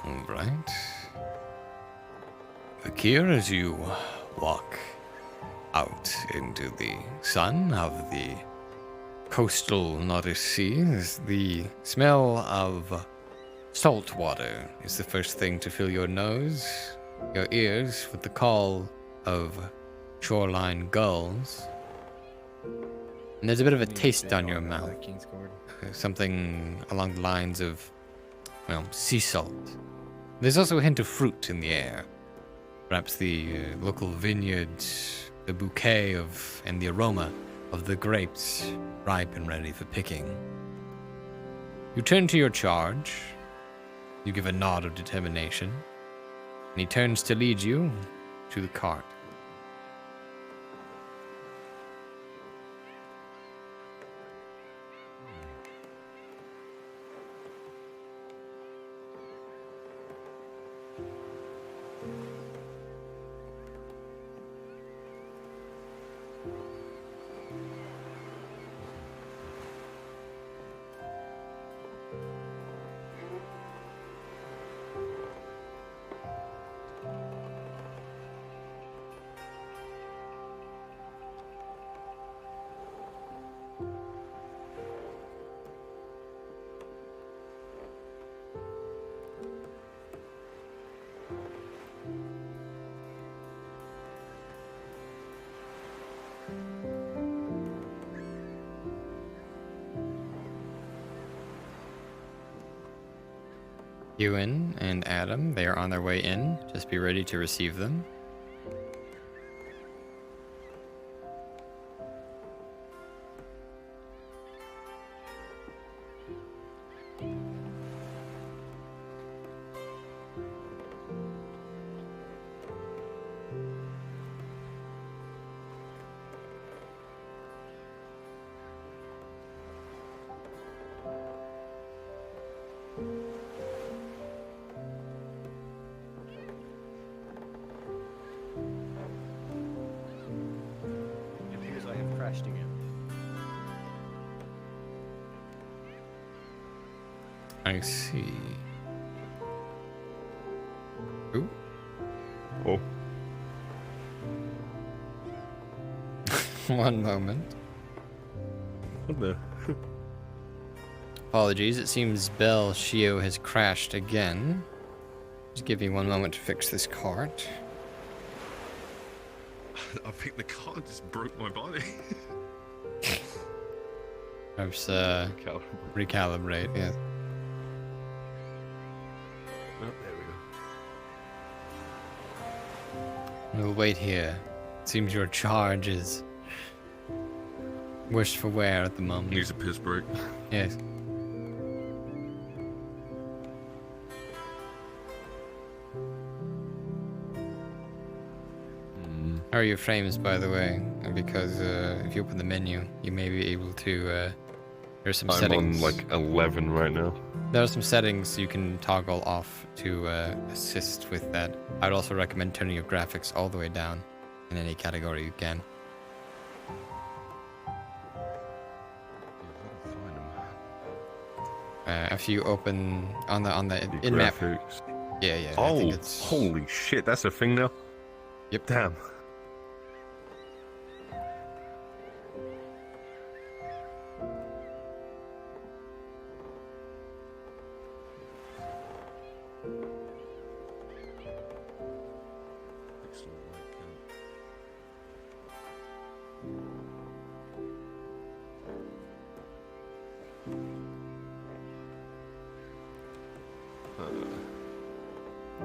Alright. Fakir, as you walk out into the sun of the coastal Nordic seas, the smell of salt water is the first thing to fill your nose, your ears with the call of shoreline gulls. And there's a bit of a taste on your mouth. Something along the lines of, well, sea salt. There's also a hint of fruit in the air. Perhaps the local vineyards, the bouquet of, and the aroma of the grapes ripe and ready for picking. You turn to your charge. You give a nod of determination. And he turns to lead you to the cart. Ewan and Adam, they are on their way in. Just be ready to receive them. I see. Ooh. Oh. One moment. What the? Apologies, it seems Bel Shio has crashed again. Just give me one moment to fix this cart. I think the car just broke my body. Perhaps, recalibrate, yeah. Oh, there we go. We'll wait here. Seems your charge is worse for wear at the moment. Needs a piss break. Yes. How are your frames, by the way? Have because if you open the menu, you may be able to. There's some I'm settings. on like 11 right now. There are some settings you can toggle off to assist with that. I'd also recommend turning your graphics all the way down in any category you can. After you open on the in-map. Graphics. Yeah, I Oh, think it's... holy shit, that's a thing now? Yep. Damn.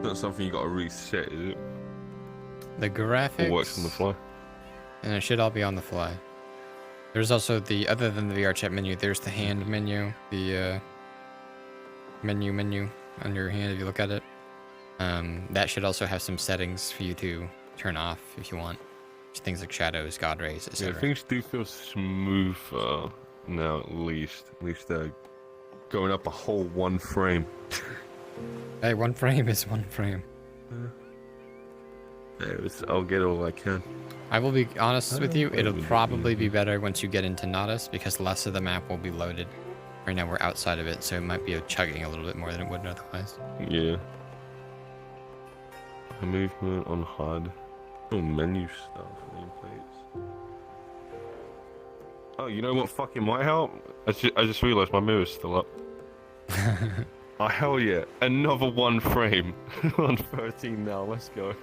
Not something you gotta reset, is it? The graphics... Or works on the fly? And it should all be on the fly. There's also the, other than the VR chat menu, there's the hand menu, the menu on your hand if you look at it. That should also have some settings for you to turn off if you want. Things like shadows, god rays, Yeah, etc. things do feel smoother now, at least. At least they're going up a whole 1 frame. Hey, 1 frame is 1 frame. I'll get all I can. I will be honest with you, it'll probably be better once you get into Nodus because less of the map will be loaded. Right now we're outside of it, so it might be chugging a little bit more than it would otherwise. Yeah. Movement on HUD. Oh, menu stuff. Nameplates. Oh, you know what fucking might help? I just realised my mirror's still up. Oh, hell yeah. Another 1 frame. On 13 now, let's go.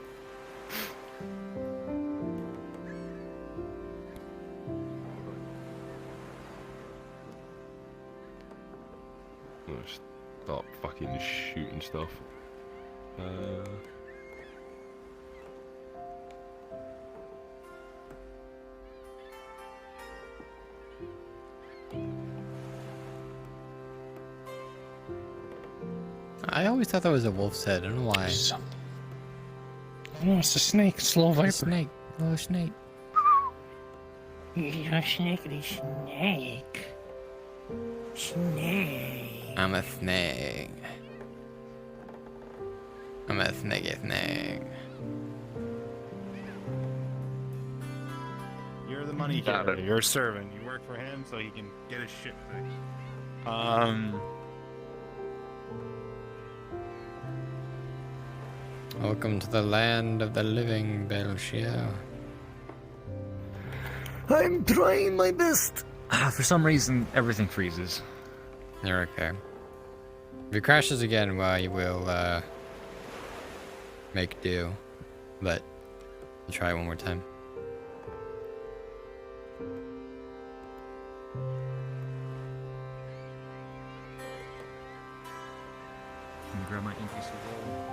Start fucking shooting stuff. I always thought that was a wolf's head. I don't know why. No, it's a snake. It's a little viper. A snake. Little snake. You're snackety snake. Snake. I'm a snake. I'm a snaky snake. You're the money getter. You're a servant. You work for him so he can get his shit fixed. Welcome to the land of the living, Belshia. I'm trying my best. For some reason, everything freezes. You're okay. If it crashes again, well, you will, make do. But, we'll try it one more time. Let me grab my NPC roll.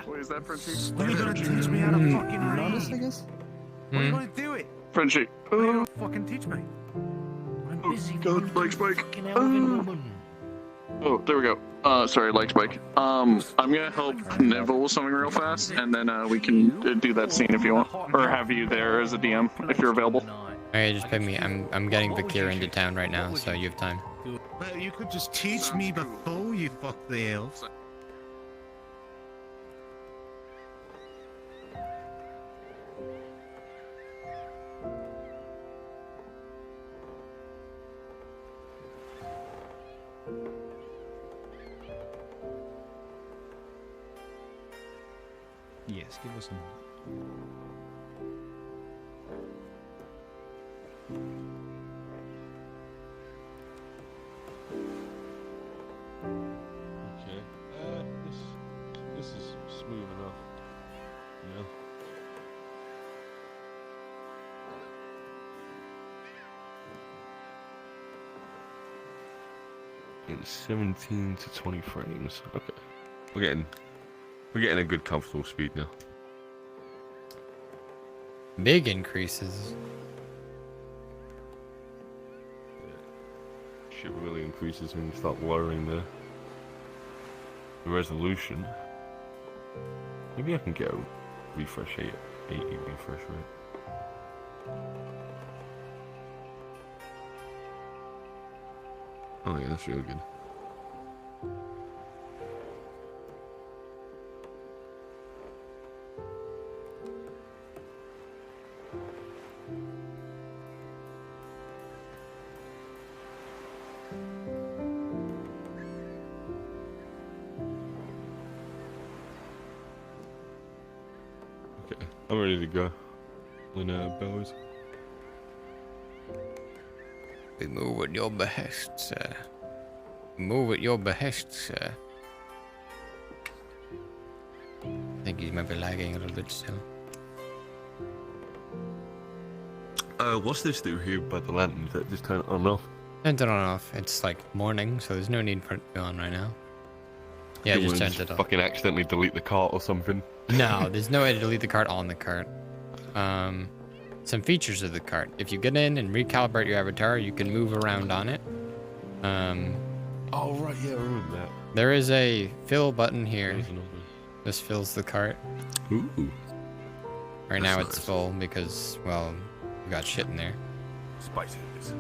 What is that, Frenchie? When are you gonna teach me how to fucking read? I guess? When are you gonna do it? Frenchie. When are you gonna fucking teach me? I'm Oh, busy. God, leg spike. Fucking elven woman. Oh, there we go. Sorry, leg spike. I'm gonna help Neville with something real fast, and then we can do that scene if you want, or have you there as a DM if you're available. Alright, just pick me. I'm getting Bakir into town right now, so you have time. Well, you could just teach me before you fuck the elves. Yes, give us some. Okay. This is smooth enough. Yeah. In 17 to 20 frames. Okay. We're getting a good comfortable speed now. big increases. Shit really increases when you start lowering the resolution. Maybe I can get a refresh 80 refresh rate. Oh yeah, that's really good. Okay, I'm ready to go. When bellows. We move at your behest, sir. Move at your behest, sir. I think he's maybe lagging a little bit still. What's this do here by the lantern? Is that just turn it on and off? Turn it on and off. It's like morning, so there's no need for it to be on right now. Yeah, You just wanna turns it off. fucking accidentally delete the cart or something. No, there's no way to delete the cart on the cart. Some features of the cart. If you get in and recalibrate your avatar, you can move around on it. Oh right, yeah, I remember that. There is a fill button here. There's another. This fills the cart. Ooh. Right now That's it's nice. full because, well, we got shit in there. Spices.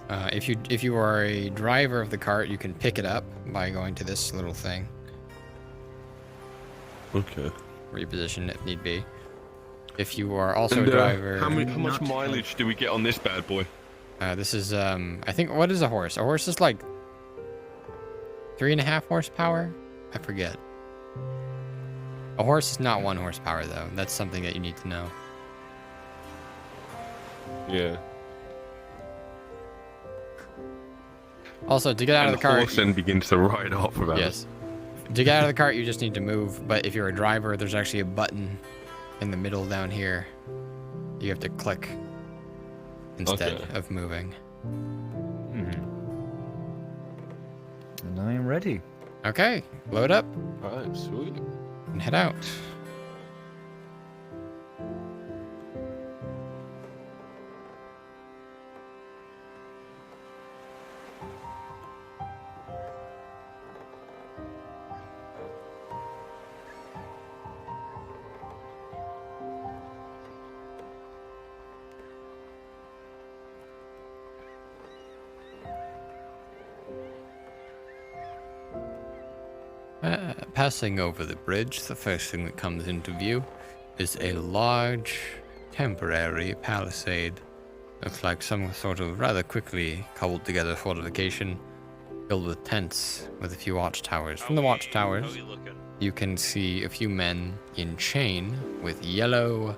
If you are a driver of the cart, you can pick it up by going to this little thing. Okay. Reposition if need be. If you are also And, a driver, how much Not- mileage do we get on this bad boy? this is I think, what is a horse? A horse is like 3.5 horsepower. I forget. A horse is not 1 horsepower though. That's something that you need to know. Yeah. Also, to get out And of the cart, horse then begins to ride off about yes. To get out of the cart, you just need to move. But if you're a driver, there's actually a button in the middle down here. You have to click instead Okay. of moving. And I am ready. Okay, load up Alright, sweet. and head out. Passing over the bridge, the first thing that comes into view is a large, temporary palisade. Looks like some sort of rather quickly cobbled together fortification filled with tents with a few watchtowers. From the watchtowers, you can see a few men in chain with yellow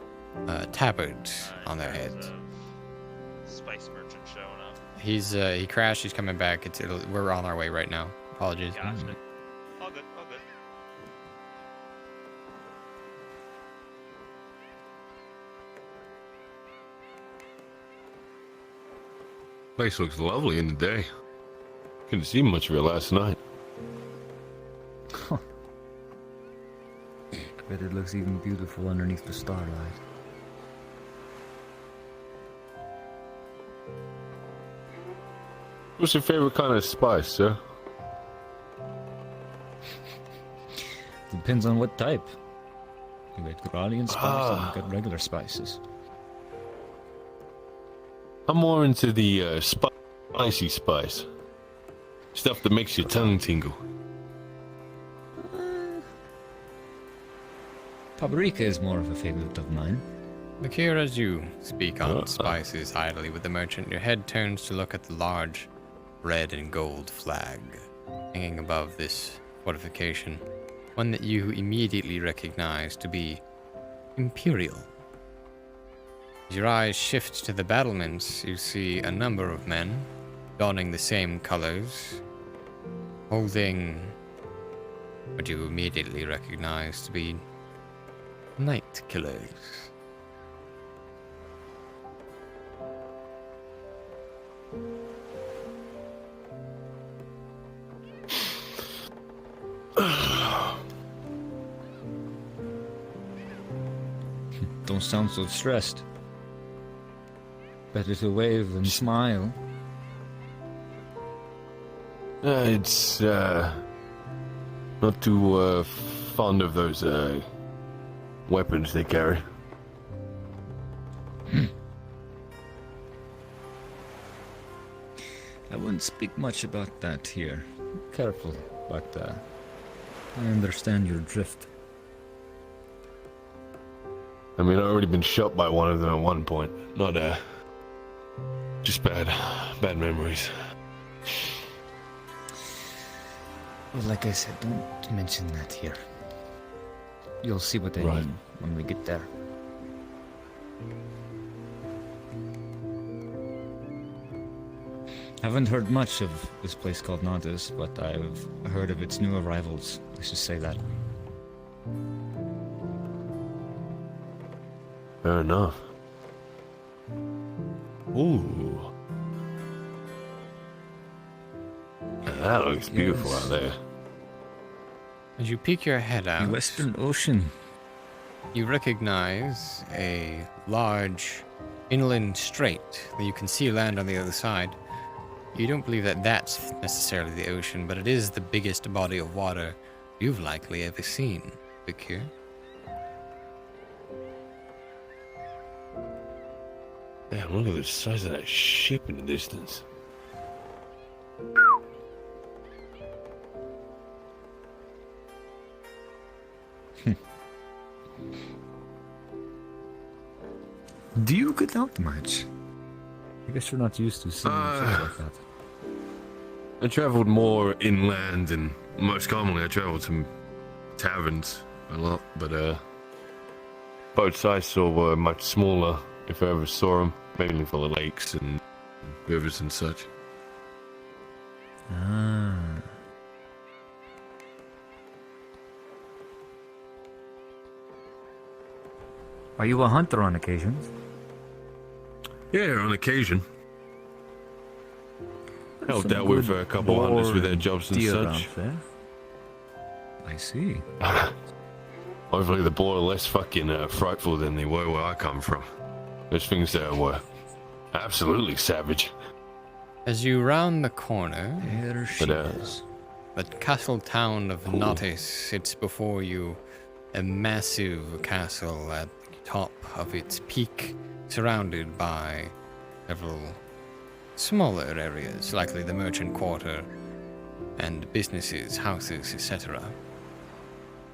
tabards on their heads. Spice merchant showing up. He crashed. He's coming back. We're on our way right now. Apologies. Gotcha. All good, all good. Place looks lovely in the day. Couldn't see much of it last night. Bet it looks even beautiful underneath the starlight. What's your favorite kind of spice, sir? Depends on what type. You got Gralian spice Ah. and you got regular spices. I'm more into the spicy spice. Stuff that makes your tongue tingle. Paprika is more of a favorite of mine. Bakir, as you speak on spices idly with the merchant, your head turns to look at the large red and gold flag hanging above this fortification, one that you immediately recognize to be Imperial. As your eyes shift to the battlements, you see a number of men donning the same colors, holding what you immediately recognize to be night killers. Don't sound so stressed. Better to wave than smile. It's not too fond of those weapons they carry. I wouldn't speak much about that here. Careful, but I understand your drift. I mean, I've already been shot by one of them at one point. Not just bad memories. Well, like I said, don't mention that here. You'll see what I Right. mean when we get there. Haven't heard much of this place called Nautis, but I've heard of its new arrivals. Let's just say that. Fair enough. Ooh. That looks beautiful Yes. out there. As you peek your head The out, Western Ocean. you recognize a large inland strait that you can see land on the other side. You don't believe that that's necessarily the ocean, but it is the biggest body of water you've likely ever seen, Bakir. Damn, look at the size of that ship in the distance. Do you get out much? I guess you're not used to seeing things like that. I travelled more inland, and most commonly I travelled to taverns a lot, but boats I saw were much smaller, if I ever saw them, mainly for the lakes and rivers and such. Ah. Are you a hunter on occasions? Yeah, on occasion. Helped Some out with good a couple of hunters boar with their jobs and deer such. out there. I see. Hopefully the boar are less fucking frightful than they were where I come from. Those things there were absolutely savage. As you round the corner, There she But, is. the castle town of Nautis sits before you, a massive castle at the top of its peak, surrounded by several smaller areas, likely the merchant quarter and businesses, houses, etc.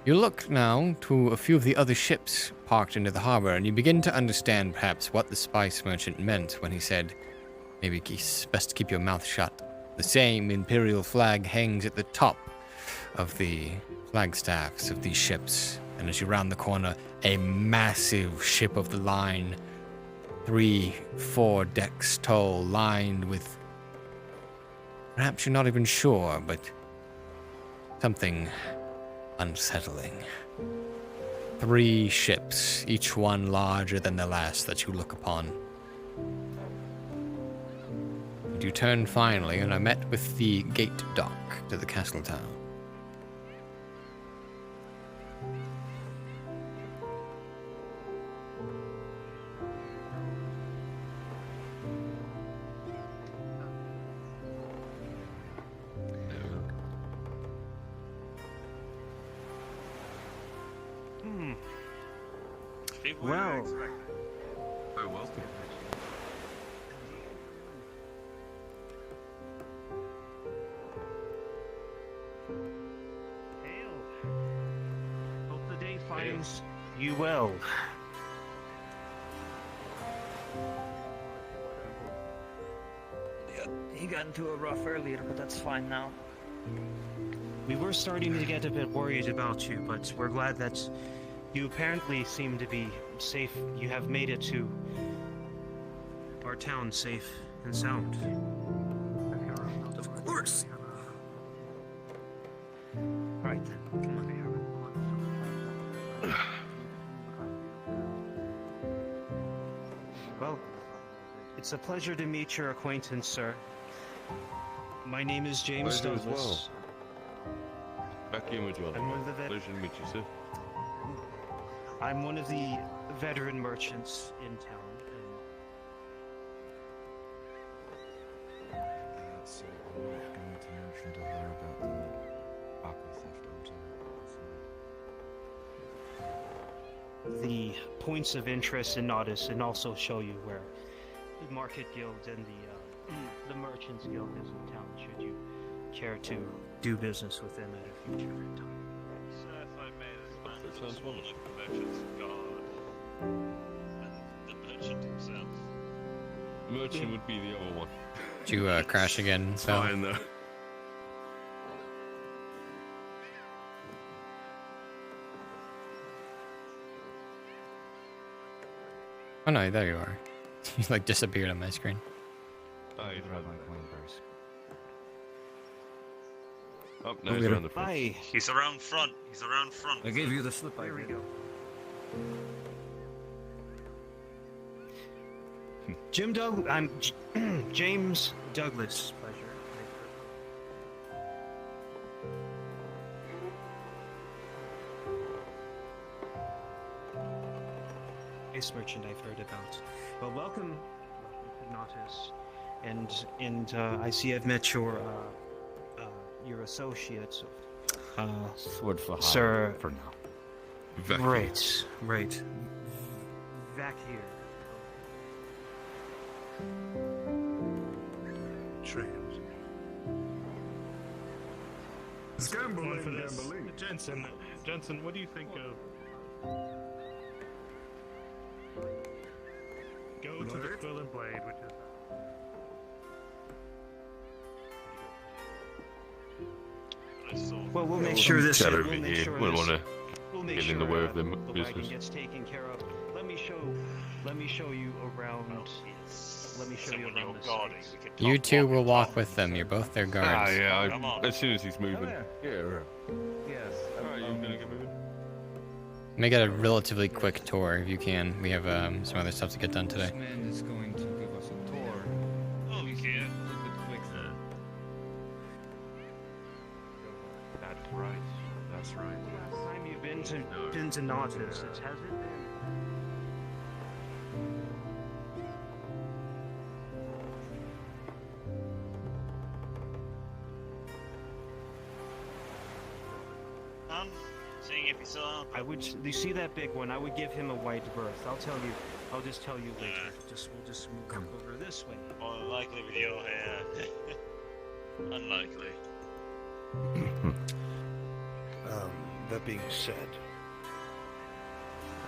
You look now to a few of the other ships parked into the harbor, and you begin to understand perhaps what the spice merchant meant when he said, maybe it's best to keep your mouth shut. The same imperial flag hangs at the top of the flagstaffs of these ships, and as you round the corner, a massive ship of the line, 3-4 decks tall, lined with, perhaps you're not even sure, but something unsettling. 3 ships, each one larger than the last that you look upon. And you turn finally and are met with the gate dock to the castle town. Wow. Very welcome. Hail. Hope the day finds you well. Yeah, he got into a rough earlier, but that's fine now. We were starting to get a bit worried about you, but we're glad that you apparently seem to be safe. You have made it to our town safe and sound. Of course. All right, then. Come on. Well, it's a pleasure to meet your acquaintance, sir. My name is James Pleasure as Douglas. Back in with you. I'm one of the Pleasure to meet you, sir. I'm one of the veteran merchants in town. So I'm not going to mention to her about the aqua theft The points of interest in Nodus, and also show you where the Market Guild and the Merchants Guild is in town, should you care to do business with them at a future time. So if I may, this man That is sounds more wonderful. like the merchant's god. And the merchant himself. Merchant would be the other one. Did you crash again, Phil? Fine though. Oh no, there you are. You like disappeared on my screen. Oh, he's grab around my the coin purse. Oh, no, he's around the front. Hi. He's around front. He's around front. I gave you the slip. There we go. I'm James Douglas. Pleasure. Ace merchant I've heard about. Well, welcome to Nautis, and I see I've met your associate, Sword for hire. Sir. For now. Vacuum. Right. Back here. Gambling for this. Jensen, what do you think of? Go to the Quill and Blade, which is. I saw. Well, we'll make sure this. Chat We'll over make here. sure Wouldn't this. want to. We'll make get sure in the way of the the wagon business. gets taken care of. Let me show you around. Let me show So you when around you're this guarding, space. we can You talk two while will we walk talk. with them. You're both their Ah, guards. yeah. Come on. As soon as he's moving. Yeah. Yes. Alright, you gonna get moving? Make it a relatively quick tour if you can. We have some other stuff to get done today. This man is going to give us a tour. Oh, Please, yeah. a little bit quick. That's right. That's right. Last time you've been to Nautis, has it been? Seeing if he's still out. I would. You see that big one? I would give him a wide berth. I'll just tell you later. We'll just move over this way. More than likely with your hair. Unlikely. That being said,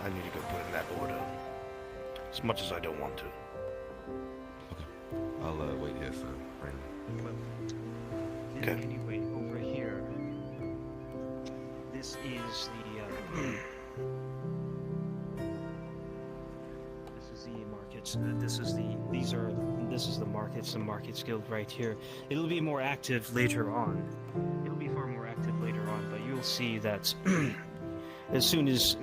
I need to go put in that order. As much as I don't want to. I'll wait here for Brandon. Okay. Anyway, over here, this is the this is the markets. This is the markets. The Markets Guild right here. It'll be more active later on. It'll be far more active later on, but you'll see that as soon as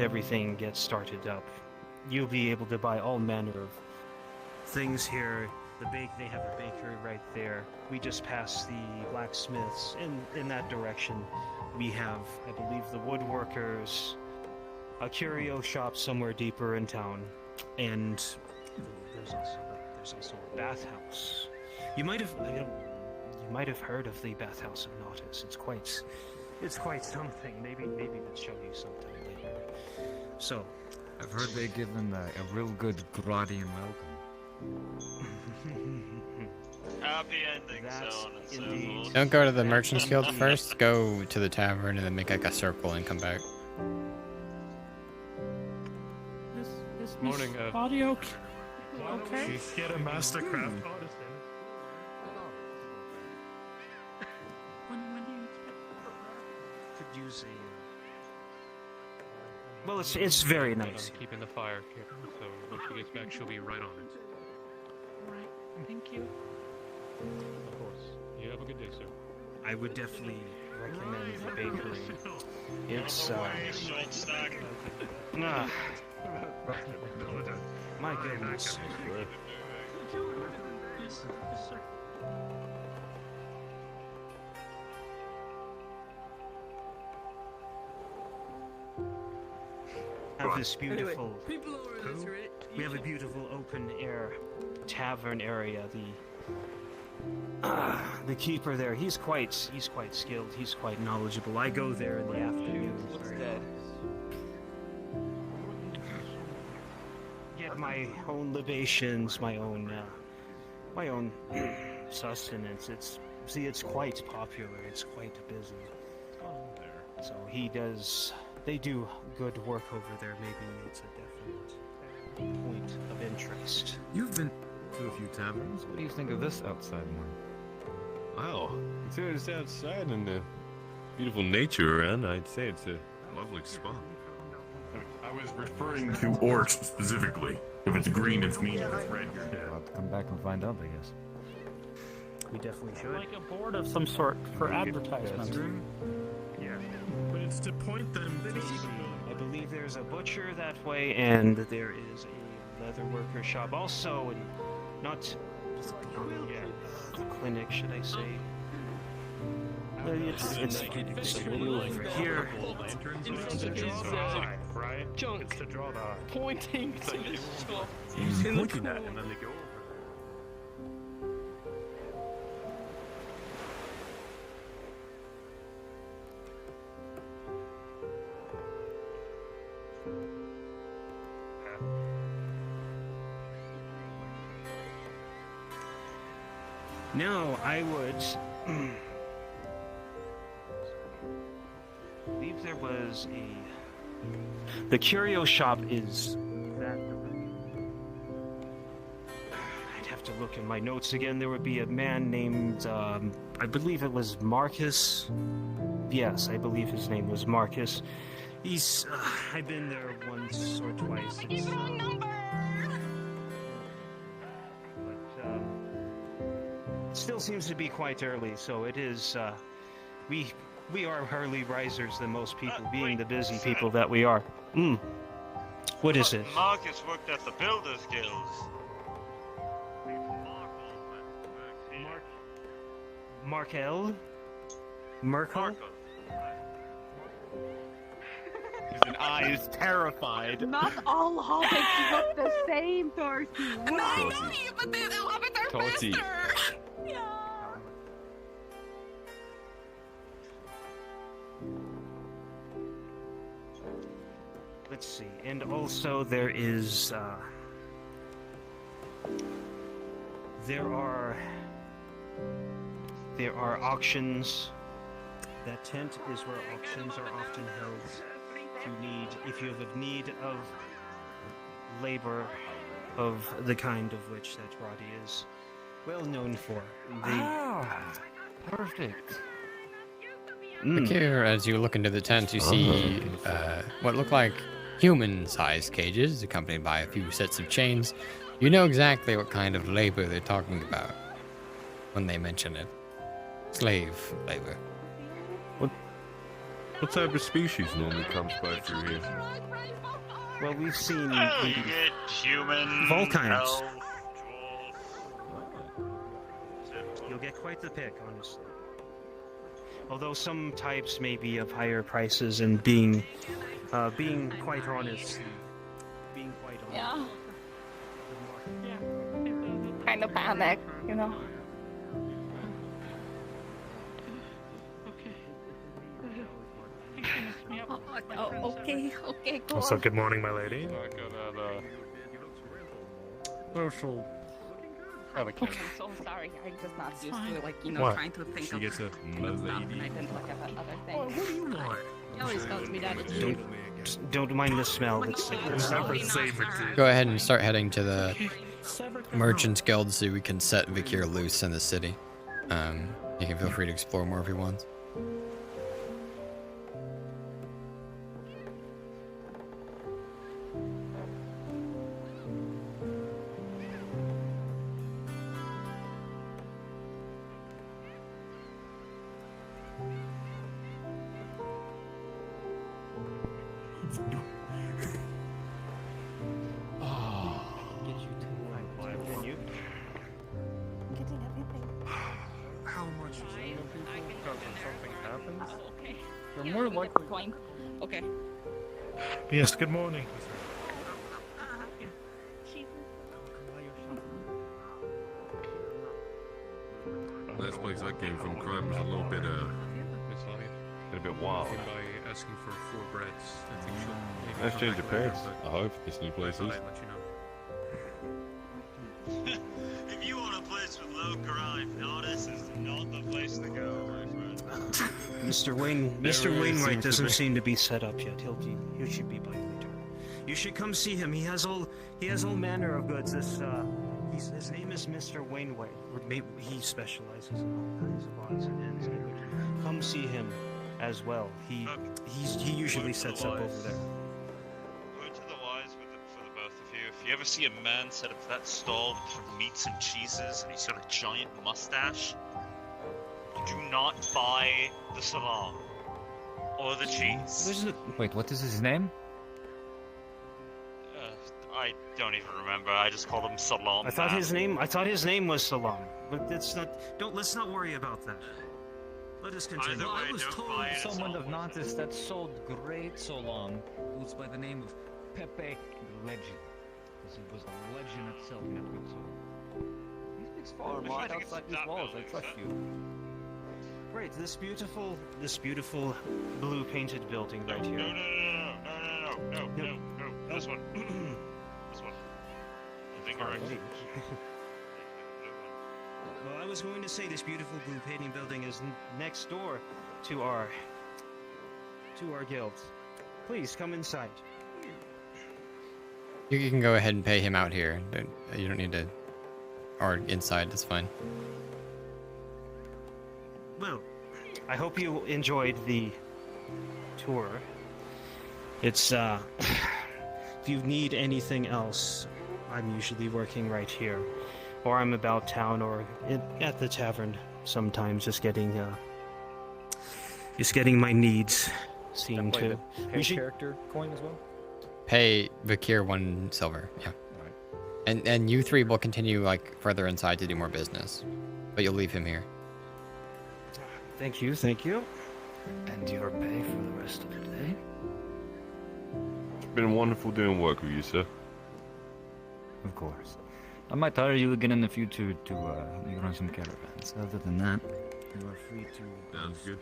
everything gets started up, you'll be able to buy all manner of things here. They have a bakery right there. We just passed the blacksmiths. In that direction, we have, I believe, the woodworkers, a curio shop somewhere deeper in town, and there's also a bathhouse. You might have heard of the bathhouse of Nautis. It's quite something. Maybe we'll show you sometime later. So, I've heard they give them a real good Gradian welcome. Happy ending, That's so on and so indeed. forth. Don't go to the Merchants Guild first. Go to the tavern and then make like a circle and come back. Morning, Audio. Okay. Get a mastercraft artisan. When do you could use a. Well, it's very nice. Keeping the fire here, so when she gets back, she'll be right on it. Right. Thank you. Of course. You have a good day, sir. I would definitely recommend the bakery. It's Short stack. ah, my goodness. Yes, sir. have this beautiful. People over this, right? We have a beautiful open air tavern area. The keeper there, he's quite skilled. He's quite knowledgeable. I go there in the afternoons. Get my own libations, my own sustenance. It's quite popular. It's quite busy. So they do good work over there. Maybe it's a definite point of interest. You've been to a few taverns. What do you think of this outside one? Wow. Considering it's outside and the beautiful nature around, I'd say it's a lovely spot. I was referring to orcs specifically. If it's green, it's me. If it's red, you're dead. I'll have to come back and find out, I guess. We definitely should. Like a board of some sort for advertisement. Yeah. But it's to point them to I believe there's a butcher that way, and there is a leather worker shop also, and not a clinic, should I say? It's over here. right? Junk. It's to draw the eye. Pointing to the shop. Pointing at them and they go over. Now, I would believe there was the curio shop is that. I'd have to look in my notes again. There would be a man named, I believe it was Marcus. Yes, I believe his name was Marcus. He's, I've been there once or twice. Still seems to be quite early, so it is, we are early risers than most people, being the busy people that we are. What is it? Marcus worked at the Builders Guilds. Markel? Merkel? His eyes terrified. Not all hobbits look the same, Darcy. No, I know you, but the hobbits are Torty. faster. Yeah. Let's see, and also there is, there are auctions. That tent is where auctions are often held. If you have need of labor of the kind of which that Roddy is well known for. Perfect. Here, as you look into the tent, you see what look like human-sized cages, accompanied by a few sets of chains. You know exactly what kind of labor they're talking about when they mention it. Slave labor. What type of species normally comes by through here? Well, we've seen Oh, you get human, of all kinds. elf, You'll get quite the pick, honestly. Although some types may be of higher prices, and being quite honest, Yeah. Kind of panic, you know. Okay, go So on. good morning, my lady. Social. Okay, so sorry. I'm just not used to, like, you know, What? trying to think She of gets a stuff, and I didn't look at that other thing. What do you want? He always tells me that it's don't mind the smell. It's Never say Go ahead and start heading to the Merchants Guild so we can set Vikir loose in the city. You can feel free to explore more if you want. How much is it? Because if something happens, okay. they're Yeah, more we get the likely. point. Okay. Yes, good morning. Last place I came from, crime was a little bit a bit wild. By asking for 4 breads, I think she'll maybe Let's come change back the later, pace. but I hope this new place thought is. I'd let you know. If you want a place with low crime, Nardis is not the place to go, my friend. Mr. Wainwright doesn't seem to be set up yet. He should be by later. You should come see him. He has all manner of goods. His name is Mr. Wainwright. Or maybe he specializes in all kinds of odds and ends. Come see him as well. He usually sets up over there. Word to the wise for the both of you. If you ever see a man set up that stall for meats and cheeses and he's got a giant mustache, do not buy the salami or the cheese. Wait, what is his name? I don't even remember. I just called him Salam. I thought his name was Salam. But let's not worry about that. Let us continue. Either way, I was don't told buy it, it's someone all of worth Nantes that sold great Solam was by the name of Pepe the Legend. Because he was a legend itself, he had good soul. He speaks far I right think it's outside these that walls, I building, trust sir. you. Great, this beautiful blue painted building right here. No. This one. This one. I think correct. Well, I was going to say this beautiful blue painting building is next door to our guild. Please come inside. You can go ahead and pay him out here. You don't need to, or inside. That's fine. Well, I hope you enjoyed the tour. It's if you need anything else, I'm usually working right here, or I'm about town, or at the tavern sometimes, just getting my needs seen to. We should character coin as well. Pay Vakir 1 silver. Yeah. And you 3 will continue like further inside to do more business, but you'll leave him here. Thank you. And your pay for the rest of the day? It's been wonderful doing work with you, sir. Of course. I might hire you again in the future to help me run some caravans. Other than that, you are free to. Sounds good.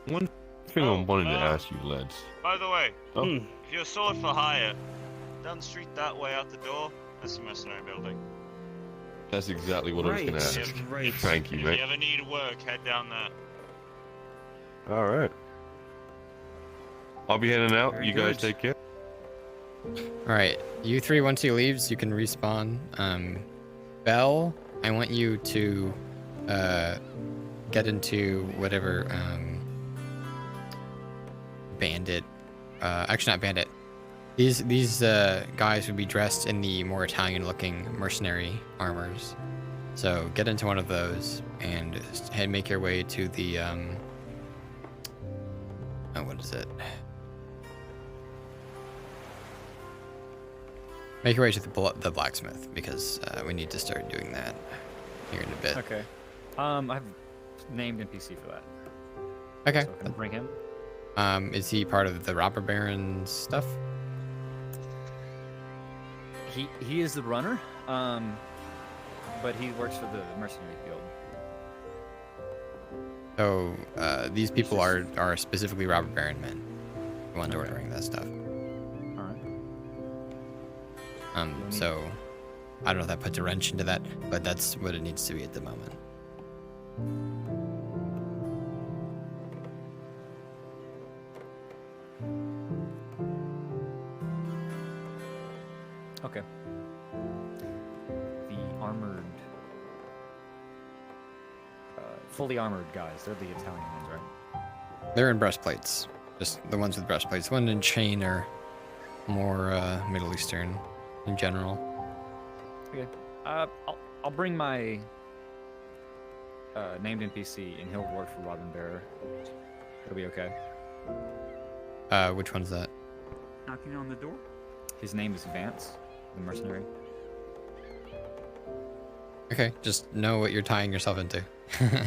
One thing I wanted to ask you, lads. By the way, Oh. if you're sword for hire, down the street that way out the door, that's the mercenary building. That's exactly what I was going to ask. Right. Thank you, If mate. you ever need work, head down there. All right. I'll be heading out. Very You guys good. take care. All right, you 3. Once he leaves, you can respawn. Belle, I want you to get into whatever bandit. Actually, not bandit. These guys would be dressed in the more Italian-looking mercenary armors. So get into one of those and make your way to the what is it? Make your way to the blacksmith, because we need to start doing that here in a bit. Okay. I've named NPC for that. Okay. So I can bring him. Is he part of the robber baron stuff? He is the runner, but he works for the mercenary guild. So these people are specifically robber baron men, the ones ordering that stuff. All right. So I don't know if that puts a wrench into that, but that's what it needs to be at the moment. Okay. The armored, fully armored guys. They're the Italian ones, right? They're in breastplates. Just the ones with breastplates. The one in chain are more Middle Eastern in general. Okay. I'll bring my named NPC, and he'll work for Robin Bearer. It'll be okay. Which one's that? Knocking on the door? His name is Vance, the mercenary. Okay, just know what you're tying yourself into.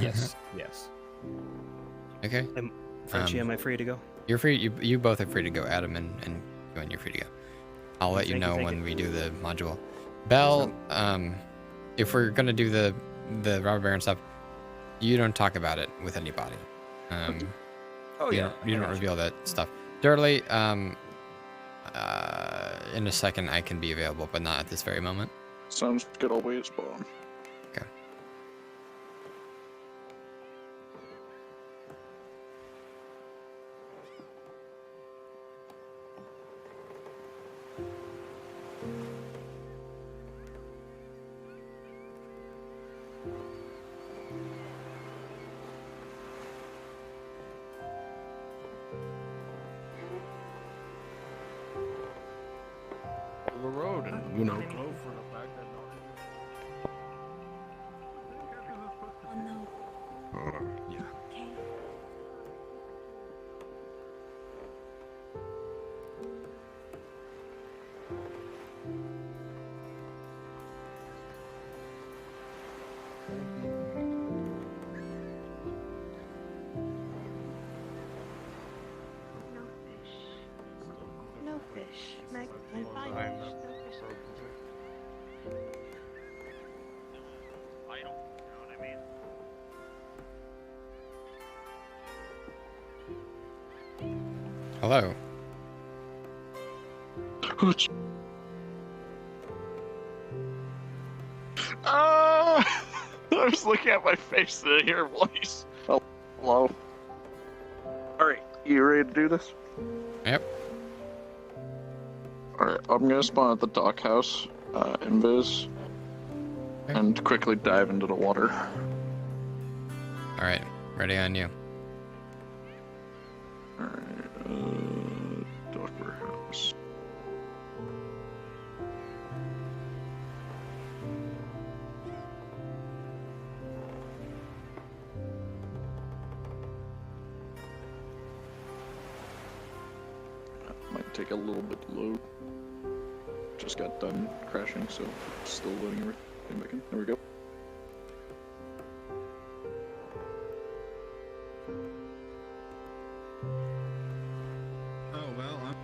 Yes. Yes. Okay. Frenchie, am I free to go? You're free. You both are free to go. Adam and Gwen, you're free to go. I'll let you know when we do the module. Bell, if we're gonna do the robber baron stuff, you don't talk about it with anybody. Oh yeah. You don't reveal that stuff. Durley, in a second I can be available, but not at this very moment. Sounds good. I'll wait spot on. Okay. The road and close for the fact that Yeah. No fish. Meg, I find fish. No fish. I don't, you know what I mean? Hello. I was looking at my face to hear a voice. Hello. Alright, you ready to do this? Yep. Alright, I'm gonna spawn at the dock house, invis, and quickly dive into the water. Alright, ready on you. Alright, dock warehouse. Might take a little bit to load. Just got done crashing, so still loading everything back in. There we go. Oh, well, I'm...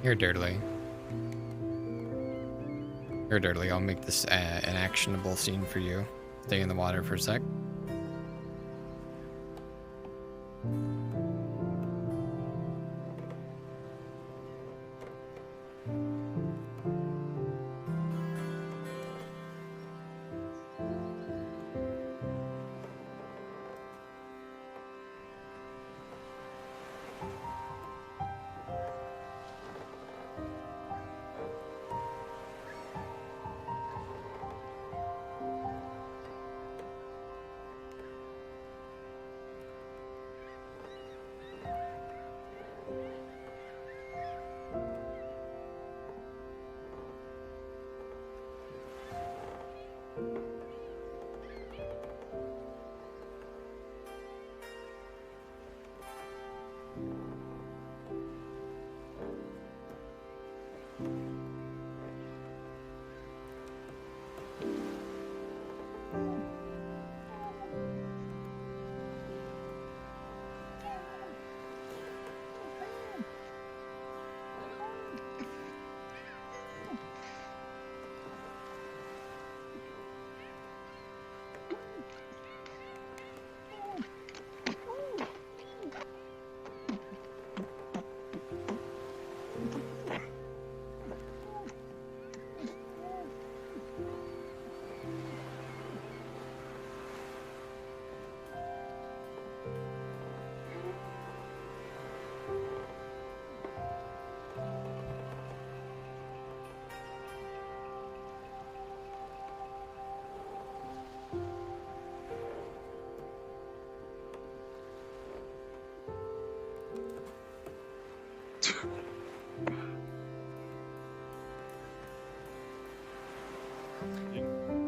You're Durley. You're Durley. I'll make this an actionable scene for you. Stay in the water for a sec.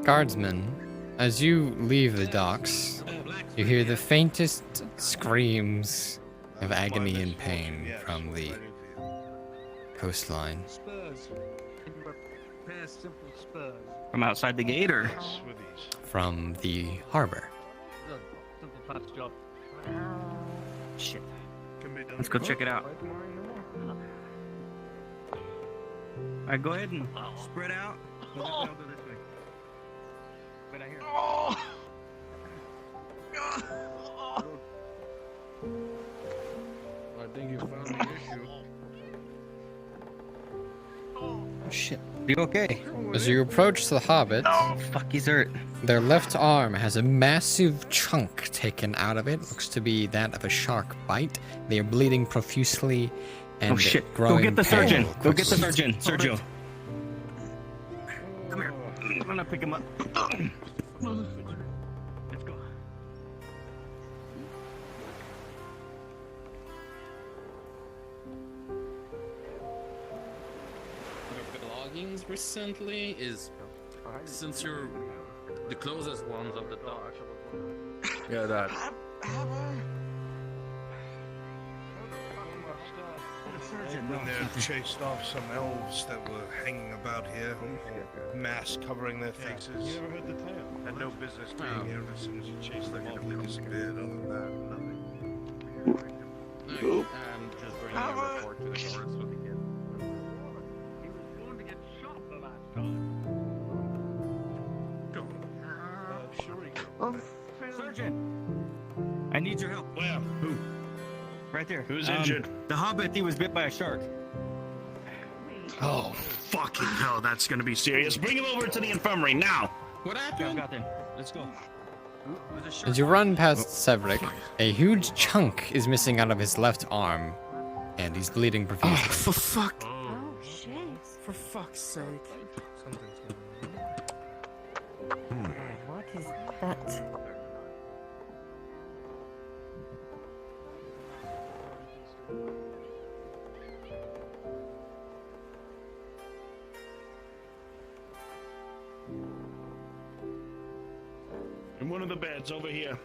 Guardsmen, as you leave the docks, you hear the faintest screams of agony and pain from the coastline. past Simple Spurs. From outside the gate, or? From the harbor. Simple past job. Shit. Let's go check it out. Alright, go ahead and spread out. I'll go this way. Right out here. I think you found the issue. Oh shit. You okay? As you approach the hobbit, Oh fuck, he's hurt. their left arm has a massive chunk taken out of it. Looks to be that of a shark bite. They are bleeding profusely and Oh shit. Go growing get the pale surgeon. Go get the quickly. surgeon. Sergio. Come here. I'm gonna pick him up. Let's go. Belongings recently is since you're the closest ones of the dock. Yeah, that. When they chased off some elves that were hanging about here, masks covering their faces. You never heard the tale? Had no business being here. As soon as you chased them off, they disappeared. Other than that, nothing. I'm just bringing a report to the guards so they can. He was going to get shot the last time. Surgeon. I need your help. Where? Who? Right there. Who's injured? The hobbit, he was bit by a shark. Oh, fucking hell, that's gonna be serious. Bring him over to the infirmary now! What I've happened? got them. Let's go. As you run past Severick, a huge chunk is missing out of his left arm, and he's bleeding profusely. For fuck. Oh, shit. For fuck's sake. What is that? In one of the beds over here.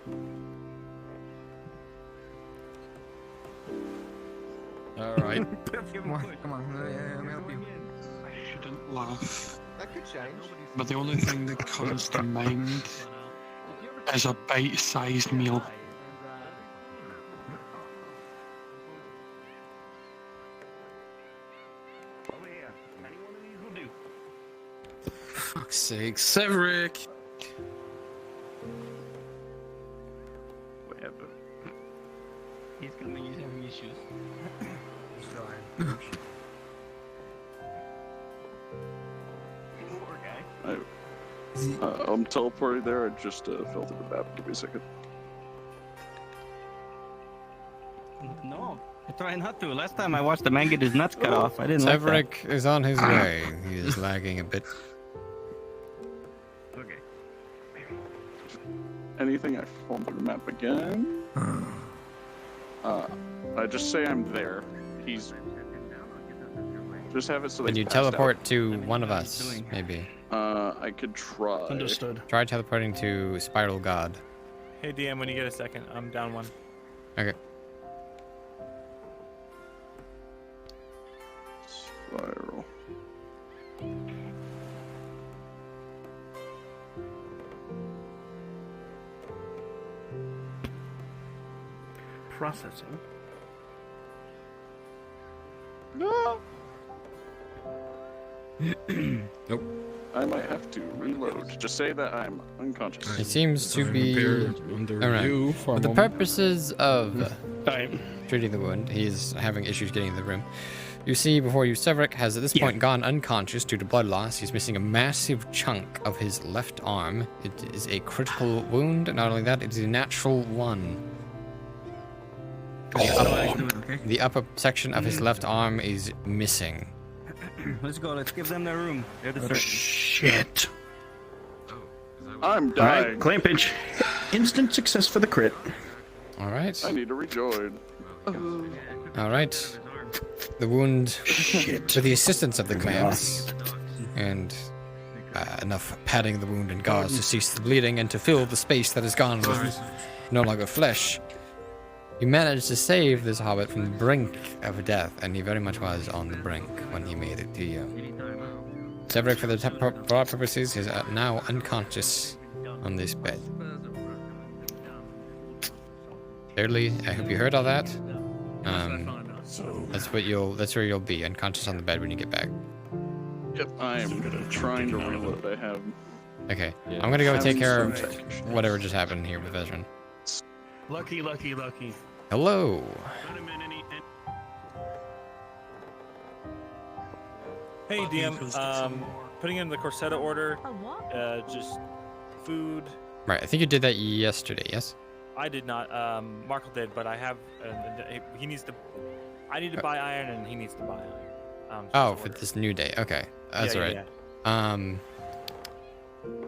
All right. Come on. Let me help you. I shouldn't laugh, That could change. but the only thing that comes to mind is a bite-sized meal. Over here. Any one of these will do. Fuck's sake, Severick. Whatever. He's coming. He's having issues. Poor guy. I'm teleporting there. I just fell through the map. Give me a second. No, I try not to. Last time I watched the man get his nuts cut off, I didn't like that. Severick is on his way. He is lagging a bit. Okay. Anything, I fall through the map again. I just say I'm there. He's. Just have it so they Can you passed out. teleport to one of us, maybe? I could try. Understood. Try teleporting to Spiral God. Hey DM, when you get a second, I'm down one. Okay. Spiral. Processing. No. Nope. I might have to reload. Just say that I'm unconscious. It seems to be under alright. review for For a the moment. purposes of Time. treating the wound, he's having issues getting in the room. You see before you, Severick has at this point gone unconscious due to blood loss. He's missing a massive chunk of his left arm. It is a critical wound. Not only that, it is a natural one. The upper section of his left arm is missing. Let's go. Let's give them their room. They're the Shit. I'm Alright, dying. clampage. Instant success for the crit. All right. I need to rejoin. All right. The wound, with the assistance of the clamps, and enough padding the wound and gauze to cease the bleeding and to fill the space that is gone with no longer flesh, you managed to save this hobbit from the brink of death, and he very much was on the brink when he made it to you. Cedric, for the plot purposes, is now unconscious on this bed. Clearly, I hope you heard all that. That's where you'll be, unconscious on the bed when you get back. Yep, I am trying to reload. I have. Okay, I'm gonna go take care of whatever just happened here with Veteran. Lucky. Hello. Hey DM, putting in the Corsetta order, just food. Right, I think you did that yesterday, yes? I did not, Markle did, but I have, he needs to, I need to buy iron and he needs to buy iron. Oh, for this new day, okay. That's right.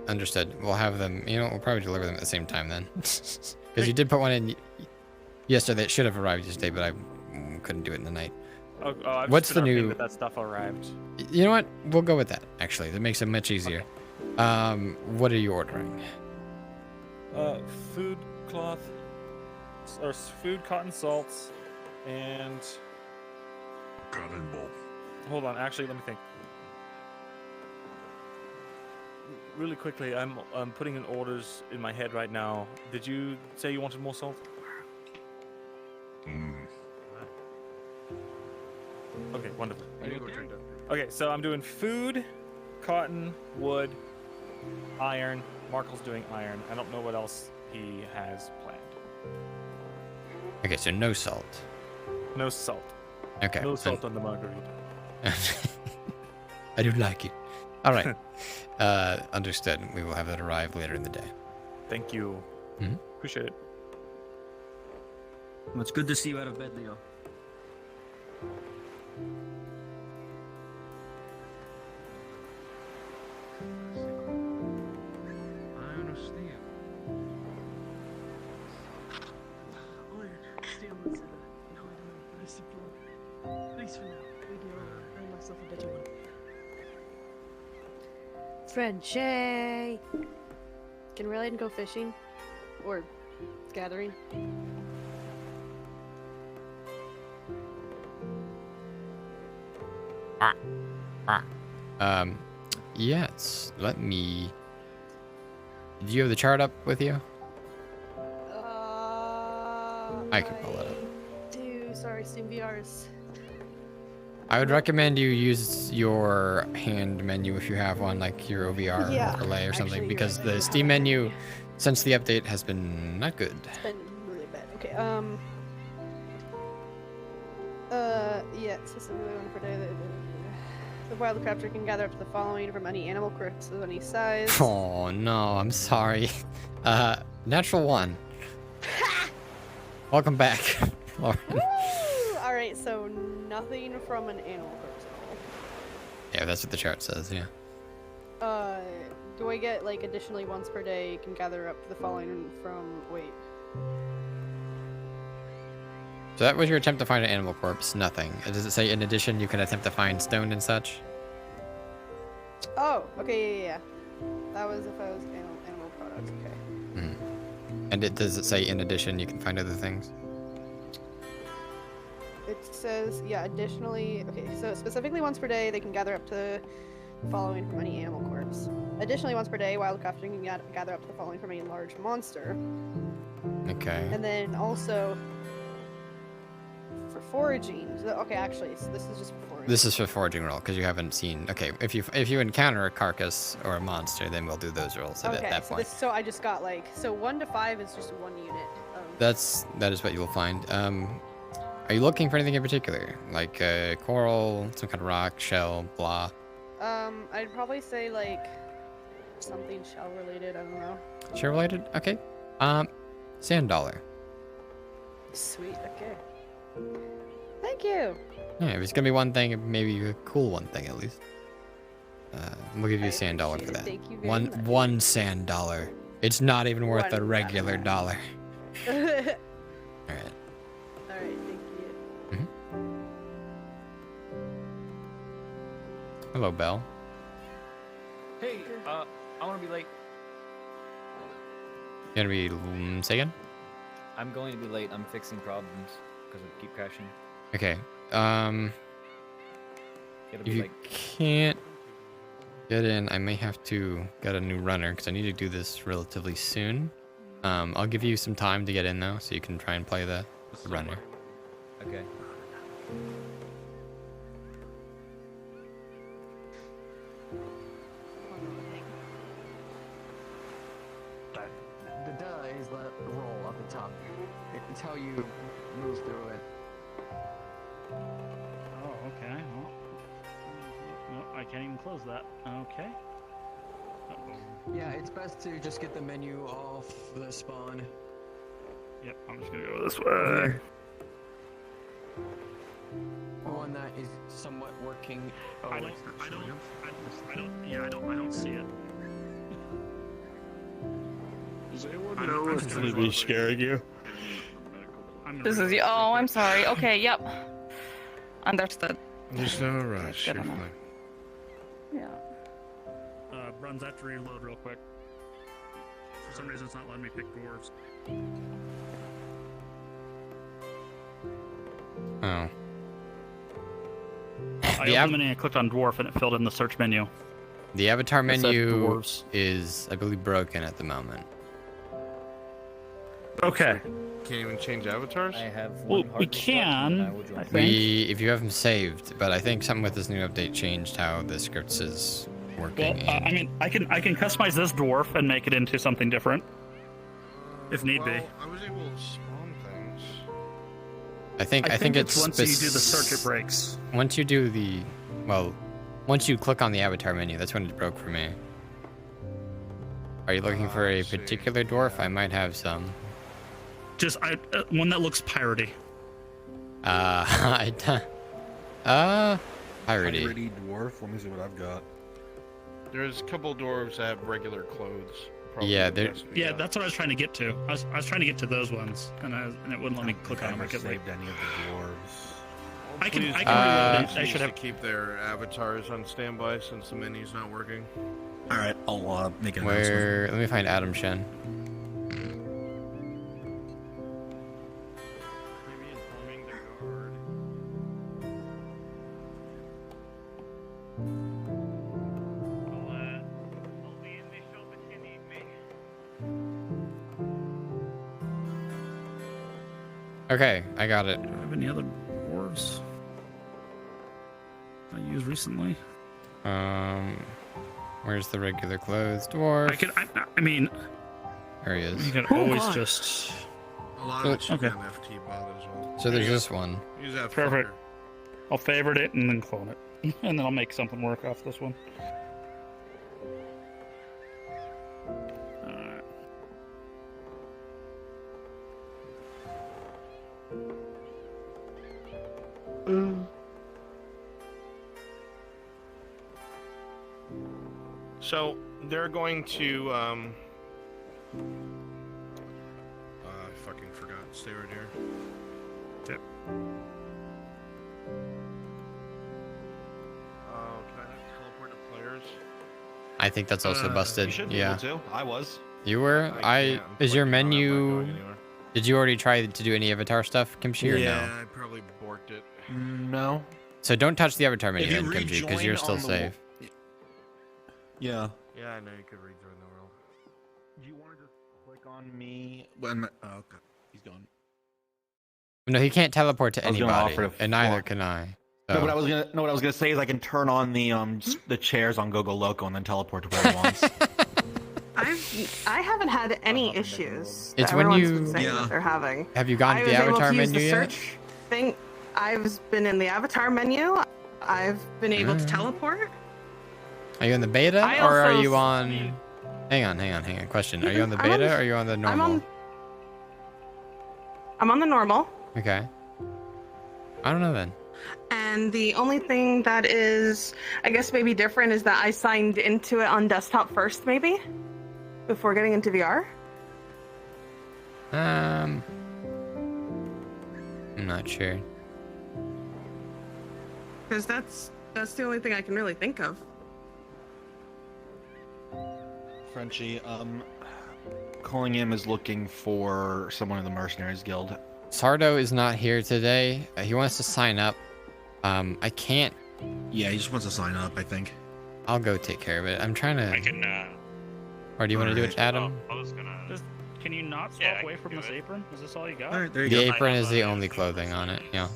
Understood. We'll have them, we'll probably deliver them at the same time then. Because you did put one in yesterday. It should have arrived yesterday, but I couldn't do it in the night. What's the new? That stuff arrived. You know what? We'll go with that. Actually, that makes it much easier. What are you ordering? Food, cloth, or food, cotton, salts, and cotton ball. Hold on. Actually, let me think. Really quickly, I'm putting in orders in my head right now. Did you say you wanted more salt? Okay, wonderful. Okay, so I'm doing food, cotton, wood, iron. Markle's doing iron. I don't know what else he has planned. Okay, so no salt. No salt. Okay. No salt on the margarita. I do like it. All right. Understood. We will have that arrive later in the day. Thank you. Appreciate it. Well, it's good to see you out of bed, Leo. I understand. Thanks for now. Maybe I'll earn myself a better one. Frenchie! Can Raylan go fishing? Or gathering? Yes. Let me. Do you have the chart up with you? I can pull it up. Dude, sorry, Steam VR's. I would recommend you use your hand menu if you have one, like your OVR overlay or something, because the Steam menu, since the update, has been not good. It's been really bad. Okay, yeah, specifically one per day. The wild capture can gather up to the following from any animal corpse of any size. Oh no, I'm sorry. Natural one. Welcome back, Lauren. Alright, so nothing from an animal corpse at all. Yeah, that's what the chart says, yeah. Do I get, like, additionally once per day can gather up to the following from, wait. So that was your attempt to find an animal corpse, nothing. Does it say in addition you can attempt to find stone and such? Oh, okay, yeah. That was if I was animal products, okay. And does it say in addition you can find other things? It says, yeah, additionally, okay, so specifically once per day, they can gather up to the following from any animal corpse. Additionally, once per day, wildcrafting can gather up to the following from a large monster. Okay. And then also, for foraging, okay, actually, so this is just for foraging. This is for foraging roll, because you haven't seen, okay, if you encounter a carcass or a monster, then we'll do those rolls at that point. So I just got, like, so 1 to 5 is just 1 unit. That is what you'll find. Are you looking for anything in particular? Like coral, some kind of rock, shell, blah? I'd probably say like something shell related, I don't know. Shell related? Okay. Sand dollar. Sweet, okay. Thank you! Yeah, if it's gonna be one thing, maybe a cool one thing at least. We'll give you a sand dollar for that. Thank you very much. One sand dollar. It's not even worth a regular dollar. Alright. Alright, thank you. Hello, Belle. Hey, I want to be late. You gonna be say again? I'm going to be late. I'm fixing problems because I keep crashing. Okay. Gotta be If you like... can't get in. I may have to get a new runner because I need to do this relatively soon. I'll give you some time to get in though, so you can try and play the runner. Okay. The duh is the roll at the top. It's how you move through it. Oh, okay. Well, no, I can't even close that. Okay. Yeah, it's best to just get the menu off the spawn. Yep, I'm just gonna go this way. One that is somewhat working. Oh, I don't see it. Does anyone know what's it's going gonna be on? scaring you. This is you. Oh, I'm sorry. Okay, yep. Understood. There's no rush. Good You're enough. fine. Yeah. Bruns, I have to reload real quick. For some reason, it's not letting me pick dwarves. Oh. I opened the menu and clicked on dwarf, and it filled in the search menu. The avatar It said menu dwarves. is, I believe, broken at the moment. Okay. Can't even change avatars? I have Well, we can. I think. If you have them saved, but I think something with this new update changed how the scripts is Well, working. I mean, I can customize this dwarf and make it into something different, if need be. I was able to spawn things. I think it's once you do the search, it breaks. Once you do the, well, once you click on the avatar menu, that's when it broke for me. Are you looking for a particular dwarf? I might have some. Just one that looks piratey. Piratey. Piratey dwarf. Let me see what I've got. There's a couple dwarves that have regular clothes. Yeah, they're. Yeah, that's what I was trying to get to. I was trying to get to those ones, and it wouldn't let me click on them. Never I could like. saved any of the dwarves. I can reload it. I should have. keep their avatars on standby since the menu's not working. All right, I'll make an Where? Let me find Adam Shen. Okay, I got it. Do I have any other dwarves I used recently? Where's the regular clothes dwarf? I mean, there he is. you can always just. A lot of it should Okay. be on FT bot as well. So there's this one. Use that Perfect. fucker. I'll favorite it and then clone it, and then I'll make something work off this one. Alright. So they're going to I fucking forgot. Stay right here. Yep. Can I teleport to players? I think that's also busted. You should be Yeah. able to. I was. You were? Is your menu? Did you already try to do any avatar stuff, Kimchi, or Yeah, no? I probably borked it. No. So don't touch the avatar menu If you then, Kimchi, because rejoin you're still on the safe. Yeah. Yeah, I know you could rejoin the world. Do you want to just click on me? When? Oh, okay. He's gone. No, he can't teleport to I was gonna anybody, offer to and neither flop. can I. No, So- what I was gonna say is I can turn on the chairs on GoGo Loco and then teleport to where he wants. I haven't had any issues. It's that when everyone's you- been saying Yeah. that they're having. Have you gone I to was the able avatar to use menu the yet? search thing. I've been in the avatar menu. I've been able to Alright. teleport. Are you in the beta, I or are also you on? Hang on. Question. Are you on the I'm on- beta, or are you on the normal? I'm on the normal. Okay. I don't know then. And the only thing that is, I guess, maybe different is that I signed into it on desktop first, maybe, before getting into VR. I'm not sure. Because that's the only thing I can really think of. Frenchie, calling him is looking for someone in the Mercenaries Guild. Sardo is not here today. He wants to sign up. I can't. Yeah, he just wants to sign up, I think. I'll go take care of it. I'm trying to. I can. Or do you want to do it, Adam? I was gonna. Can you not swap away from this apron? Is this all you got? Alright, there you The go. apron is the only clothing on it. Yeah.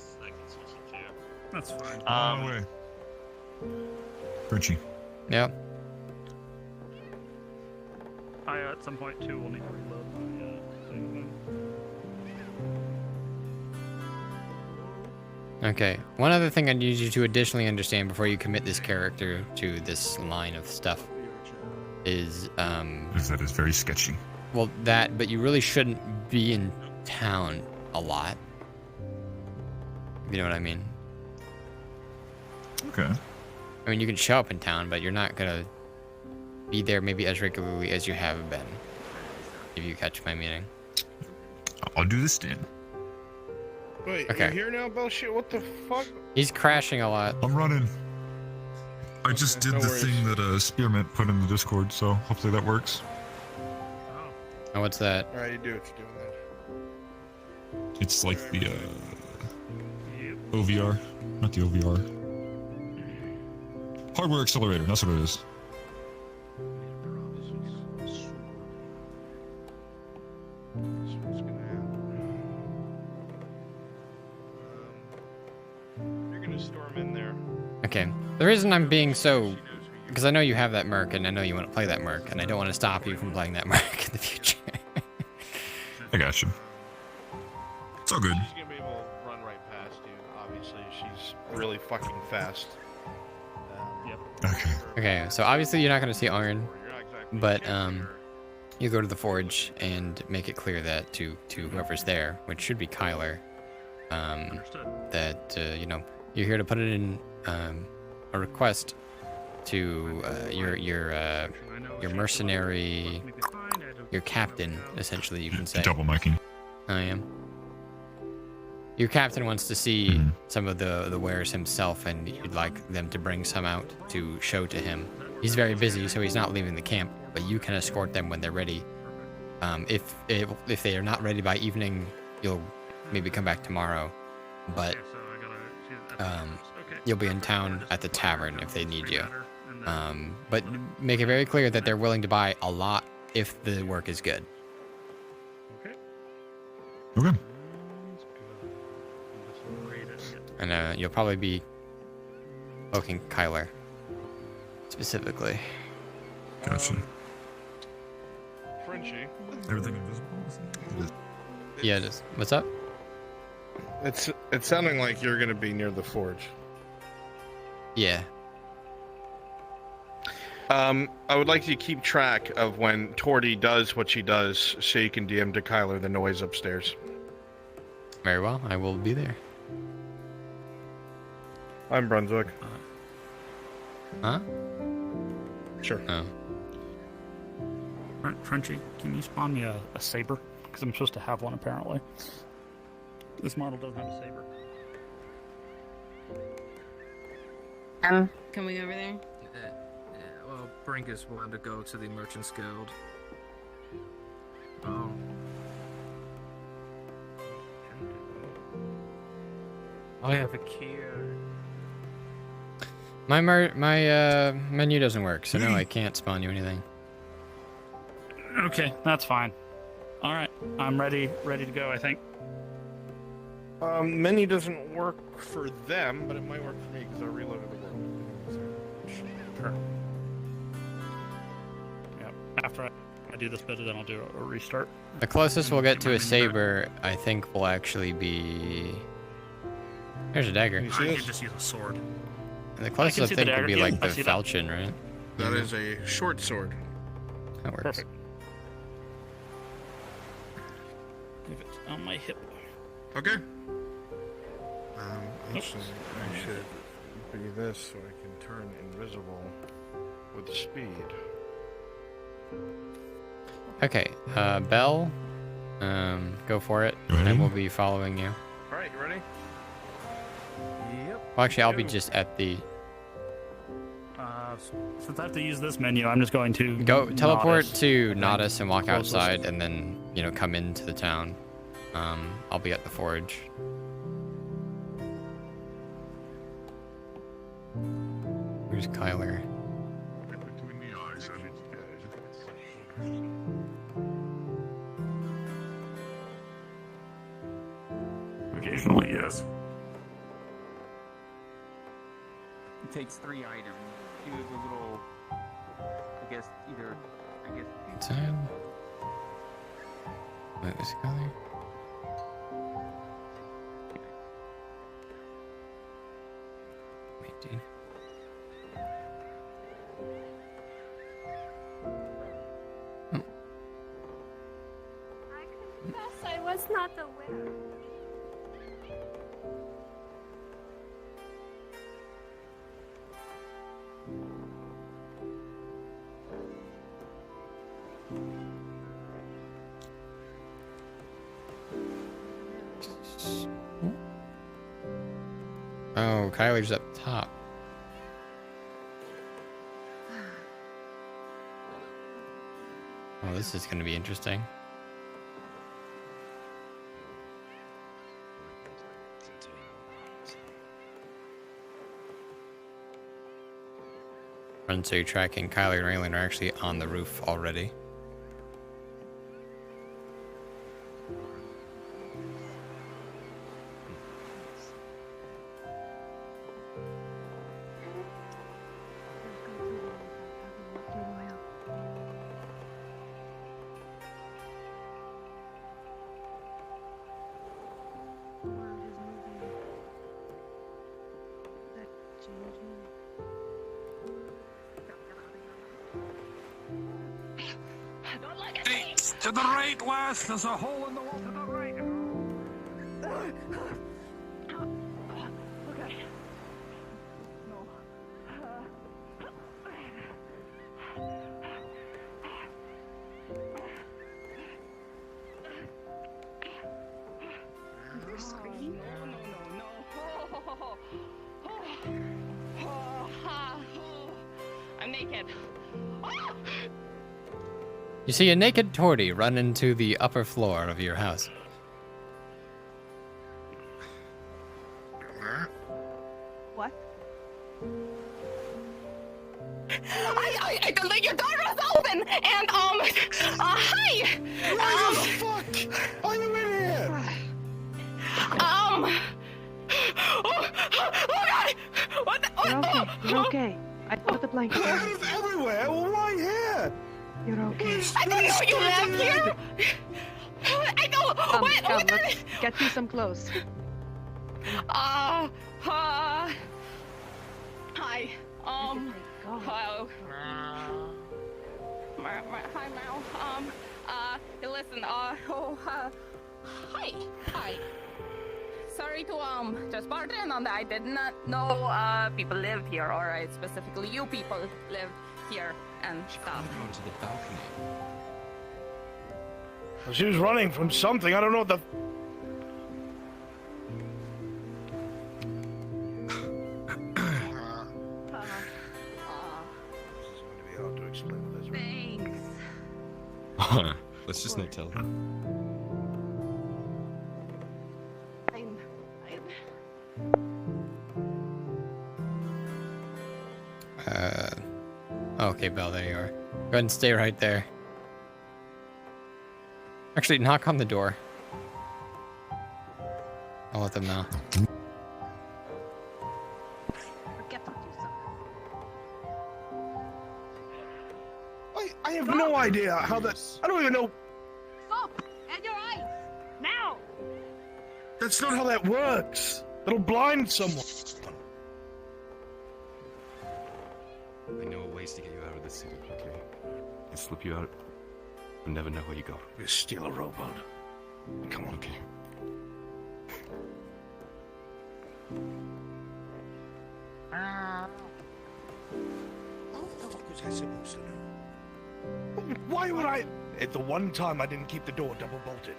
That's fine. Away. Frenchie. Yep. I at some point too will need to reload my thing. Okay. One other thing I need you to additionally understand before you commit this character to this line of stuff is That is very sketchy. well, but you really shouldn't be in town a lot. You know what I mean? Okay. I mean, you can show up in town, but you're not gonna be there maybe as regularly as you have been. If you catch my meaning. I'll do this then. Wait, Okay. you here now, bullshit? What the fuck? He's crashing a lot. I'm running. I just did no the worries. thing that Spearmint put in the Discord, so hopefully that works. Oh, what's that? Alright, you do what you're doing then. It's like the OVR, not the OVR. Hardware accelerator, that's what it is. You're gonna storm in there. Okay. The reason I'm being so... Because I know you have that merc, and I know you want to play that merc, and I don't want to stop you from playing that merc in the future. I got you. It's all good. She's gonna be able to run right past you. Obviously, she's really fucking fast. Yep. Okay. Okay, so obviously you're not going to see Iron, but you go to the forge and make it clear that to whoever's there, which should be Kyler, that you know, you're here to put it in a request to your mercenary, your captain, essentially you can say. Double miking. I am. Your captain wants to see some of the wares himself, and you'd like them to bring some out to show to him. He's very busy, so he's not leaving the camp, but you can escort them when they're ready. If they are not ready by evening, you'll maybe come back tomorrow, but you'll be in town at the tavern if they need you. But make it very clear that they're willing to buy a lot if the work is good. Okay. And you'll probably be poking Kyler specifically. Gotcha. Frenchie. Everything invisible? Yeah, it is. What's up? It's sounding like you're gonna be near the forge. Yeah. I would like you to keep track of when Torty does what she does, so you can DM to Kyler the noise upstairs. Very well. I will be there. I'm Brunswick. Huh? Sure. Oh. Frenchie, can you spawn me a saber? Because I'm supposed to have one apparently. This model doesn't have a saber. Can we go over there? Well, Brinkus wanted to go to the Merchants Guild. Oh. I have a key. My menu doesn't work, so no, I can't spawn you anything. Okay, that's fine. All right, I'm ready to go. I think. Menu doesn't work for them, but it might work for me because I reloaded the world. Sure. Yep. After I do this bit, then I'll do a restart. The closest we'll get to a saber, I think, will actually be. There's a dagger. I can just use a sword. The closest I think would be like the falchion, right? That is a short sword. That works. Perfect. If it's on my hip. Okay. Actually, I should be this so I can turn invisible with speed. Okay, Bell, go for it, and we'll be following you. All right, you ready? Yep. Well, actually, I'll be just at the. Since I have to use this menu, I'm just going to Go teleport Nodus. to Nodus and walk Closest. outside, and then come into the town. I'll be at the forge. Where's Kyler? Occasionally, yes. It takes 3 items. Do the little, I guess, 10. What is color? Wait, dude. Yes, I was not aware. Oh, Kyler's up top. Oh, this is going to be interesting. Frontier tracking Kyler and Raylan are actually on the roof already. Hey, to the right, lass. There's a hole in the wall to the right. Okay. You're screaming? No. I'm naked. You see a naked Torty run into the upper floor of your house. What? I don't think your door was open, and hi. Why the fuck are you in here? Oh God! You're okay. You're okay. I put the blanket Blood down. is everywhere. Why here? You're okay. I didn't know you lived here. I don't. Come, What? let's get you some clothes. Hi. Hello. Hi, Mal. Listen. Hi. Sorry to just barge in on that. I did not know people lived here, or specifically you people lived here and stuff. Onto the balcony. She was running from something. I don't know what the. This is going to be hard to explain with this. Thanks. Let's just not tell her. Okay, Belle, there you are. Go ahead and stay right there. Actually, knock on the door. I'll let them know. I have no idea how that. I don't even know. Stop! And your eyes! Now! That's not how that works. That'll blind someone. I know ways to get you out of the city, okay? And slip you out and never know where you go. We steal a rowboat. Come on. Okay. How the fuck was I supposed to know? Why would I? At the one time I didn't keep the door double bolted.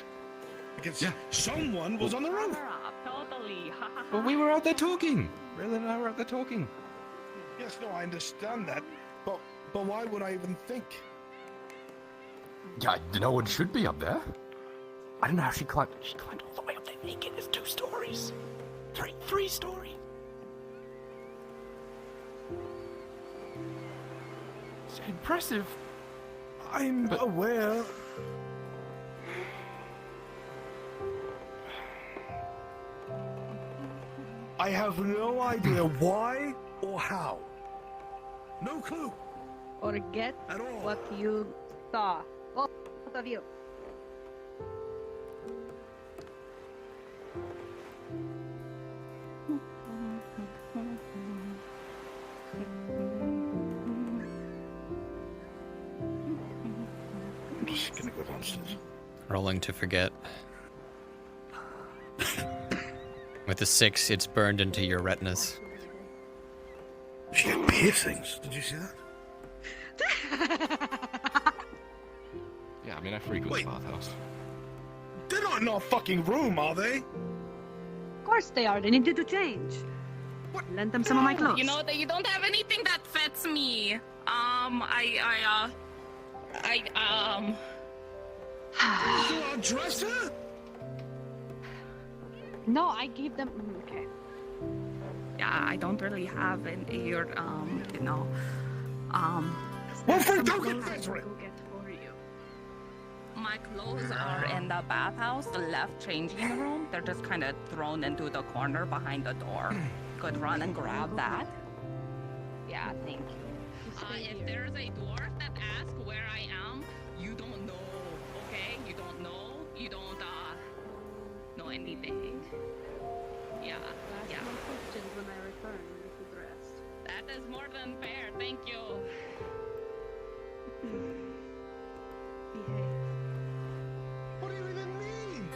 Because someone was on the roof. Totally. Well, we were out there talking. Raylan and I were out there talking. Yes, no, I understand that. But why would I even think? Yeah, no one should be up there. I don't know how she climbed. She climbed all the way up there naked. It's 2 stories. Three stories. It's impressive. I'm aware. I have no idea why or how. No clue. Forget what you saw. Both of you. I'm just gonna go downstairs. Rolling to forget. With a 6, it's burned into your retinas. She had piercings. Did you see that? Yeah, I mean, I frequent the bathhouse. They're not in our fucking room, are they? Of course they are. They needed to change. Lend them some of my clothes. You know that you don't have anything that fits me. You want to dress her? No, I gave them. Okay. Yeah, I don't really have an ear. Wilfred, go get Ezra. My clothes are in the bathhouse, the left changing room. They're just kind of thrown into the corner behind the door. Could run and grab that. Yeah, thank you. If there's a dwarf that asks where I am, you don't know, okay? You don't know. You don't know anything. Yeah, yeah. No questions when I return if you dressed. That is more than fair. Thank you. Behave. What do you even mean?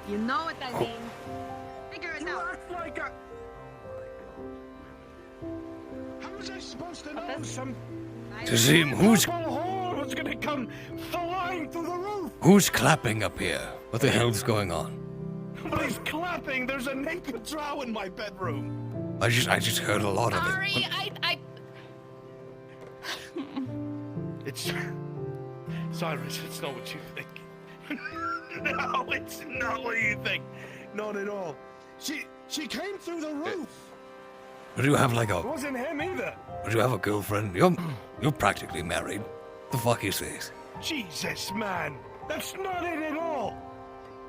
You know what I mean. Figure it You out. act like a... How was I supposed to know some... Tazim, who's whore was gonna come flying through the roof? who's clapping up here? What the hell's going on? Nobody's clapping. There's a naked drow in my bedroom. I just heard a lot of it. Sorry, I It's... Cyrus, it's not what you think. No, it's not what you think. Not at all. She came through the roof. Do you have like It a wasn't him either. do you have a girlfriend? You're practically married. The fuck is this? Jesus, man. That's not it at all.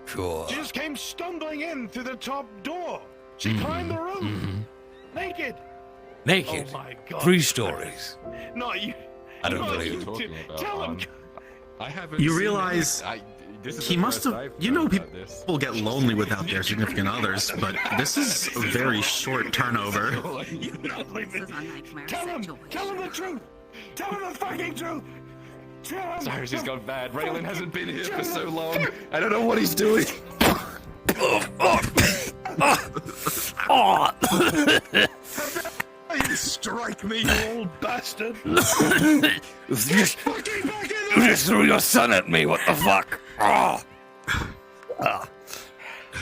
Sure. She just came stumbling in through the top door. She climbed the roof. Naked. Naked. Oh my God. 3 stories. Not you. I don't not believe you it. two. Talking about, Tell him. I haven't. You seen realize any- this is he the must first have. I've You know, heard about this. people get lonely without their significant others, but this is a very short turnover. You're not leaving. Tell him the truth. Tell him the fucking truth. Tell him. Cyrus has gone bad. Raylan hasn't been here for so long. I don't know what he's doing. You strike me, you old bastard. You just threw your son at me. What the fuck? Oh, I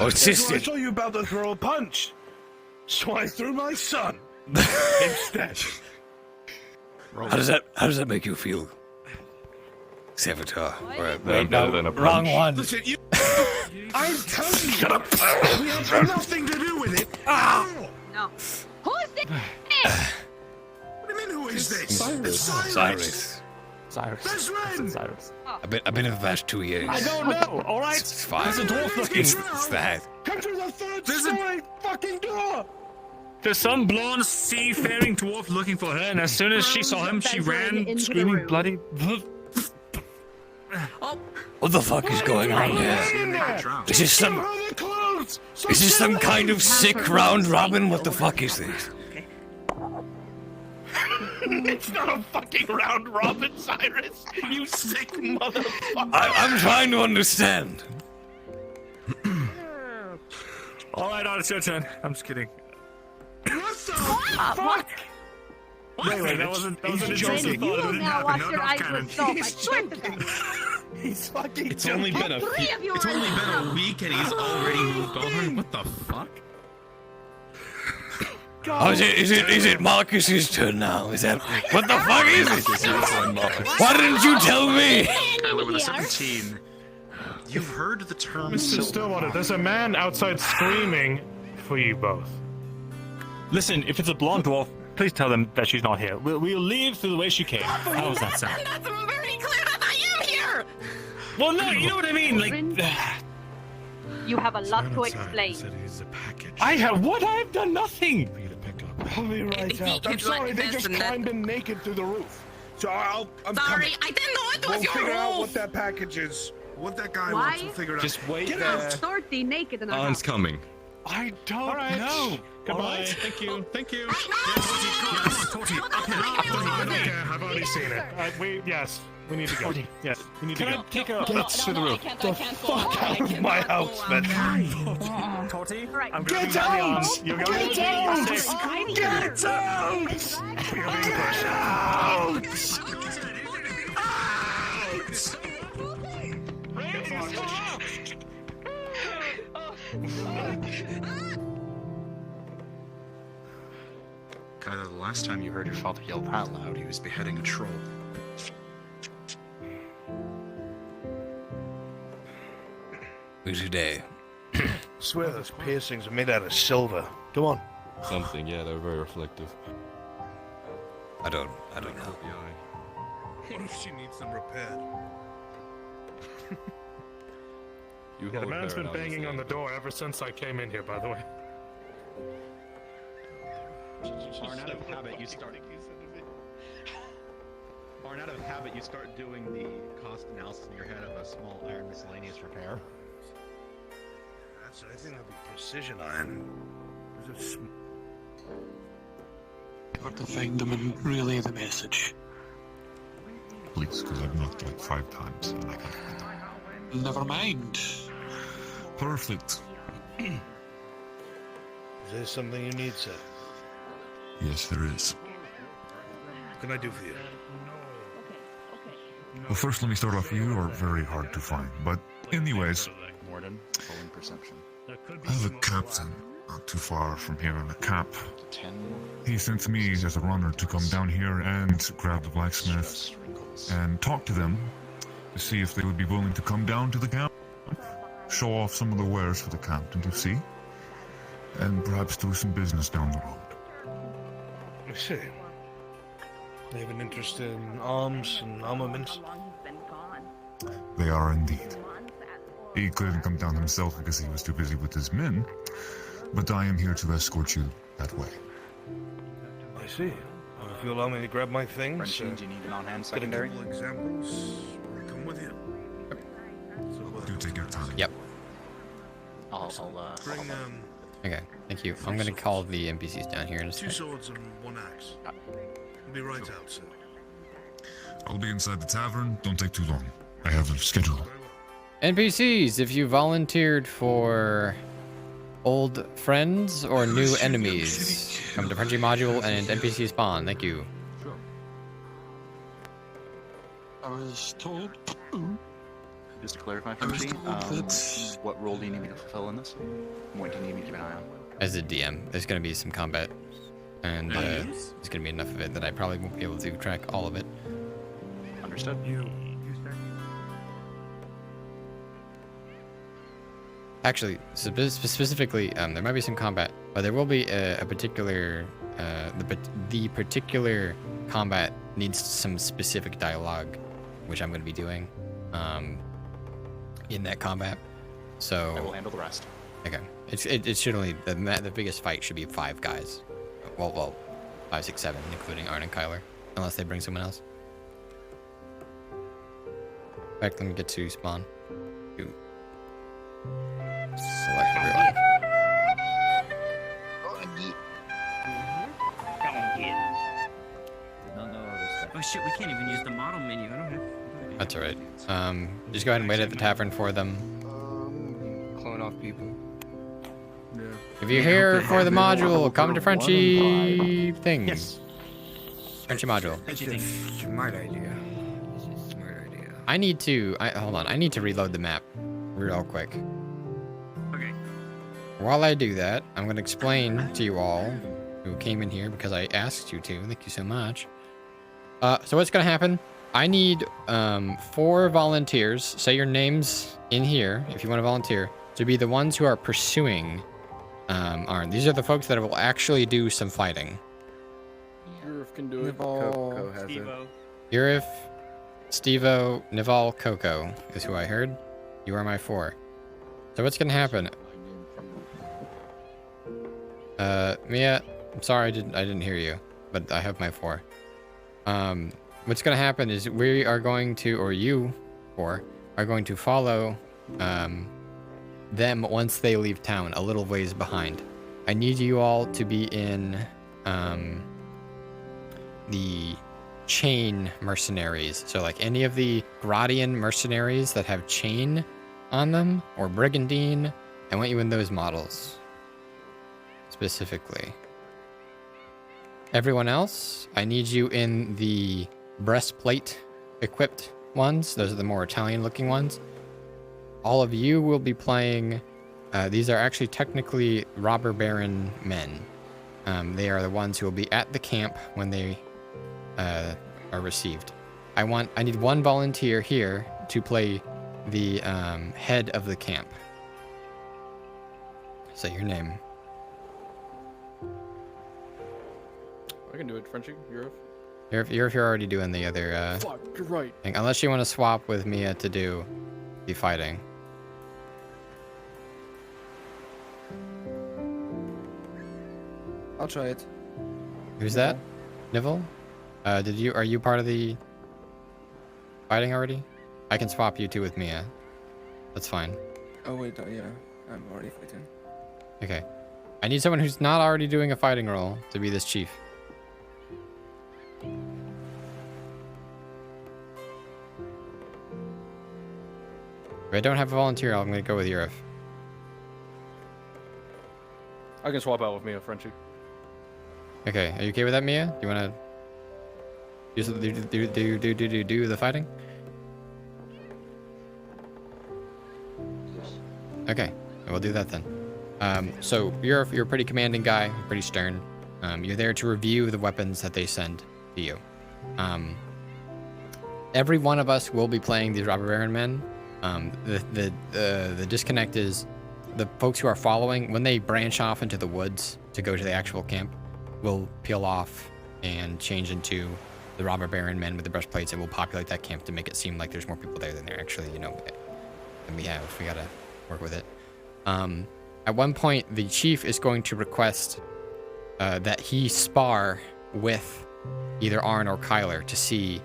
insisted. told you about to throw a punch. So I threw my son instead. How does that make you feel, Savitar? No, better than a wrong punch. one. Listen, you. I'm telling you. Shut up. We have nothing to do with it. No. Who's this? What do you mean, who is this? Cyrus. That's Ren. Cyrus. I've been in the past 2 years. I don't know. All right. It's fine. There's a dwarf looking. It's that. Come through the third-story fucking door. There's some blonde seafaring dwarf looking for her, and as soon as she saw him, she ran, screaming bloody. What the fuck is going on here? Is this some kind of sick round robin? What the fuck is this? It's not a fucking round robin, Cyrus. You sick motherfucker. I'm trying to understand. All right, it's your turn. I'm just kidding. What the fuck? Wait, that wasn't a He's joke. joking. You will now wash your eyes canon. with soap. I swear to God. He's fucking It's only been a Three of you it's are only in been the a week and he's already moved on. What the fuck? Oh, is it Marcus's turn now? Is that what the fuck is it? Why didn't you tell me? Tyler with a 17. You've heard the term Mr. Stillwater, there's a man outside screaming for you both. Listen, if it's a blonde dwarf, please tell them that she's not here. We'll leave through the way she came. How does that sound? That's very clear that I am here! Well, no, you know what I mean. Like, You have a lot to explain. I have what? I have done nothing. I'll be right out. I'm sorry, they just climbed in naked through the roof. So I'm Sorry, coming. I didn't know it was We'll your figure out roof. what that package is. What that guy Why? wants, we'll figure it out. Just wait Get there. out. Dorothy naked in our On's house. coming. I don't All right. know. Goodbye. Thank you. Thank you. Yes, Toti, up here. I don't care. I've already seen it. Yes, we need to go. Yes, we need to go. Take her. Get to the roof. The fuck out of my house, man. Torty, Right. I'm Get going out! to You're Get going out! to Get out! We're being pushed out! Kyler, the last time you heard your father yell that loud, he was beheading a troll. Today. Swear those piercings are made out of silver. Come on. Something, yeah, they're very reflective. I don't know. What if she needs them repaired? You Yeah, the hold man's her been and banging on the understand. door ever since I came in here, by the way. Barn, out of habit, you start. Barn, out of habit, you start doing the cost analysis in your head of a small iron miscellaneous repair. I think that'd be precision iron. Where to find them and relay the message. Please, because I've knocked like 5 times and I can't find them. Never mind. Perfect. Is there something you need, sir? Yes, there is. What can I do for you? Well, first, let me start off. You are very hard to find. But, anyways, Morden, rolling perception. I have a captain not too far from here in a camp. 10. He sent me as a runner to come down here and grab the blacksmith and talk to them to see if they would be willing to come down to the camp, show off some of the wares for the captain to see, and perhaps do some business down the road. I see. They have an interest in arms and armaments. They are indeed. He couldn't come down himself because he was too busy with his men, but I am here to escort you that way. I see. If you allow me to grab my things, Frenchie, do you need an on-hand get a secondary? couple examples. Will I come with you? Do take your time. Yep. I'll Bring Okay, thank you. I'm gonna call the NPCs down here in a 2 second. swords and 1 axe. I'll be right out, sir. I'll be inside the tavern. Don't take too long. I have a schedule. NPCs, if you volunteered for old friends or new enemies, come to Frenchie module and NPC spawn. Thank you. I was told. Just to clarify, Frenchie, what role do you need me to fulfill in this? What do you need me to keep an eye on? As a DM, there's gonna be some combat, and there's gonna be enough of it that I probably won't be able to track all of it. Understood. Actually, specifically, there might be some combat, but there will be a particular, the particular combat needs some specific dialogue, which I'm going to be doing, in that combat. So I will handle the rest. Okay, it should only the biggest fight should be 5 guys, well, 5, 6, 7, including Arn and Kyler, unless they bring someone else. In fact, let me get to spawn. Select everyone. Oh shit, we can't even use the model menu. I don't have. That's alright. Just go ahead and wait at the tavern for them. Clone off people. Yeah. If you're here for the module, come to Frenchie thing. Yes. Frenchie module. Smart idea. I need to. Hold on. I need to reload the map real quick. Okay. While I do that, I'm going to explain to you all who came in here because I asked you to. Thank you so much. So what's going to happen? I need 4 volunteers. Say your names in here if you want to volunteer to be the ones who are pursuing Arn. These are the folks that will actually do some fighting. Eurif can do it. Nival, Coco has Stevo. Urif, Stevo, Nival, Coco is who I heard. You are my 4. So what's gonna happen? Mia, I'm sorry I didn't hear you, but I have my 4. What's gonna happen is we are going to, or you 4, are going to follow them once they leave town, a little ways behind. I need you all to be in the chain mercenaries. So like any of the Gradian mercenaries that have chain on them, or Brigandine, I want you in those models specifically. Everyone else, I need you in the breastplate equipped ones. Those are the more Italian looking ones. All of you will be playing, these are actually technically robber baron men. They are the ones who will be at the camp when they are received. I need one volunteer here to play the head of the camp. Say your name. I can do it, Frenchie. Eurif. You're already doing the other Fuck, you're right. thing. Unless you want to swap with Mia to do the fighting. I'll try it. Who's that? Nivell? Are you part of the fighting already? I can swap you two with Mia. That's fine. Oh wait, yeah, I'm already fighting. Okay. I need someone who's not already doing a fighting role to be this chief. If I don't have a volunteer, I'm gonna go with Eurif. I can swap out with Mia, Frenchie. Okay, are you okay with that, Mia? Do you wanna do the fighting? Okay, we'll do that then. So you're a pretty commanding guy, pretty stern. You're there to review the weapons that they send to you. Every one of us will be playing these robber baron men. The disconnect is the folks who are following, when they branch off into the woods to go to the actual camp, will peel off and change into the robber baron men with the breastplates, and will populate that camp to make it seem like there's more people there than there actually, than we have. We gotta work with it. At one point, the chief is going to request that he spar with either Arn or Kyler to see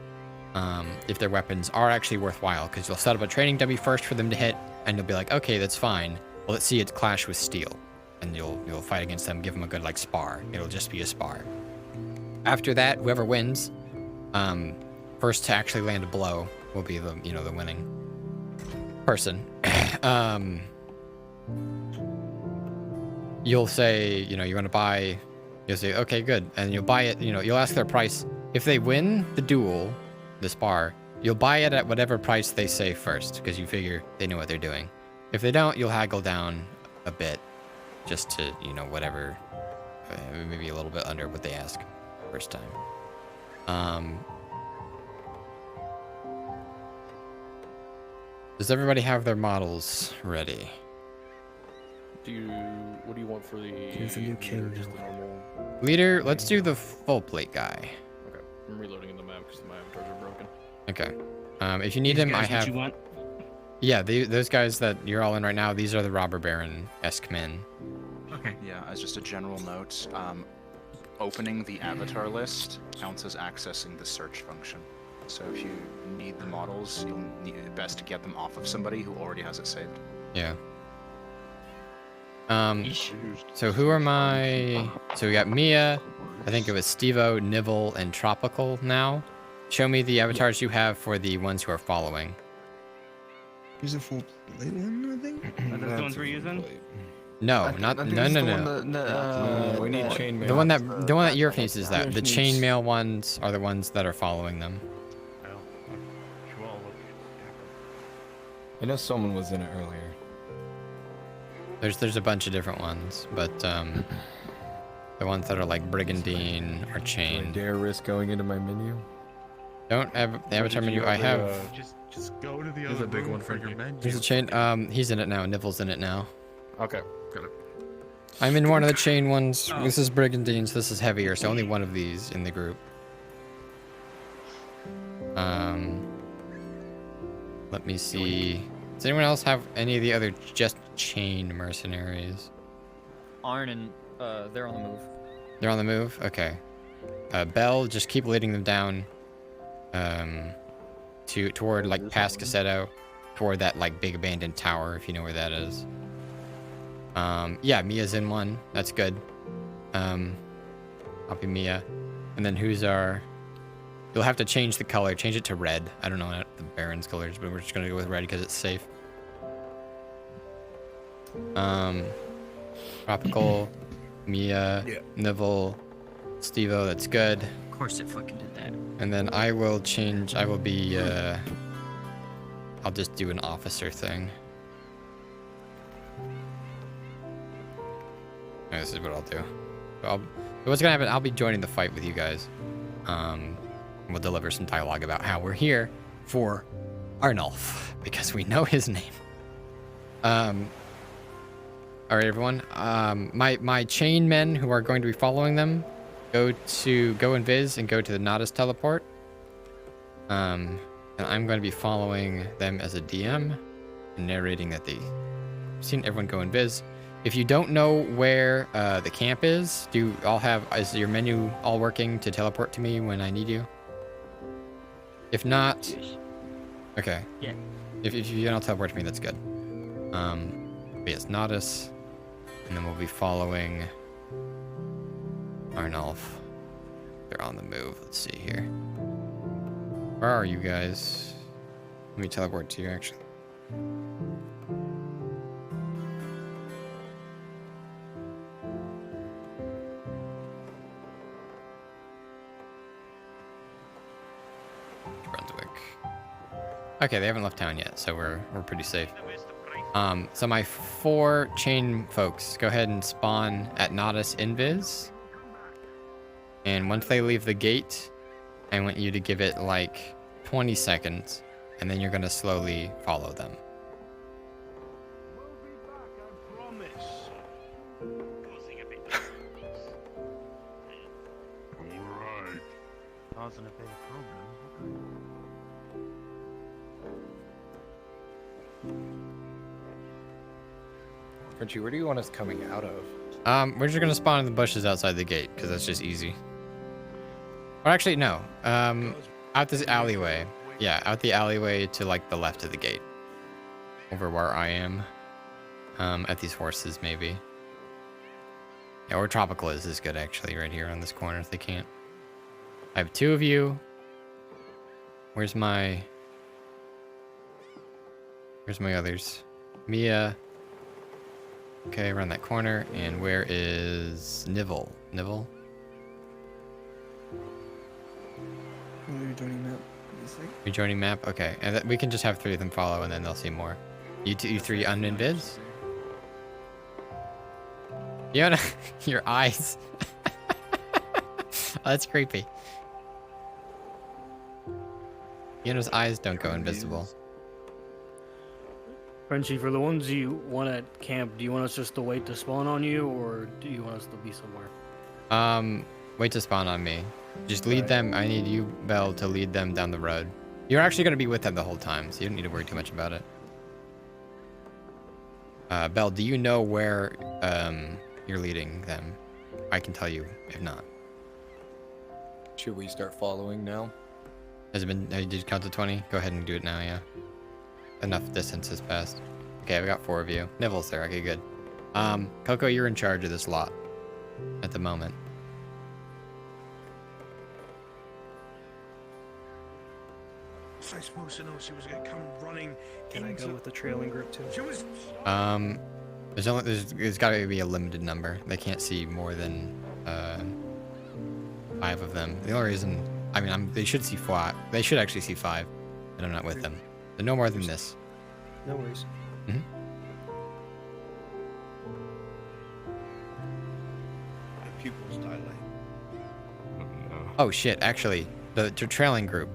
if their weapons are actually worthwhile, because you'll set up a training dummy first for them to hit, and you'll be like, okay, that's fine. Well, let's see it clash with steel, and you'll fight against them, give them a good spar. It'll just be a spar. After that, whoever wins, first to actually land a blow will be the the winning person. You'll say, you want to buy. You'll say, okay, good, and you'll buy it. You'll ask their price. If they win the duel, the spar, you'll buy it at whatever price they say first, because you figure they know what they're doing. If they don't, you'll haggle down a bit, just to whatever, maybe a little bit under what they ask first time. Does everybody have their models ready? What do you want for the? Here's a new king. Just the normal. Leader, let's do the full plate guy. Okay, I'm reloading in the map because my avatars are broken. Okay. If you need him, I have. What you want? Yeah, those guys that you're all in right now, these are the robber baron-esque men. Okay. Yeah, as just a general note, opening the avatar list counts as accessing the search function. So if you need the models, you'll need it best to get them off of somebody who already has it saved. Yeah. So who are my... So we got Mia, I think it was Stevo, Nivell, and Tropical now. Show me the avatars you have for the ones who are following. Here's a full plate one, I think. Are those the ones we're using? No, no. We need chainmail. The one that Eurif needs is that. The chainmail ones are the ones that are following them. I know someone was in it earlier. There's a bunch of different ones, but the ones that are like Brigandine are chained. Do I dare risk going into my menu? Don't have the avatar menu. I have. Just go to the There's other a big room one for for your menu. There's a chain. He's in it now. Nivell's in it now. Okay, got it. I'm in one of the chain ones. Oh. This is brigandines. This is heavier, so only one of these in the group. Let me see. Does anyone else have any of the other just chain mercenaries? Arn and they're on the move. They're on the move? Okay. Bell, just keep leading them down toward like past Cassetto, toward that like big abandoned tower, if you know where that is. Yeah, Mia's in one. That's good. I'll be Mia. And then who's our... You'll have to change the color. Change it to red. I don't know the Baron's colors, but we're just gonna go with red because it's safe. Tropical, Mia, Nivelle, Stevo, that's good. Of course it fucking did that. And then I will change, I will be, I'll just do an officer thing. And this is what I'll do. What's gonna happen, I'll be joining the fight with you guys. We'll deliver some dialogue about how we're here for Arnulf, because we know his name. Alright everyone, my chain men who are going to be following them, go and Viz and go to the Nodus teleport. And I'm going to be following them as a DM and narrating that they've seen everyone go and Viz. If you don't know where the camp is, is your menu all working to teleport to me when I need you? If not, okay. Yeah. If you don't teleport to me, that's good. But yes, Nodus, and then we'll be following Arnulf. They're on the move. Let's see here. Where are you guys? Let me teleport to you, actually. Brunswick. Okay, they haven't left town yet, so we're pretty safe. So my 4 chain folks, go ahead and spawn at Nodus Invis. And once they leave the gate, I want you to give it like 20 seconds, and then you're gonna slowly follow them. Alright. Causing a big problem. Frenchie, where do you want us coming out of? We're just gonna spawn in the bushes outside the gate, because that's just easy. Or actually, no. Out this alleyway. Yeah, out the alleyway to like the left of the gate. Over where I am. At these horses, maybe. Yeah, or Tropical is good, actually, right here on this corner, if they can't. I have 2 of you. Where's my others? Mia. Okay, around that corner. And where is Nivelle? Nivelle? You're joining map. You're joining map? Okay. And we can just have 3 of them follow and then they'll see more. You 3 uninvis? You know, your eyes. Oh, that's creepy. Yano's eyes don't go invisible. Frenchie, for the ones you want at camp, do you want us just to wait to spawn on you, or do you want us to be somewhere? Wait to spawn on me. Just lead them. I need you, Belle, to lead them down the road. You're actually going to be with them the whole time, so you don't need to worry too much about it. Belle, do you know where you're leading them? I can tell you, if not. Should we start following now? Has it been, did you count to 20? Go ahead and do it now, yeah. Enough distance has passed. Okay, we got 4 of you. Nivelle's there, okay, good. Coco, you're in charge of this lot at the moment. Was I supposed to know she was gonna come running? Can I go with the trailing group too? She was. There's got to be a limited number. They can't see more than 5 of them. The only reason, I mean, they should see 5. They should actually see 5, and I'm not with them. But no more than this. No worries. Mm-hmm. My pupils dilate. Oh shit! Actually, the trailing group.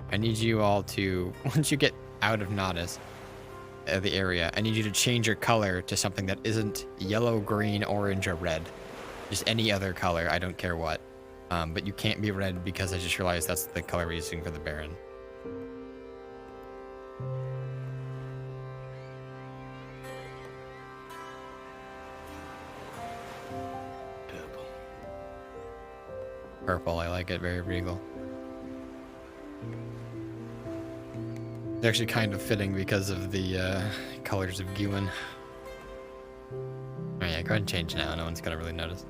I need you all to once you get out of Nodus, the area. I need you to change your color to something that isn't yellow, green, orange, or red. Just any other color. I don't care what. But you can't be red because I just realized that's the color we're using for the Baron. Purple, I like it, very regal. It's actually kind of fitting because of the colors of Gewin. Oh yeah, go ahead and change now, no one's gonna really notice.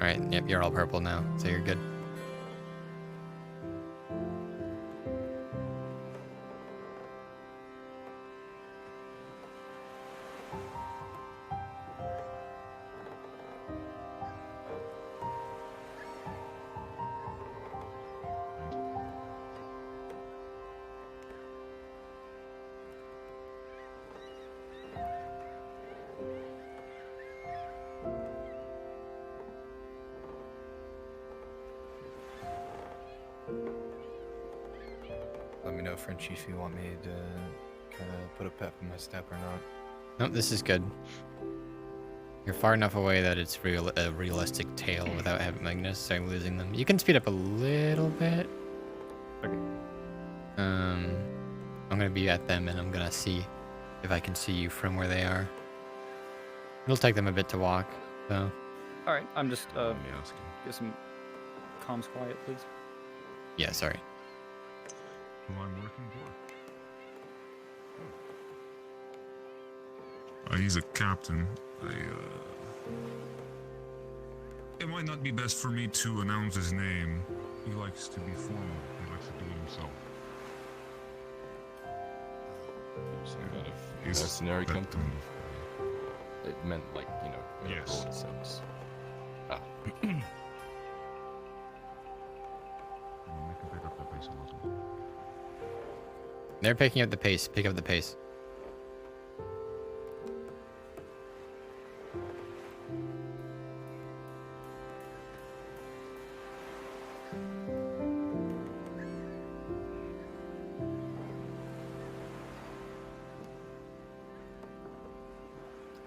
Alright, yep, you're all purple now, so you're good. Let me know, Frenchie, if you want me to kind of put a pep in my step or not. Nope, this is good. You're far enough away that it's a realistic tale without having necessarily losing them. You can speed up a little bit. Okay. I'm gonna be at them and I'm gonna see if I can see you from where they are. It'll take them a bit to walk, so. All right, I'm just get some comms quiet, please. Yeah, sorry. Who I'm working for? He's a captain. It might not be best for me to announce his name. He likes to be formal. He likes to do it himself. Some kind of He's mercenary that company. kind It meant like, you know, in a Yes. broad sense. Ah. We can pick up the pace a little. They're picking up the pace. Pick up the pace.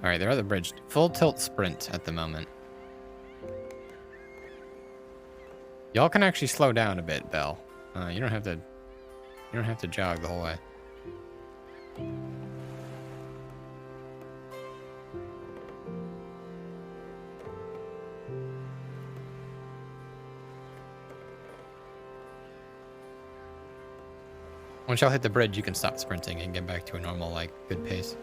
Alright, they're at the bridge. Full tilt sprint at the moment. Y'all can actually slow down a bit, Belle. You don't have to jog the whole way. Once y'all hit the bridge, you can stop sprinting and get back to a normal, like, good pace.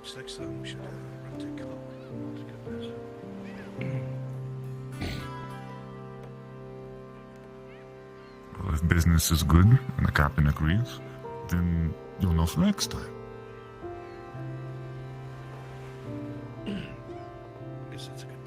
Perhaps next time we should run to club. Well, if business is good and the captain agrees, then you'll know for next time. I guess that's a good point.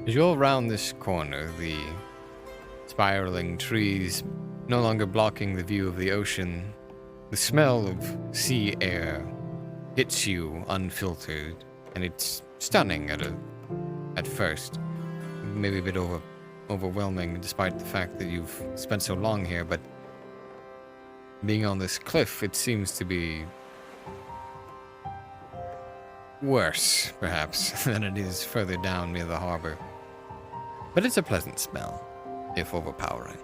As you all round this corner, the spiraling trees no longer blocking the view of the ocean, the smell of sea air hits you unfiltered, and it's stunning at first. Maybe a bit overwhelming despite the fact that you've spent so long here, but being on this cliff, it seems to be worse, perhaps, than it is further down near the harbor. But it's a pleasant smell, if overpowering.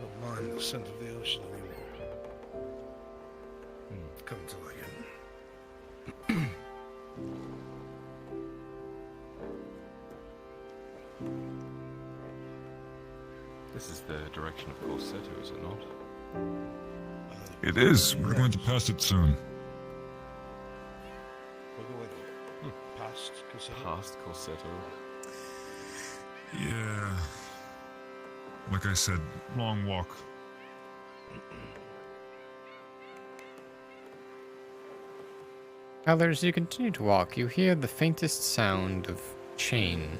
Don't mind the scent of the ocean anymore. I've come to like it. This is the direction of Corsetto, is it not? It is. We're going to pass it soon. We're going past Corsetto. Past Corsetto. Yeah. Like I said, long walk. However, as you continue to walk, you hear the faintest sound of chain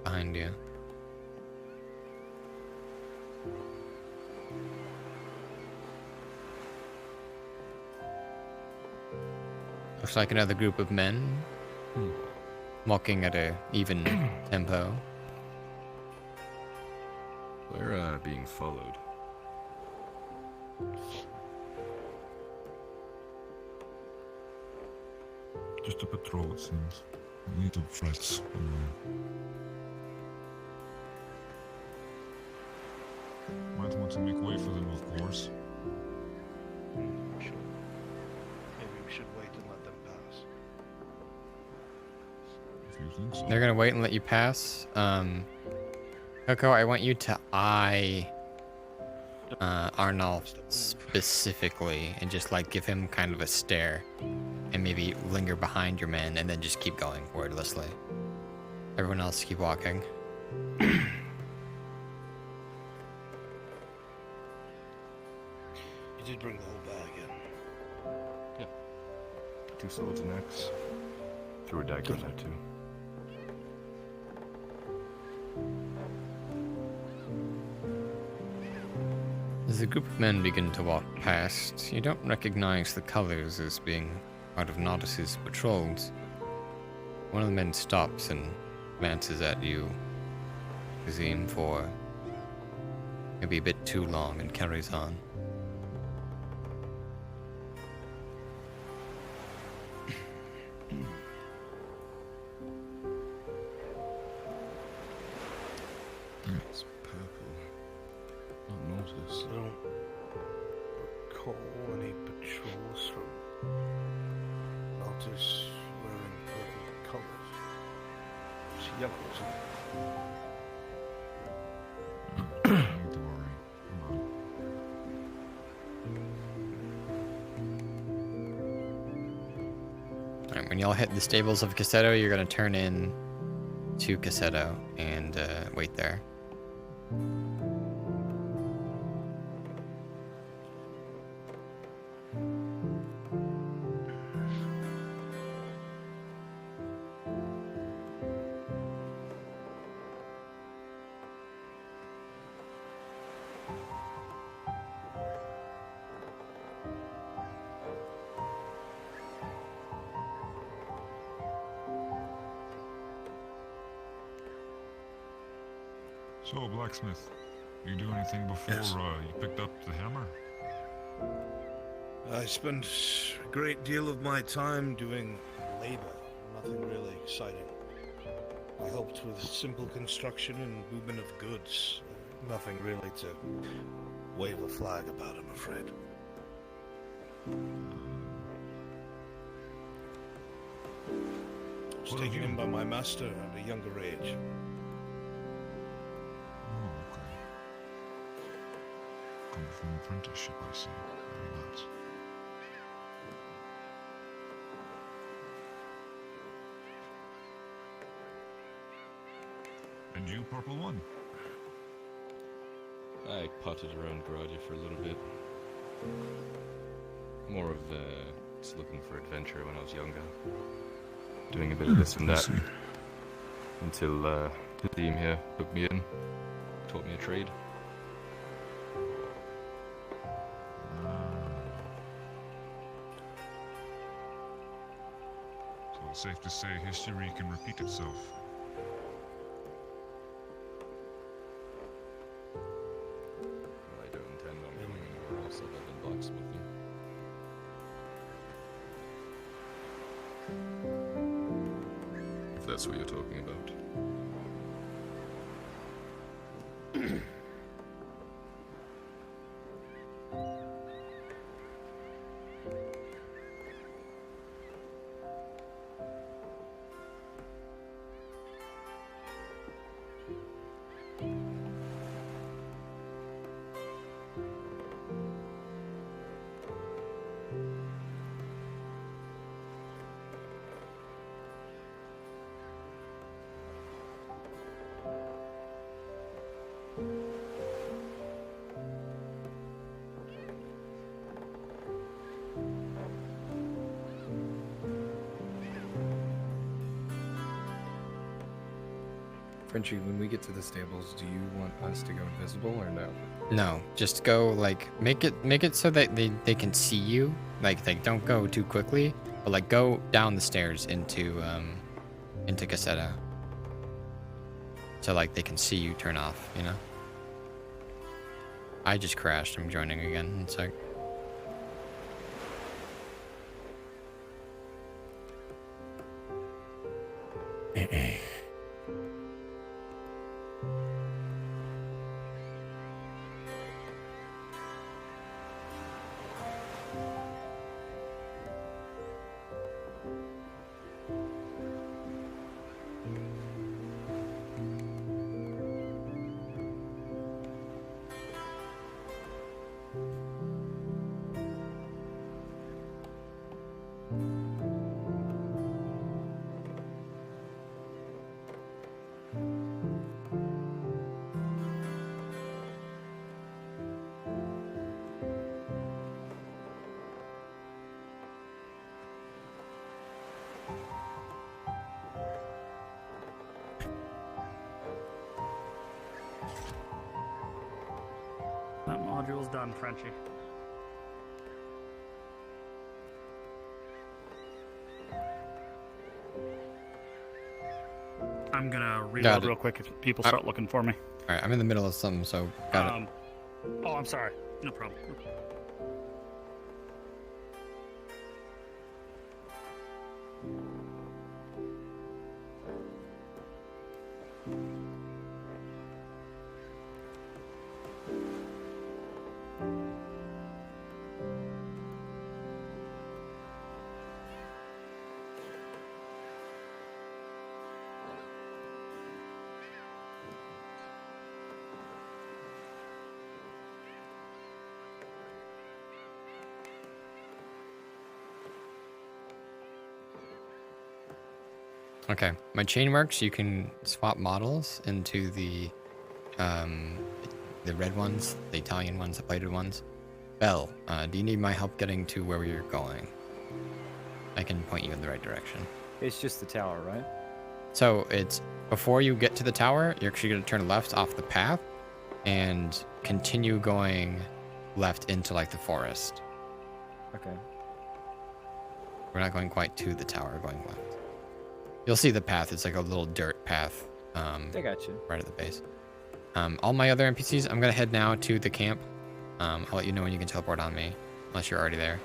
behind you. Looks like another group of men walking at a even tempo. We're being followed. Just a patrol, it seems. We need to threats. Might want to make way for them, of course. Maybe we should wait and let them pass. If you think so. They're gonna wait and let you pass. Coco, I want you to eye Arnolf specifically and just like give him kind of a stare and maybe linger behind your men and then just keep going wordlessly. Everyone else keep walking. You did bring the whole bag in. Yeah. 2 swords and axe. Threw a dagger in there too. As the group of men begin to walk past, you don't recognize the colors as being part of Nodus's patrols. One of the men stops and glances at you, Kazim, for maybe a bit too long and carries on. It's purple. Not Nodus. I don't recall any patrols from Nodus wearing purple colours. It's yellow, isn't it? Don't worry. Come on. Alright, when y'all hit the stables of Cassetto, you're gonna turn in to Cassetto and wait there. So, blacksmith, you do anything before Yes. You picked up the hammer? I spend a great deal of my time doing labor, nothing really exciting. I helped with simple construction and movement of goods. Nothing really to wave a flag about, I'm afraid. I was taken in by my master at a younger age. Oh, okay. Coming from apprenticeship, I see. Very nice. And you, Purple One? I potted around Garadia for a little bit. More of just looking for adventure when I was younger. Doing a bit of this and I that. see. Until the team here took me in, taught me a trade. So it's safe to say history can repeat itself. I don't intend on going anywhere else other than blacksmithing. If that's what you're talking about. Frenchie, when we get to the stables, do you want us to go invisible or no? No, just go like make it so that they can see you. Like don't go too quickly, but like go down the stairs into Caseta. So like they can see you turn off, you know? I just crashed. I'm joining again in a sec. That module's done, Frenchie. I'm gonna reload real quick if people start looking for me. Alright, I'm in the middle of something, so got it. Oh, I'm sorry. No problem. Okay, my chain works. You can swap models into the red ones, the Italian ones, the plated ones. Belle, do you need my help getting to where you're going? I can point you in the right direction. It's just the tower, right? So it's before you get to the tower, you're actually going to turn left off the path and continue going left into like the forest. Okay. We're not going quite to the tower, we're going left. You'll see the path. It's like a little dirt path. I got you. Right at the base. All my other NPCs, I'm gonna head now to the camp. I'll let you know when you can teleport on me, unless you're already there.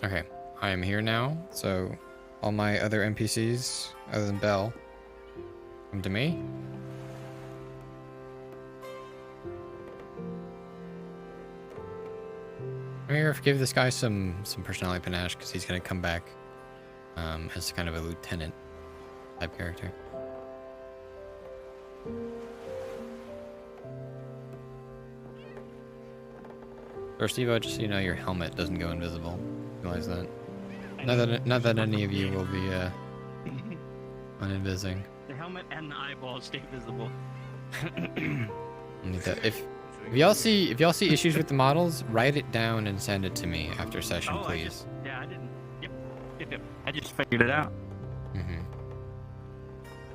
Okay, I am here now, so all my other NPCs, other than Belle, come to me. I'm here to give this guy some personality panache because he's gonna come back as kind of a lieutenant type character. First, Evo, just so you know, your helmet doesn't go invisible. Realize that. Not that any of you will be uninvising. The helmet and the eyeballs stay visible. If y'all see issues with the models, write it down and send it to me after session, please. I didn't. Yep. I just figured it out. Mm-hmm.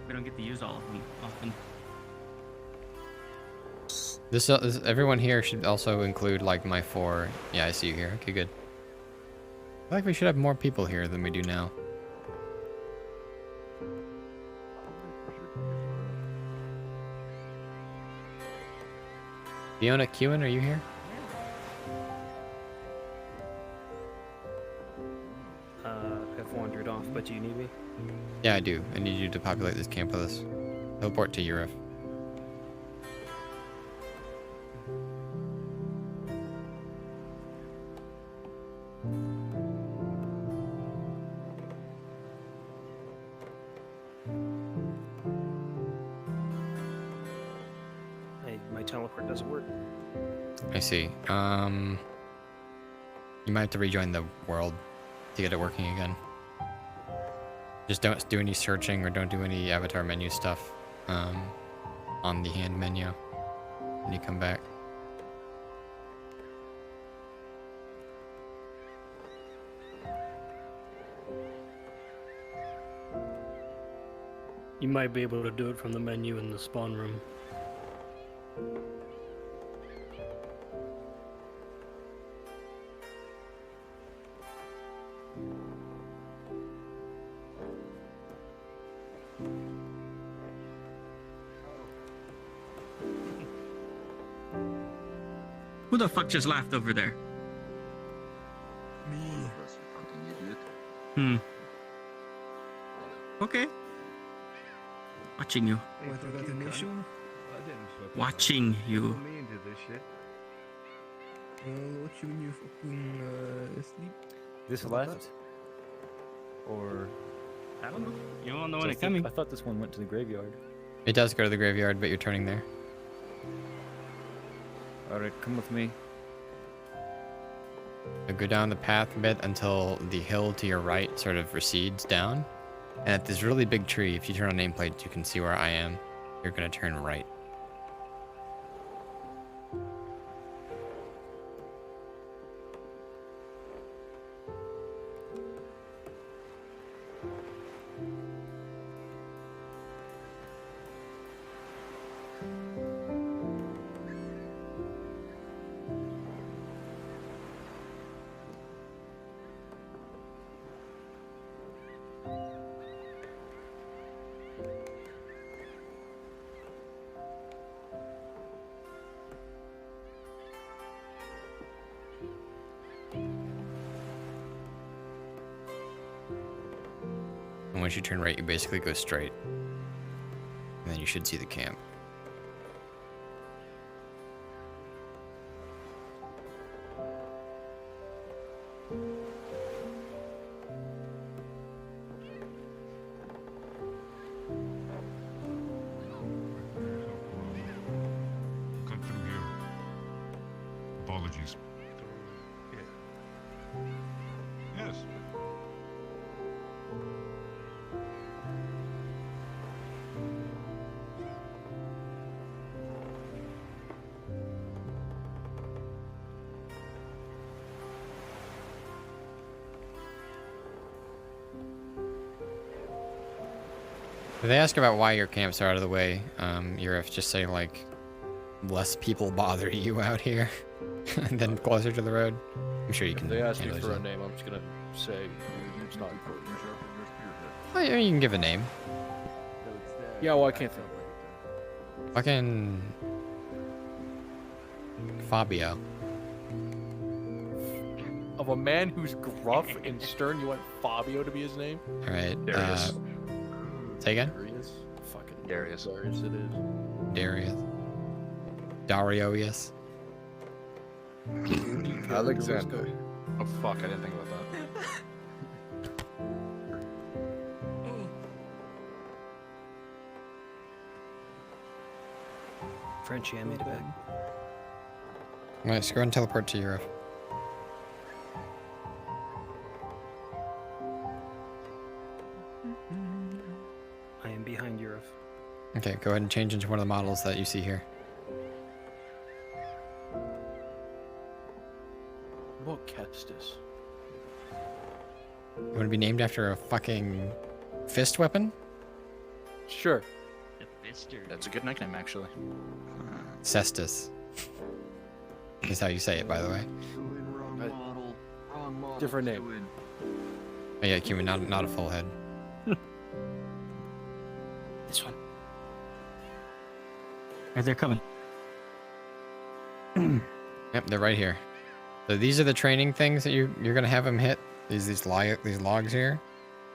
We don't get to use all of them often. This everyone here should also include like my 4. Yeah, I see you here. Okay, good. I feel like we should have more people here than we do now. Fiona Kewen, are you here? I've wandered off, but do you need me? Yeah, I do. I need you to populate this camp with us. Teleport to Eurif. Hey, my teleport doesn't work. I see. You might have to rejoin the world to get it working again. Just don't do any searching or don't do any avatar menu stuff. on the hand menu when you come back. You might be able to do it from the menu in the spawn room. Who the fuck just laughed over there? Me. Hmm. Okay. Watching you. What, I got an issue? Watching you. Me into this shit. What you when you fucking sleep? This left? Or... I don't know. You don't know So when I it's think- coming. I thought this one went to the graveyard. It does go to the graveyard, but you're turning there. Alright, come with me. So go down the path a bit until the hill to your right sort of recedes down. And at this really big tree, if you turn on nameplate, you can see where I am. You're gonna turn right. And once you turn right, you basically go straight. And then you should see the camp. Come through here. Apologies. Yes. If they ask about why your camps are out of the way, Yurif, just say like, less people bother you out here, and then closer to the road. I'm sure you can. If they ask me handle for a yourself. name, I'm just gonna say it's not important. Oh, yeah, you can give a name. Yeah, well, I can't think. Fucking Fabio. Of a man who's gruff and stern, you want Fabio to be his name? All right. Darius. Say again. Darius. Fucking Darius. Darius it is. Darius. Dario, yes. Alexander. Oh fuck, I didn't think about that. Frenchie, I made it back. Alright, so go ahead and teleport to Europe. I am behind Europe. Okay, go ahead and change into one of the models that you see here. What Kestis? You want to be named after a fucking fist weapon? Sure. That's a good nickname, actually. Cestus. Is how you say it, by the way. Different name. Oh, yeah, Cumin, not a full head. This one. Right, they're coming. Yep, they're right here. So these are the training things that you're gonna have them hit. These logs here,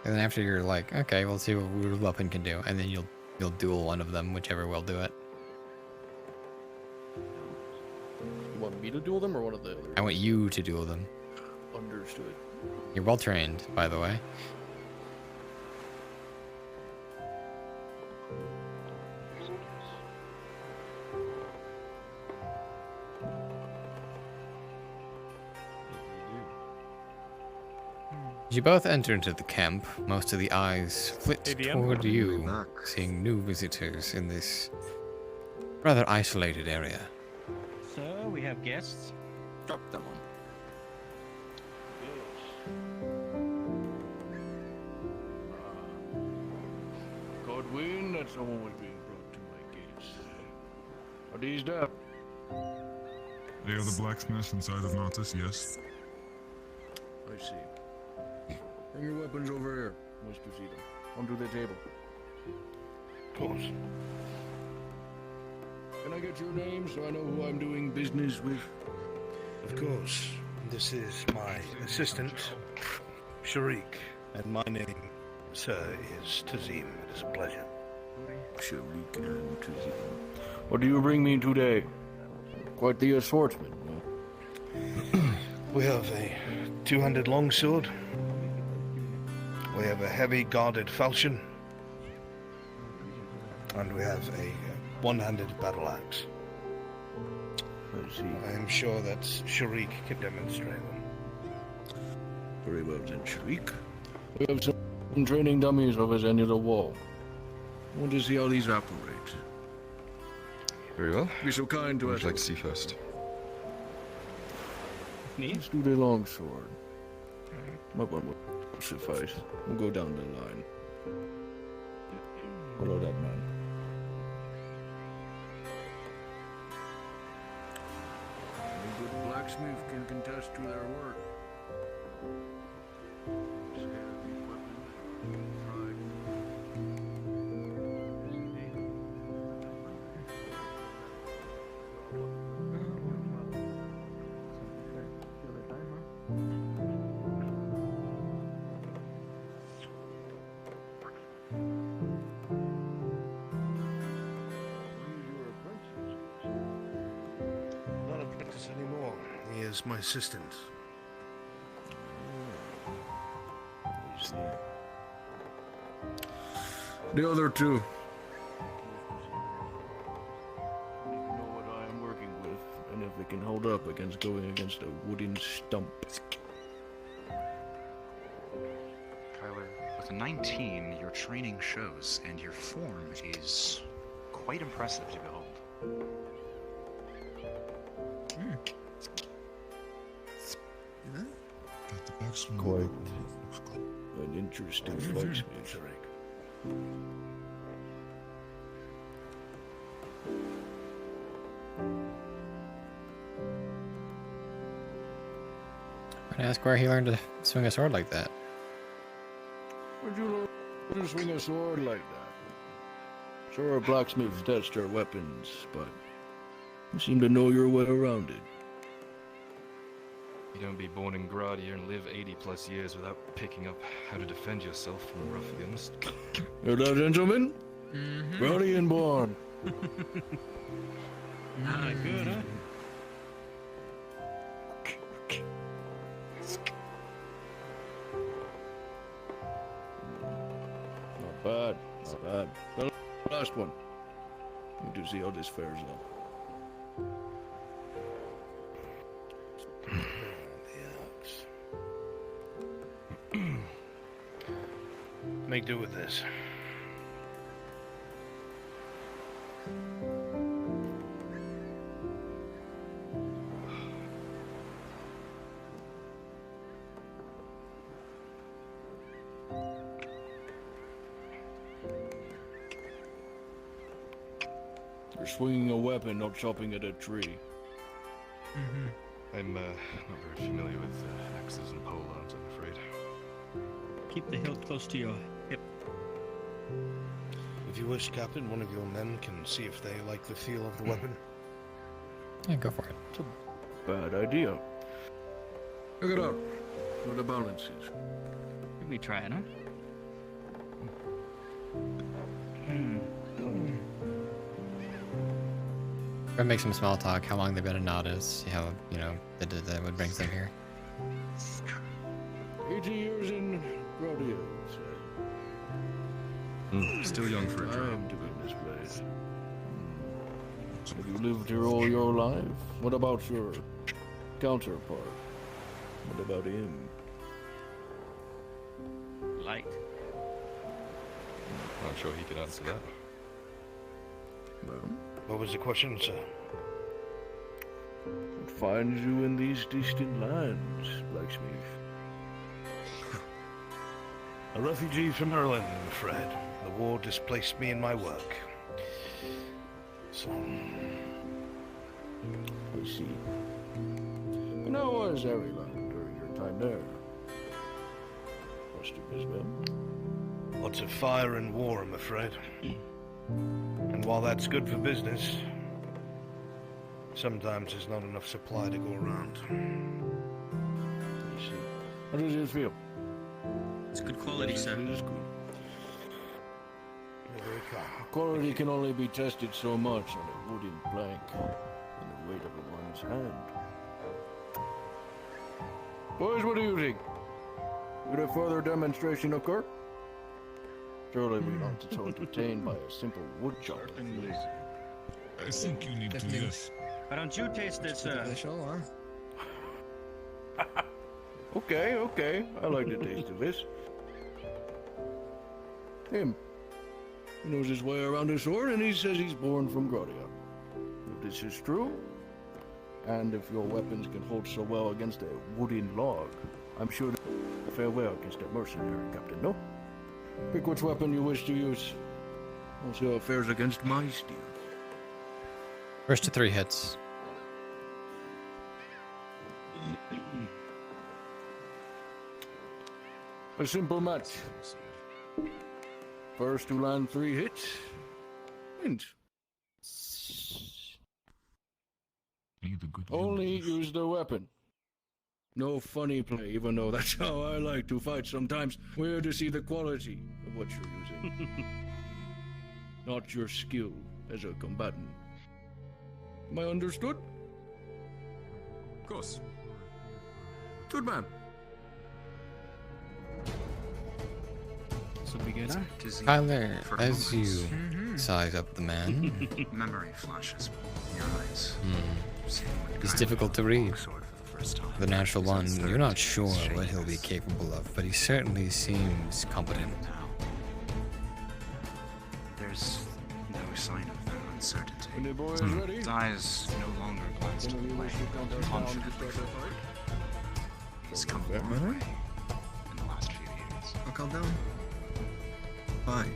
and then after you're like, okay, we'll see what your weapon can do, and then you'll duel one of them, whichever will do it. You want me to duel them or one of the others? I want you to duel them. Understood. You're well trained, by the way. As you both enter into the camp, most of the eyes flit ADM? toward you, seeing new visitors in this rather isolated area. So we have guests. Drop that one. Godwin, that someone was being brought to my gates. Are these there? They are the blacksmiths inside of Nautis, yes. I see. Bring your weapons over here. Wants to see them. Onto the table. Of course. Can I get your name so I know who I'm doing business with? Of course. This is my assistant, Sharik, and my name, sir, is Tazim. It is a pleasure. Sharik and Tazim. What do you bring me today? Quite the assortment. We have a 200 longsword. We have a heavy guarded falchion. And we have a one-handed battle axe. I am sure that Sharik can demonstrate them. Very well then, Sharik. We have some training dummies over at the end of the wall. I want to see how these operate. Very well. Be so kind to us. I'd like to see first. Let's do the longsword. My one will suffice. We'll go down the line. Follow that man. A good blacksmith can contest to their work. Not apprentice anymore. He is my assistant. The other two. Know what I am working with, and if they can hold up against going against a wooden stump. Kyler, with a 19, your training shows, and your form is quite impressive to behold. Got the blacksmith. Quite an interesting blacksmith. I'd ask where he learned to swing a sword like that. Would you learn to swing a sword like that? Sure, blacksmiths test their weapons, but you seem to know your way around it. You don't be born in Gradia and live 80 plus years without picking up how to defend yourself from ruffians. Hear that, gentlemen? Mhm. Gradian born. Ah, good, huh? Not bad, not bad. The last one. Need to see how this fares up. Make do with this. You're swinging a weapon, not chopping at a tree. I'm not very familiar with axes and polearms, I'm afraid. Keep the hilt close to your hip. If you wish, Captain, one of your men can see if they like the feel of the weapon. Yeah, go for it. It's a bad idea. Look it up. What the balance is. Let me try it, huh? Or make some small talk. How long they've been in Nautis? See how what brings them here. 80 years in Gradia. Still young for a I job. am doing this place. Have you lived here all your life? What about your counterpart? What about him? Light. Not sure he could answer that. Well, What was the question, sir? What finds you in these distant lands, blacksmith? A refugee from Ireland, I'm afraid. The war displaced me in my work. So... I see. And how was Ireland during your time there? Must have as well. Lots of fire and war, I'm afraid. And while that's good for business, sometimes there's not enough supply to go around. I see. How does it feel? It's good quality, sir. It is good. You're very kind. Quality can only be tested so much on a wooden plank in the weight of one's hand. Boys, what do you think? Would a further demonstration occur? Surely we're not so entertained by a simple wood chop. I think you need to, yes. Why don't you taste it, sir? Okay. I like the taste of this. Him. He knows his way around a sword, and he says he's born from Grodia. If this is true, and if your weapons can hold so well against a wooden log, I'm sure to fare well against a mercenary, Captain, no? Pick which weapon you wish to use. I'll see how it fares against my steel. First to 3 hits. A simple match. First to land 3 hits, wins. Only use the weapon. No funny play, even though that's how I like to fight sometimes. We're to see the quality of what you're using. Not your skill as a combatant. Am I understood? Of course. Good man. This will be good, huh? Tyler, as you size up the man, Memory flashes in your eyes. he's difficult to read. The natural one, you're not sure what he'll be capable of, but he certainly seems competent. There's no sign of that uncertainty. When the boy is ready, His eyes no longer glance to the blade, confidently forward. He's come a long way in the last few years. I'll count down. 5,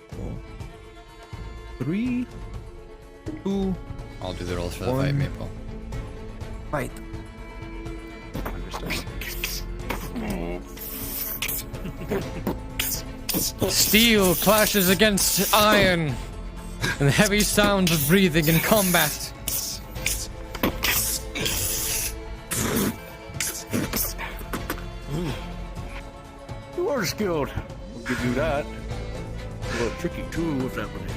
4, 3, 2. I'll do the rolls for the fight, Maple. Fight. Steel clashes against iron, and heavy sounds of breathing in combat. you are skilled. I'll give you that. A little tricky too, if that would aid.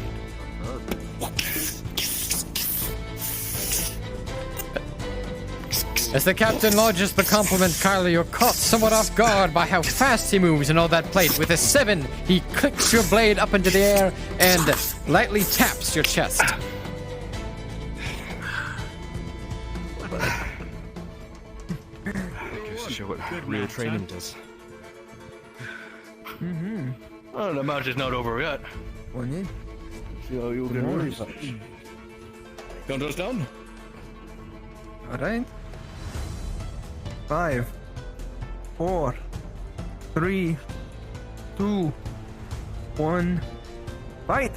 As the captain lodges the compliment, Kyler, you're caught somewhat off guard by how fast he moves and all that plate. With a 7, he clicks your blade up into the air and lightly taps your chest. Just to show what real training does. Well, the match is not over yet. See how you get on. Count us down. Alright. 5, 4, 3, 2, 1. Fight!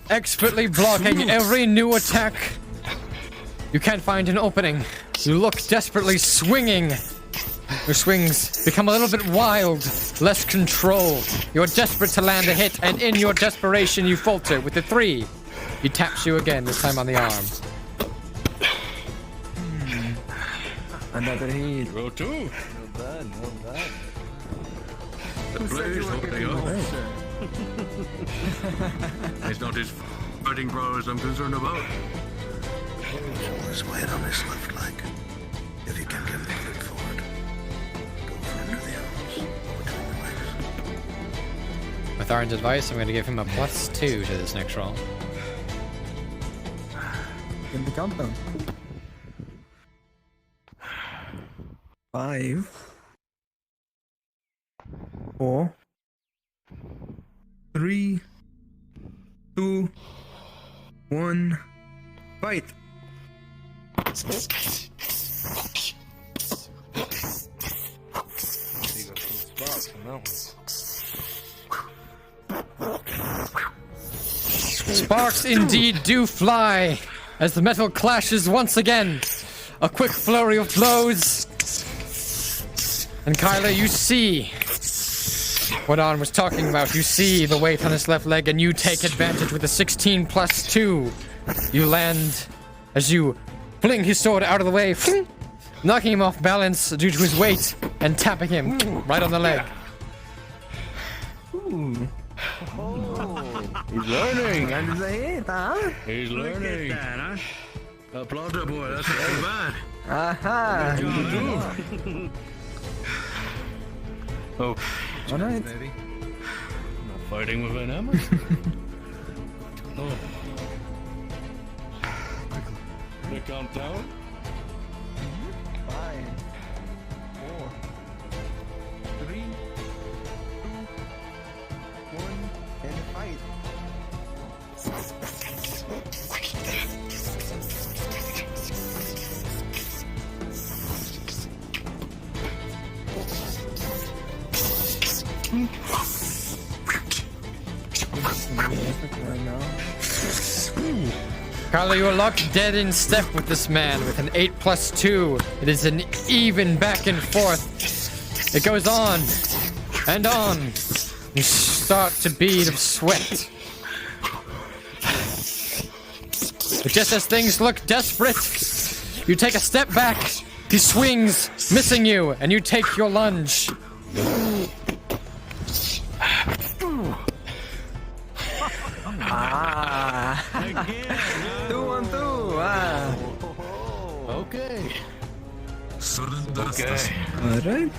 Expertly blocking every new attack. You can't find an opening. You look desperately, swinging. Your swings become a little bit wild, less control. You're desperate to land a hit, and in your desperation, you falter. With a 3, he taps you again, this time on the arm. Another hit. Roll 2. Well done, well done. The blaze what they are. It's not his fighting prowess I'm concerned about. Always wait on his left leg. If you can get moving forward, go for under the arms, between the legs. A with Arn's advice, I'm going to give him a +2 to this next roll. In the countdown. 5, 4, 3, 2, 1, fight! Sparks indeed do fly as the metal clashes once again. A quick flurry of blows. And Kyla, you see what Arn was talking about. You see the weight on his left leg, and you take advantage with a 16 + 2. You land as you fling his sword out of the way, knocking him off balance due to his weight, and tapping him right on the leg. Ooh. He's learning. And it's a hit, huh? He's learning. Look at that, huh? Applaud that boy. That's not too bad. Aha. Oh, All right. baby. Not fighting with an hammer. Oh. The countdown. 5, 4, 3, 2, 1, and fight. Carla, you are locked dead in step with this man with an 8 + 2. It is an even back and forth. It goes on and on. You start to bead of sweat. But just as things look desperate, you take a step back. He swings, missing you, and you take your lunge. Ah. 2 on 2. Ah. Okay. Sudden death. Okay. All right.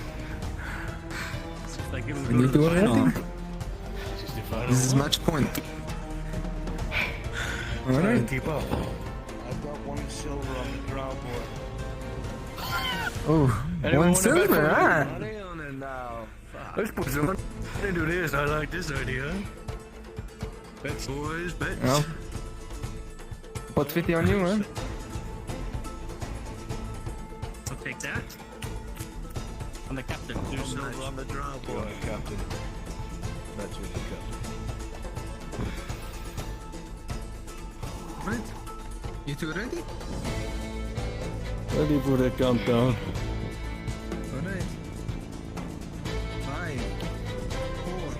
Like We need to already. This is match point. All right. Keep up. I've got 1 silver on the draw board. Oh, Anyone 1 wanna bet silver, for ah. money on it now? Let's put some into this. I like this idea. Bets, boys, bets. Well, put 50 on you, man. I'll take that. I'm the captain. 2 silver on the draw board. Captain. That's with the captain. Right. You two ready? Ready for the countdown. All right. 5, 4,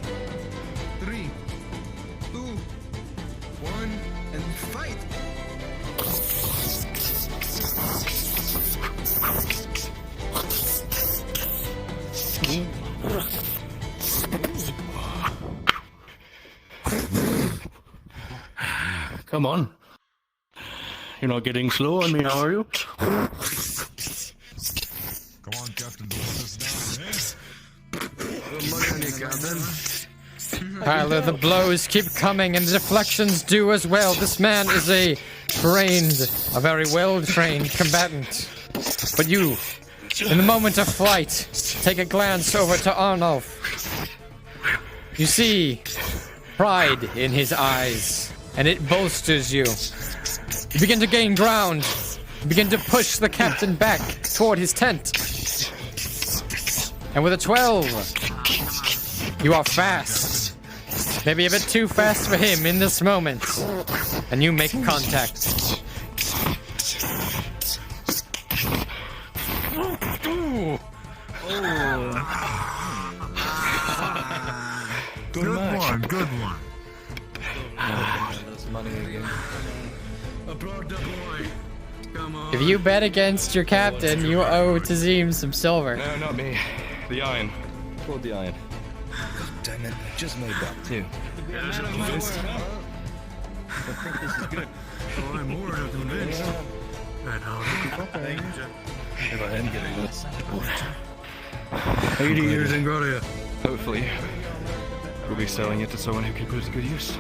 3, 2, 1, and fight! Come on. You're not getting slow on me, are you? Come on, Captain, don't let us down, eh? Good money on you, Captain. Tyler, the blows keep coming and the deflections do as well. This man is a very well-trained combatant. But you, in the moment of flight, take a glance over to Arnulf. You see pride in his eyes, and it bolsters you. You begin to gain ground. You begin to push the captain back toward his tent. And with a 12, you are fast. Maybe a bit too fast for him in this moment. And you make contact. Good one, good one. That's money again. Applaud the boy. Come on. If you bet against your captain, you owe Tazim some silver. No, not me. The iron. Applaud the iron. Damn it, I just made that too. Guys are convinced. I think this is good. Oh, I'm more than convinced. And how Thank you, Jeff. If I am getting this. 80 years in Gloria. Hopefully. We'll be selling it to someone who can put it to good use.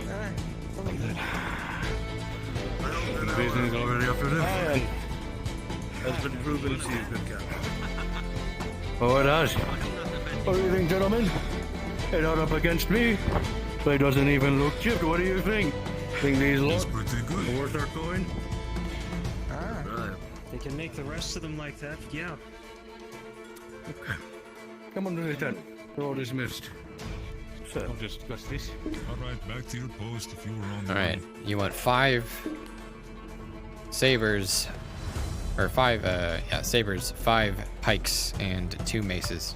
The business already up to this. Has been proven to you, good guy. Oh, it has. What do you think, gentlemen? They're not up against me. They doesn't even look chipped. What do you think? Think these look worth our coin? They can make the rest of them like that, yeah. Okay. Come on to the tent. We're all dismissed. So, I'll just discuss this. Alright, back to your post if you were on the Alright, you want 5 sabers, or 5, sabers, 5 pikes, and 2 maces.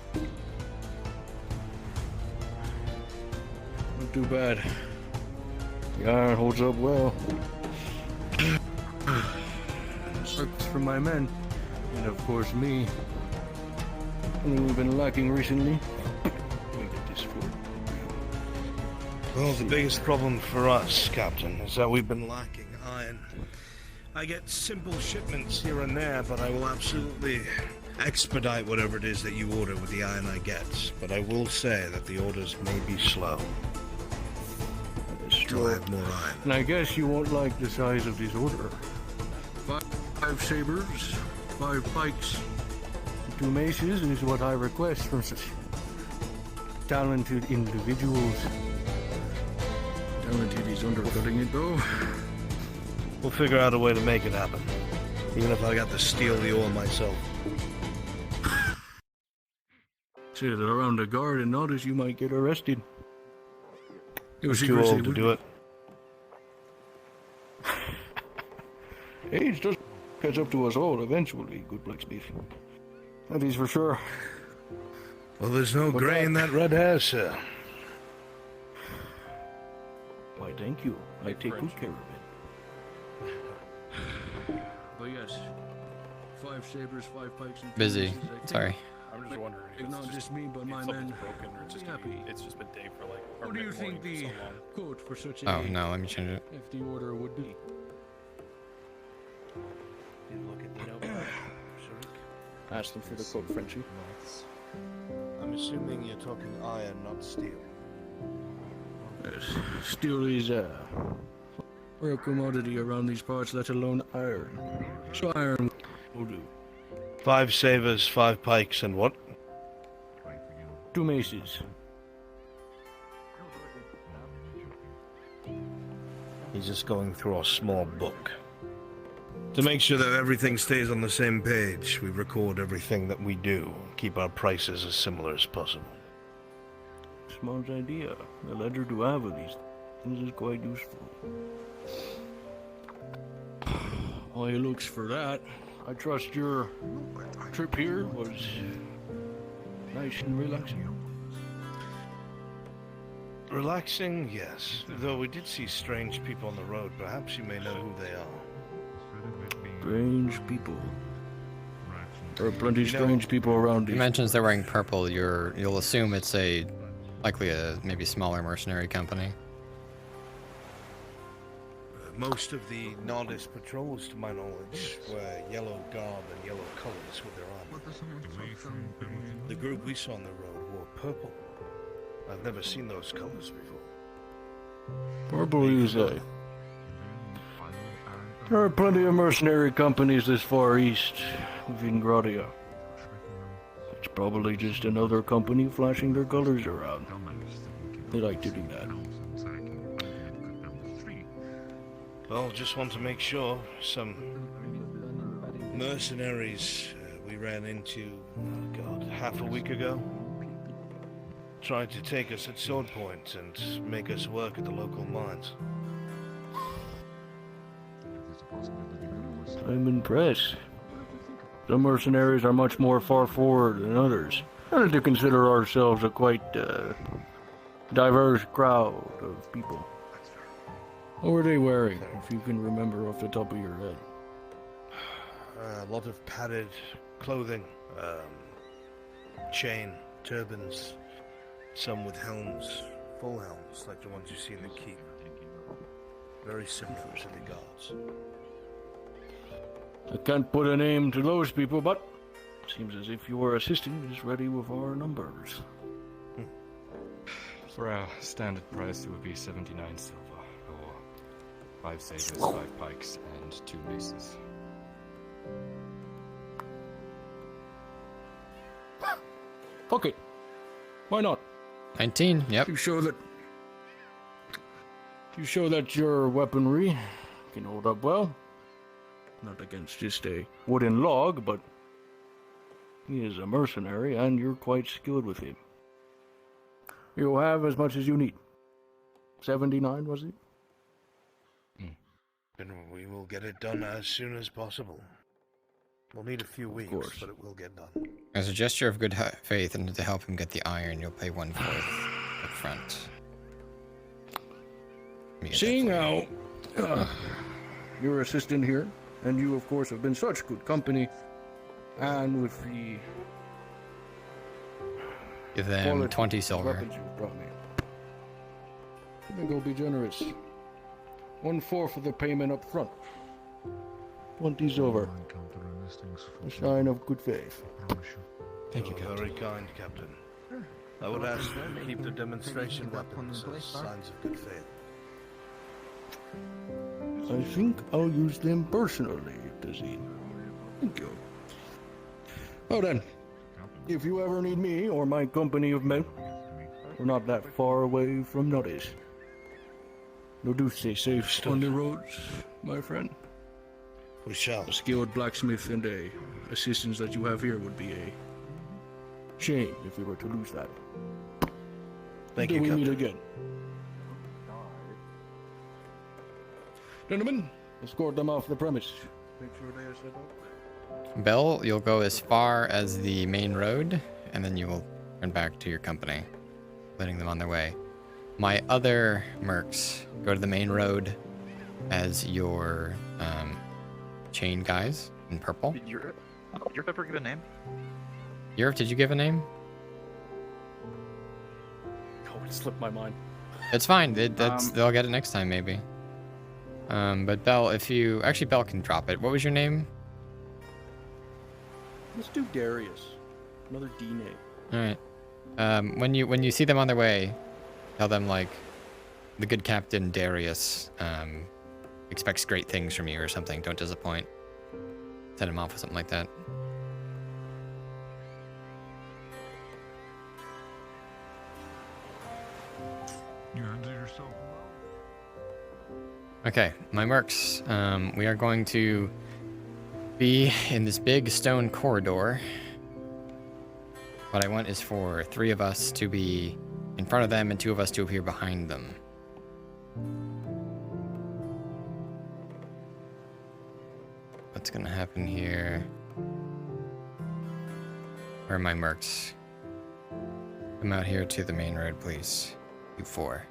Not too bad. The iron holds up well. Works for my men, and of course me. Something we've been lacking recently. Let me get this for. Well, the biggest problem for us, Captain, is that we've been lacking iron. I get simple shipments here and there, but I will absolutely expedite whatever it is that you order with the iron I get. But I will say that the orders may be slow. Till I have more iron. And I guess you won't like the size of this order. 5 sabers, 5 pikes, 2 maces is what I request from such talented individuals. Talented is undercutting it though. We'll figure out a way to make it happen. Even if I got to steal the ore myself. Say that around the guard and notice you might get arrested. You're too old to do it. Age does catch up to us all eventually, good blacksmith. That is for sure. Well, there's no gray in that red hair, sir. Why, thank you. I take good care of it. But yes, 5 sabers, 5 pikes, and 2 Busy. maces, I think. Sorry. I'm just wondering. It's not just me, but my something's men. broken, or it's just it's just been day for like. What do you think the quote for such a Oh, no, let me change it. if the order would be? Ask them for the quote, Frenchie. I'm assuming you're talking iron, not steel. Yes, steel is a rare commodity around these parts, let alone iron. So iron will do. 5 sabers, 5 pikes, and what? 2 maces. He's just going through our small book. To make sure that everything stays on the same page, we record everything that we do, keep our prices as similar as possible. Smart idea. The ledger to have of these things is quite useful. Well, he looks for that. I trust your trip here was nice and relaxing. Relaxing, yes. Though we did see strange people on the road. Perhaps you may know who they are. Strange people. There are plenty of strange people around He here. mentions they're wearing purple. You'll assume it's likely a maybe smaller mercenary company. Most of the Nardis patrols, to my knowledge, wear yellow garb and yellow colors with their armor. The group we saw on the road wore purple. I've never seen those colors before. Purple, you say? There are plenty of mercenary companies this far east within Gradia. It's probably just another company flashing their colors around. They like to do that. Well, just want to make sure some mercenaries we ran into, half a week ago, tried to take us at sword point and make us work at the local mines. I'm impressed. Some mercenaries are much more far forward than others. I like to consider ourselves a quite diverse crowd of people. What were they wearing, if you can remember off the top of your head? A lot of padded clothing, chain, turbans, some with helms, full helms, like the ones you see in the keep. Very similar to the guards. I can't put a name to those people, but seems as if your assistant is ready with our numbers. For our standard price, it would be 79 silver, or 5 sabers, 5 pikes, and 2 maces. Fuck it. Why not? 19, yep. You show that your weaponry can hold up well. Not against just a wooden log, but he is a mercenary and you're quite skilled with him. You'll have as much as you need. 79, was it? And we will get it done as soon as possible. We'll need a few weeks, but it will get done. As a gesture of good faith and to help him get the iron, you'll pay 1/4 up front. Seeing how your assistant here, and you of course have been such good company, and with the Give them 20 silver. weapons you brought me, I think I'll be generous. 1/4 of the payment up front. 20 silver. A sign of good faith. Thank you, Captain. Very kind, Captain. I would ask them to keep the demonstration weapons as signs of good faith. I think I'll use them personally, Tazeen. Thank you. Well then, if you ever need me or my company of men, we're not that far away from Nutties. No, do stay safe on the roads, my friend. We shall. A skilled blacksmith and a assistance that you have here would be a shame if we were to lose that. Thank Until you, we meet Captain. again. Gentlemen, escort them off the premise. Make sure they are set up. Bell, you'll go as far as the main road, and then you will turn back to your company, letting them on their way. My other mercs go to the main road as your chain guys in purple. Did your pepper get a name? Yurf, did you give a name? Oh, it slipped my mind. It's fine. They'll get it next time, maybe. But Bell, if you... Actually, Bell can drop it. What was your name? Let's do Darius. Another D name. Alright. When you see them on their way, tell them, like, the good Captain Darius expects great things from you or something. Don't disappoint. Send him off with something like that. You handle yourself. Okay, my mercs. We are going to be in this big stone corridor. What I want is for 3 of us to be in front of them and 2 of us to appear behind them. What's gonna happen here? Where are my mercs? Come out here to the main road, please. You 4.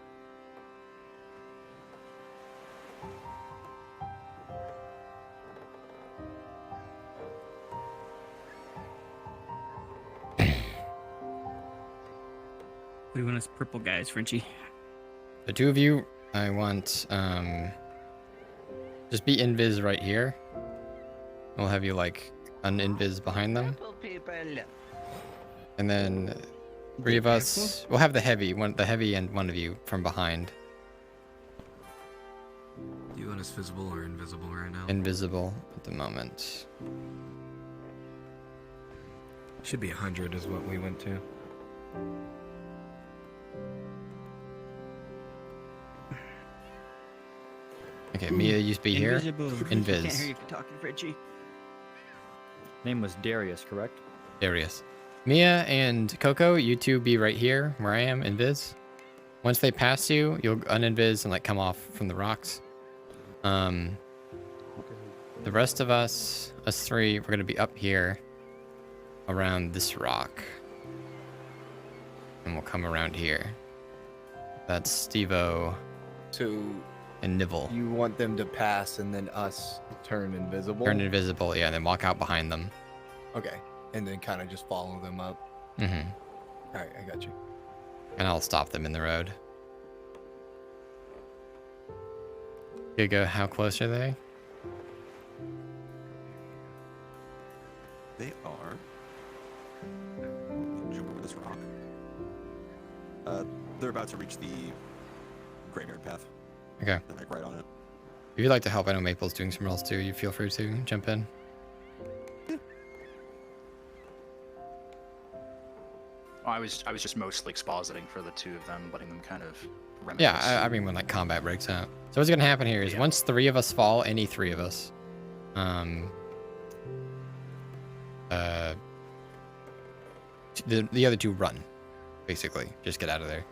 What do you want as purple guys, Frenchie? The 2 of you, I want, just be invis right here. We'll have you, like, un-invis behind them. And then 3 of us, we'll have the heavy and 1 of you from behind. You want us visible or invisible right now? Invisible at the moment. Should be 100 is what we went to. Okay, Mia, you be here. Invisible. Can't hear you Invis. if you're talking, Frenchie. Name was Darius, correct? Darius. Mia and Coco, you 2 be right here where I am, invis. Once they pass you, you'll uninvis and like come off from the rocks. The rest of us 3, we're gonna be up here around this rock. And we'll come around here. That's Steve-O and Nibble. You want them to pass and then us turn invisible? Turn invisible, yeah, and then walk out behind them. Okay. And then kind of just follow them up. Mm-hmm. Alright, I got you. And I'll stop them in the road. Giga, how close are they? They are. Jump over this rock. They're about about to reach the graveyard path. Okay. I'm like right on it. If you'd like to help, I know Maple's doing some rolls too. You feel free to jump in. I was just mostly expositing for the two of them, letting them kind of reminisce. Yeah, I mean when like combat breaks out. So what's gonna happen here is once 3 of us fall, any 3 of us, the other 2 run, basically. Just get out of there.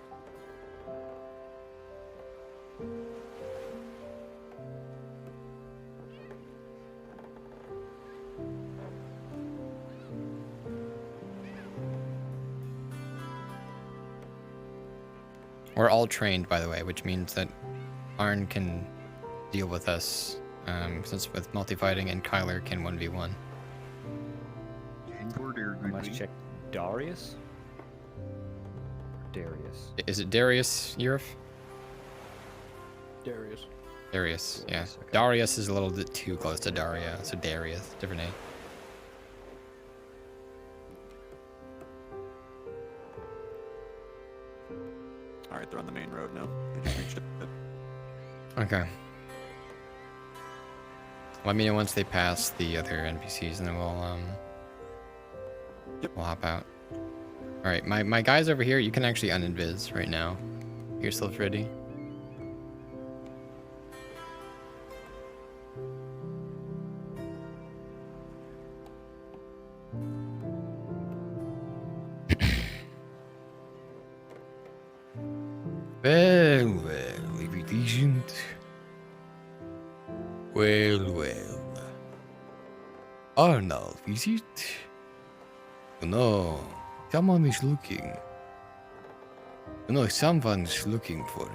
We're all trained, by the way, which means that Arn can deal with us, since with multi-fighting, and Kyler can 1v1. I must check Darius? Darius. Is it Darius, Yurif? Darius. Darius, yeah. Darius is a little bit too close to Daria, so Darius, different name. Alright, they're on the main road now. They just reached it. Okay. Let me know once they pass the other NPCs, and then we'll hop out. All right, my guys over here, you can actually uninvis right now. You're still ready. Well, if it isn't. Well. Arnulf, is it? No, someone is looking. Someone's looking for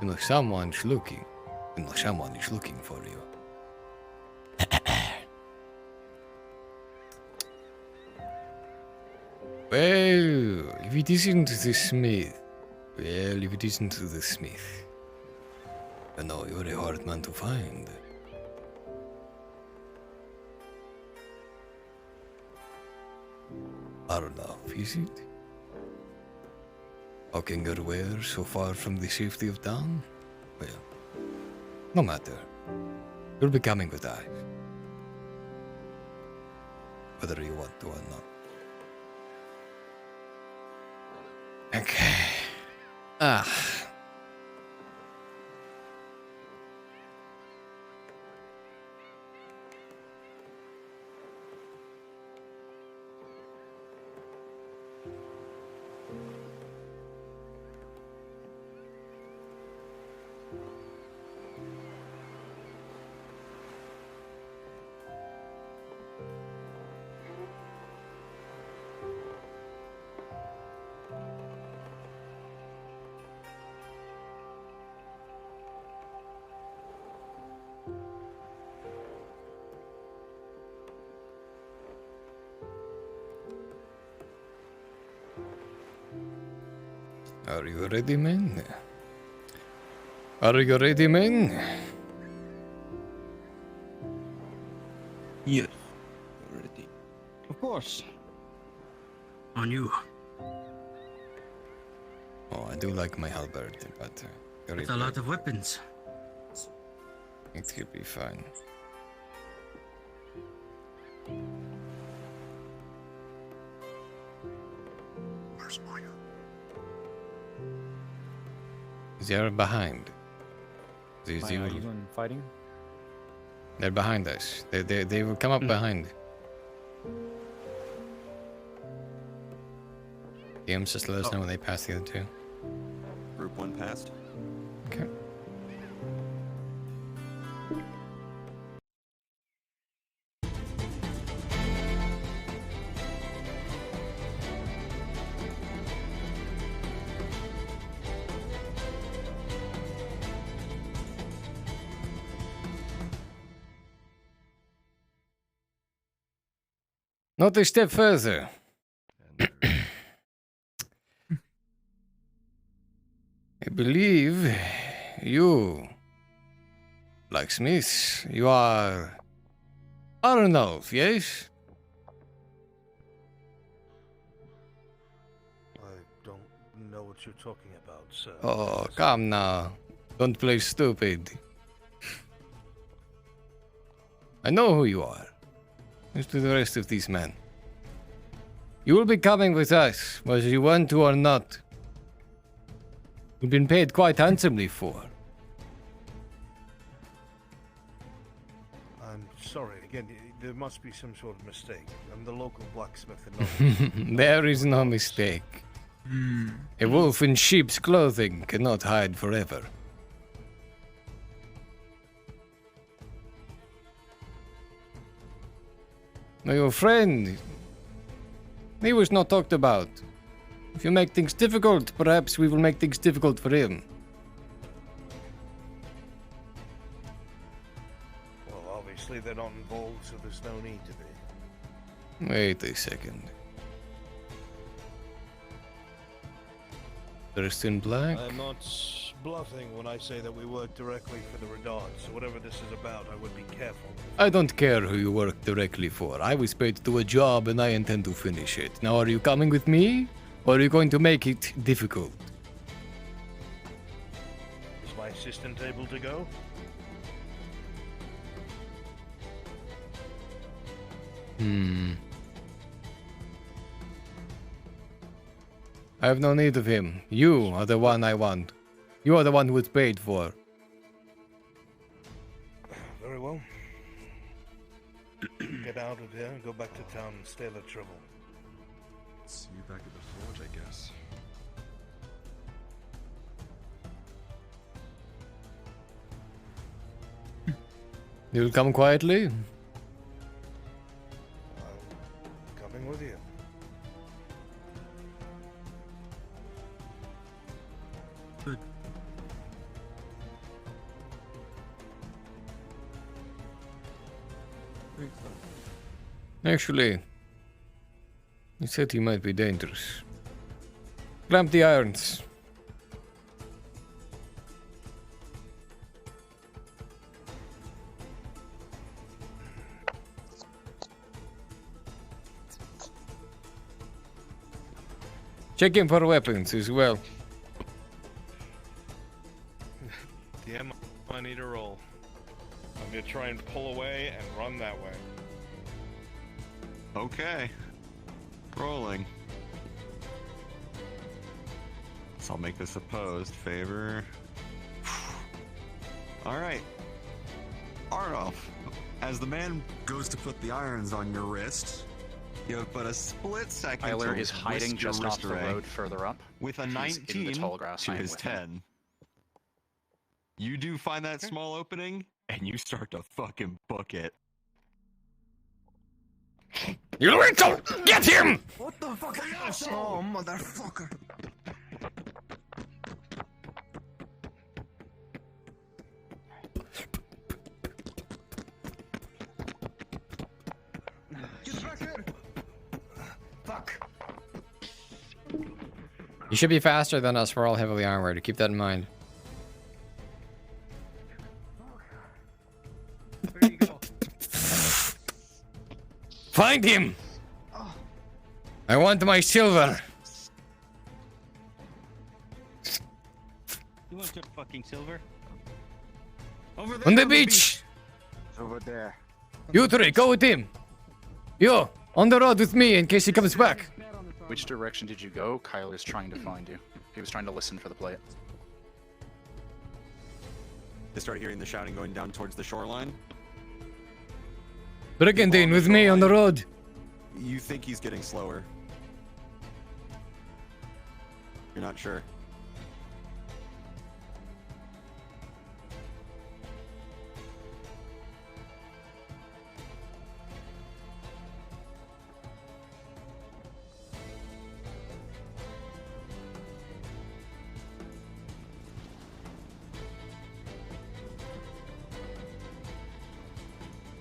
you. Someone's looking. Someone is looking for you. Well, if it isn't the smith. Well, if it isn't the smith. No, you're a hard man to find. Arnulf, is it? How can you where so far from the safety of town? Well, no matter. You'll be coming with us. Whether you want to or not. Okay. Are you ready, men? Are you ready, men? Yes. Ready. Of course. On you. Oh, I do like my halberd, but It's a lot of weapons. It could be fine. Where's Maya? They're behind. Are you going fighting? They're behind us. They will come up behind. DMs just let us know when they pass the other 2. Group 1 passed. Okay. Not a step further. I believe you, blacksmith, you are Arnulf, yes? I don't know what you're talking about, sir. Oh, come now. Don't play stupid. I know who you are. As to the rest of these men. You will be coming with us, whether you want to or not. You've been paid quite handsomely for. I'm sorry. Again, there must be some sort of mistake. I'm the local blacksmith and not... There is no mistake. A wolf in sheep's clothing cannot hide forever. Now your friend, he was not talked about. If you make things difficult, perhaps we will make things difficult for him. Well, obviously they're not involved, so there's no need to be. Wait a second. Dressed in black? I'm not bluffing when I say that we work directly for the Redard, so whatever this is about, I would be careful. I don't care who you work directly for. I was paid to do a job and I intend to finish it. Now are you coming with me? Or are you going to make it difficult? Is my assistant able to go? I have no need of him. You are the one I want. You are the one who was paid for. Very well. Get out of here and go back to town and stay out of trouble. See you back at the forge, I guess. You'll come quietly? Coming with you. Good. Actually, he said he might be dangerous. Clamp the irons. Check in for weapons as well. DM, I need a roll. I'm gonna try and pull away and run that way. Okay. Rolling. So I'll make this opposed. Favor. Alright. Arnulf, as the man goes to put the irons on your wrist, you have but a split second Tyler to is hiding whisk your just wrist off the array road further up. with a He's in the 19 tall grass to line his with him. 10. You do find that small opening, and you start to fucking book it. You little! Get him! What the fuck are you? Oh, motherfucker. Get back here! Fuck. You should be faster than us. We're all heavily armored. Keep that in mind. There you go. Find him! I want my silver. You want your fucking silver? Over On the beach! Over there. You three, go with him. You, on the road with me in case he comes back. Which direction did you go? Kyle is trying to find you. He was trying to listen for the play. They start hearing the shouting going down towards the shoreline. Brigandine with me on the road. You think he's getting slower. You're not sure.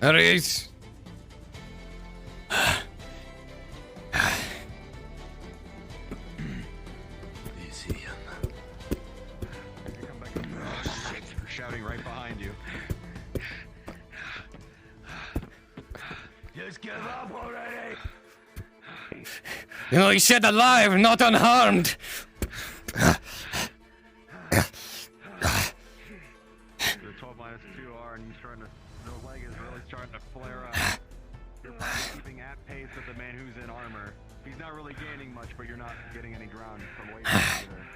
There he is. Shouting right behind you. Just give up already. You know, he said alive, not unharmed. -2 are, and you're starting to, the leg is really starting to flare up. You're probably keeping at pace with the man who's in armor. He's not really gaining much, but you're not getting any ground from away from him either.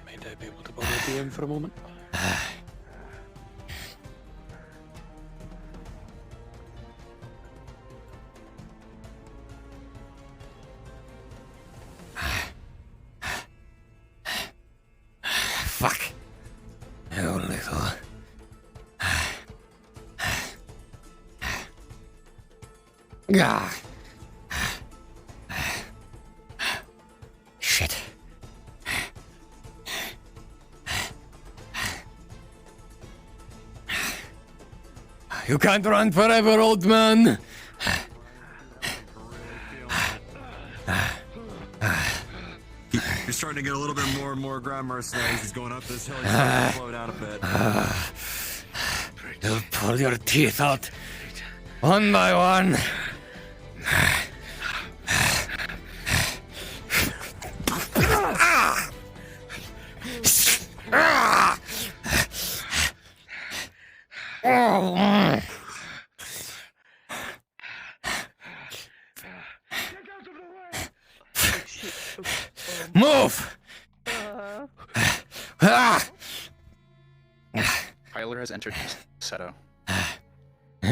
Might I be able to borrow the DM for a moment? Fuck. Oh, little. Ah. Shit. You can't run forever, old man. You're starting to get a little bit more and more ground mercenaries. He's going up this hill. He's starting to slow down a bit. You'll pull your teeth out one by one. Move! Tyler has entered Seto. Would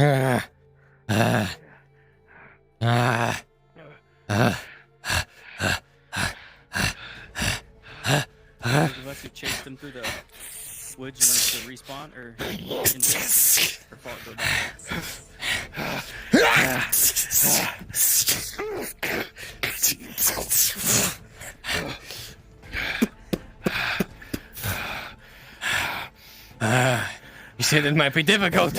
you like to chase them through the woods when to respawn, or fall go You said it might be difficult.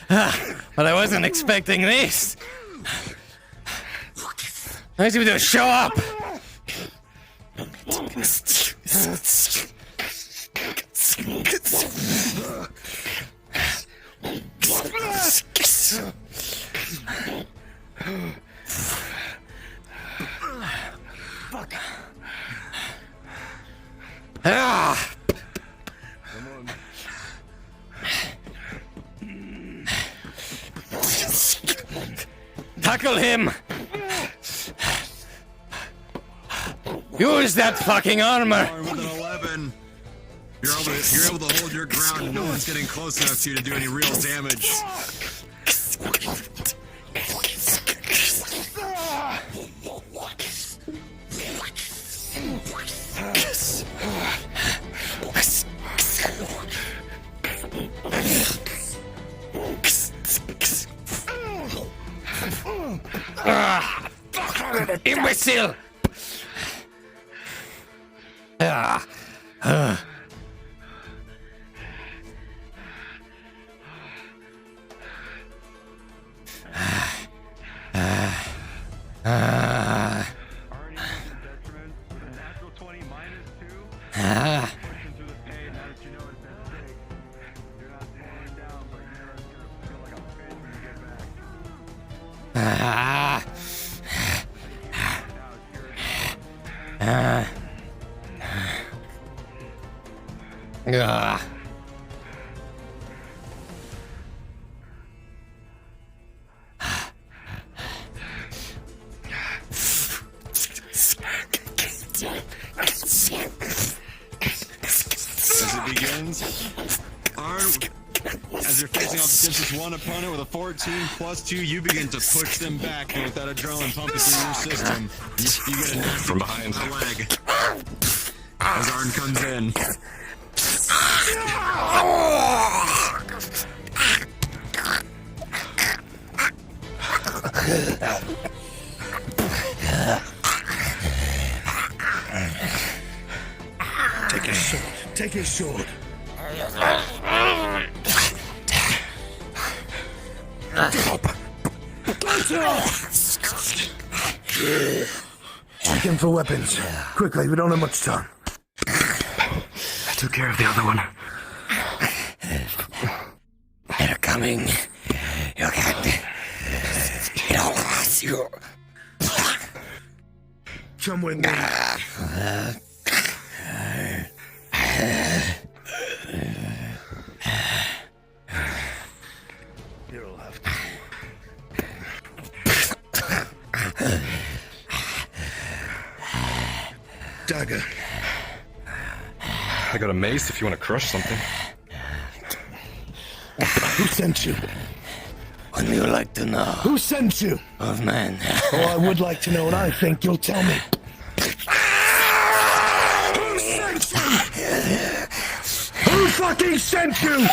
But I wasn't expecting this. Nice of you to show up. Fuck. Ah! Tackle him! Use that fucking armor! With an 11, you're able to hold your ground and no one's getting close enough to you to do any real damage. Imbecile! As it begins, Arn, as you're facing off against this one opponent with a 14 plus 2, you begin to push them back, and with that adrenaline pumping through your system, you get a nasty from behind the leg as Arn comes in. Take his sword. Take his sword. Check in for weapons. Quickly, we don't have much time. I took care of the other one. They're coming. You can't. It all has you. Come with me. You'll have to. Dagger. I got a mace if you want to crush something. Who sent you? Wouldn't you like to know? Who sent you? Of man. Oh, I would like to know, and I think you'll tell me. Who sent you? Who fucking sent you?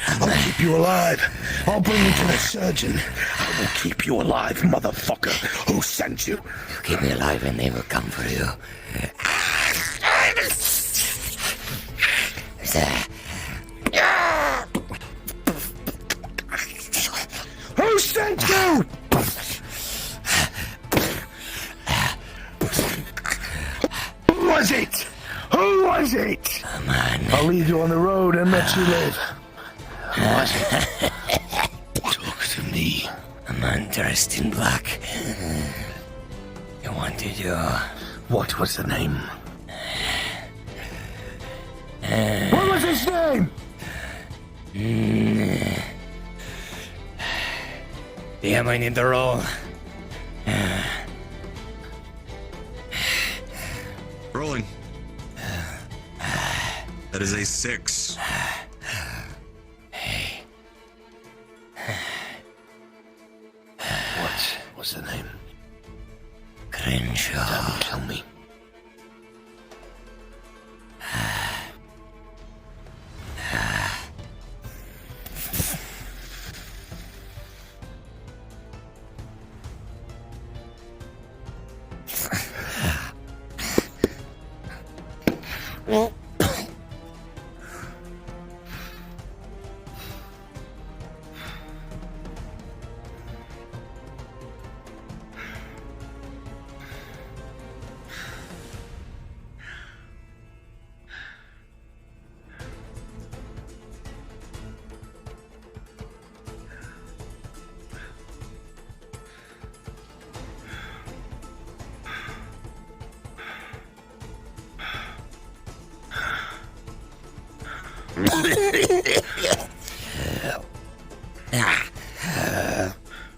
I'll keep you alive. I'll bring you to the surgeon. I will keep you alive, motherfucker. Who sent you? You keep me alive and they will come for you. Who sent you? Who was it? Who was it? A man. I'll leave you on the road and let you live. Who was it? Talk to me. A man dressed in black. You wanted your... What was the name? What was his name? Damn, I need the roll. Rolling. That is a 6. What was the name? Crenshaw. Tell me.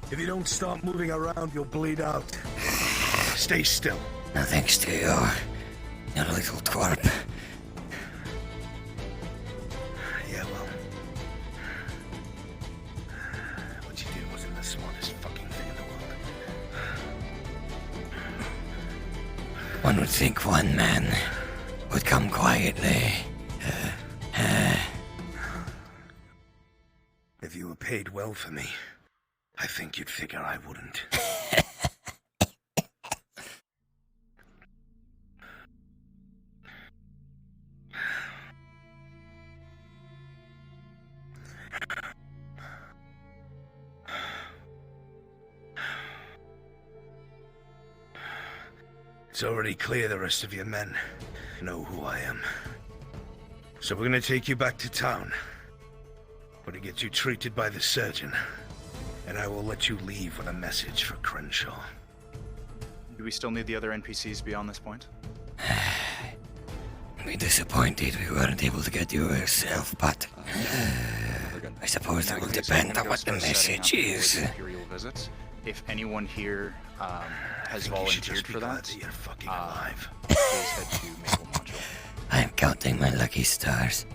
If you don't stop moving around, you'll bleed out. Stay still. No thanks to you, you little twerp. Yeah, well. What you did wasn't the smartest fucking thing in the world. One would think one man would come quietly. If you were paid well for me, I think you'd figure I wouldn't. It's already clear the rest of your men know who I am. So we're gonna take you back to town. We're gonna get you treated by the surgeon. And I will let you leave with a message for Crenshaw. Do we still need the other NPCs beyond this point? We're disappointed we weren't able to get you yourself, but I suppose that will depend on what the message is. Imperial visits. If anyone here has volunteered for that, you're fucking alive. Please head to Maple Module. I'm counting my lucky stars.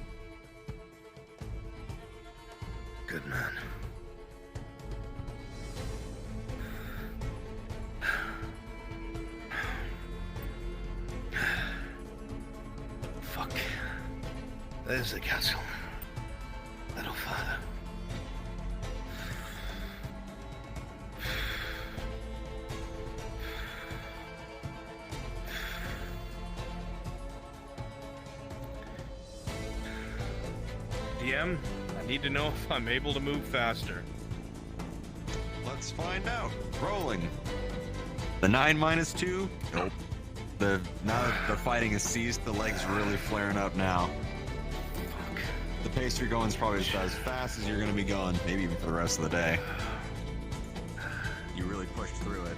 Good man. Fuck. There's the castle. Little father. DM, I need to know if I'm able to move faster. Let's find out. Rolling. The 9 minus 2? Nope. Now that the fighting has ceased, the leg's really flaring up now. Fuck. The pace you're going is probably as fast as you're going to be going, maybe even for the rest of the day. You really pushed through it.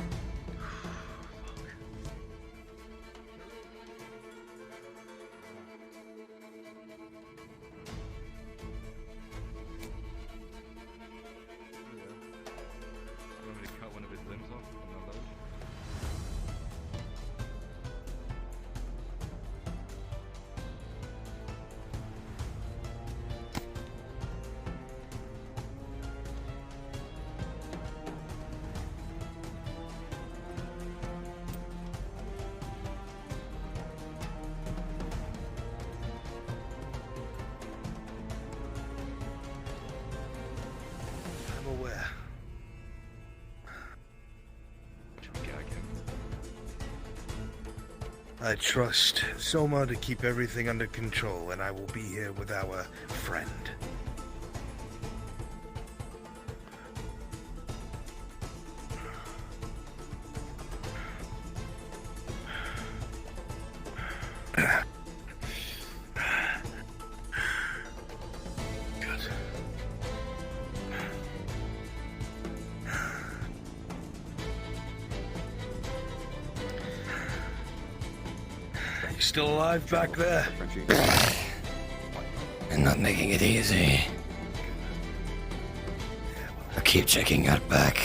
I trust Soma to keep everything under control, and I will be here with our friend. You still alive back there? And not making it easy. I'll keep checking your back.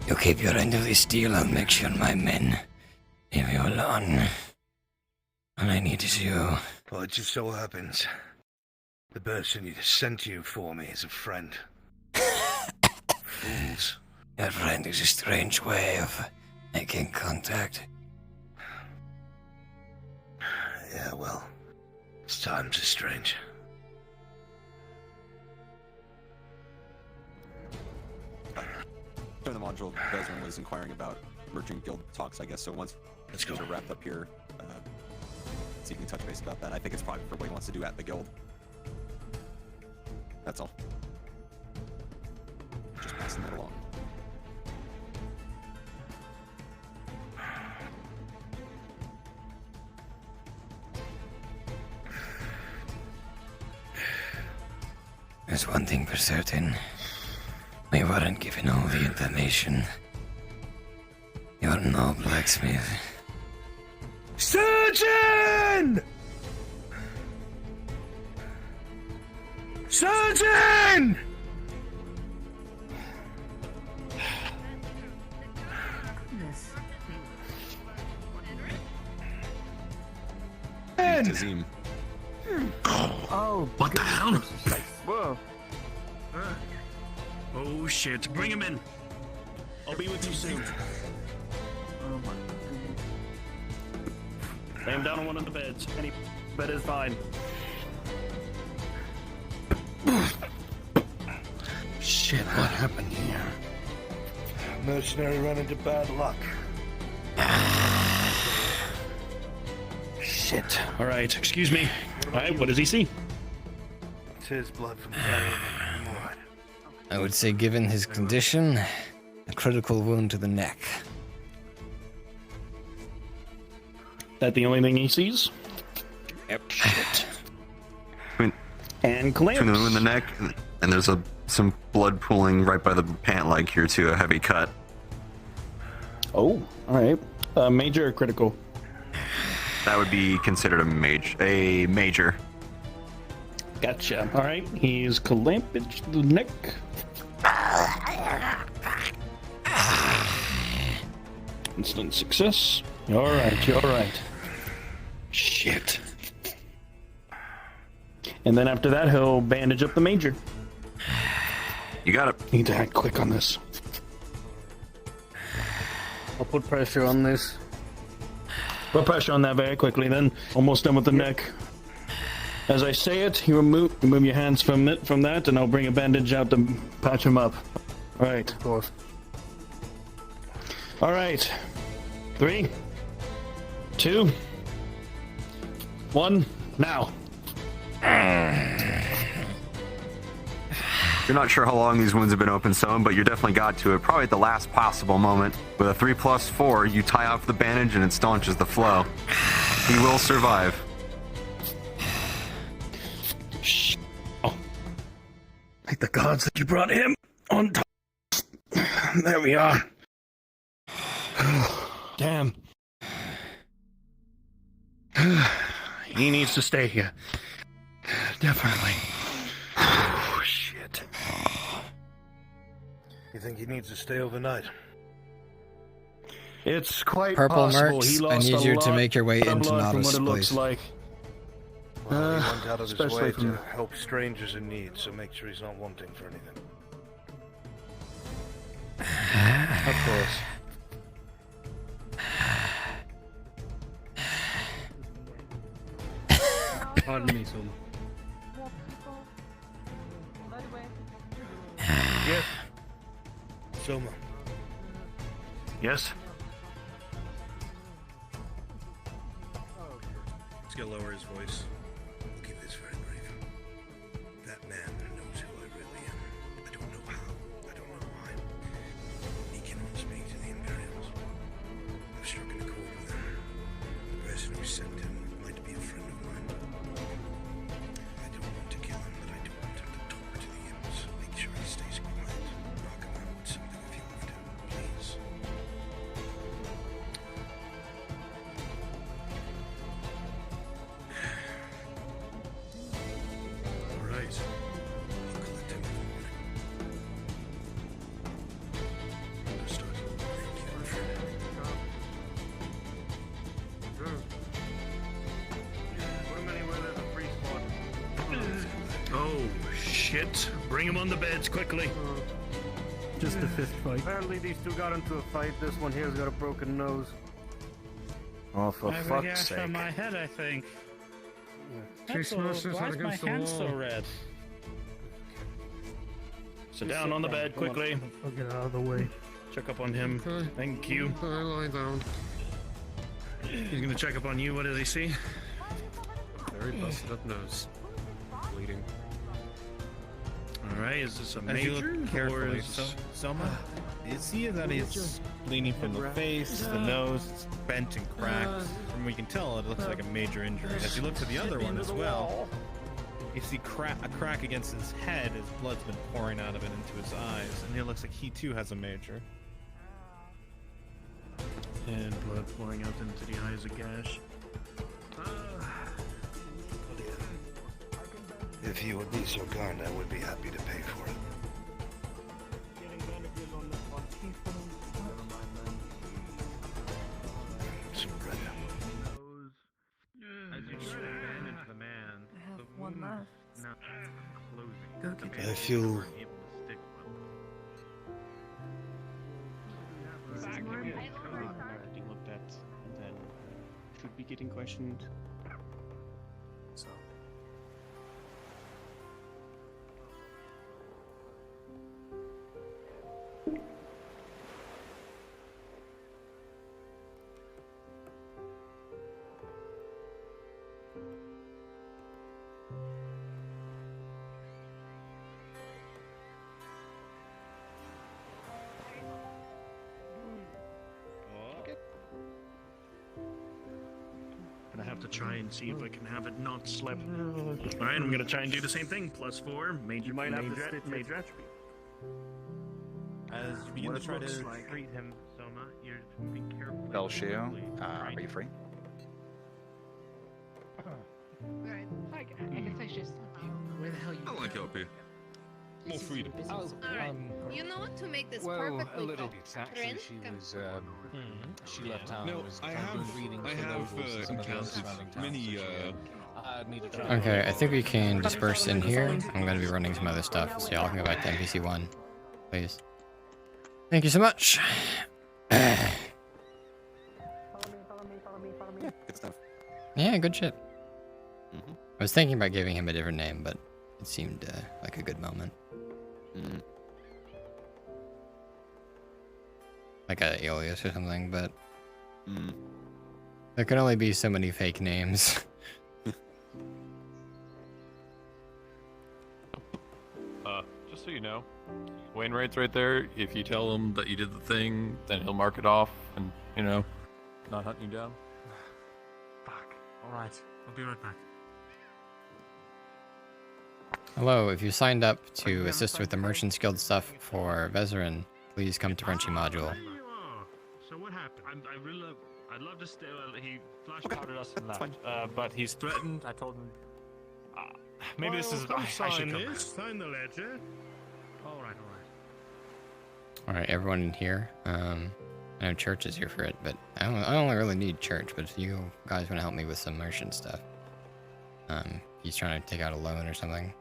You keep your end of this deal, I'll make sure my men leave you alone. All I need is you. Well, it just so happens the person you sent you for me is a friend. Fools. Your friend is a strange way of making contact. Yeah, well, it's times are strange. During the module, Desmond was inquiring about merchant guild talks, I guess. So once let's go. Are wrapped up here, see if we can touch base about that. I think it's probably for what he wants to do at the guild. That's all. Just passing that along. There's one thing for certain. We weren't given all the information. You're no blacksmith. Surgeon! Surgeon! Tazim. Oh, what the hell? Whoa. Oh shit, bring him in. I'll be with you soon. Oh my goodness. Lay him down on one of the beds. Any bed is fine. Shit, what happened here? Mercenary run into bad luck. Shit. Alright, excuse me. Alright, what does he see? It's his blood from carrying blood. I would say, given his condition, a critical wound to the neck. That the only thing he sees? Yep. Shit. And clamps. Between the wound in the neck, and there's some blood pooling right by the pant leg here too, a heavy cut. Oh, alright. Major or critical? That would be considered a major. Gotcha. Alright, he's clamped to the neck. Instant success. Alright, you're alright. Shit. And then after that, he'll bandage up the major. You got it. Need to act quick on this. I'll put pressure on this. Put pressure on that very quickly then. Almost done with the neck. As I say it, you remove your hands from that, and I'll bring a bandage out to patch him up. Alright. Of course. Alright. 3, 2, 1, now. You're not sure how long these wounds have been open, Soam, but you definitely got to it, probably at the last possible moment. With a 3+4, you tie off the bandage and it staunches the flow. He will survive. Oh. Thank the gods that you brought him on top. There we are. Damn. He needs to stay here. Definitely. Oh, shit. You think he needs to stay overnight? It's quite Purple possible. Mercs, He I lost need a you to lot make your way of into blood from Nautilus, what it looks please. like. Well, he went out of his especially way from to help strangers in need, so make sure he's not wanting for anything. Of course. Pardon me, Soma. Yes. Soma. Yes? He's gonna lower his voice. We'll keep this very brief. That man knows who I really am. I don't know how. I don't know why. He can only speak to the Imperials. I've struck an accord with him. The person who sent him might be a friend of mine. I don't want to kill him, but I do want him to talk to the imps. Make sure he stays quiet. Knock him out with something if you have to. Please. All right. I'll collect him in the morning. Understood. Thank you, Alfred. Put him anywhere there's a free spot. Oh, shit. Bring him on the beds, quickly. Just a fist fight. Apparently these two got into a fight. This one here's got a broken nose. Oh, for I have a fuck's gash sake. on my head, I think. He smashed his Why head is my against the hand so wall. red? Sit down on the bed, quickly. I'll get out of the way. Check up on him. Thank you. Lie down. He's gonna check up on you. What does he see? Very busted up nose. Bleeding. Alright, is this a As you major? look Or carefully, is Soma, you see that he's bleeding from the face, the nose, it's bent and cracked. From what you can tell, it looks like a major injury. As you look to the other one as well, you see a crack against his head. His blood's been pouring out of it into his eyes, and it looks like he too has a major. and blood pouring out into the eyes, a gash. If you would be so kind, I would be happy to pay for it. Some bread. As you bandage the man, I have one left. not closing. Okay. I feel- Being looked at, and then should be getting questioned. So. Gonna have to try and see if I can have it not slip. Alright, I'm gonna try and do the same thing. +4, major, might have to major, stitch it. major attribute. As you begin What to try it looks to like. treat him, Soma, you're be careful. Belshio, are you free? Alright, I guess I should stop you. Where the hell you? I like help you. More freedom. Alright, you know what? To make this Well, perfectly a little fair, bit. Actually, Rin, she come. was. She left town. No, and was I kind of have- reading I for have, locals and some of the encountered surrounding towns, many, so she, need to try Okay, I think we can disperse in here. I'm going to be running some other stuff, so y'all can go back to NPC 1, please. Thank you so much. Good stuff. Yeah, good shit. I was thinking about giving him a different name, but it seemed like a good moment. Like a alias or something, but there can only be so many fake names. Just so you know, Wainwright's right there. If you tell him that you did the thing, then he'll mark it off and, you know, not hunt you down. Alright, I'll be right back. Hello, if you signed up to assist with the Merchants Guild stuff for Vezerin, please come to Frenchy Module. So what happened? I'd love to stay. Well, he flash powdered us and left. But he's threatened. I told him. Maybe this is. I should come back. Sign the ledger. Alright. Alright, everyone in here. I know Church is here for it, but I only really need Church, but if you guys want to help me with some merchant stuff. He's trying to take out a loan or something,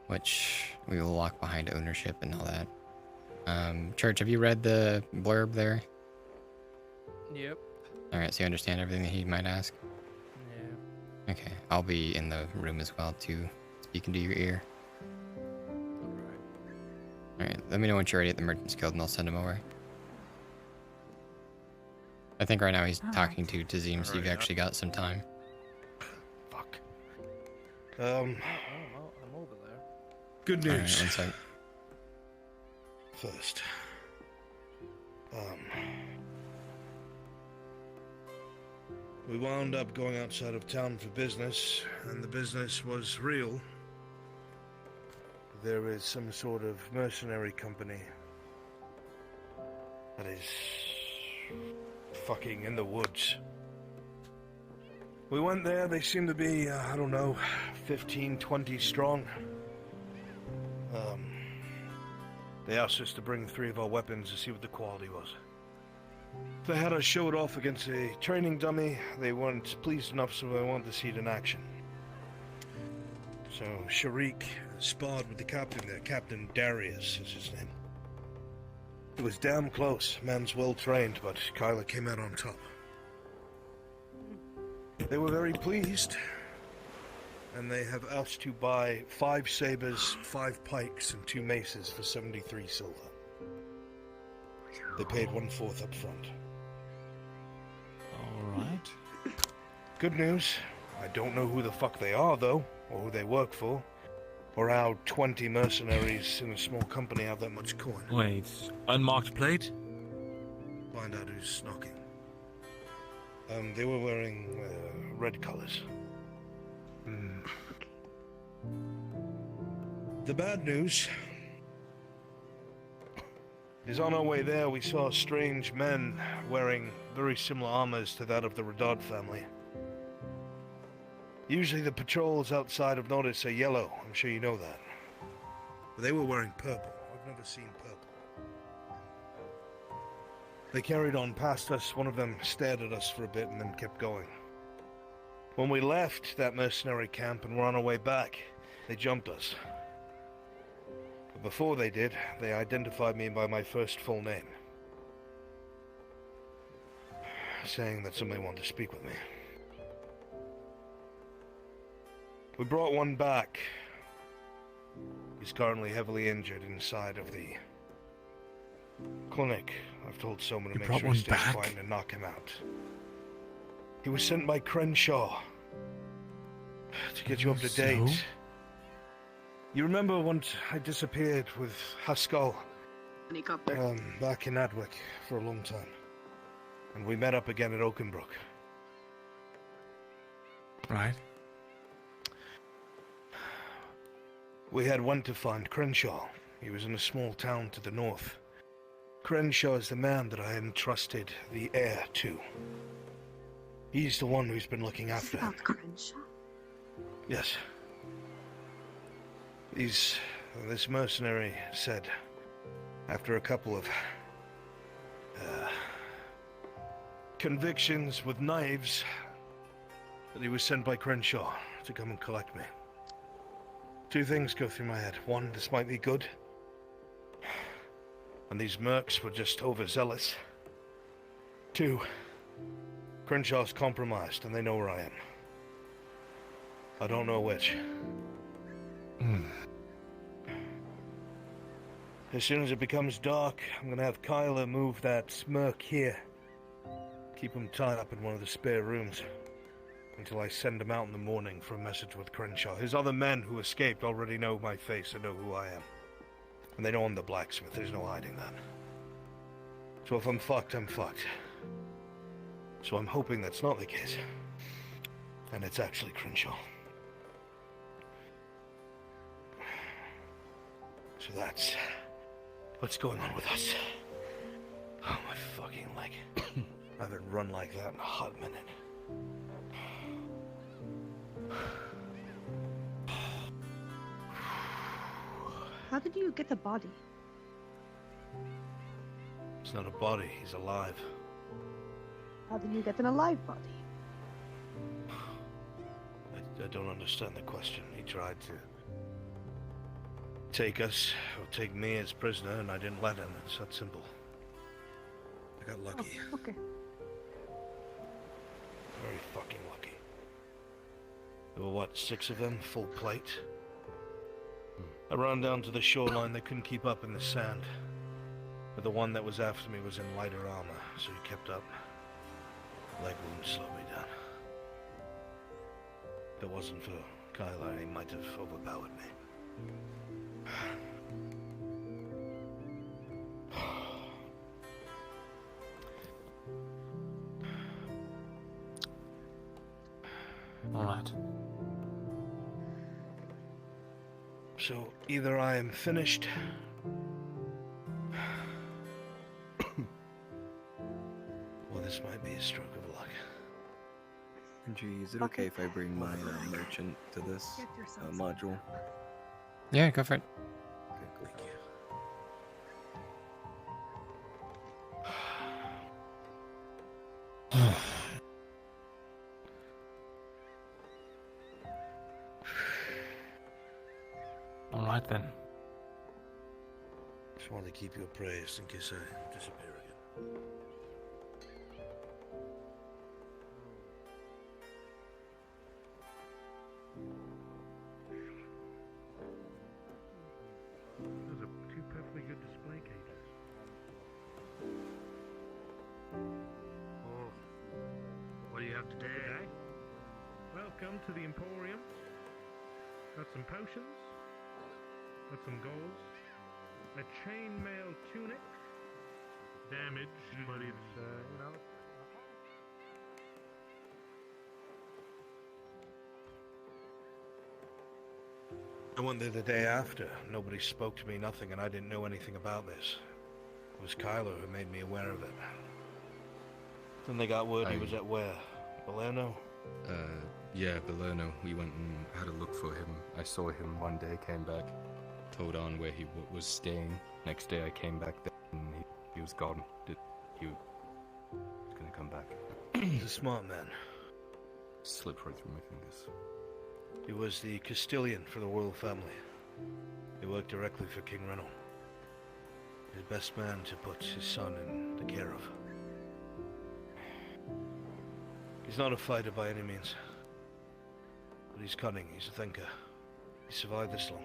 which we will lock behind ownership and all that. Church, have you read the blurb there? Yep. Alright, so you understand everything that he might ask? Yeah. Okay, I'll be in the room as well too, speaking to your ear. Alright, let me know when you're ready at the Merchants Guild and I'll send him over. I think right now he's talking to Tazim, so you've actually got some time. Um, I'm over there. good All right, news. one sec. First. We wound up going outside of town for business, and the business was real. There is some sort of mercenary company that is fucking in the woods. We went there, they seem to be, I don't know, 15, 20 strong. They asked us to bring 3 of our weapons to see what the quality was. They had us show it off against a training dummy. They weren't pleased enough, so they wanted to see it in action. So Sharik sparred with the captain there. Captain Darius is his name. It was damn close. Man's well trained, but Kyla came out on top. They were very pleased, and they have asked to buy 5 sabers, 5 pikes, and 2 maces for 73 silver. They paid 1/4 up front. Alright. Good news. I don't know who the fuck they are, though, or who they work for, or how 20 mercenaries in a small company have that much coin. Wait, unmarked plate? Find out who's knocking. They were wearing red colors. The bad news is on our way there we saw strange men wearing very similar armors to that of the Radad family. Usually the patrols outside of Nordis are yellow, I'm sure you know that. But they were wearing purple. I've never seen purple. They carried on past us, one of them stared at us for a bit and then kept going. When we left that mercenary camp and were on our way back, they jumped us. But before they did, they identified me by my first full name, saying that somebody wanted to speak with me. We brought one back. He's currently heavily injured inside of the clinic. I've told someone to make sure he stays quiet and knock him out. He was sent by Crenshaw to get you up to date. You remember once I disappeared with Haskell And he got there. back in Adwick for a long time, and we met up again at Oakenbrook. Right. We had went to find Crenshaw. He was in a small town to the north. Crenshaw is the man that I entrusted the heir to. He's the one who's been looking after him. Crenshaw? Yes. This mercenary said, after a couple of convictions with knives, that he was sent by Crenshaw to come and collect me. 2 things go through my head. 1, this might be good, and these mercs were just overzealous. 2, Crenshaw's compromised and they know where I am. I don't know which. As soon as it becomes dark, I'm gonna have Kyla move that merc here. Keep him tied up in one of the spare rooms until I send him out in the morning for a message with Crenshaw. His other men who escaped already know my face and know who I am. And they know I'm the blacksmith. There's no hiding that. So if I'm fucked, I'm fucked. So I'm hoping that's not the case. And it's actually Crenshaw. So that's what's going on with us. Oh, my fucking leg. I haven't run like that in a hot minute. How did you get the body? It's not a body, he's alive. How did you get an alive body? I don't understand the question. He tried to take us, or take me as prisoner, and I didn't let him. It's that simple. I got lucky. Oh, okay. Very fucking lucky. There were, what, 6 of them, full plate? I ran down to the shoreline, they couldn't keep up in the sand. But the one that was after me was in lighter armor, so he kept up. Leg wound slowed me down. If it wasn't for Skylar, he might have overpowered me. Alright. So either I am finished, or this might be a stroke of luck. Gee, is it okay if I bring my merchant to this module? Yeah, go for it. Alright then. Just wanted to keep you appraised in case I disappear again. Those are two perfectly good display cages. Oh, what do you have today? Welcome to the Emporium. Got some potions. Got some gold. A chainmail tunic. Damaged, but it's, you know. I went there the day after. Nobody spoke to me, nothing, and I didn't know anything about this. It was Kylo who made me aware of it. Then they got word he was at where? Palermo? Yeah, Belerno. We went and had a look for him. I saw him one day, came back, told on where he was staying. Next day I came back there and he was gone. He was gonna come back. He's a smart man. Slipped right through my fingers. He was the Castilian for the royal family. He worked directly for King Reynold. His best man to put his son in the care of. He's not a fighter by any means. But he's cunning, he's a thinker. He survived this long.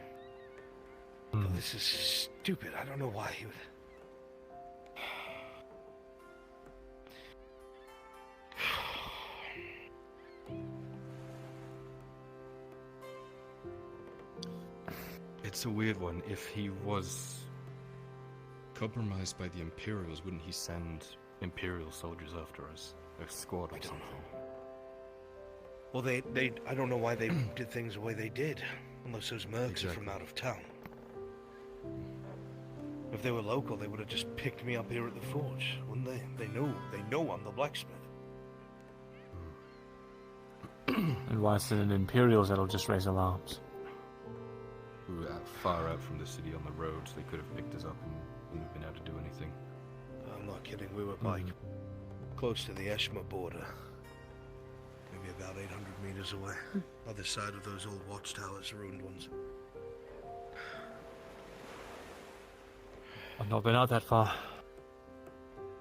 But this is stupid, I don't know why he would... It's a weird one. If he was compromised by the Imperials, wouldn't he send Imperial soldiers after us? A squad or something? Well, I don't know why they did things the way they did. Unless those mercs are from out of town. If they were local, they would have just picked me up here at the forge, wouldn't they? They know I'm the blacksmith. And why is it an Imperials that'll just raise alarms? We were far out from the city on the roads. They could have picked us up and wouldn't have been able to do anything. I'm not kidding, we were like close to the Eshma border. Maybe about 800 meters away. Other side of those old watchtowers, ruined ones. I've not been out that far.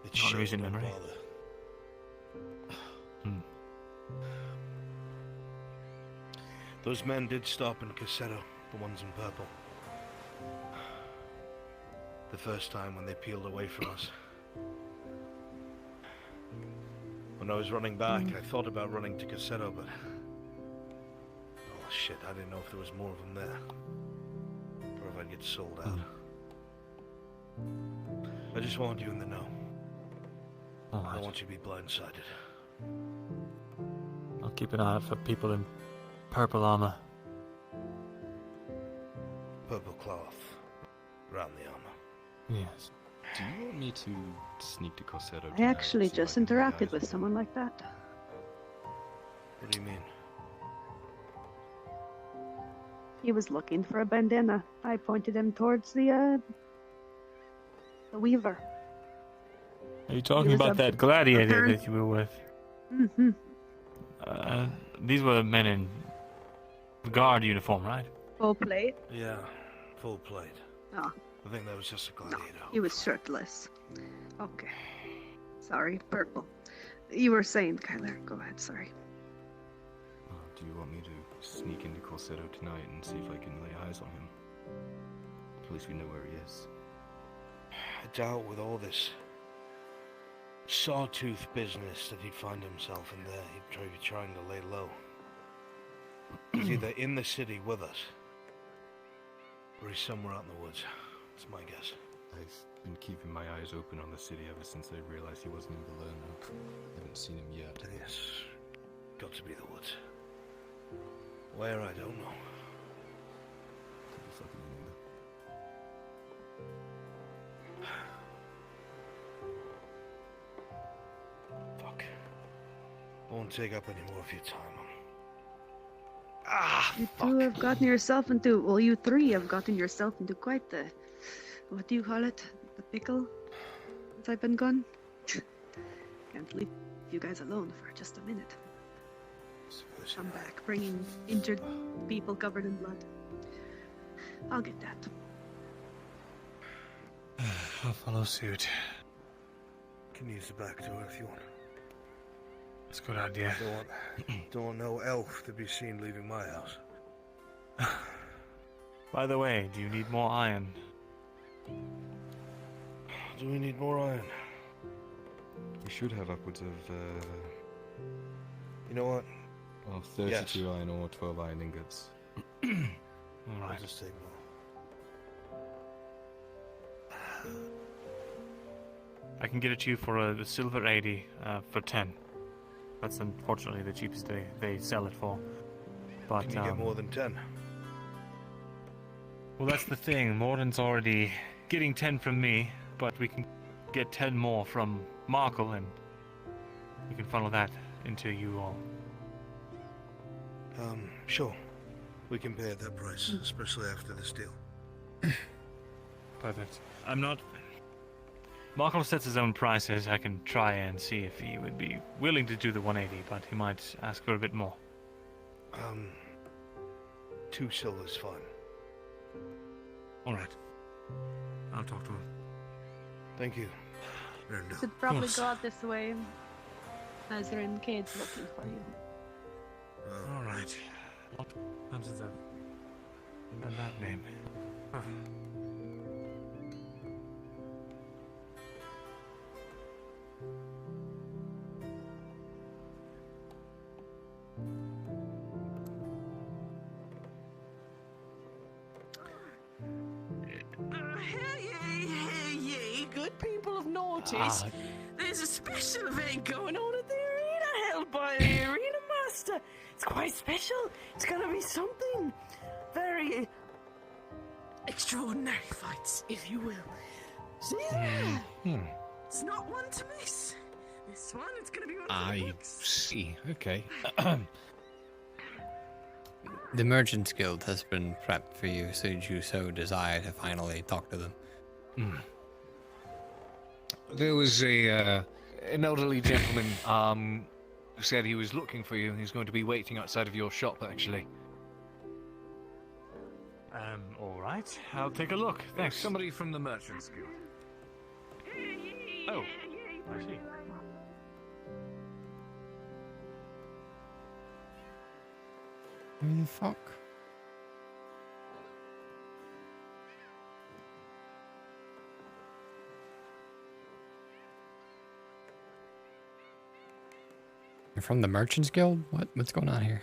It's Not recent memory. Those men did stop in Casetto, the ones in purple. The first time when they peeled away from us. When I was running back, I thought about running to Casetto, but... Oh shit, I didn't know if there was more of them there. Or if I'd get sold out. I just want you in the know. I don't want you to be blindsided. I'll keep an eye out for people in purple armor. Purple cloth around the armor. Yes. Do you want me to sneak to Corsetto? I actually just interacted with someone like that. What do you mean? He was looking for a bandana. I pointed him towards the weaver. Are you talking was about a- that gladiator a- that you were with? Mm-hmm. These were men in guard uniform, right? Full plate. Yeah, full plate. Oh, I think that was just a gladiator. he was shirtless. Okay. Sorry, purple. You were saying, Kyler. Go ahead, sorry. Do you want me to sneak into Corsetto tonight and see if I can lay eyes on him? At least we know where he is. I doubt with all this sawtooth business that he'd find himself in there. He'd be trying to lay low. He's either in the city with us, or he's somewhere out in the woods. That's my guess. I've been keeping my eyes open on the city ever since I realized he wasn't in Belerno. I haven't seen him yet. Yes, got to be the woods. Where, I don't know. Could be fucking anywhere. Fuck. I won't take up any more of your time. You two have gotten yourself into, well, you three have gotten yourself into quite the, what do you call it? The pickle type and gun? Can't leave you guys alone for just a minute. I'm back, bringing injured people covered in blood. I'll get that. I'll follow suit. Can use the back door if you want. That's a good idea. Don't want no elf to be seen leaving my house. By the way, do you need more iron? Do we need more iron? We should have upwards of, You know what? well, 32 iron ore, 12 iron ingots. I'll just take more. I can get it to you for a silver 80 for 10. That's unfortunately the cheapest they sell it for. But Can you get more than 10? well, that's the thing. Morden's already getting 10 from me, but we can get 10 more from Markle, and we can funnel that into you all. Sure. We can pay at that price, especially after this deal. Perfect. I'm not. Markle sets his own prices. I can try and see if he would be willing to do the 180, but he might ask for a bit more. 2 silver's fine. All right. I'll talk to him. Thank you. Should probably go out this way. Azrin Cade's looking for you. All right. What comes of that name? Hey, good people have noticed. There's a special event going on at the arena held by the arena master. It's quite special. It's gonna be something very extraordinary fights, if you will. See there? It's not one to miss. This one, it's gonna be one of the I books. see. Okay. The Merchants Guild has been prepped for you, should you so desire to finally talk to them. There was an elderly gentleman who said he was looking for you. He's going to be waiting outside of your shop, actually. All right. I'll take a look. Thanks. Somebody from the Merchants Guild. Oh, I see. Who the fuck? You're from the Merchants Guild? What's going on here?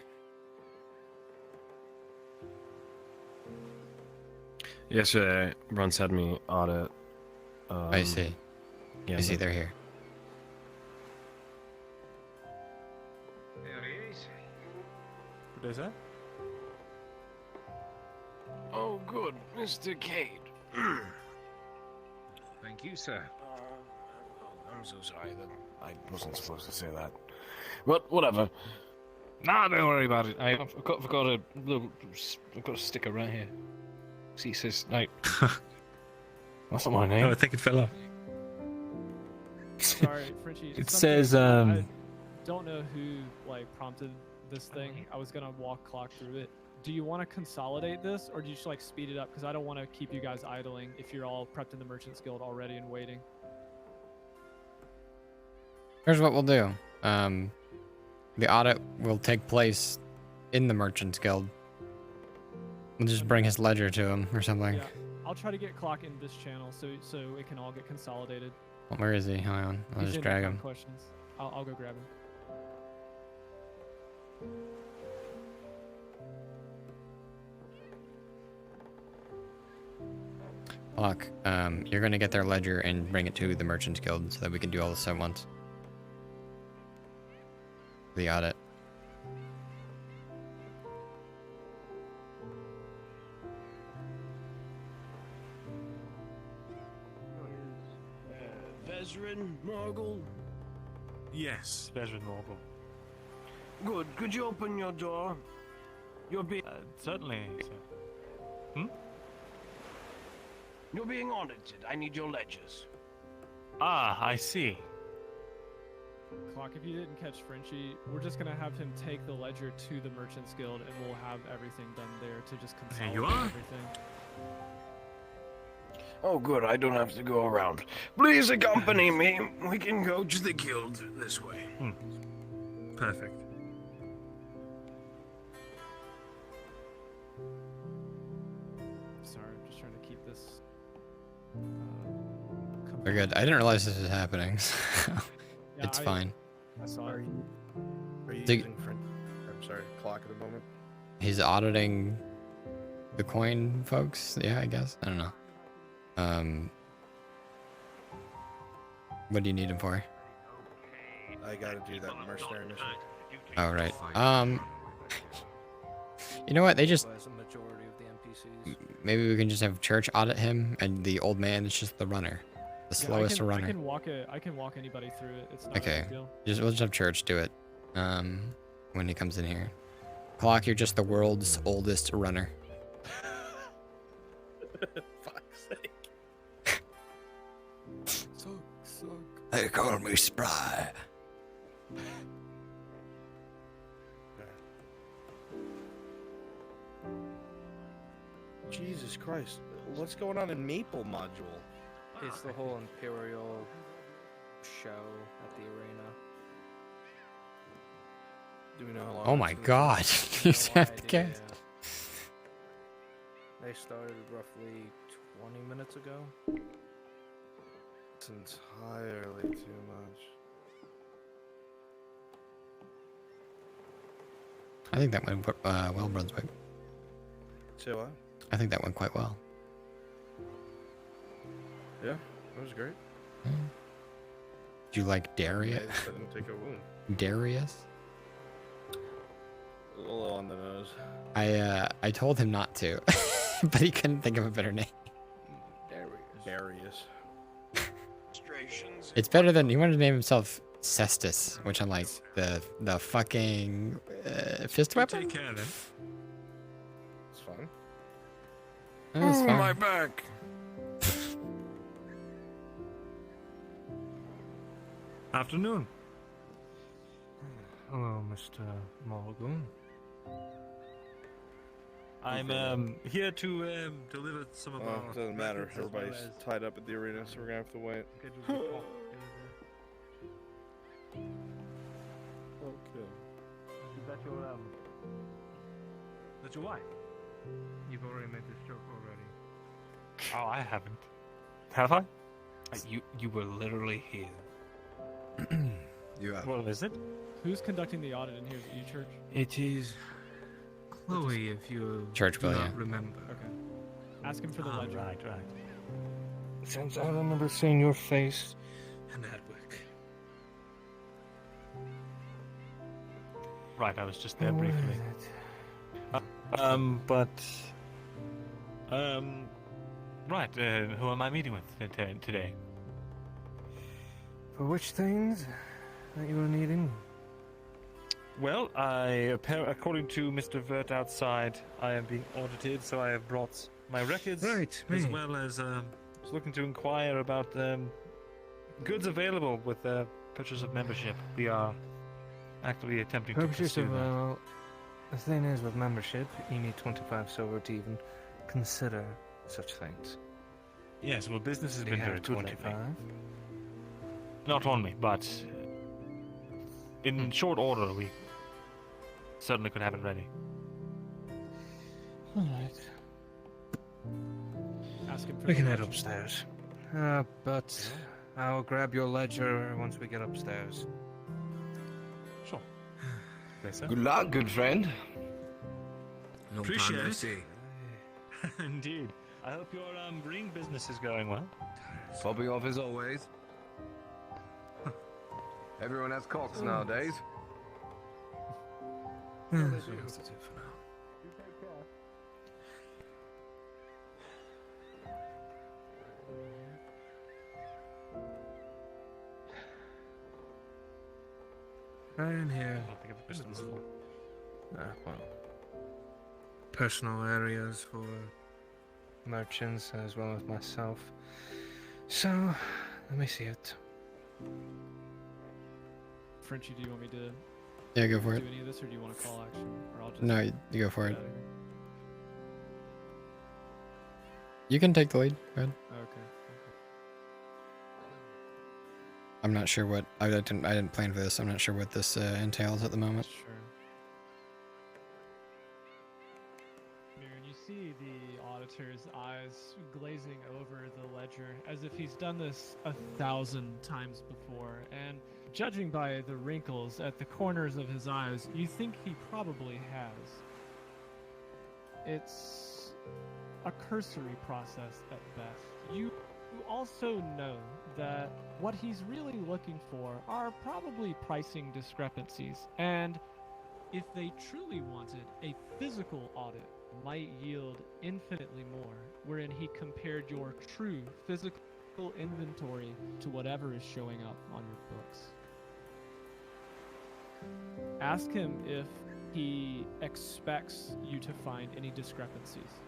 Yes, Ron had me on it. I see. Yeah, I see they're here. There he is. What is that? Oh, good, Mr. Cade. Thank you, sir. I'm so sorry that I wasn't supposed to say that. But whatever. Nah, don't worry about it. I've got a little. I've got a sticker right here. See, it says like. That's not my name. Oh, I think it fell off. Sorry, Frenchie. It something- says, I don't know who prompted this thing. I was gonna walk clock through it. Do you want to consolidate this, or do you just speed it up? Because I don't want to keep you guys idling if you're all prepped in the Merchants Guild already and waiting. Here's what we'll do. The audit will take place in the Merchants Guild. We'll just bring his ledger to him or something. Yeah, I'll try to get clock in this channel so it can all get consolidated. Where is he? Hang on. I'll He's just in drag there him. for Questions. I'll go grab him. Clock, you're gonna get their ledger and bring it to the Merchants Guild so that we can do all this at once. The audit. Vezrin, Morgul? Yes, Vezrin Morgul. Good. Could you open your door? You're being... certainly, sir. You're being audited. I need your ledgers. Ah, I see. Clock, if you didn't catch Frenchie, we're just gonna have him take the ledger to the Merchants Guild, and we'll have everything done there to just consolidate you are. everything. Oh, good. I don't have to go around. Please accompany me. We can go to the guild this way. Perfect. Sorry, I'm just trying to keep this. We're good. I didn't realize this was happening. Yeah, It's fine. I saw it. Are you So- using I'm sorry, clock at the moment? He's auditing the coin folks. Yeah, I guess. I don't know. What do you need him for? I gotta do that mercenary mission. Oh, right. You know what? They just... As a majority of the NPCs. Maybe we can just have Church audit him, and the old man is just the runner. The slowest runner. I can walk anybody through it. It's not a Okay. big deal. We'll just have Church do it. When he comes in here. Clock, you're just the world's oldest runner. Fuck's sake. They call me Spry. Jesus Christ. What's going on in Maple Module? It's the whole Imperial show at the arena. Do we know how long? Oh my god. You just have to guess. They started roughly 20 minutes ago. It's entirely too much. I think that went well, Brunswick. Say what? I think that went quite well. Yeah, that was great. Do you like Darius? I didn't take a wound. Darius? A little on the nose. I told him not to, but he couldn't think of a better name. Darius. It's better than he wanted to name himself Cestus, which I'm like the fucking fist weapon. Take care then. It's fine. That's fine. My back. Afternoon. Hello, Mr. Morgan. I'm here to deliver some of our. It doesn't matter. records as well Everybody's as tied up at the arena, so we're gonna have to wait. schedules we talk. Okay. Is that your That's your wife? You've already made this joke already. Oh, I haven't. Have I? You were literally here. You have. What is it? Who's conducting the audit in here? Is it you, Church? It is Chloe, if you Church do will, not yeah. remember. Okay. Ask him for the ledger. Right. Since I remember seeing your face and Adwick. Right, I was just there Where briefly. Right, who am I meeting with today? For which things that you were needing? Well, according to Mr. Vert outside, I am being audited, so I have brought my records, Right, as me. well as was looking to inquire about goods available with the purchase of membership. We are actively attempting to Purchase pursue of, that. the thing is, with membership, you need 25 silver to even consider such things. Yes, well, business has Do been you very have good lately. 25? Not on me, but in short order, we certainly could have it ready. Alright. Ask him for We the can head ledger. upstairs. But I'll grab your ledger once we get upstairs. Sure. Good luck, good friend. Long Appreciate time no it. see. Indeed. I hope your ring business is going well. Popping off as always. Everyone has cocks nowadays. Right in here. Well, personal areas for merchants as well as myself. So, let me see it. Frenchie, do you want me to Yeah, go for do it. any of this, or do you want to call action? Or I'll just No, you go for get it. out of here? You can take the lead. Go ahead. Okay. I'm not sure what I didn't plan for this. I'm not sure what this entails at the moment. Sure. Mirren, you see the auditor's eyes glazing over the ledger as if he's done this 1,000 times before, and judging by the wrinkles at the corners of his eyes, you think he probably has. It's a cursory process at best. You also know that what he's really looking for are probably pricing discrepancies, and if they truly wanted, a physical audit might yield infinitely more, wherein he compared your true physical inventory to whatever is showing up on your books. Ask him if he expects you to find any discrepancies.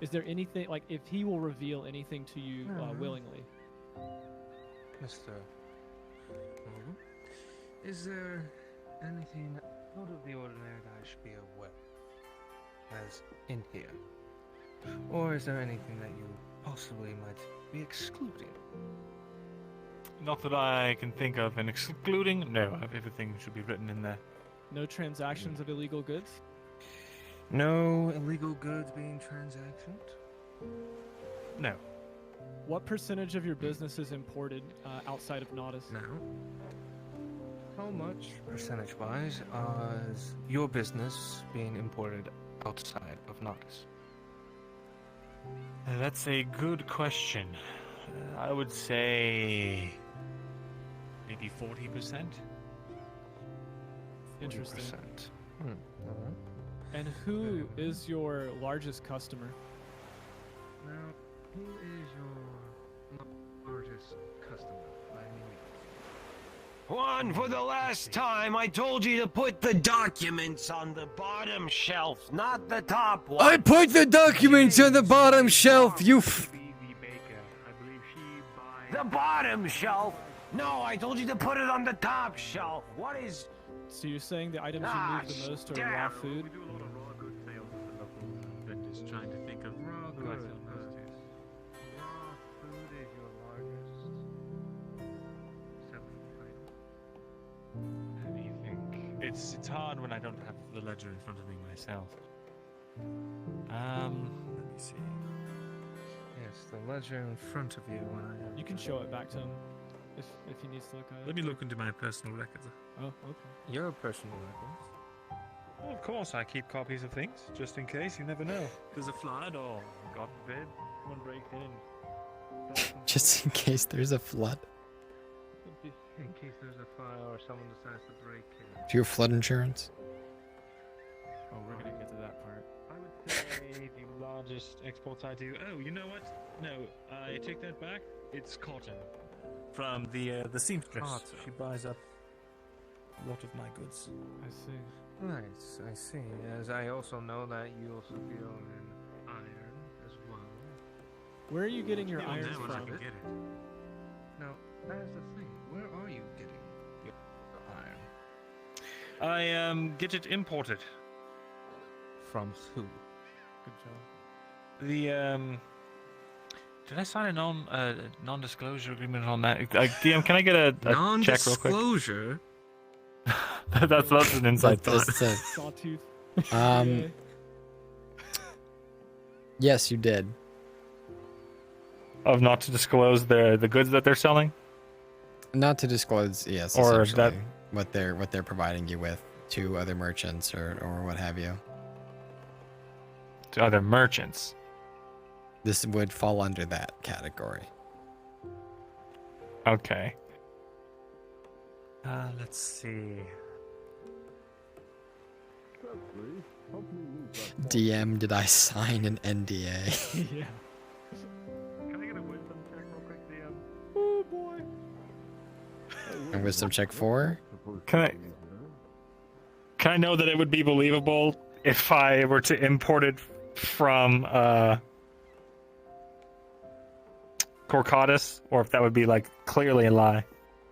Is there anything, like, if he will reveal anything to you willingly? Mr. Morgan, is there anything out of the ordinary that I should be aware as in here? Or is there anything that you possibly might be excluding? Not that I can think of, and excluding, no, everything should be written in there. No transactions of illegal goods? No illegal goods being transacted? No. What percentage of your business is imported outside of Naudis? No. How much, percentage-wise, is your business being imported outside of Naudis? That's a good question. I would say maybe 40%. Interesting. 40%. And who is your largest customer? Now, who is your largest customer by any means? Juan, for the last time, I told you to put the documents on the bottom shelf, not the top one. I put the documents on the bottom shelf. You. The bottom shelf? No, I told you to put it on the top shelf. What is... So you're saying the items you move the most are raw food? We do a lot of raw goods sales with the local vendors, trying to think of Raw who I goods. sell most to. Raw food is your largest selling item. How do you think? It's hard when I don't have the ledger in front of me myself. Let me see. Yes, the ledger in front of you when I have... You can show it back to him if he needs to look at it. Let me look into my personal records. Oh, okay. Your personal records? Well, of course, I keep copies of things, just in case. You never know. There's a flood, or God forbid, someone breaks in. Just in case there's a flood. In case there's a fire or someone decides to break in. Do you have flood insurance? Oh, we're gonna get to that part. I would say the largest exports I do. Oh, you know what? No, I take that back. It's cotton from the seamstress. Cotton. She buys up a lot of my goods. I see. Nice, I see. As I also know that you also deal in iron as well. Where are you getting your Deal irons now when I from? can get it. Now, that is the thing. Where are you getting your iron? I get it imported. From who? Good job. The did I sign a non-disclosure agreement on that? DM, can I get a check real quick? Non-disclosure? that's an inside thought. That's a- Sawtooth. Yes, you did. Of not to disclose the goods that they're selling? Not to disclose, yes, Or essentially, that- what they're providing you with to other merchants or what have you. To other merchants. this would fall under that category. Okay. Let's see. DM, did I sign an NDA? Yeah. Can I get a wisdom check real quick, DM? Oh boy. And wisdom check 4? Can I know that it would be believable if I were to import it from Corcatus, or if that would be like clearly a lie?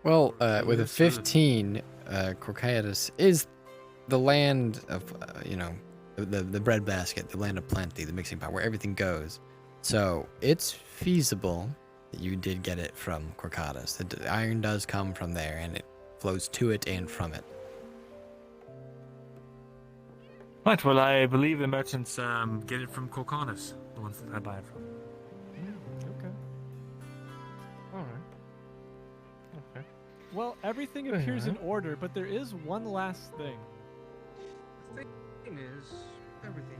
Well, with a 15, Corcatus is the land of, the breadbasket, the land of plenty, the mixing pot, where everything goes. So it's feasible that you did get it from Corcatus. The iron does come from there, and it flows to it and from it. Right, well, I believe the merchants get it from Corcatus, the ones that I buy it from. Okay. All right. Okay. Well, everything appears in order, but there is one last thing. The thing is, everything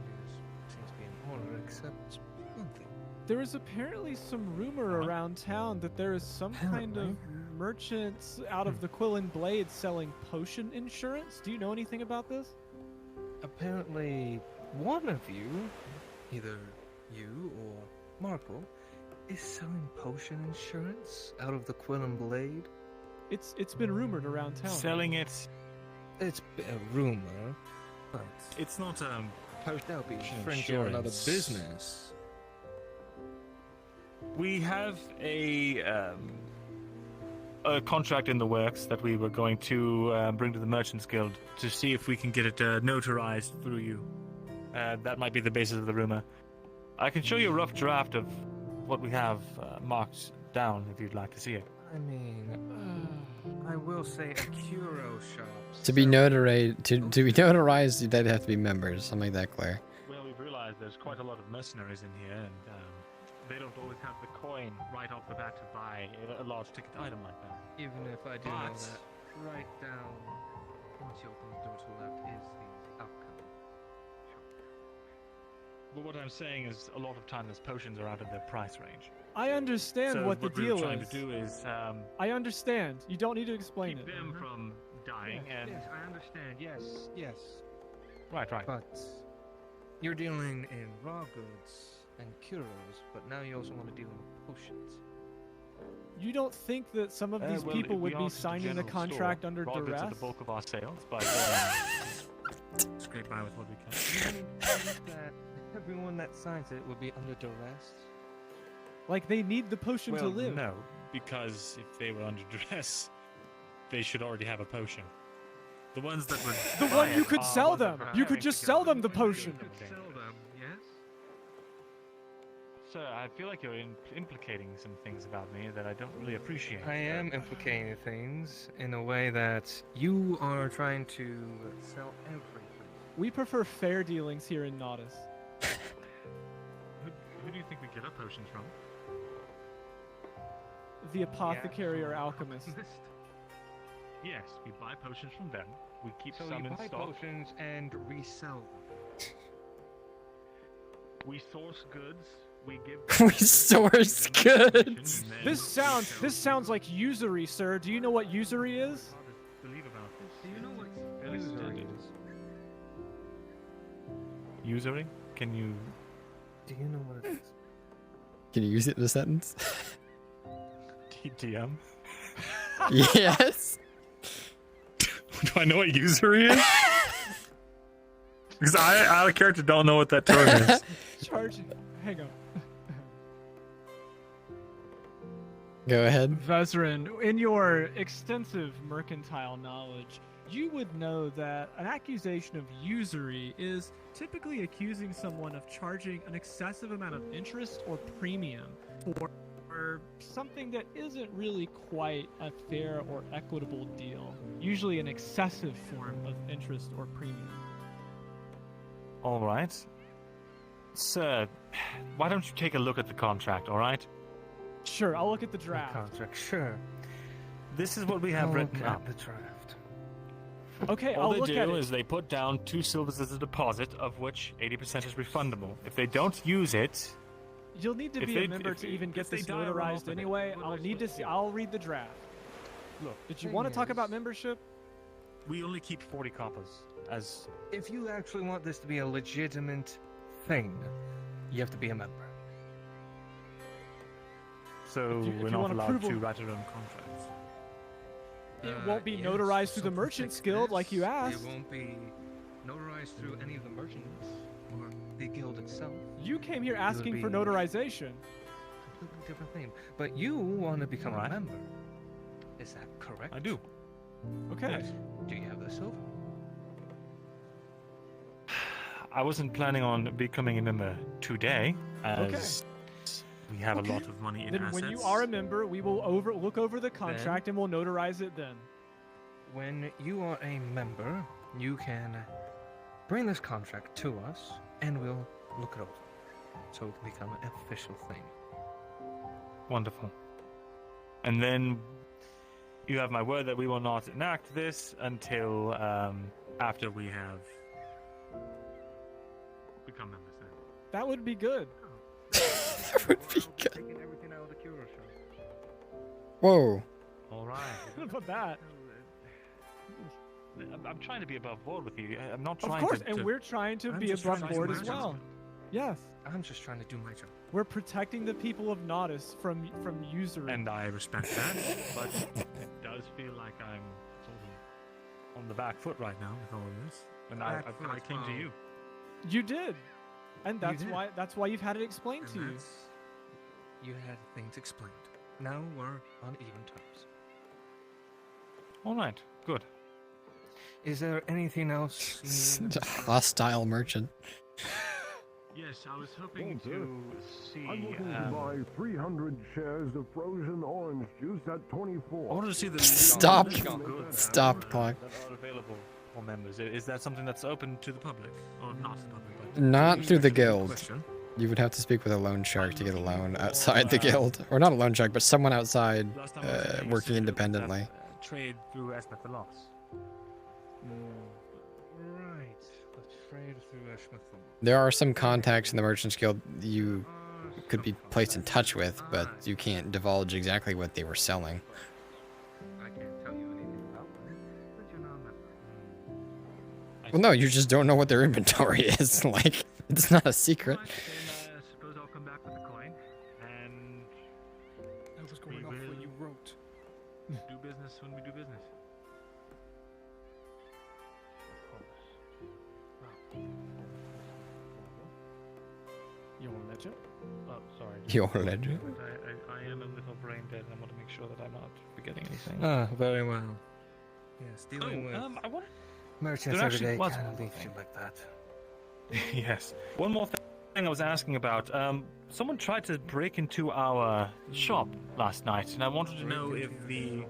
seems to be in order except one thing. There is apparently some rumor around town that there is some kind of merchants out of the Quillen Blade selling potion insurance. Do you know anything about this? Apparently, one of you, either you or Markle, is selling potion insurance out of the Quillen Blade. It's been rumored around town. Selling it. It's a rumor, but it's not that'll be French or another business. We have a contract in the works that we were going to bring to the Merchants Guild to see if we can get it notarized through you. That might be the basis of the rumor. I can show you a rough draft of what we have marked down if you'd like to see it. I mean, I will say a Curo shop. To be notarized, they'd have to be members. I'll make that clear. Well, we've realized there's quite a lot of mercenaries in here, and they don't always have the coin right off the bat to buy a large ticket item like that. Even if I do know that, right down once you open the door to the left is the outcome. But what I'm saying is, a lot of times those potions are out of their price range. I understand So what the deal we're trying is. to do is I understand. You don't need to explain keep it. them from dying and Yes, I understand. Yes. right. But you're dealing in raw goods and curos, but now you also want to deal in potions. You don't think that some of these well, people we would are be just a signing the general contract store. under Raw goods duress? are the bulk of our sales, but scrape by with what we can. You think that everyone that signs it would be under duress? Like they need the potion to Well, live. no, because if they were under duress, they should already have a potion. The ones that would The one you could sell them. You could just sell them the potion. Sell them, yes? Sir, I feel like you're implicating some things about me that I don't really appreciate. I am implicating things in a way that you are trying to sell everything. We prefer fair dealings here in Naudis. Who do you think we get our potions from? The apothecary or alchemist. Yes, we buy potions from them. We keep So some you in buy stock. potions and resell them. We source goods. We give. We source goods. This sounds like usury, sir. Do you know what usury is? Believe about this. Do you know what usury is? Usury? Can you? Do you know what it is? Can you use it in a sentence? TM? Yes. Do I know what usury is? Because I, out of character, don't know what that term is. Charging. Hang on. Go ahead. Vezrin, in your extensive mercantile knowledge, you would know that an accusation of usury is typically accusing someone of charging an excessive amount of interest or premium for something that isn't really quite a fair or equitable deal. Usually an excessive form of interest or premium. All right. Sir, why don't you take a look at the contract, all right? Sure, I'll look at the draft. Contract, sure. This is what we have I'll written look up. at the draft. Okay, All I'll they look at do it. is they put down 2 silvers as a deposit, of which 80% is refundable. If they don't use it, You'll need to If be they- a member if- to even if get they this die, we're off notarized of it. anyway. What am I I'll need supposed to. to do? I'll read the draft. Look, Did you want to talk about membership? we only keep 40 coppers as If you actually want this to be a legitimate thing, you have to be a member. so If you- if we're you not want allowed approval- to write our own contracts. It won't be Yes, notarized through the something Merchants like Guild like you this. asked. It won't be notarized through any of the merchants or the guild itself. You came here It would asking for be notarization. Completely different thing. But you want to become a member. Is that correct? I do. Okay. Do you have the silver? I wasn't planning on becoming a member today, as we have a lot of money in Then assets. when you are a member, we will look over the contract and we'll notarize it then. When you are a member, you can bring this contract to us and we'll look it over. So it can become an official thing. Wonderful. And then you have my word that we will not enact this until after we have become members. Then. That would be good. That would be good. Taking everything out of the cure Whoa. All right. What about that? I'm trying to be above board with you. I'm not Of trying course, to. and we're trying to I'm be just above trying to board do as my well. job. Yes. I'm just trying to do my job. We're protecting the people of Nodus from usury. And I respect that, but it does feel like I'm sort of on the back foot right now with all of this. And I came to you. You did, and that's did. why you've had it explained And to you. that's- You had things explained. Now we're on even terms. All right, good. Is there anything else? You need? Hostile merchant. Yes, I was hoping to see. I'm looking to buy 300 shares of frozen orange juice at 24. I wanted to see the Stop. goods Stop, clock. that are available for members. Is that something that's open to the public, or not the public? But Not through the guild. Question. You would have to speak with a loan shark to get a loan outside the guild. Or not a loan shark, but someone outside Last time I was there, you working said independently. that, trade through Esmith the Loss. Right. Let's trade through Ashmouth. There are some contacts in the Merchants Guild you could be placed in touch with, but you can't divulge exactly what they were selling. I can't tell you anything about them, but you're not a member. Well, no, you just don't know what their inventory is. Like, it's not a secret. I suppose I'll come back with the coin, and That was going off what you wrote. do business when we do business. You want to let you? Oh, sorry. Your ledger? I am a little brain dead, and I want to make sure that I'm not forgetting anything. Ah, very well. Yes, dealing with I want. merchants there every actually day was kind one of leaves you thing. like that. Yes. One more thing I was asking about. Someone tried to break into our shop last night, and I wanted to know if the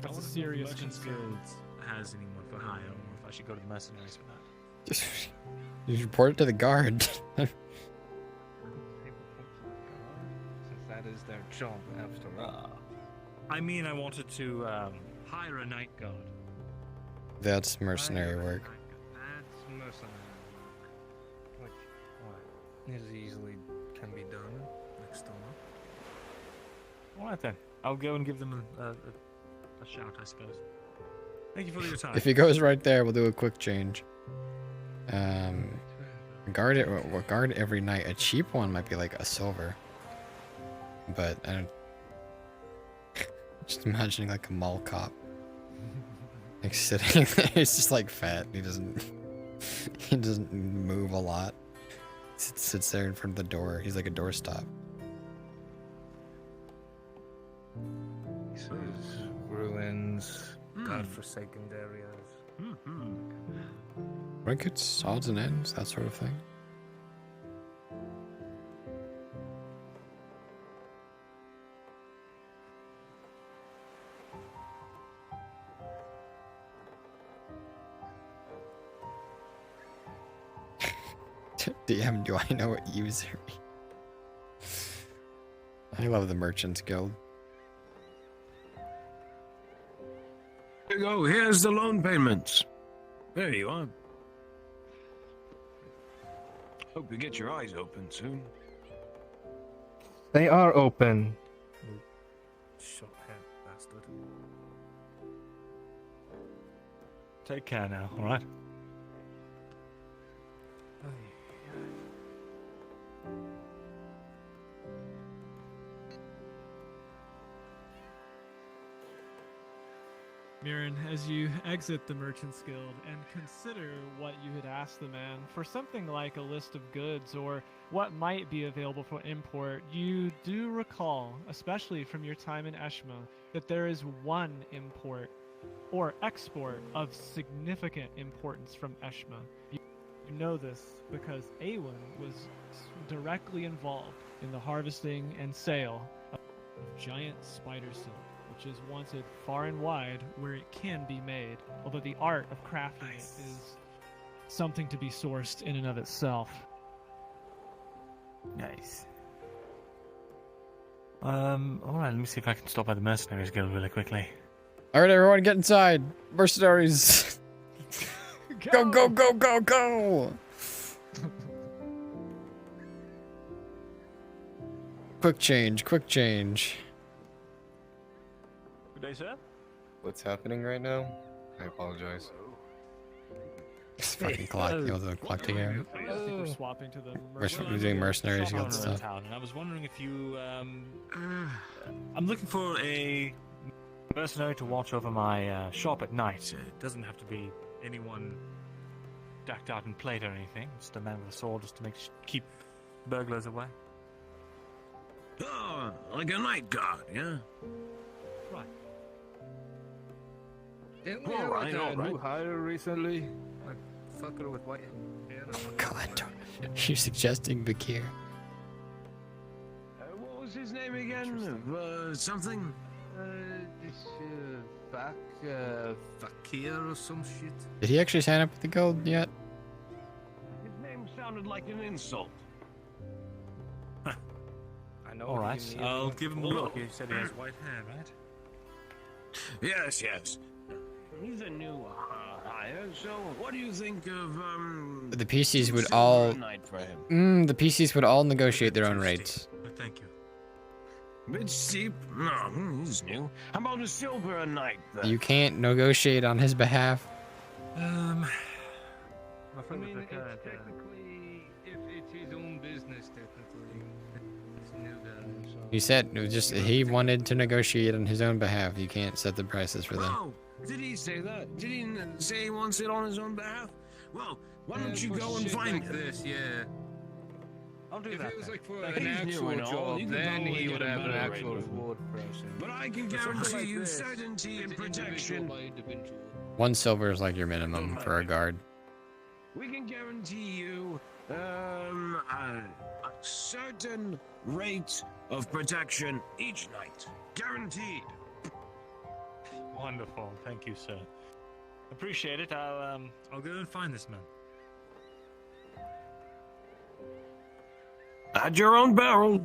That's a serious Merchants concern. Guild has anyone for hire, or if I should go to the mercenaries for that. Just, you report it to the guard. Since that is their job after all. I mean, I wanted to hire a night guard. That's mercenary work. That's mercenary work. Which is easily can be done next door. All right then. I'll go and give them a shout, I suppose. Thank you for your time. If he goes right there, we'll do a quick change. Guard it. Well, guard every night. A cheap one might be like a silver. But I don't. Just imagining like a mall cop, like sitting there. He's just like fat. He doesn't. He doesn't move a lot. Sits there in front of the door. He's like a doorstop. This is ruins, godforsaken areas. Trinkets, odds and ends, that sort of thing. DM, do I know what user means? I love the Merchants Guild. Here you go. Here's the loan payments. There you are. Hope you get your eyes open soon. They are open. Short-haired bastard. Take care now, alright? Mirren, as you exit the Merchant's Guild and consider what you had asked the man for something like a list of goods or what might be available for import, you do recall, especially from your time in Eshma, that there is one import or export of significant importance from Eshma. You know this because Awen was directly involved in the harvesting and sale of giant spider silk, which is wanted far and wide where it can be made, although the art of crafting it is something to be sourced in and of itself. Nice. Alright, let me see if I can stop by the Mercenaries Guild really quickly. Alright, everyone, get inside. Mercenaries. Go, go, go, go, go. Quick change, quick change. Good day, sir. What's happening right now? I apologize. This fucking clock, you know, the clock together. I think we're swapping to the We're doing Mercenaries Guild Shopper in stuff. town, and I was wondering if you, I'm looking for a mercenary to watch over my shop at night. It doesn't have to be anyone decked out in plate or anything. Just a man with a sword, just to keep burglars away. Oh, like a night guard, yeah? Right. Didn't we have like a new hire recently? Like fucker with white hair. Oh god, you're suggesting Bakir. What was his name again? Something? Fakir or some shit. Did he actually sign up with the guild yet? His name sounded like an insult. I know. Alright, I'll give him a look. You said he has white hair, right? Yes, yes. He's a new hire, so what do you think of, The PCs would silver all. a night for him? The PCs would all negotiate their own rates. Thank you. Bit steep? No, he's new. How about a silver a night, then? You can't negotiate on his behalf. My I friend mean, with it's the card, technically, if it's his own business, technically, it's new guy. So. He said it was just he wanted to negotiate on his own behalf. You can't set the prices for them. Oh, did he say that? Did he say he wants it on his own behalf? Well, why don't you for go and shit find like him? this, yeah. I'll do If that. it was like for Like, an he's actual new and all, job, you could then probably he get would a have an better actual rate. reward person. But I can For something guarantee like you this, certainty and it's individual protection. by individual. 1 silver is like your minimum for a guard. We can guarantee you a certain rate of protection each night. Guaranteed. Wonderful, thank you, sir. Appreciate it. I'll go and find this man. At your own barrel.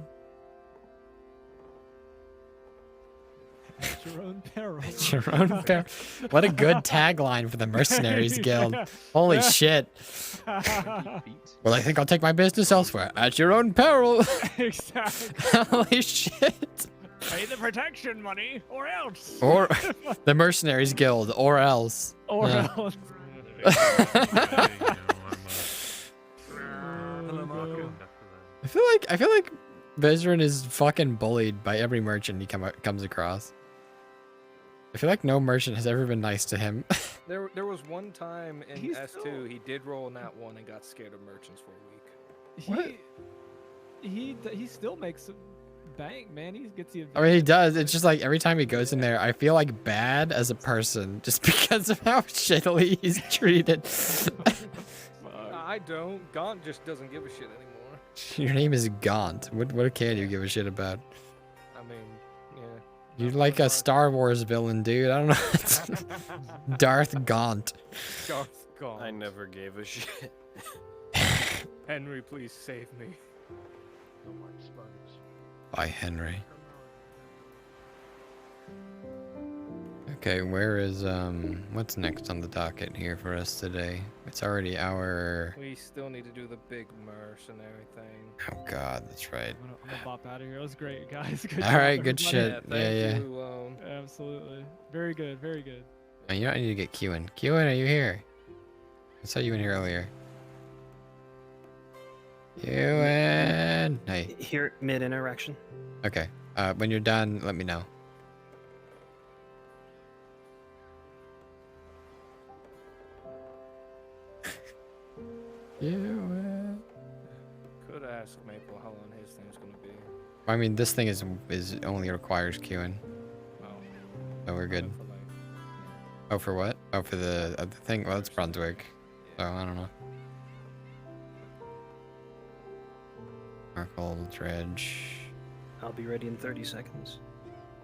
At your own peril. It's your own peril. What a good tagline for the Mercenaries Guild. Holy shit. Well, I think I'll take my business elsewhere. At your own peril. Exactly. Holy shit. Pay the protection money, or else. Or the Mercenaries Guild, or else. Or Yeah. else. I feel like Vezran is fucking bullied by every merchant he comes across. I feel like no merchant has ever been nice to him. There was one time in He's S2 still- he did roll in that one and got scared of merchants for a week. He still makes bank, man. He gets the. I mean, he does. It's just like every time he goes in there, I feel like bad as a person just because of how shittily he's treated. I don't. Gaunt just doesn't give a shit anymore. Your name is Gaunt. What can you give a shit about? I mean, yeah. You're like a Star Wars villain, dude. I don't know. Darth Gaunt. Darth Gaunt. I never gave a shit. Henry, please save me. By Henry. Okay, where is what's next on the docket here for us today? It's already our. We still need to do the big mercenary thing. Oh God, that's right. I'm gonna bop out of here. That was great, guys. Good All job, right, good everybody. shit. Yeah. Absolutely. Very good. Very good. And you don't need to get Qin. Qin, are you here? I saw you in here earlier. Qin. Hey. Here, mid interaction. Okay. When you're done, let me know. Qin. Could ask Maple how long his thing's gonna be. I mean, this thing is only requires Qin. Oh. So we're good. Oh, for what? Oh, for the other thing? Well, it's Brunswick. So, I don't know. Markle, Dredge. I'll be ready in 30 seconds.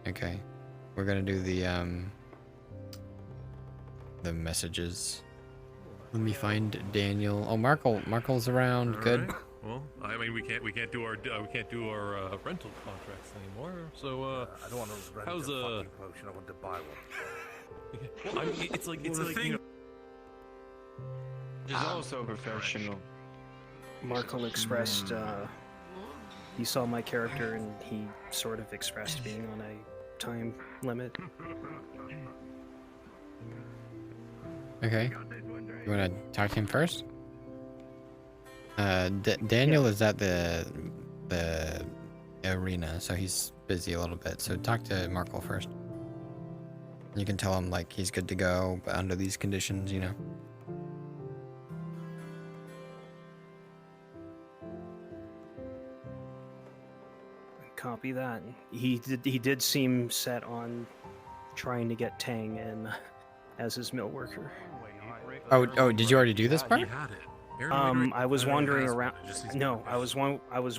Okay. We're gonna do the messages. Let me find Daniel. Oh, Markle's around. Good. Alright. Well, I mean, we can't do our rental contracts anymore. So I don't want to rent how's a fucking potion. I want to buy one. Well, I mean, it's like thing. Is also professional. Markle expressed, he saw my character and he sort of expressed being on a time limit. Okay. You wanna talk to him first? Daniel is at the arena, so he's busy a little bit. So talk to Markle first. You can tell him like he's good to go, but under these conditions, you know. Copy that. He did seem set on trying to get Tang in as his mill worker. Oh, did you already do this part? I was wandering around. No, I was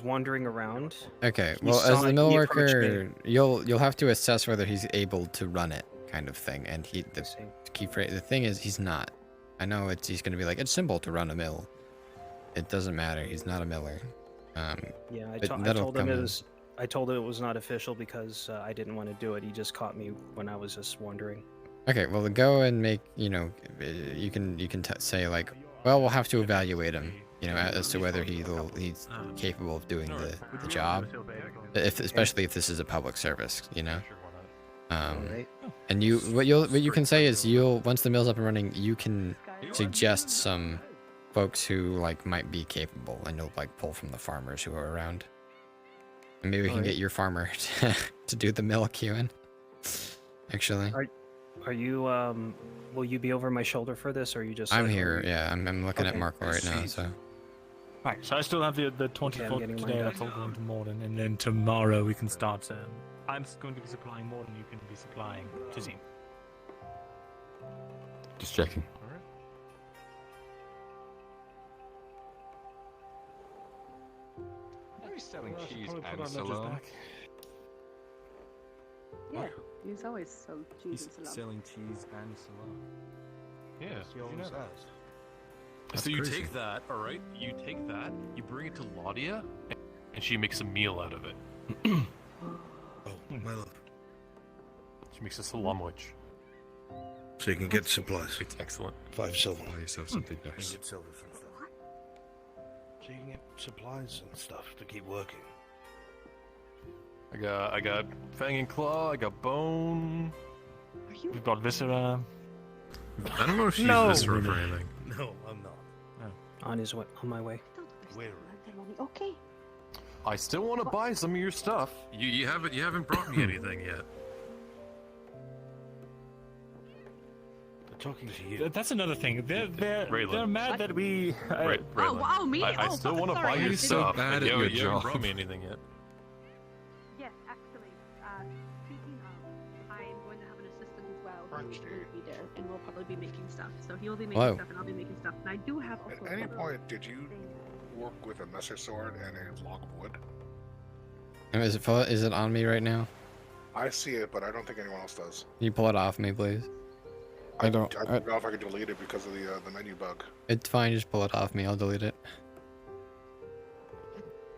wandering around. Okay. He Well, saw as the me, mill he approached worker, me. you'll have to assess whether he's able to run it, kind of thing. And the thing is, he's not. I know he's gonna be like, it's simple to run a mill. It doesn't matter. He's not a miller. Yeah, I but told that'll him come. I told him it was not official because I didn't want to do it. He just caught me when I was just wandering. Okay, well, go and make, you know, you can say like, well, we'll have to evaluate him, you know, as to whether he's capable of doing the job, especially if this is a public service, you know. And what you can say is once the mill's up and running, you can suggest some folks who like might be capable, and you'll like pull from the farmers who are around. And maybe we can get your farmer to do the mill queuing. Actually. Are you will you be over my shoulder for this, or are you just? I'm like, here. Yeah, I'm looking at Okay. Markle right now. So. Right, so I still have the 24th getting mine today. done. That's all going to Morden, and then tomorrow we can start. I'm going to be supplying Morden. You can be supplying Tizzy. Just checking. Are you selling Well, I should cheese probably put and our ledgers salon? back. Yeah, he's always sold cheese He's and salami. selling cheese and salon. Yeah, He always has. So you crazy. take that, all right? You take that, you bring it to Laudia, and she makes a meal out of it. Oh, my love. She makes a salamwich. So you can get supplies. It's excellent. 5 silver. Buy yourself something You can nice. get silver from stuff. So you can get supplies and stuff to keep working. I got Fang and Claw, I got Bone. We've got Viscera. I don't know if she's No. Viscera for anything. No, I'm not. On my way. Where? Okay. I still want to buy some of your stuff. You haven't brought me anything yet. They're talking to you. That's another thing. They're Raylan. mad that we. Raylan, wow, me? I Oh, still fuck, want to sorry, buy I your didn't- stuff. bad and at you your haven't job. brought me anything yet. Yes, actually, speaking of, I'm going to have an assistant as well who will be there, and we'll probably be making stuff. So he'll be making Whoa. stuff, and I'll be making stuff. And I do have also. At any other point, did you things. work with a messer sword and a log of wood? Is it on me right now? I see it, but I don't think anyone else does. Can you pull it off me, please? I don't. I don't know if I could delete it because of the menu bug. It's fine. Just pull it off me. I'll delete it.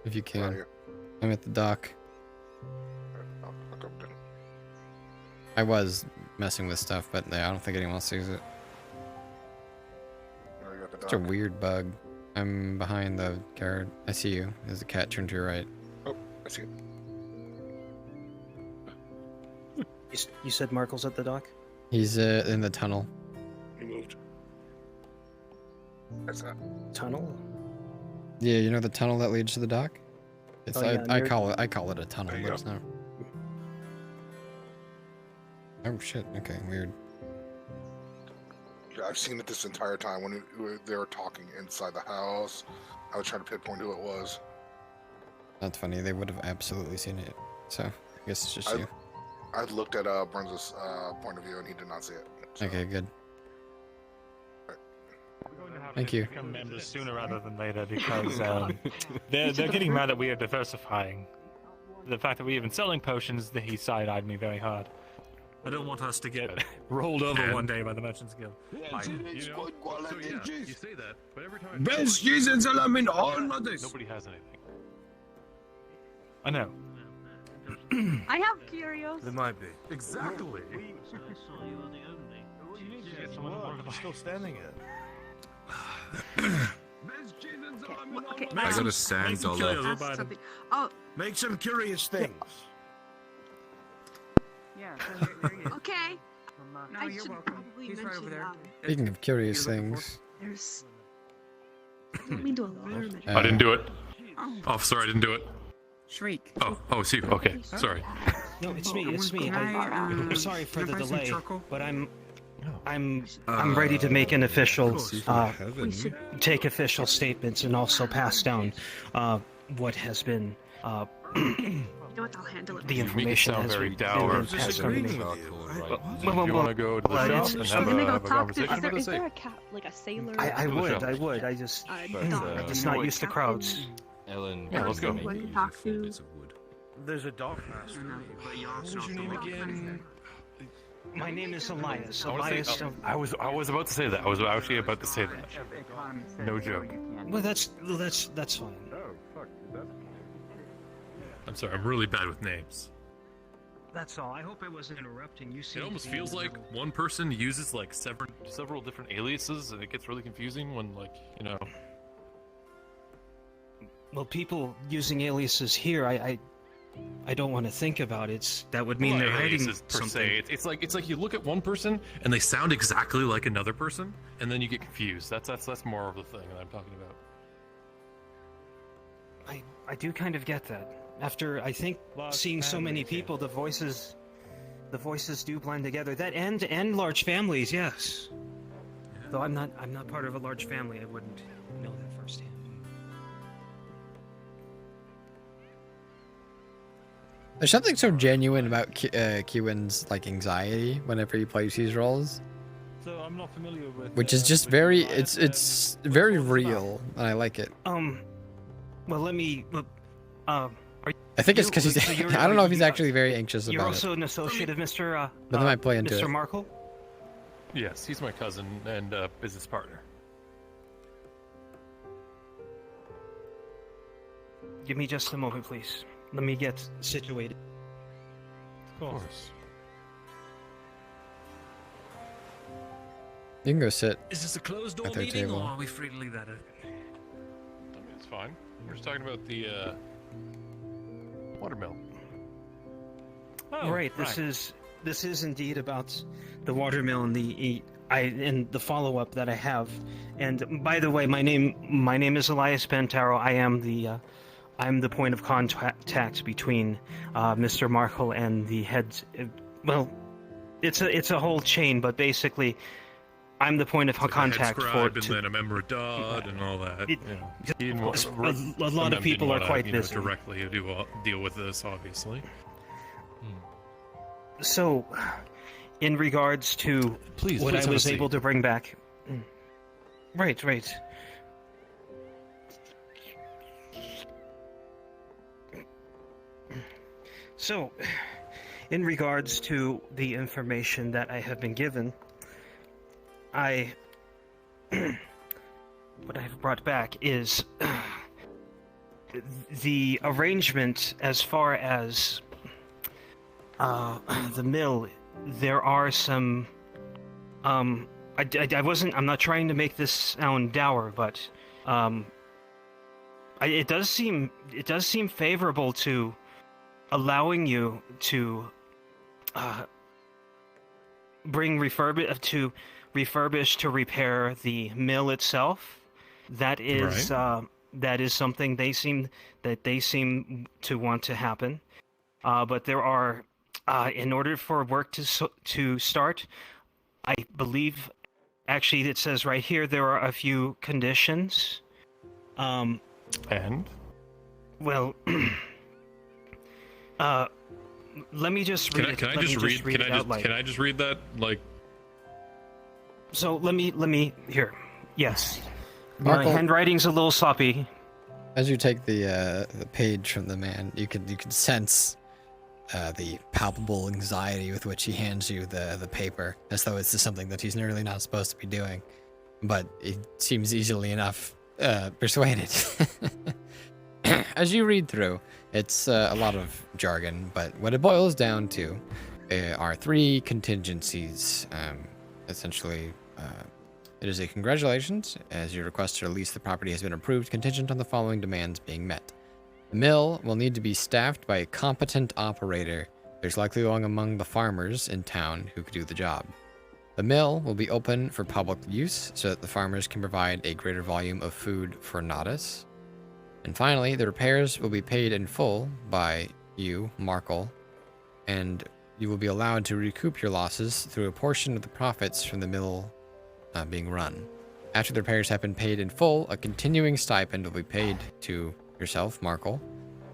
If you can. I'm at the dock. I was messing with stuff, but I don't think anyone else sees it. Oh, you got the Such a dock. weird bug. I'm behind the guard. I see you. There's a cat turned to your right. Oh, I see it. You said Markle's at the dock? He's in the tunnel. He moved. That's that. Tunnel? Yeah, you know the tunnel that leads to the dock? It's Oh, yeah, I near- call it a tunnel, There you but go. it's not. Oh shit, okay, weird. Yeah, I've seen it this entire time when they were talking inside the house. I was trying to pinpoint who it was. That's funny, they would have absolutely seen it. So, I guess it's just you. I looked at Burns' point of view and he did not see it. So. Okay, good. Thank Thank you. Become members sooner rather than later because they're getting mad that we are diversifying. The fact that we're even selling potions, that he side-eyed me very hard. I don't want us to get rolled over one day by the Merchants Guild. You say that, but every time. Best Jesus in all mothers. Nobody has anything. I know. I have curios. There might be. Exactly. Still standing here. Okay, I got a sand Make some dollar. curious- ask something. Oh, Make some curious things. Yeah, so there you go. okay. No, I you're should welcome. probably He's right over mention, there. Speaking of curious things, There's. I don't mean to alarm it. I didn't do it. Oh. Oh, sorry, I didn't do it. Shriek. Oh, it's you. Okay, sorry. No, it's me. It's me. Can I, I'm sorry for can the I buy some delay, charcoal? but I'm ready to make an official, take official statements and also pass down what has been You know what? I'll handle it. the You make it information sound has very been dour. passed on to me. Do you want to go to the Well, shop it's- and I'm gonna go have a talk to. conversation? Is there, What is do there they a cat, like a sailor? I Go to the would. shop. I would. I just, dock, I'm just not used to crowds. Ellen, Yeah, let's go. Who I can talk to? There's a dock master. What's your name again? My name is Elias. I wanna Elias. say- I was about to say that. I was actually about to say that. No joke. Well, that's fine. I'm sorry. I'm really bad with names. That's all. I hope I wasn't interrupting. You It almost feels like one person uses like several different aliases, and it gets really confusing when, like, you know. Well, people using aliases here, I don't want to think about it. That would mean Well, they're hiding aliases per something. se. It's like you look at one person and they sound exactly like another person, and then you get confused. That's more of the thing that I'm talking about. I do kind of get that. After I think seeing so many people, the voices do blend together. That and large families, yes. Though I'm not part of a large family, I wouldn't know that firsthand. there's something so genuine about Kewin's like anxiety whenever he plays these roles, So I'm not familiar with. which is just very it's very real, and I like it. Well, let me. I think it's because he's. so you're- I don't know if he's actually very anxious You're about also it. an associate of Mr. But they might play into Mr. it. Markle. Yes, he's my cousin and business partner. Give me just a moment, please. Let me get situated. Of course. You can go sit Is this a closed door at their meeting, table. or are we free to leave that open? I mean, it's fine. We're just talking about the watermill. Oh, right. This is indeed about the watermill and the follow-up that I have. And by the way, my name is Elias Pantaro. I'm the point of contact between Mr. Markle and the heads. Well, it's a whole chain, but basically, I'm the point of contact for. Head scribe and then a member of DOD and all that. A lot of people are quite busy. Directly deal with this, obviously. So, in regards to Please what have I a was seat. able to bring back. Right. So, in regards to the information that I have been given, what I have brought back is the arrangement as far as the mill there are some. I'm not trying to make this sound dour, but it does seem favorable to allowing you to refurbish to repair the mill itself. That is that is something they seem to want to happen. But there are, in order for work to start, I believe, actually it says right here there are a few conditions. And? Well, let me just read it. Can I just read that? Like. So let me here. Yes. Markle, my handwriting's a little sloppy. As you take the page from the man, you can sense the palpable anxiety with which he hands you the paper, as though it's just something that he's really not supposed to be doing. But it seems easily enough persuaded. As you read through, it's a lot of jargon, but what it boils down to are 3 contingencies. Essentially, it is a congratulations, as your request to release the property has been approved, contingent on the following demands being met. The mill will need to be staffed by a competent operator. There's likely one among the farmers in town who could do the job. The mill will be open for public use so that the farmers can provide a greater volume of food for Nodus. And finally, the repairs will be paid in full by you, Markle, and you will be allowed to recoup your losses through a portion of the profits from the mill being run. After the repairs have been paid in full, a continuing stipend will be paid to yourself, Markle,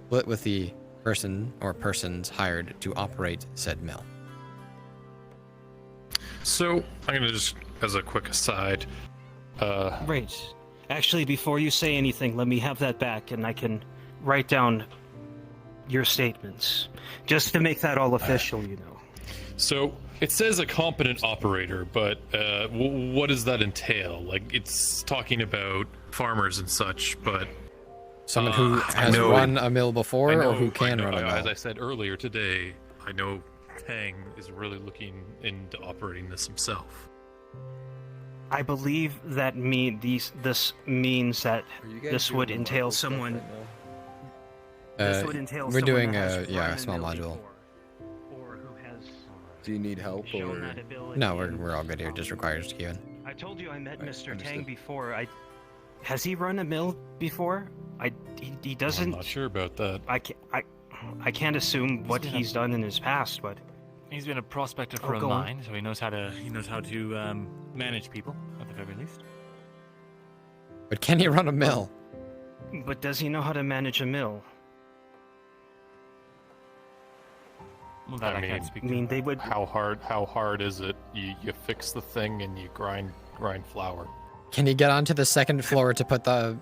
split with the person or persons hired to operate said mill. So, I'm gonna just, as a quick aside, Right. Actually, before you say anything, let me have that back, and I can write down your statements, just to make that all official, you know. So, it says a competent operator, but what does that entail? Like, it's talking about farmers and such, but... Someone who has run a mill before, or who can run a mill? As I said earlier today, I know Tang is really looking into operating this himself. I believe that this means that this would entail someone... This would entail we're someone doing that has a run small mill module. Or who has Do you need help shown or? that ability. No, we're all good here. Just requires queuing. I told you I met Right, Mr. understood. Tang before. Has he run a mill before? He doesn't. I'm not sure about that. I can't assume what he's done in his past, but He's been a prospector for a go on. mine, so he knows how to manage people at the very least. But can he run a mill? But does he know how to manage a mill? Well, that I mean, can't speak I to. mean, they would. How hard is it? You fix the thing and you grind flour. Can he get onto the second floor to put the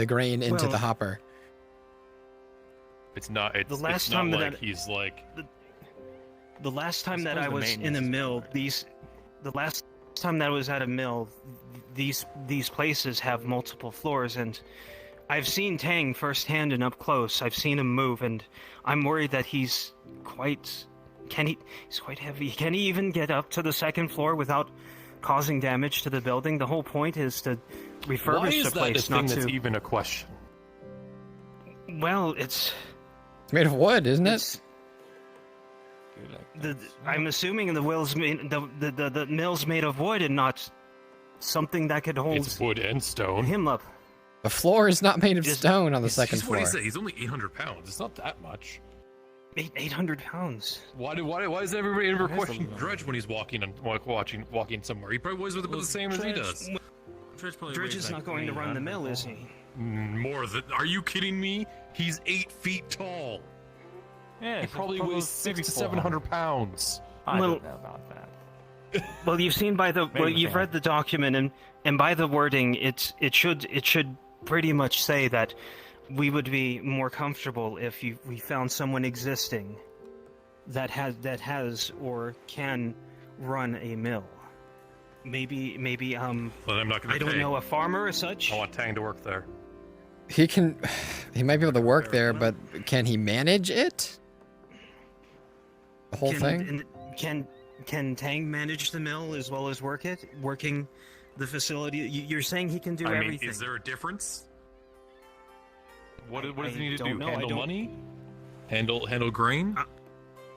grain into the Well, hopper? It's not. It's last it's not time that like I- he's like. The last time that suppose I the was in a maintenance is mill, the last time that I was at a mill, these places have multiple floors, and I've seen Tang firsthand and up close. I've seen him move, and I'm worried that he's quite heavy. Can he even get up to the second floor without causing damage to the building? The whole point is to refurbish Why is the place, that a thing not that's to. even a question? Well, it's made of wood, isn't it? I'm assuming the mill's made of wood and not something that could hold It's wood and stone. him up. The floor is not made of stone on the second He's what floor. he said. He's only 800 pounds. It's not that much. 800 pounds. Why is everybody ever questioning Dredge when he's walking somewhere? He probably weighs about the same as he does. Dredge is not going to run the mill, is he? More than? Are you kidding me? He's 8 feet tall. Yeah, He so probably probably weighs 600 to 400. 700 pounds. I Well- don't know about that. Well, you've seen by the Maybe you've so. read the document, and by the wording, it should pretty much say that we would be more comfortable if we found someone existing that has or can run a mill. Maybe But I'm not going I to don't know, a farmer or such. I want Tang to work there. He might be able to work there, but can he manage it? The whole thing? can Tang manage the mill as well as working the facility? You're saying he can do I mean, everything. is there a difference? What does I he need to don't do? know, I Handle don't- money? Handle grain?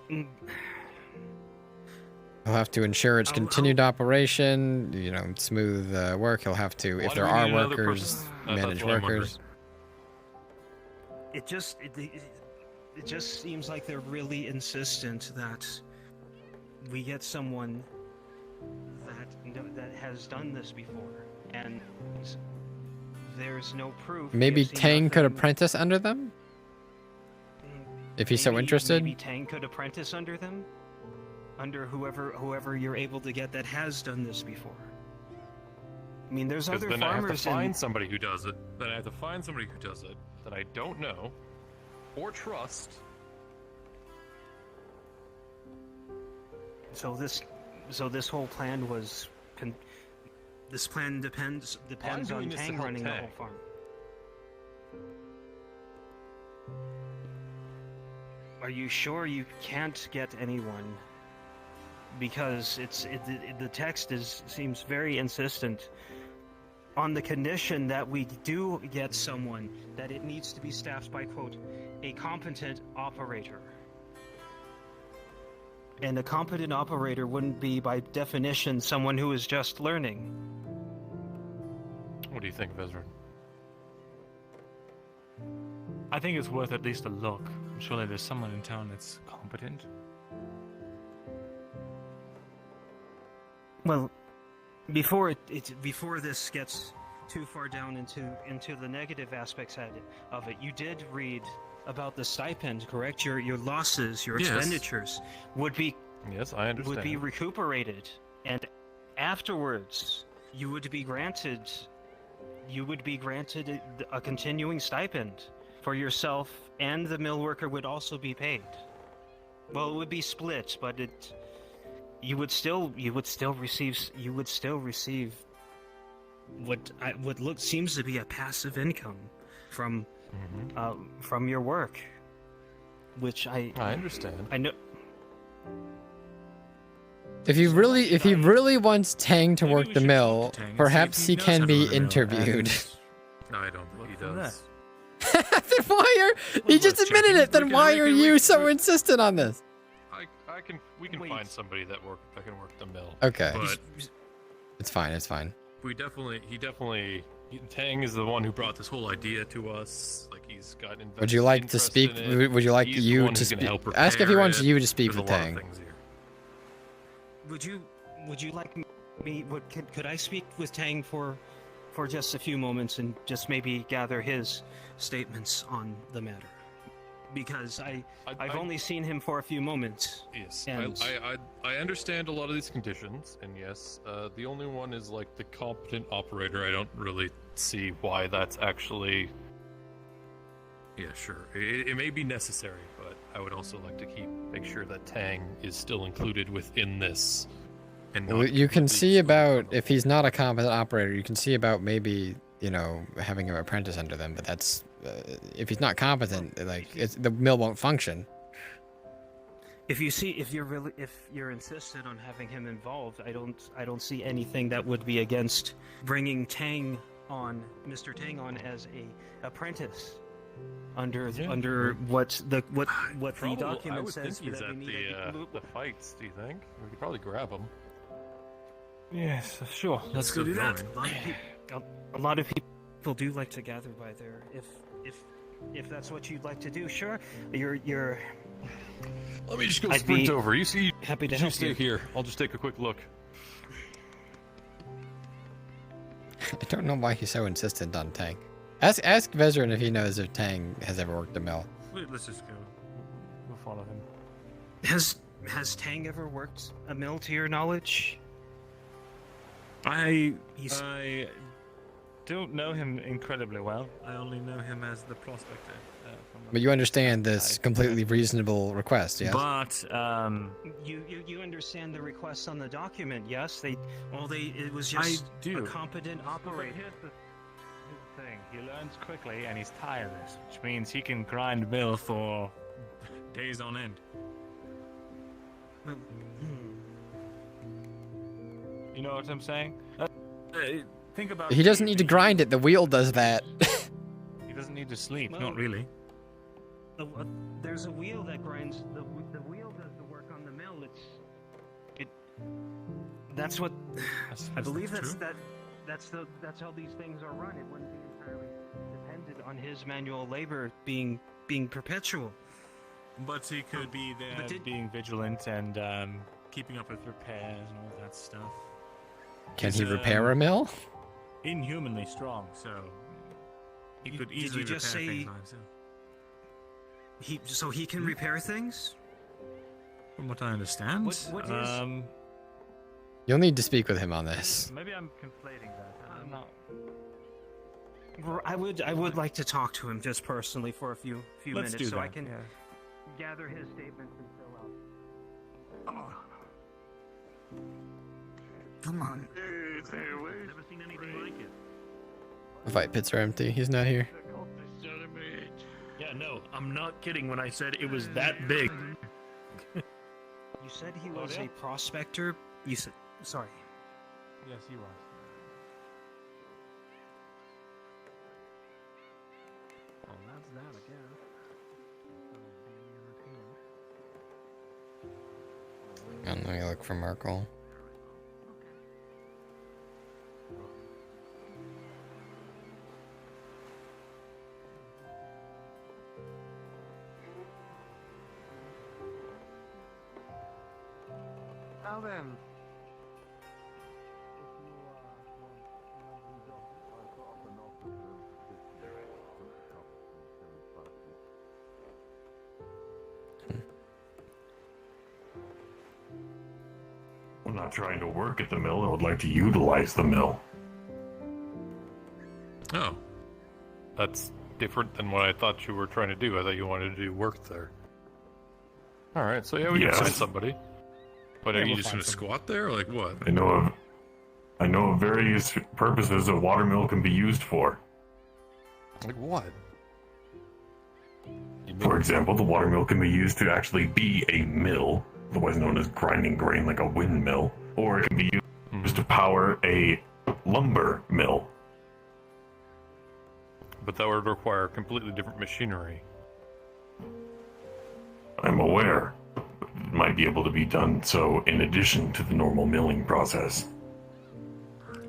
He'll have to ensure its I'll- continued operation, you know, smooth work. He'll have to, Why if do there we are need another workers, person? That's manage what I'm wondering. workers. It just seems like they're really insistent that we get someone that has done this before, and there's no proof. we Maybe have seen Tang could nothing. apprentice under them? If he's so Maybe- interested? Maybe Tang could apprentice under them, under whoever you're able to get that has done this before. I mean, there's Because other then I have to farmers find in. somebody who does it. Then I have to find somebody who does it that I don't know or trust. So this whole plan was. This plan depends I'm doing on this to Tang help running the Tang. whole farm. Are you sure you can't get anyone? Because the text seems very insistent on the condition that we do get someone, that it needs to be staffed by, quote, a competent operator. And a competent operator wouldn't be, by definition, someone who is just learning. What do you think, Vezran? I think it's worth at least a look. Surely there's someone in town that's competent. Well, before before this gets too far down into the negative aspects of it, you did read about the stipend, correct? Your losses, your Yes. expenditures would be Yes, I understand. would be recuperated, and afterwards you would be granted a continuing stipend for yourself, and the mill worker would also be paid. Well, it would be split, but you would still receive what seems to be a passive income from your work, which I understand. I know. If he really wants Tang to work the mill, perhaps he can be interviewed. No, I don't think he does. Then why he just admitted it? Then why are you so insistent on this? We can find somebody that can work the mill. Okay. But It's fine. It's fine. Tang is the one who brought this whole idea to us. Like, he's got Would you like to interest speak? in it. Would you like He's the you one to who's gonna speak? help Ask if he repair wants it. you to speak There's with a lot of Tang. things here. Would you like me? Could I speak with Tang for just a few moments and just maybe gather his statements on the matter? Because I've only seen him for a few moments. Yes, and I understand a lot of these conditions, and yes, the only one is like the competent operator. I don't really see why that's actually. Yeah, sure. It may be necessary, but I would also like to make sure that Tang is still included within this. And Well, not you can completely see about if he's not a competent operator. You can see about maybe having him apprentice under them. But that's if he's not competent, like the mill won't function. if you're insistent on having him involved, I don't see anything that would be against bringing Mr. Tang on as a apprentice under what the document I would says. think he's that at we need the fights. Do you think we could probably grab him? Yes, sure. Let's go do that. A lot of people do like to gather by there. If that's what you'd like to do, sure. You're. Let me just go I'd sprint be over. You see, happy to you help stay you. here. I'll just take a quick look. I don't know why he's so insistent on Tang. Ask Vezran if he knows if Tang has ever worked a mill. Let's just go. We'll follow him. Has Tang ever worked a mill to your knowledge? I don't know him incredibly well. I only know him as the prospector. But you understand this completely reasonable request, yes? But You understand the requests on the document, yes? It was just a competent operator. Here's the thing. He learns quickly and he's tireless, which means he can grind mill for days on end. You know what I'm saying? Think about. He doesn't need to grind it. The wheel does that. He doesn't need to sleep. Well, Not really. There's a wheel that grinds. The wheel does the work on the mill. That's what I believe. That's how these things are run. It wouldn't be entirely dependent on his manual labor being perpetual. But he could be there being vigilant and keeping up with repairs and all that stuff. Can he repair a mill? Inhumanly strong, so he could easily Did you just repair say things by himself. he can repair things? From what I understand. What is? You'll need to speak with him on this. Maybe I'm conflating that. I'm not. I would like to talk to him just personally for a few Let's minutes do so I that, can yeah. gather his statements and fill out. Come on. Never seen anything like it. The fight pits are empty. He's not here. Yeah, no, I'm not kidding when I said it was that big. You said he was yeah? a prospector. You said sorry. Yes, he was. Well, that's that, I guess. And let me look for Merkel. Now then. I'm not trying to work at the mill. I would like to utilize the mill. Oh. That's different than what I thought you were trying to do. I thought you wanted to do work there. Alright, so yeah, we Yes. can find somebody. But Yeah, are you we'll just gonna find squat there, or like what? I know of various purposes a water mill can be used for. Like what? For example, the water mill can be used to actually be a mill, otherwise known as grinding grain like a windmill, or it can be used to power a lumber mill. But that would require completely different machinery. I'm aware. It might be able to be done so in addition to the normal milling process.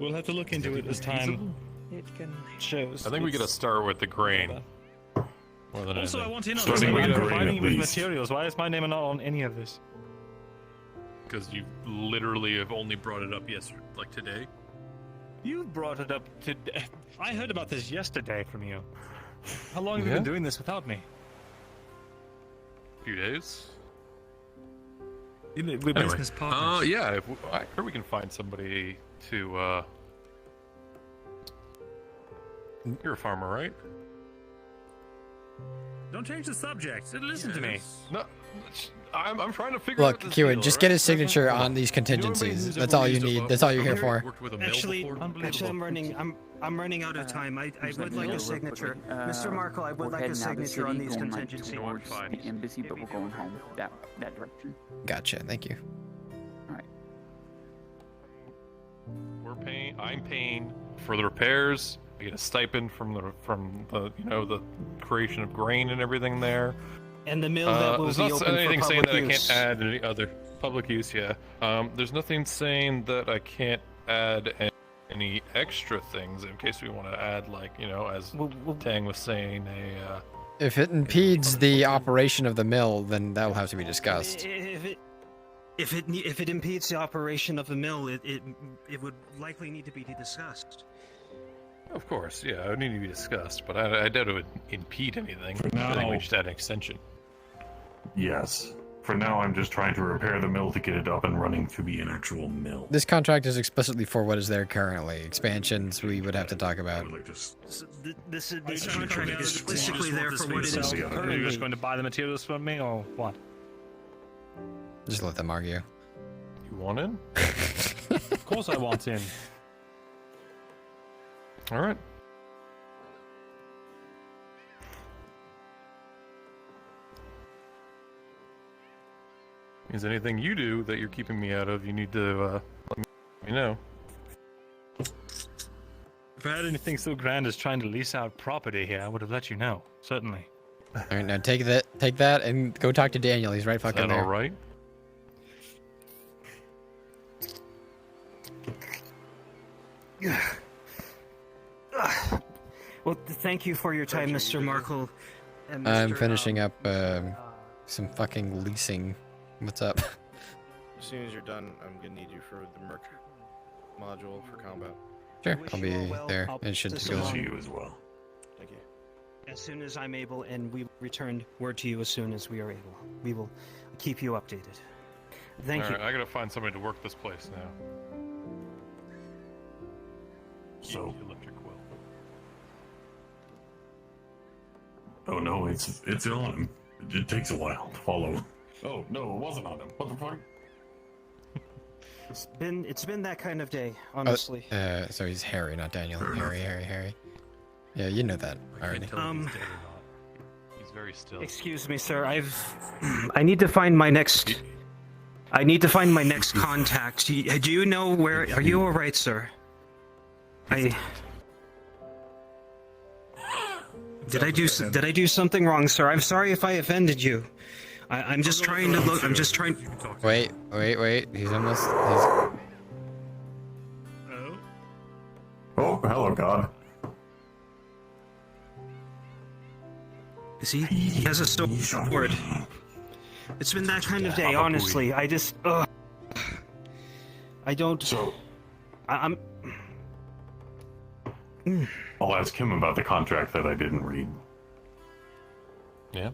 We'll have to look into it as time. It can shows. I think we gotta start with the grain. More than Also, I anything. want in on Starting this. with You're grain, providing at with least. materials. Why is my name not on any of this? Because you literally have only brought it up yesterday, like today. You brought it up today. I heard about this yesterday from you. How long have you Yeah? been doing this without me? A few days. We're business partners. Yeah, if I heard we can find somebody to, You're a farmer, right? Don't change the subject. Listen to me. No, I'm trying to figure out Look, this Kieran, deal, just right? get his signature on these contingencies. That's all you need. That's all you're here for. Worked with a mill Actually, before? I'm running out of time. I would like a signature, Mr. Markle. I would like a signature on these contingencies. Towards the embassy, but we're going home that direction. Gotcha. Thank you. I'm paying for the repairs. I get a stipend from the the creation of grain and everything there. And the mill that will there's be not open anything for saying public that use. I can't add any other public use. Yeah. There's nothing saying that I can't add any extra things in case we want to add, like, as Tang was saying, If it impedes the operation of the mill, then that will have to be discussed. If it impedes the operation of the mill, it would likely need to be discussed. Of course, yeah, it would need to be discussed, but I doubt it would impede anything. I think we just add an extension. Yes. For now, I'm just trying to repair the mill to get it up and running to be an actual mill. This contract is explicitly for what is there currently. Expansions we would have to talk about. This contract is explicitly there for what it is Are you currently. just going to buy the materials from me, or what? Just let them argue. You want in? Of course I want in. All right. Is anything you do that you're keeping me out of? You need to let me You know. If I had anything so grand as trying to lease out property here, I would have let you know. Certainly. All right, now take that, and go talk to Daniel. He's right fucking there. All right. Well, thank you for your time, Mr. Markle. And I'm Mr. finishing up some fucking leasing. What's up? As soon as you're done, I'm gonna need you for the merc module for combat. Sure, I'll be there. It should go. To you as well. Thank you. As soon as I'm able, and we return word to you as soon as we are able. We will keep you updated. Thank you. Alright, I gotta find somebody to work this place now. So. Electric will. Oh no, it's on him. It takes a while to follow. Oh no, it wasn't on him. What the fuck? It's been that kind of day, honestly. So he's Harry, not Daniel. Harry. Yeah, you know that already. He's very still. Excuse me, sir. I need to find my next. I need to find my next contact. Do you know where? Are you all right, sir? Did I do something wrong, sir? I'm sorry if I offended you. I'm just trying to look. I'm just trying. Wait. He's almost. Oh, hello, God. Is he? He has a sword. It's been that kind of day, honestly. I just. I don't. So. I'm. I'll ask him about the contract that I didn't read. Yeah.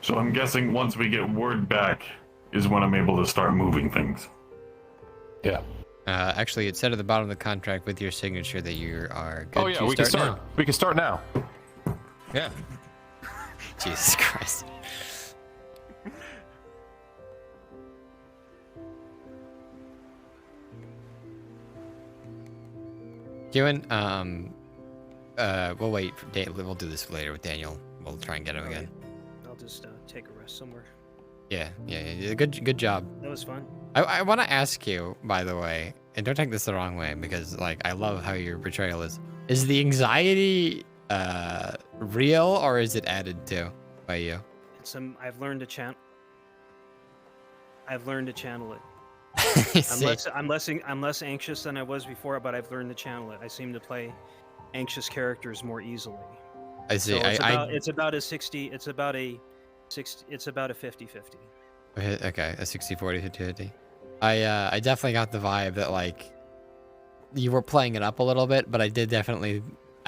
So I'm guessing once we get word back is when I'm able to start moving things. Yeah. Actually, it said at the bottom of the contract with your signature that you are good. Oh yeah, we can start. Now. We can start now. Yeah. Jesus Christ. Ewan, we'll wait for we'll do this later with Daniel. We'll try and get him again. I'll just take a rest somewhere. Yeah. Good job. That was fun. I want to ask you, by the way, and don't take this the wrong way, because like I love how your portrayal is. Is the anxiety real, or is it added to by you? I've learned to channel. I've learned to channel it. I'm less anxious than I was before, but I've learned to channel it. I seem to play anxious characters more easily. I see. So it's about a 50-50. Okay, a 60-40, 50-50. I definitely got the vibe that like you were playing it up a little bit, but I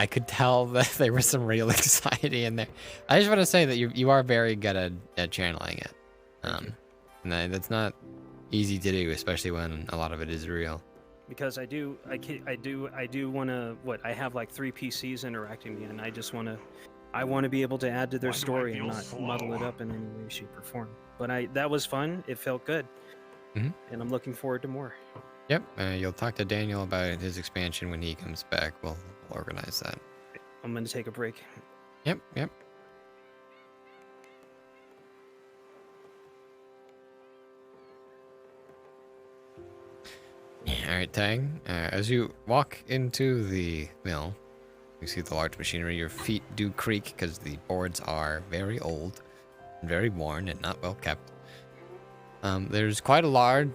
could tell that there was some real anxiety in there. I just want to say that you are very good at channeling it. And that's not easy to do, especially when a lot of it is real. Because I do want to. I have like 3 PCs interacting with me, and I want to be able to add to their story and not muddle it up in any way, shape, or form. But that was fun. It felt good, and I'm looking forward to more. Yep. You'll talk to Daniel about his expansion when he comes back. We'll organize that. I'm gonna take a break. Yep. Alright, Tang. As you walk into the mill, you see the large machinery. Your feet do creak because the boards are very old, and very worn, and not well kept. There's quite a lot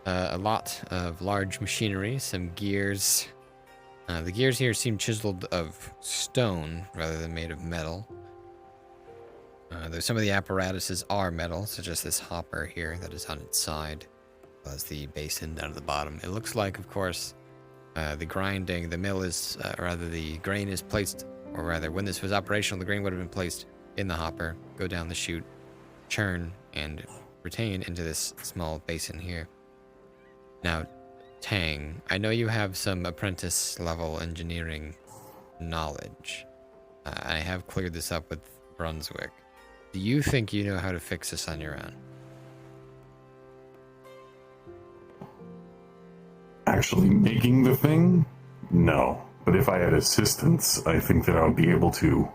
of large machinery, some gears. The gears here seem chiseled of stone rather than made of metal. Though some of the apparatuses are metal, such as this hopper here that is on its side, as well as the basin down at the bottom. It looks like, of course, the grain is placed, or rather, when this was operational, the grain would have been placed in the hopper, go down the chute, churn, and retain into this small basin here. Now, Tang, I know you have some apprentice-level engineering knowledge. I have cleared this up with Brunswick. Do you think you know how to fix this on your own? Actually making the thing? No. But if I had assistance, I think that I would be able to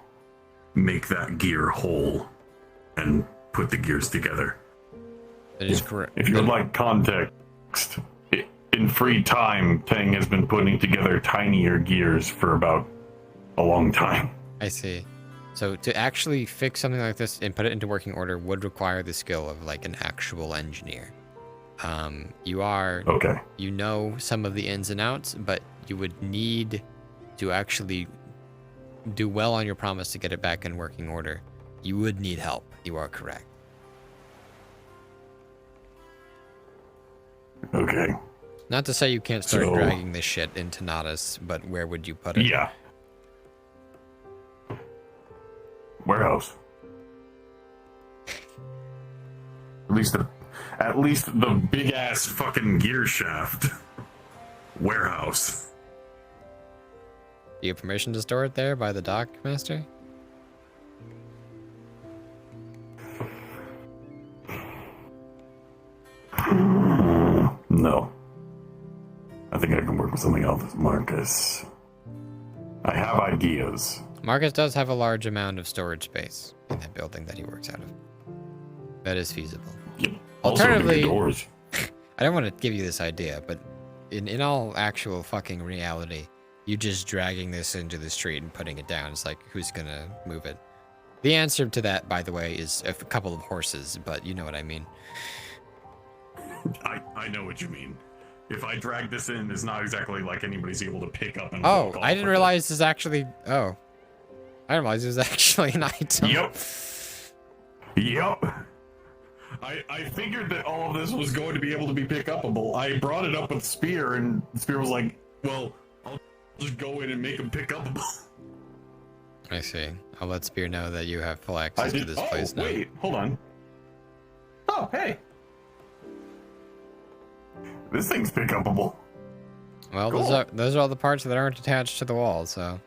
make that gear whole and put the gears together. That is correct. If you would like context, in free time, Tang has been putting together tinier gears for about a long time. I see. So to actually fix something like this and put it into working order would require the skill of like an actual engineer. You are okay. You know some of the ins and outs, but you would need to actually do well on your promise to get it back in working order. You would need help. You are correct. Okay. Not to say you can't start So- dragging this shit into Nadas, but where would you put it? Yeah. Warehouse. At least the big ass fucking gear shaft. Warehouse. Do you have permission to store it there by the dock, Master? No. I think I can work with something else, Marcus. I have ideas. Marcus does have a large amount of storage space in that building that he works out of. That is feasible. Also, Alternatively, bigger doors. I don't want to give you this idea, but in all actual fucking reality, you just dragging this into the street and putting it down, it's like, who's gonna move it? The answer to that, by the way, is a couple of horses, but you know what I mean. I know what you mean. If I drag this in, it's not exactly like anybody's able to pick up and Oh, walk off I didn't with realize this is actually... Oh. I didn't realize it was actually an item. Yep. I figured that all of this was going to be able to be pick upable. I brought it up with Spear, and Spear was like, well, I'll just go in and make them pick upable. I see. I'll let Spear know that you have full access to this place now. Wait, hold on. Oh, hey. This thing's pick upable. Well, Cool. those are all the parts that aren't attached to the wall, so...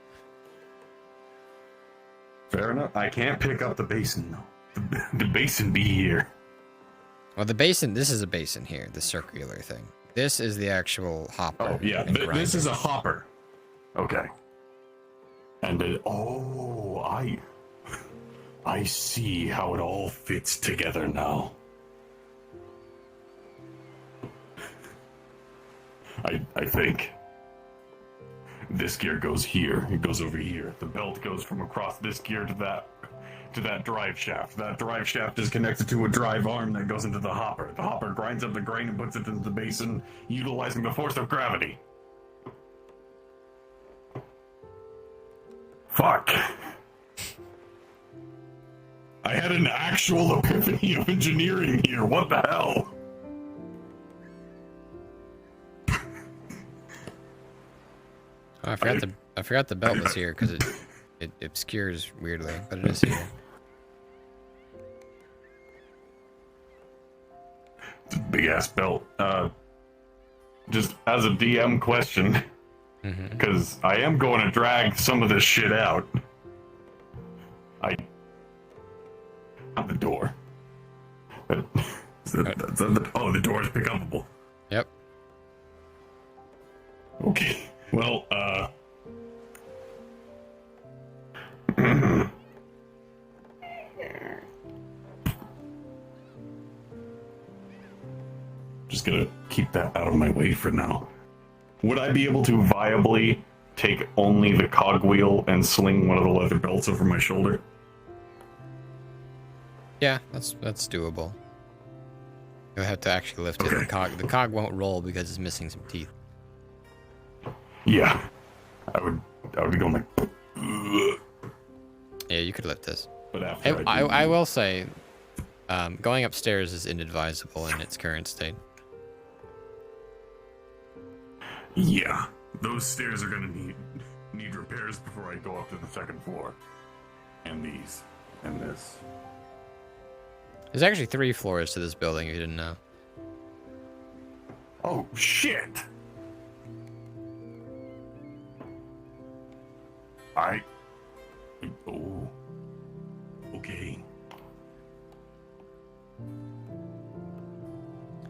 Fair enough. I can't pick up the basin, though. The basin be here. Well, the basin, this is a basin here, the circular thing. This is the actual hopper. Oh, yeah. and This grinder. is a hopper. Okay. And I see how it all fits together now. I think this gear goes here. It goes over here. The belt goes from across this gear to that drive shaft. That drive shaft is connected to a drive arm that goes into the hopper. The hopper grinds up the grain and puts it into the basin, utilizing the force of gravity. Fuck. I had an actual epiphany of engineering here. What the hell? Oh, I forgot the belt was here because it obscures weirdly, but it is here. It's a big ass belt. Just as a DM question, because I am going to drag some of this shit out. Not the door. But the door is pick upable. Yep. Okay. Well, just gonna keep that out of my way for now. Would I be able to viably take only the cogwheel and sling one of the leather belts over my shoulder? Yeah, that's doable. You'll have to actually lift it. The cog won't roll because it's missing some teeth. Yeah. I would be going like... Yeah, you could lift this. But after I will say, going upstairs is inadvisable in its current state. Yeah. Those stairs are gonna need repairs before I go up to the second floor. And these. And this. There's actually 3 floors to this building if you didn't know. Oh, shit! Oh. Okay.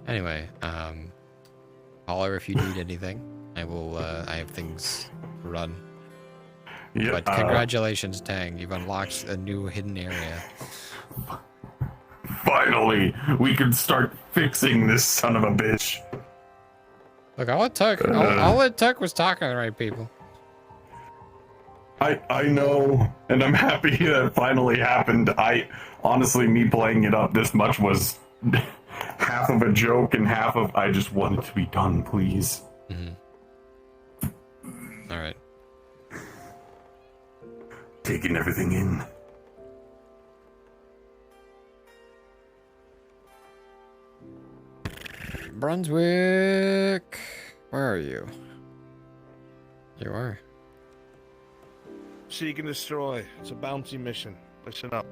Anyway, holler if you need anything. I will, I have things to run. Yeah, But congratulations, Tang. You've unlocked a new hidden area. finally, we can start fixing this son of a bitch. Look, all it took was talking to the right people. I know, and I'm happy that it finally happened. Honestly, me playing it up this much was half of a joke and half of I just want it to be done, please. All right. Taking everything in. Brunswick, where are you? You are. Seek and destroy. It's a bounty mission. Listen up.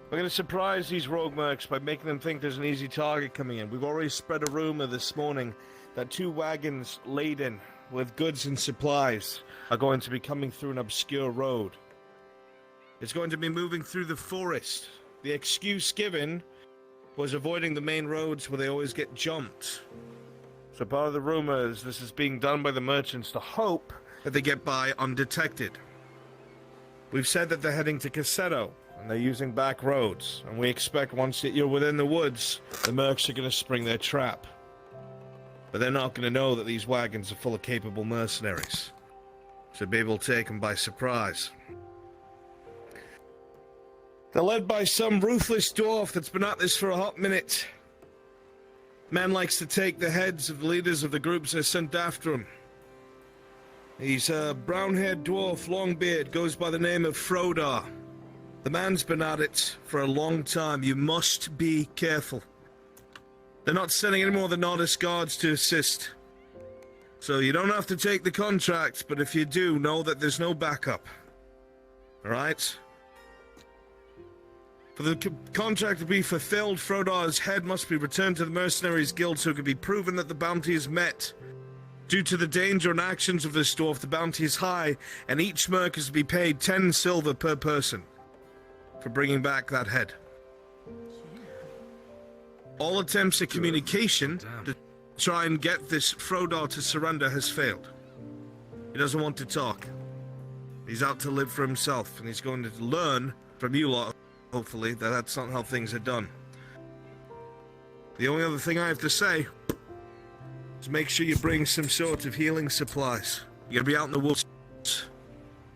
We're going to surprise these rogue mercs by making them think there's an easy target coming in. We've already spread a rumor this morning that 2 wagons laden with goods and supplies are going to be coming through an obscure road. It's going to be moving through the forest. The excuse given was avoiding the main roads where they always get jumped. So part of the rumor is this is being done by the merchants to hope that they get by undetected. We've said that they're heading to Caseto, and they're using back roads, and we expect once that you're within the woods, the mercs are going to spring their trap. But they're not going to know that these wagons are full of capable mercenaries. So be able to take them by surprise. They're led by some ruthless dwarf that's been at this for a hot minute. Man likes to take the heads of the leaders of the groups they're sent after him. He's a brown-haired dwarf, long beard, goes by the name of Frodar. The man's been at it for a long time. You must be careful. They're not sending any more than Nordis guards to assist. So you don't have to take the contract, but if you do, know that there's no backup. Alright? For the contract to be fulfilled, Frodar's head must be returned to the Mercenaries Guild so it can be proven that the bounty is met. Due to the danger and actions of this dwarf, the bounty is high, and each merc is to be paid 10 silver per person for bringing back that head. All attempts at communication to try and get this Frodar to surrender has failed. He doesn't want to talk. He's out to live for himself, and he's going to learn from you lot, hopefully, that that's not how things are done. The only other thing I have to say is make sure you bring some sort of healing supplies. You're gonna be out in the woods.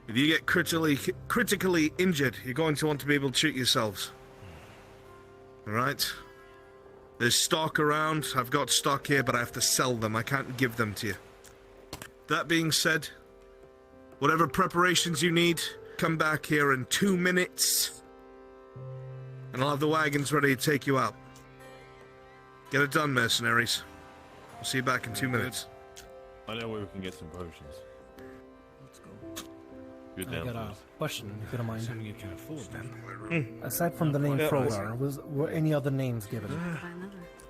If you get critically injured, you're going to want to be able to treat yourselves. Alright? There's stock around. I've got stock here, but I have to sell them. I can't give them to you. That being said, whatever preparations you need, come back here in 2 minutes. And I'll have the wagons ready to take you out. Get it done, mercenaries. I'll see you back in 2 minutes. I know where we can get some potions. Let's go. Good I down, got a please. question, if you don't mind. Assuming you can afford them. Aside from the name Frodar, were any other names given?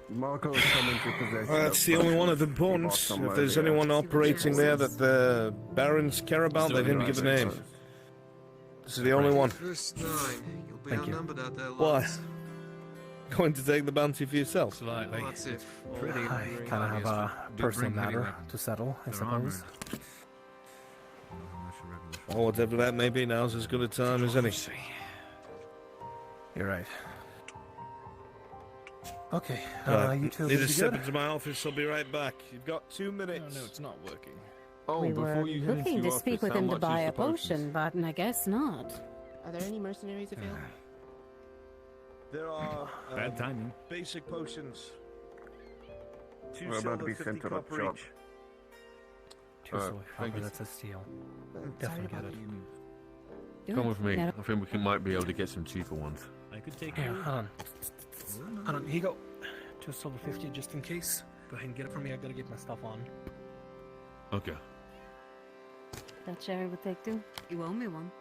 Marco is coming to possession. That's the only one of importance. If there's anyone operating there that the barons care about, they didn't give a name. This is the only one. Thank you. Why? Going to take the bounty for yourself? Slightly. I kind of have a personal matter to settle, I suppose. Or whatever that may be, now's as good a time as any. You're right. Okay, you two Need to be step good? into my office, I'll be right back. You've got 2 minutes. No, it's not working. We were looking to speak with him to buy a potion, but I guess not. Are there any mercenaries available? There are Bad timing. basic potions. 2 We're about to silver, be 50 sent to the copper shop. each. Two silver thank copper, you. that's a steal. Definitely get it. Come with me. I think we might be able to get some cheaper ones. I could take Here, you. hold on. Hold on, here you go. 2 silver 50 just in case. Go ahead and get it for me, I gotta get my stuff on. Okay. That Sherry would take too. You owe me one.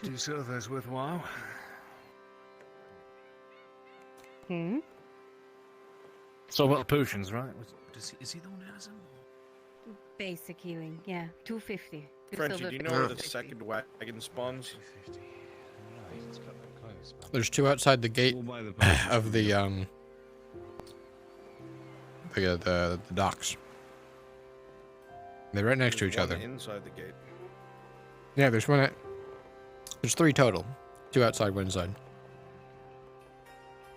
2 silver's worthwhile. Hmm? So about the potions, right? Is he the one who has them? Basic healing, yeah. 250. Frenchie, do you know where the second wagon spawns? There's 2 outside the gate of the docks. They're right next to each There's other. one inside the gate. Yeah, there's one at There's 3 total. 2 outside, 1 inside.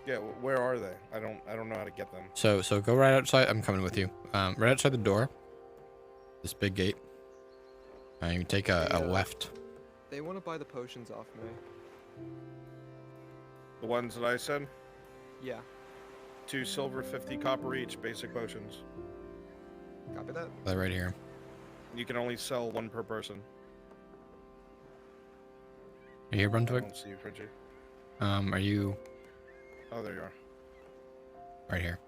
Yeah, where are they? I don't know how to get them. So go right outside. I'm coming with you. Right outside the door. This big gate. And you take a left. They want to buy the potions off me. The ones that I said? Yeah. 2 silver, 50 copper each, basic potions. Copy that. They're right here. You can only sell 1 per person. Are you here, I Brunswick? don't see you, Fridgie. Are you Oh, there you are. right here?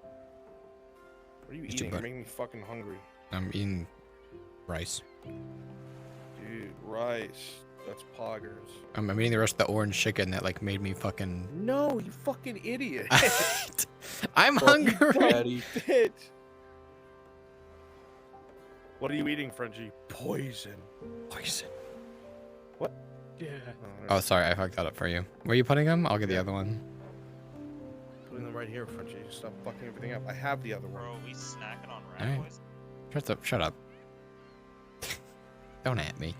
What are you Mr. eating? Butt. You're making me fucking hungry. I'm eating rice. Dude, rice. That's poggers. I'm eating the rest of the orange chicken that like made me fucking. No, you fucking idiot. I'm hungry. Bitch. What are you eating, Frenchie? Poison. Poison. What? Yeah. Oh, sorry, I fucked that up for you. Where are you putting them? I'll get the other one. Putting them right here, Frenchie. Stop fucking everything up. I have the other one. Bro, we snacking on rat Alright. poison? Shut up. Shut up. Don't at me.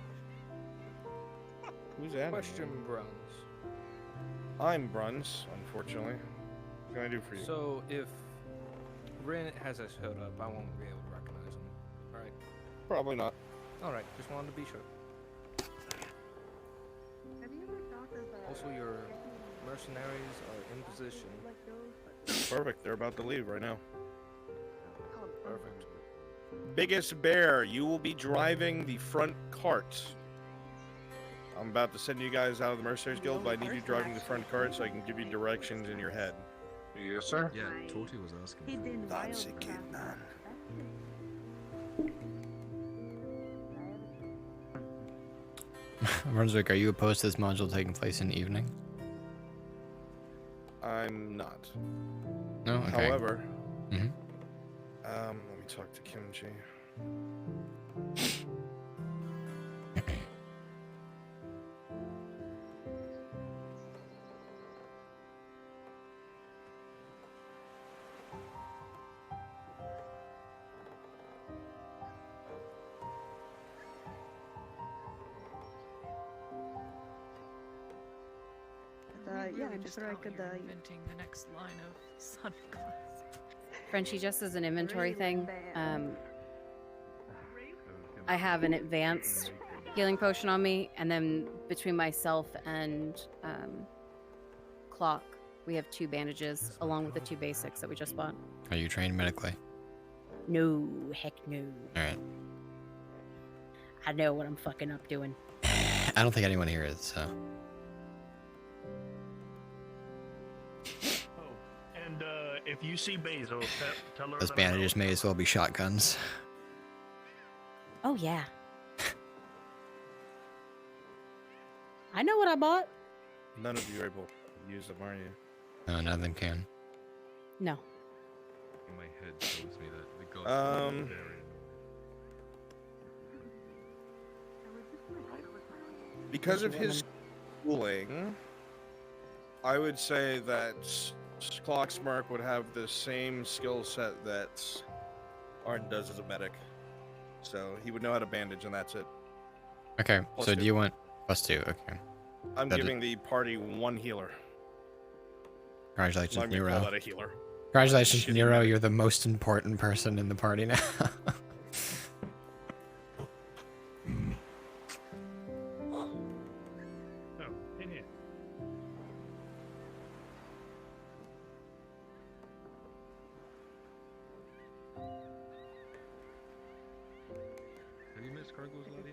Who's at Question, Bruns. I'm Bruns, unfortunately. What can I do for you? So if Ren has us hooked up, I won't be able to recognize him, right? Probably not. All right, just wanted to be sure. Also, your mercenaries are in position. Perfect. They're about to leave right now. Perfect. Biggest Bear, you will be driving the front cart. I'm about to send you guys out of the Mercenaries Guild, but I need you driving the front cart so I can give you directions in your head. Yes, sir. Yeah, Torty was asking. That's it, kid, man. Brunswick, are you opposed to this module taking place in the evening? I'm not. No? Okay. However, Mhm. Let me talk to Kimchi. Yeah, I'm sure I could. Inventing the next line of sunglasses. Frenchie, just as an inventory thing, I have an advanced healing potion on me, and then between myself and Clock, we have 2 bandages, along with the 2 basics that we just bought. Are you trained medically? No, heck no. Alright. I know what I'm fucking up doing. I don't think anyone here is, so. And if you see Basil, tell her Those that bandages may as well be shotguns. Oh, yeah. I know what I bought. None of you are able to use them, are you? No, none of them can. No. In my head tells me that the gods Because of his schooling, I would say that Clocksmark would have the same skill set that Arden does as a medic. So he would know how to bandage, and that's it. Okay, Plus so 2. do you want +2? Okay. I'm That giving the party 1 healer. Congratulations, I'm gonna Nero. call that a healer. Congratulations, Shitty Nero. You're the most important person in the party now. Oh, in here. Have you missed Cargo's Ladia?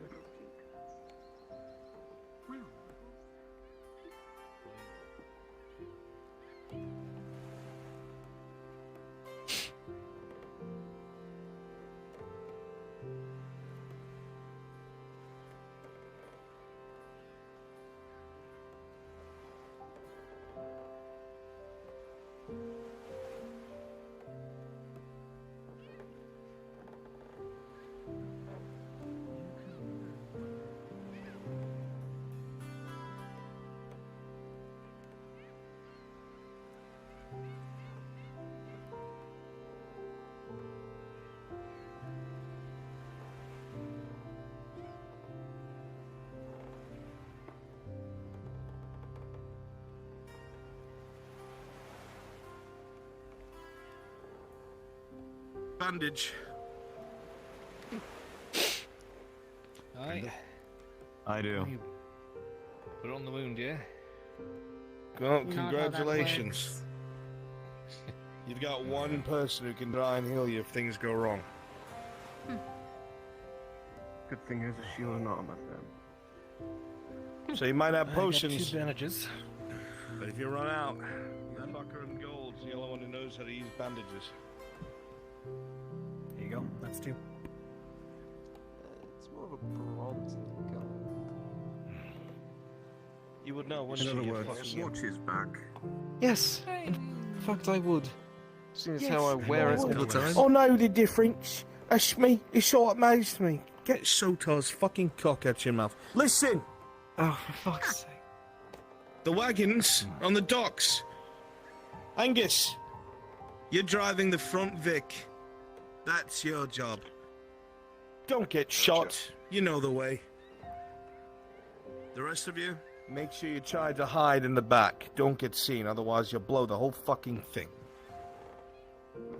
bandage. Aye. I do. Put it on the wound, yeah? Well, Not how that congratulations. You've got one person who can try and heal you if things go wrong. Good thing there's a shield and armor then. So you might have I got potions. 2 bandages. But if you run out, that fucker in gold's the only one who knows how to use bandages. There you go. That's 2. It's more of a bronze than a gold. You would know once In you other get words, fucking watch his back. Yes, in fact I would. Seeing as how I Yes, wear it I all the would. time. I know the difference. That's me. It's all amazed me. Get Sotar's fucking cock out your mouth. Listen! Oh, for fuck's sake. The wagon's on the docks. Angus, you're driving the front Vic. That's your job. Don't get shot. You know the way. The rest of you, make sure you try to hide in the back. Don't get seen, otherwise you'll blow the whole fucking thing.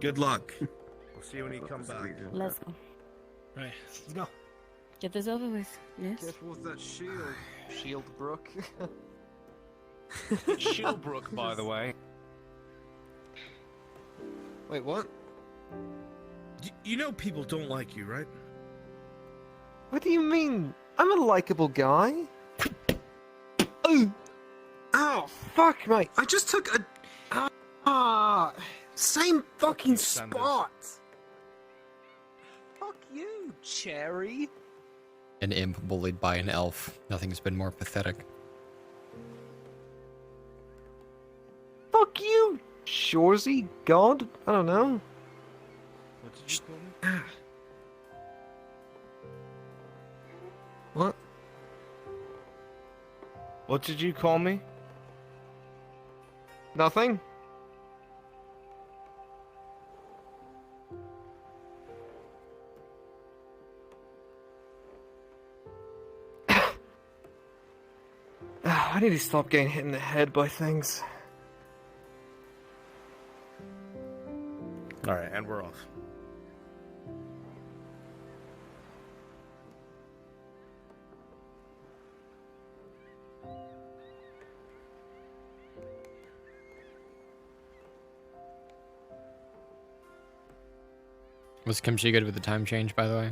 Good luck. We'll see you when you come back. Let's go. Right, let's go. Get this over with. Yes. Careful with that shield. Shieldbrook. Shieldbrook, by the way. Wait, what? You know people don't like you, right? What do you mean? I'm a likable guy. Oh! Ow, fuck, mate. I just took a... same fucking spot. Fuck you, Cherry. An imp bullied by an elf. Nothing's been more pathetic. Fuck you, Shorzy, God. I don't know. What did you call me? What? What did you call me? Nothing. I need to stop getting hit in the head by things. Alright, and we're off. Was Kimchi good with the time change, by the way?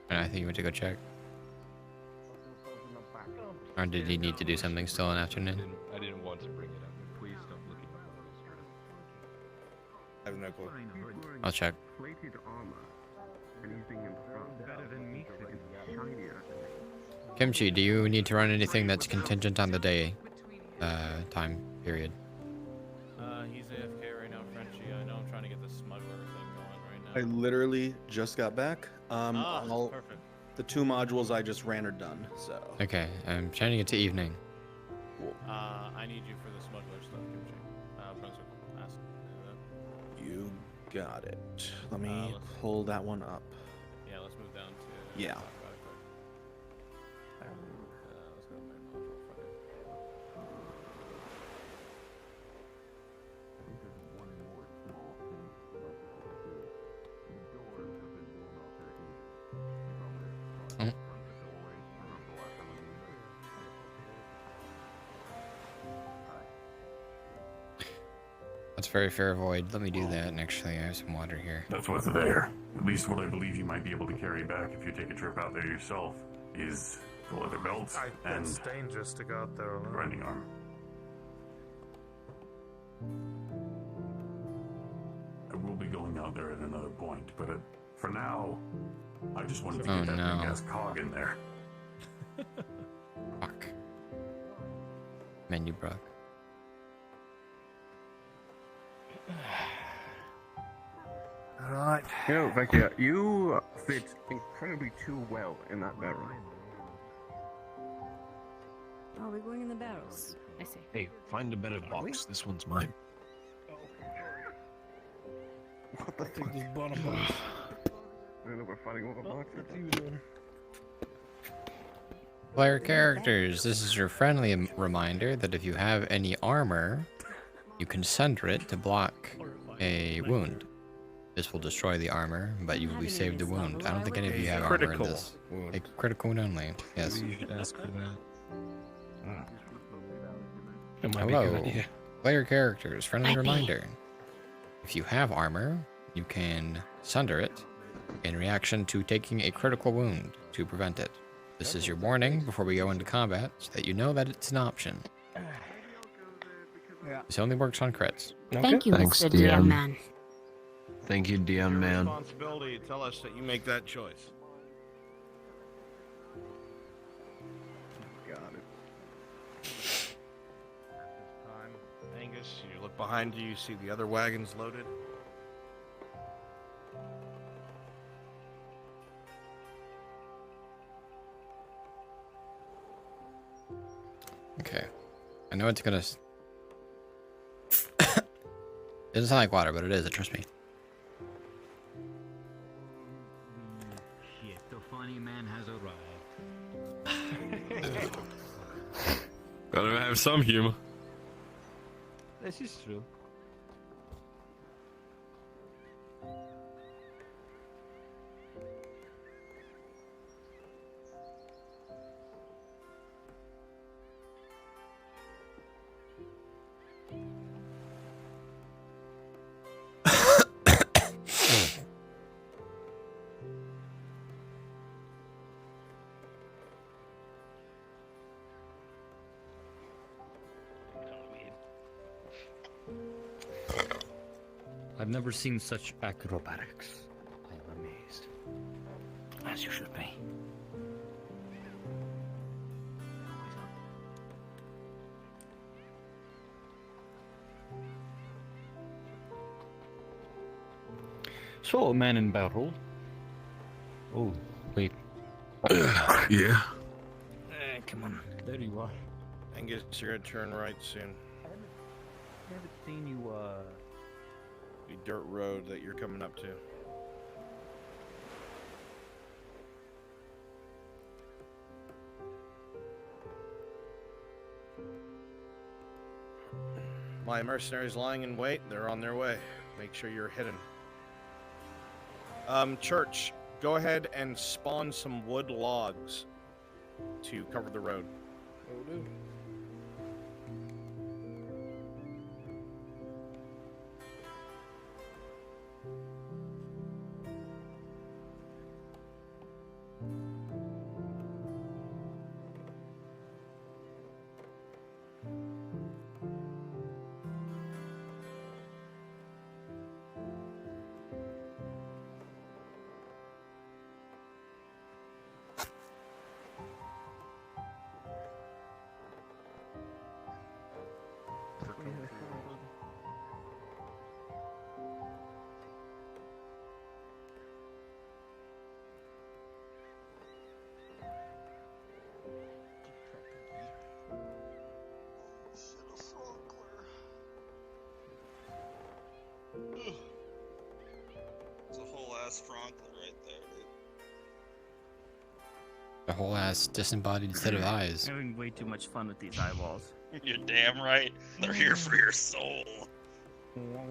I think you went to go check. Or did he need to do something still in the afternoon? I didn't want to bring it up. Please stop looking at I have no clue. I'll check. Plated armor. Anything in front Better than me. shinier. Kimchi, do you need to run anything that's contingent on the day, time period? He's AFK right now, Frenchie. I know I'm trying to get the smuggler thing going right I now. literally just got back. Perfect. The 2 modules I just ran are done, so. Okay, I'm changing it to evening. I need you for the smuggler stuff, Kimchi. Brunswick asked me to do You got it. Let me let's- pull that one up. that. Yeah, let's move down to. Yeah. Let's go to main module Friday. Mm. That's very fair, Void. Let me do that, and actually, I have some water here. That's what's there. At least what I believe you might be able to carry back if you take a trip out there yourself is the leather belt and It's dangerous to go out there alone. grinding arm. I will be going out there at another point, but for now, I just wanted to Oh, get that no. big ass cog in there. Fuck. Menu broke. Alright. You know, Vecchia, you fit incredibly too well in that barrel. Oh, we're going in the barrels. I see. Hey, find a better box. This one's mine. What the fuck? This bottom box. I don't know, we're fighting over boxes. What's he doing? Player characters, this is your friendly reminder that if you have any armor, you can center it to block a wound. This will destroy the armor, but you will be saved a wound. I don't think any of you have armor in Critical this. wound. A critical wound only. Yes. Maybe you should ask for that. That might be a good Hello. idea. Player characters. Friendly reminder. If you have armor, you can sunder it in reaction to taking a critical wound to prevent it. This is your warning before we go into combat, so that you know that it's an option. This only works on crits. Thank you, Thanks, Mr. DM. DM man. Thank you, DM man. Responsibility to tell us that you make that choice. Got it. At this time, Angus, you look behind you, you see the other wagons loaded. Okay. I know it's gonna... It doesn't sound like water, but it is, trust me. Shit, the funny man has arrived. Gotta have some humor. This is true. I've never seen such acrobatics. I am amazed. As you should be. So, man in battle. Oh, wait. Yeah. Come on. There you are. Angus, you're gonna turn right soon. I haven't seen you, The dirt road that you're coming up to. My mercenaries lying in wait, they're on their way. Make sure you're hidden. Church, go ahead and spawn some wood logs to cover the road. It's a whole ass Franklin right there, dude. The whole ass disembodied set of eyes. Having way too much fun with these eyeballs. You're damn right. They're here for your soul. Hello.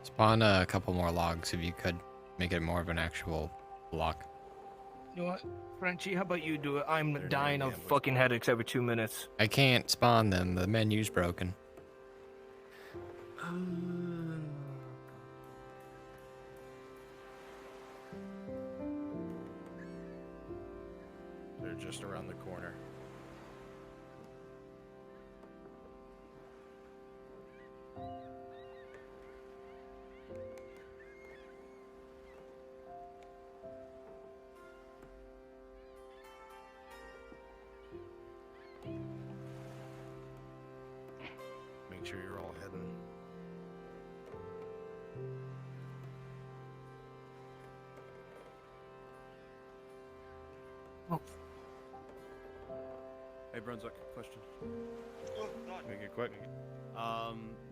Spawn a couple more logs if you could. Make it more of an actual block. You know what, Frenchie? How about you do it? I'm dying of fucking headaches every 2 minutes. I can't spawn them. The menu's broken. They're just around the corner. make sure you're all heading. Hey, Brunswick, question. Make it quick.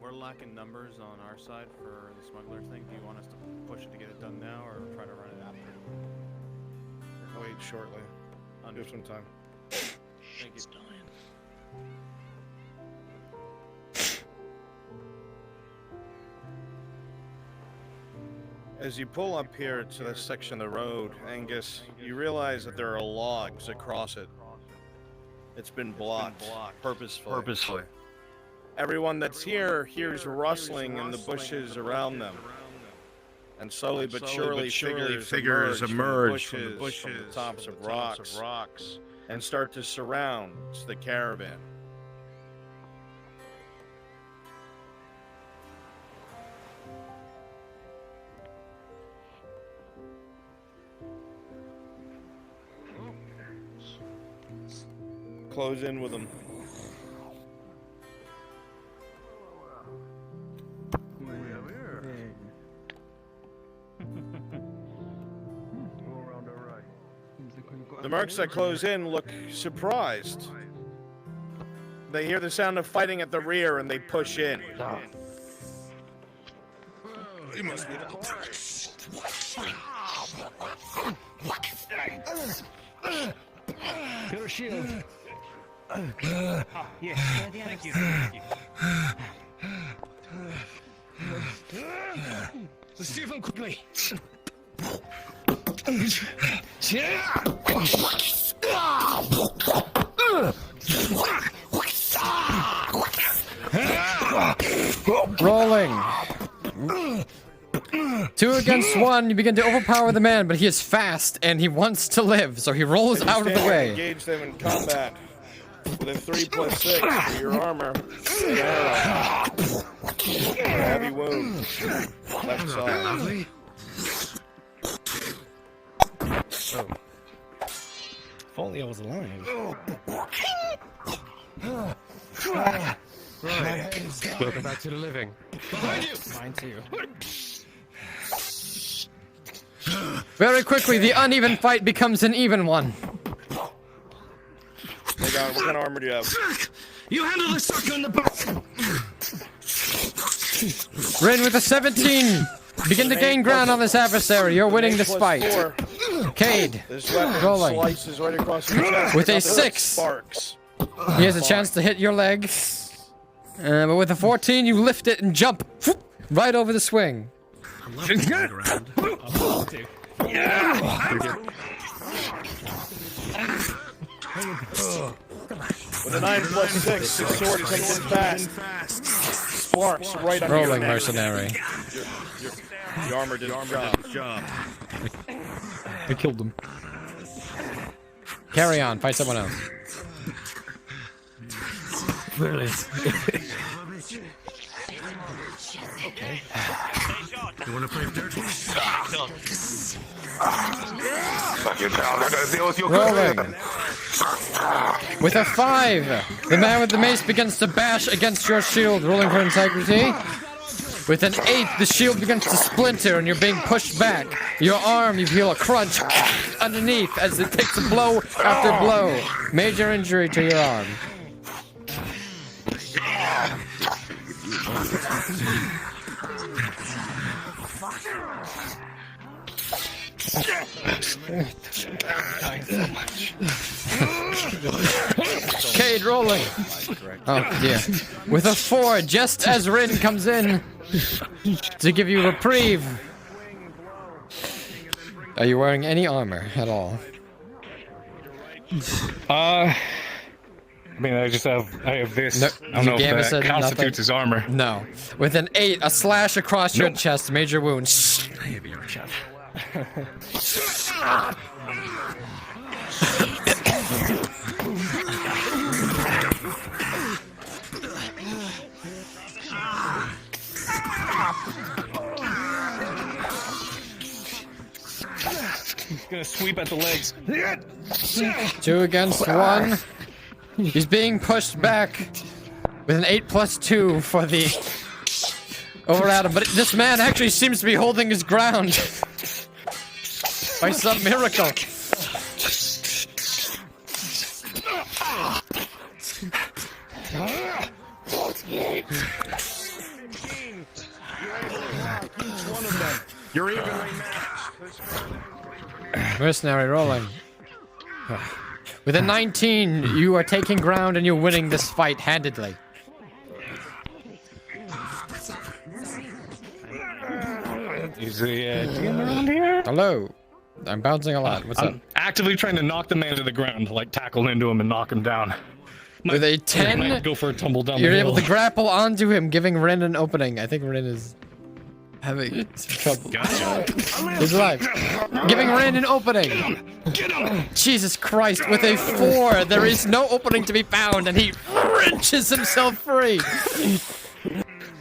We're lacking numbers on our side for the smuggler thing. Do you want us to push it to get it done now, or try to run it after? Wait shortly. Give some time. Thank you. As you pull up here to this section of the road, Angus, you realize that there are logs across it. It's been blocked purposefully. Everyone that's here hears rustling in the bushes around them. And slowly but surely figures emerge from the bushes, from the tops of rocks, and start to surround the caravan. Close in with them. The mercs that close in look surprised. They hear the sound of fighting at the rear and they push in. You must be Your shield. Yes, thank you. Stephen, quickly. Rolling. 2 against 1, you begin to overpower the man, but he is fast and he wants to live, so he rolls As you out of the stand way. Engage them in combat with a 3+6 for your armor. An arrow. A heavy wound. Left side. Oh. If only I was alive. Right. Welcome back to the living. Behind you! Mine too. Very quickly, the uneven fight becomes an even one. Hey, God, what kind of armor do you have? You handle the sucker in the back. Rin with a 17. Begin to gain ground on this adversary. You're winning this fight. Cade, This weapon rolling. slices right across your chest. With a Nothing but 6. Sparks. He has a chance to hit your leg. But with a 14, you lift it and jump right over the swing. With a 9+6, his sword comes in fast. Sparks right under your Rolling neck. mercenary. The armor did its job. I killed him. Carry on, fight someone else. Really? Okay. You wanna play dirty? Rolling. With a 5, the man with the mace begins to bash against your shield, rolling for integrity. With an 8, the shield begins to splinter and you're being pushed back. Your arm, you feel a crunch underneath as it takes a blow after blow. Major injury to your arm. Cade rolling. Oh dear. With a 4, just as Rin comes in to give you reprieve. Are you wearing any armor at all? I mean, I have this. No, I don't know if that constitutes nothing? as armor. No. With an 8, a slash across your chest, major wound. He's gonna sweep at the legs. 2 against 1. He's being pushed back. with an 8+2 for the over Adam. But this man actually seems to be holding his ground by some miracle. You're evenly Mercenary rolling. With a 19, you are taking ground and you're winning this fight handedly. Is the DM around here? Hello. I'm bouncing a lot. What's up? Actively trying to knock the man to the ground, like tackle into him and knock him down. With a 10, might go for a tumble down. you're the able hill. to grapple onto him, giving Rin an opening. I think Rin is having some trouble. He's alive. Giving Rin an opening. Jesus Christ, with a 4, there is no opening to be found, and he wrenches himself free.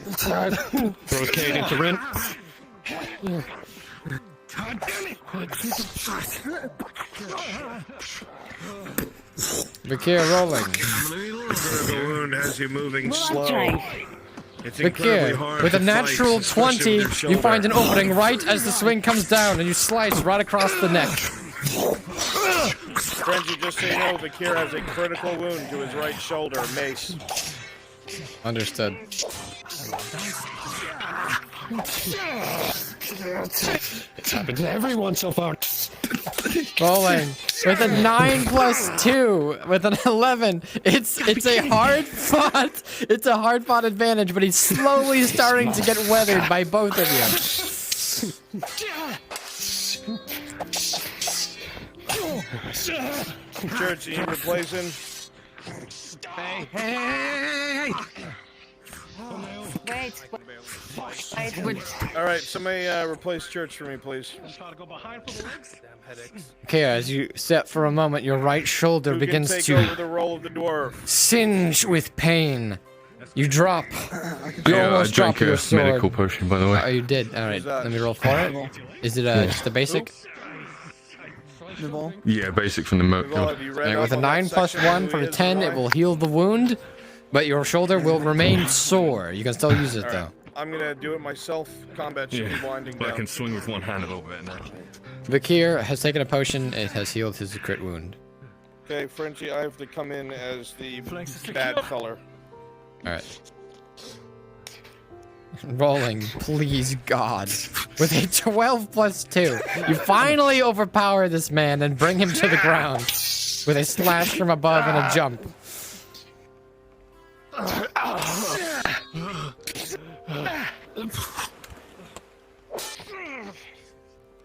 Throws Cade into Rin. God damn it! Bakir rolling. The wound has you moving slow. It's incredibly Bakir, hard with a to natural fight, especially 20, with your you shoulder. find an opening right as the swing comes down, and you slice right across the neck. Frenzy, just so you know, Bakir has a critical wound to his right shoulder, mace. Understood. It's happened to everyone so far. Rolling with a 9+2 with an 11. It's a hard fought advantage, but he's slowly starting to get weathered by both of you. Church, you replacing? Hey! All right, somebody replace Church for me, please. Okay, as you sit for a moment, your right shoulder Who can begins take to over the role of the dwarf? singe with pain. You drop. You Yeah, I almost drop drank your a sword. medical potion, by the way. Oh, you did. All right, let me roll for it. Is it just the basic? Yeah, basic from the Merc God. Alright, with a 9+1 for a 10, it will heal the wound, but your shoulder will remain sore. You can still use it though. I'm gonna do it myself. Combat should be winding But I down. can swing with one hand a little bit now. Bakir has taken a potion. It has healed his crit wound. Okay, Frenchie, I have to come in as the bad feller. All right. Rolling, please God. With a 12+2, you finally overpower this man and bring him to the ground with a slash from above and a jump. All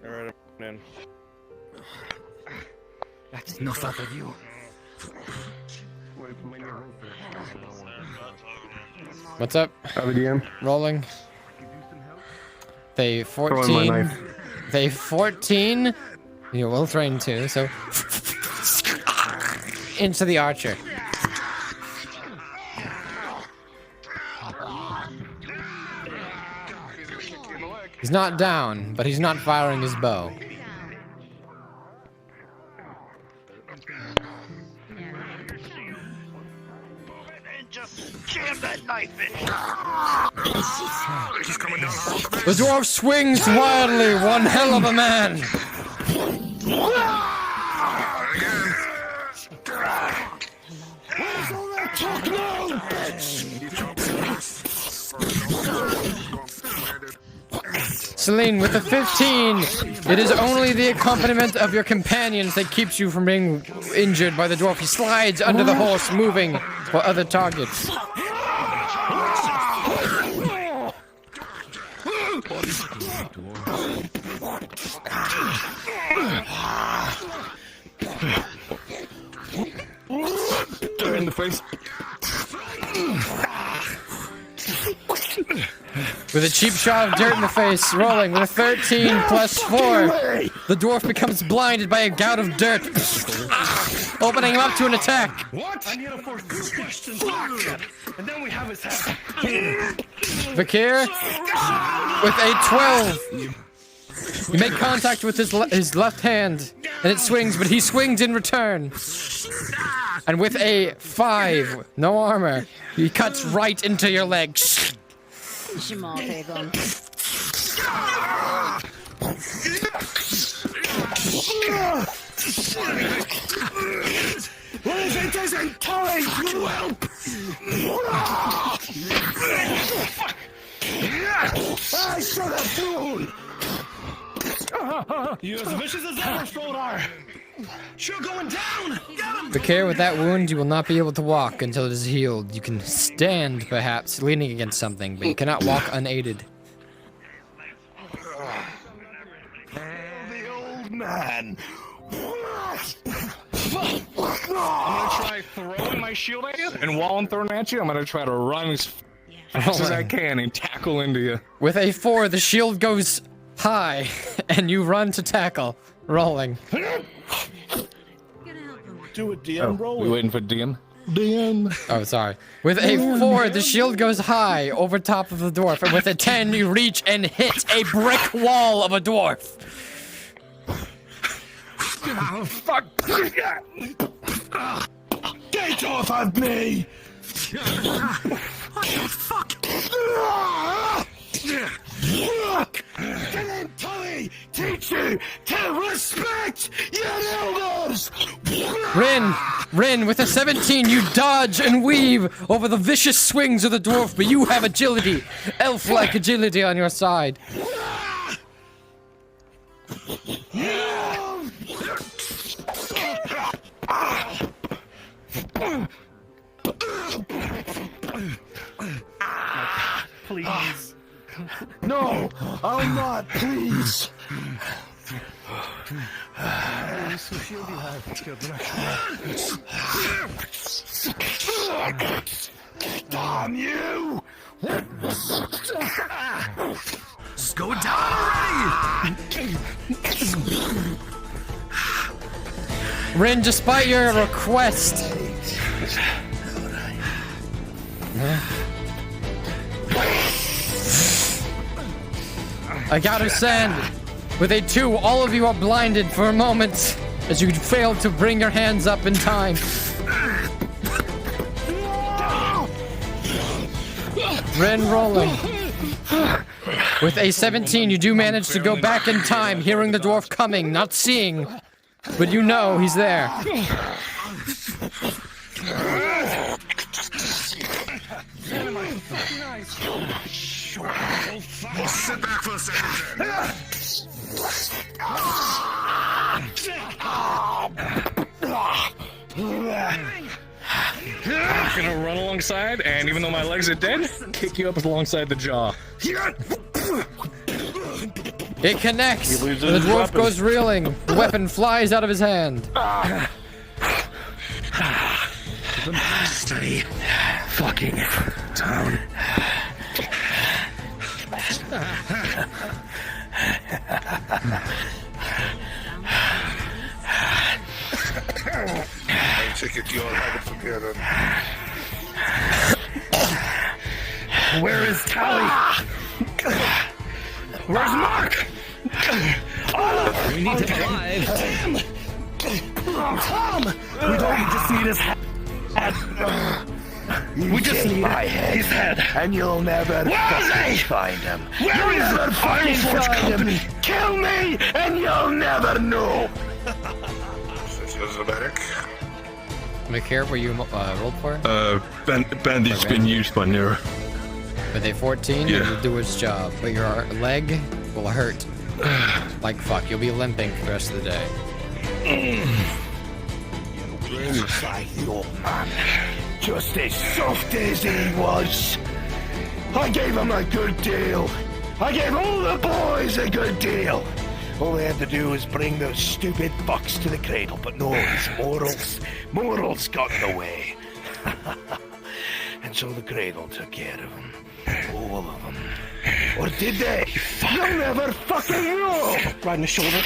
right, I'm in. That's enough out of you. What's up? Rolling. They Throw in my 14. knife. They 14. You're well trained too, so into the archer. He's not down, but he's not firing his bow. Jam that knife in. He's coming down. The dwarf swings wildly, one hell of a man. Where's all that talk now? Celine, with the 15, it is only the accompaniment of your companions that keeps you from being injured by the dwarf. He slides under the horse, moving for other targets. In the face. With a cheap shot of dirt in the face, rolling with a 13+4, the dwarf becomes blinded by a gout of dirt, opening him up to an attack. What? I need to force 2 questions. And then we have his head. Bakir with a 12. You make contact with his left hand, and it swings, but he swings in return. And with a 5, no armor, he cuts right into your leg. Jamal Fagon. It isn't time, you help! I should have known! You're as vicious as ever, Stroldar! You're going down! Get him! Be careful with that wound, you will not be able to walk until it is healed. You can stand, perhaps, leaning against something, but you cannot walk unaided. The old man! I'm gonna try throwing my shield at you, and while I'm throwing at you, I'm gonna try to run as fast as I can and tackle into you. With a 4, the shield goes high, and you run to tackle, rolling. Do a DM roll. We waiting for DM? Oh, sorry. With a 4, the shield goes high over top of the dwarf, and with a 10, you reach and hit a brick wall of a dwarf. Oh, fuck! Get off of me! What the fuck? Get in, Tully! Teach you to respect your elders! Rin, with a 17, you dodge and weave over the vicious swings of the dwarf, but you have agility, elf-like agility on your side. Please. No, I'll not, please. Damn you! Just go down already! Rin, despite your request... I gotta send. With a 2, all of you are blinded for a moment as you failed to bring your hands up in time. Ren rolling. With a 17, you do manage to go back in time, hearing the dwarf coming, not seeing, but you know he's there. Sit back for a second. I'm gonna run alongside, and even though my legs are dead, kick you up alongside the jaw. It connects. The dwarf goes reeling. The weapon flies out of his hand. Stay fucking down. I take it you all have it together. Where is Tally? Where's Mark? We need to alive. Damn! Tom! We don't just need his head. We just need his head. And you'll never find him. Where is it? Find him. Kill me, and you'll never know. McCare, were you rolled for? Bandit's been used by Nero. With a 14, Yeah. it'll do its job, but your leg will hurt. Like fuck, you'll be limping for the rest of the day. Like the old man, just as soft as he was. I gave him a good deal. I gave all the boys a good deal. All they had to do was bring those stupid fucks to the cradle, but no, his morals got in the way. And so the cradle took care of them. All of them. Or did they? You'll never fucking know! Right in the shoulder.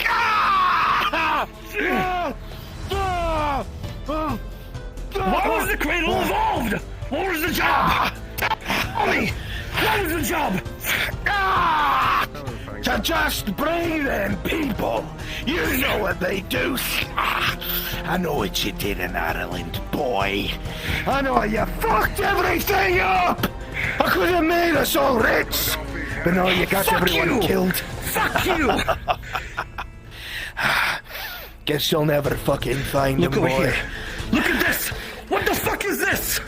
Why was the cradle involved? What was the job? Tell me! What was the job? So just bring them people. You know what they do. I know what you did in Ireland, boy. I know you fucked everything up. I could have made us all rich, but no, you got everyone killed. Fuck you! Guess you'll never fucking find Look them, over boy. here. Look at this! What the fuck is this?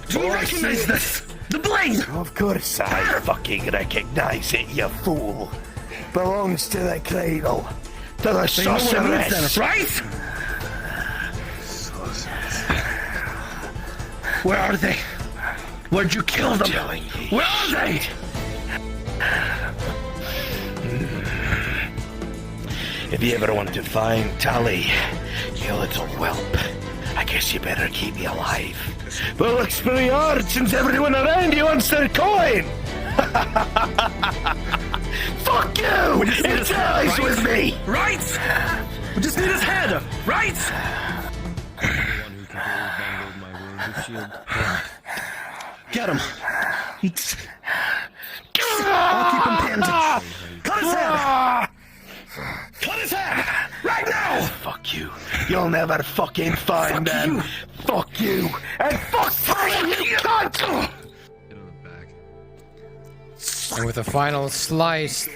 Do you recognize this? The blade! Of course I fucking recognize it, you fool. Belongs to the cradle. To the So you know what it means then, sorceress. right? Where are they? Where'd you kill them? Where are they? If you ever want to find Tally, you little whelp, I guess you better keep you alive. But looks pretty hard since everyone around you wants their coin! Fuck you! It dies with me! Right? We just need his head, right? Get him. I'll keep him pinned. Cut his head! Cut his head! Right now! Fuck you. You'll never fucking find them. Fuck you. And fuck you, cunt! And with a final slice,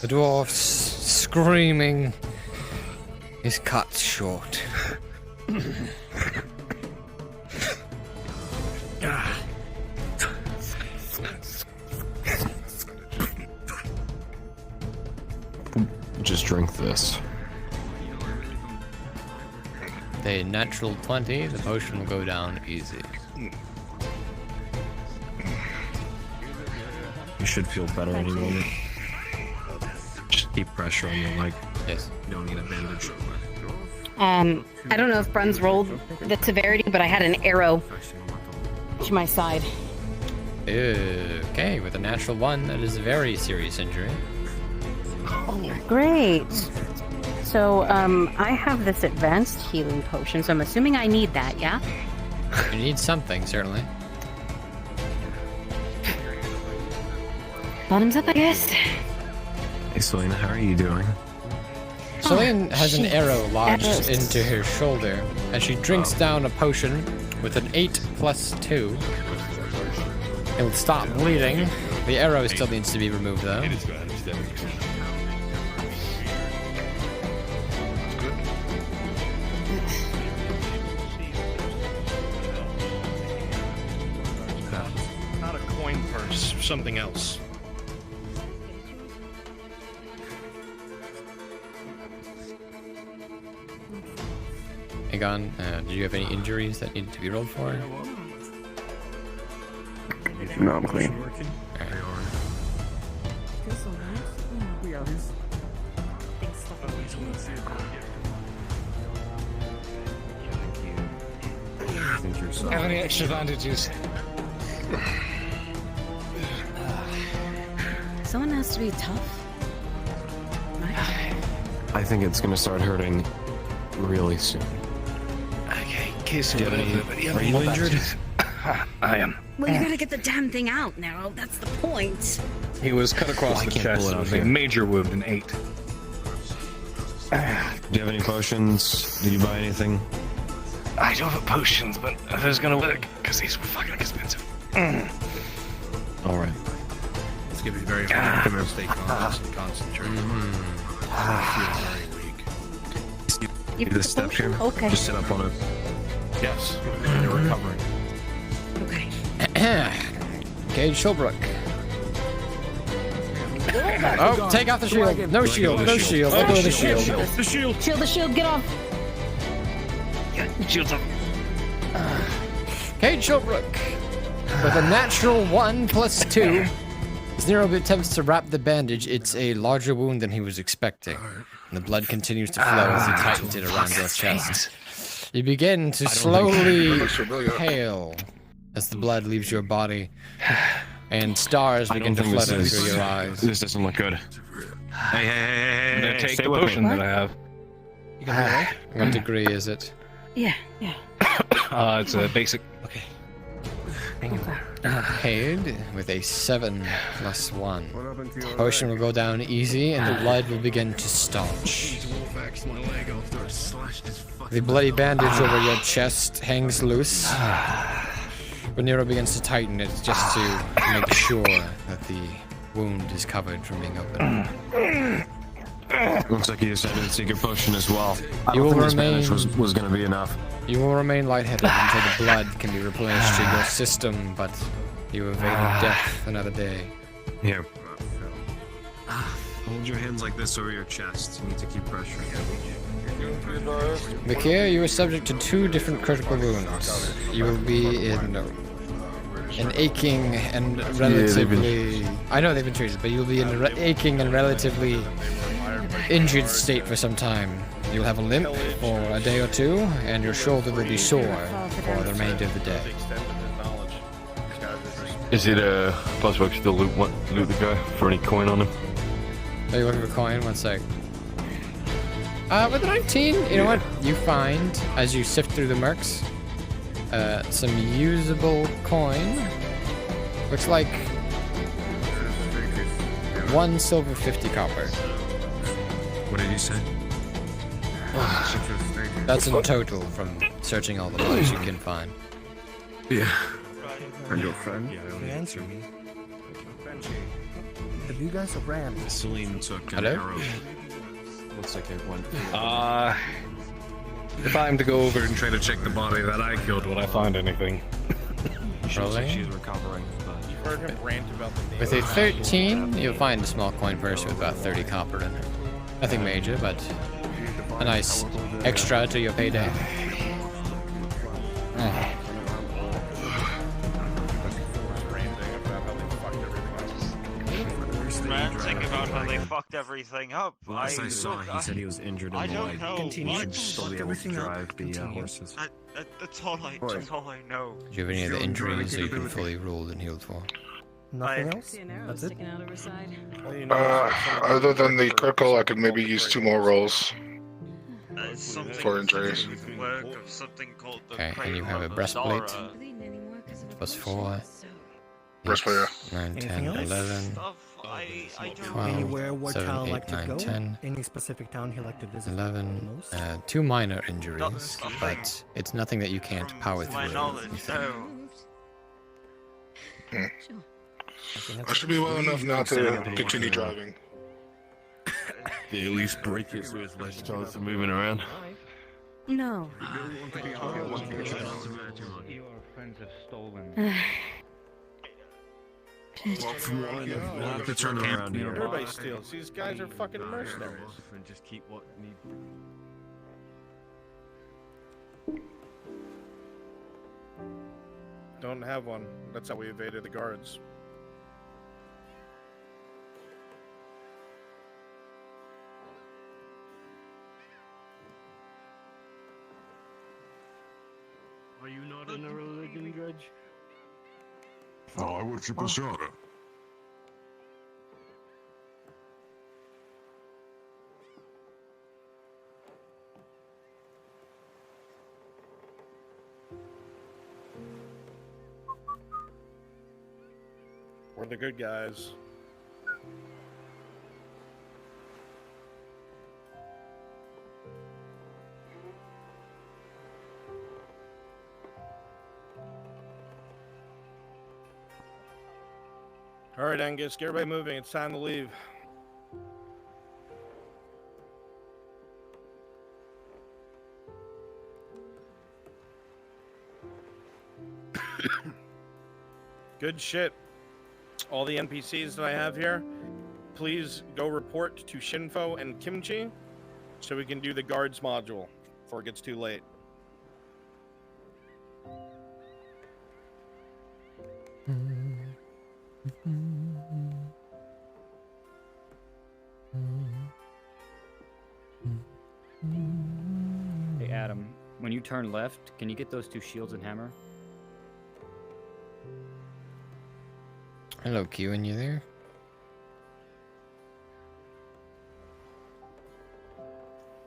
the dwarf's screaming is cut short. Just drink this. A natural 20, the potion will go down easy. You should feel better any moment. Just keep pressure on your leg. Yes. You don't need a bandage. I don't know if Bruns rolled the severity, but I had an arrow to my side. Okay, with a natural 1, that is a very serious injury. Great. So, I have this advanced healing potion, so I'm assuming I need that, yeah? You need something, certainly. Bottoms up, I guess. Hey Selena, how are you doing? Celine has an arrow lodged into her shoulder, and she drinks down a potion with an 8 + 2. It will stop bleeding. The arrow still needs to be removed, though. Not a coin purse, something else. Aegon, do you have any injuries that need to be rolled for? No, I'm clean. Have any extra bandages? Someone has to be tough. I think it's gonna start hurting really soon. Okay, case Do you have any? Are you injured? I am. Well, you gotta get the damn thing out now. That's the point. He was cut across the chest with a major wound in 8. Do you have any potions? Did you buy anything? I don't have potions, but if it's gonna work, because these were fucking expensive. Alright. It's gonna be very hard to stay conscious and concentrate. I feel very weak. You Do this step here. Okay. Just sit up on it. Yes, you're recovering. Okay. Cade Shulbrook. Oh, take off the shield. No shield, no shield. Let go of the shield. The shield. Shield, the shield, get off. Shield's up. Cade Shulbrook. With a natural 1 + 2. Nero attempts to wrap the bandage. It's a larger wound than he was expecting. And the blood continues to flow as he tightens it around your chest. You begin to slowly pale as the blood leaves your body, and stars begin to flutter through your eyes. This doesn't look good. Hey, I'm gonna take stay the with potion me. that I have. You gonna be alright? What degree is it? Yeah, yeah. It's a basic. Okay. paid with a 7 + 1. Potion will go down easy and the blood will begin to staunch. The bloody bandage over your chest hangs loose. When Nero begins to tighten it, just to make sure that the wound is covered from being open. Looks like he decided to take a potion as well. I You don't will think this remain- bandage was going to be enough. You will remain lightheaded until the blood can be replenished to your system, but you evaded death another day. Here. Hold your hands like this over your chest. You need to keep pressuring. Mikir, you are subject to 2 different critical wounds. You will be in an aching and relatively... I know they've been treated, but you'll be in an aching and relatively injured state for some time. You'll have a limp for a day or 2, and your shoulder will be sore for the remainder of the day. Is it possible I could still loot the guy for any coin on him? Are you looking for coin? One sec. With the 19, you know what? You find, as you sift through the mercs, some usable coin. Looks like 1 silver, 50 copper. What did you say? That's in total from searching all the bodies you can find. Yeah. And your friend? Answer me. Have you guys ran? Celine took an Hello? arrow. Looks like it went. If I'm to go over and try to check the body that I killed, would I find anything? Probably. She's recovering, but You've heard him rant about the name. With a 13, you'll find a small coin purse with about 30 copper in it. Nothing major, but a nice extra to your payday. Ranting about how they fucked everything up. last I saw, he said he was injured in I the don't leg. know. He should still be able to drive the horses. That's all I know. Do you have any other injuries that you can fully rolled and healed for? Nothing else? See an arrow That's it? sticking out of her side. Other than the critical, I could maybe use 2 more rolls for injuries. Work of something called the Okay, and you have a Cradle of breastplate. Zara. +4. Breastplate, 9, 10, Anything else? 11, I don't 12, Anywhere where 7, Tal 8, like to 9, go? 10, Any specific town he like to visit? 11, most? 2 minor injuries, but it's nothing that you can't power my through. knowledge, no. I should be well enough now to continue driving. They at least break it so it's less chance of moving around. No. Your friends have stolen. We'll have to turn around here. Everybody steals. These guys are fucking mercenaries. And just keep what need. Don't have one. That's how we evaded the guards. Are you not in a religion, Judge? Oh, I worship Ashara. We're the good guys. All right, Angus, get everybody moving. It's time to leave. Good shit. All the NPCs that I have here, please go report to Shinfo and Kimchi so we can do the guards module before it gets too late. Hey Adam, when you turn left, can you get those 2 shields and hammer? Hello, Q, you there?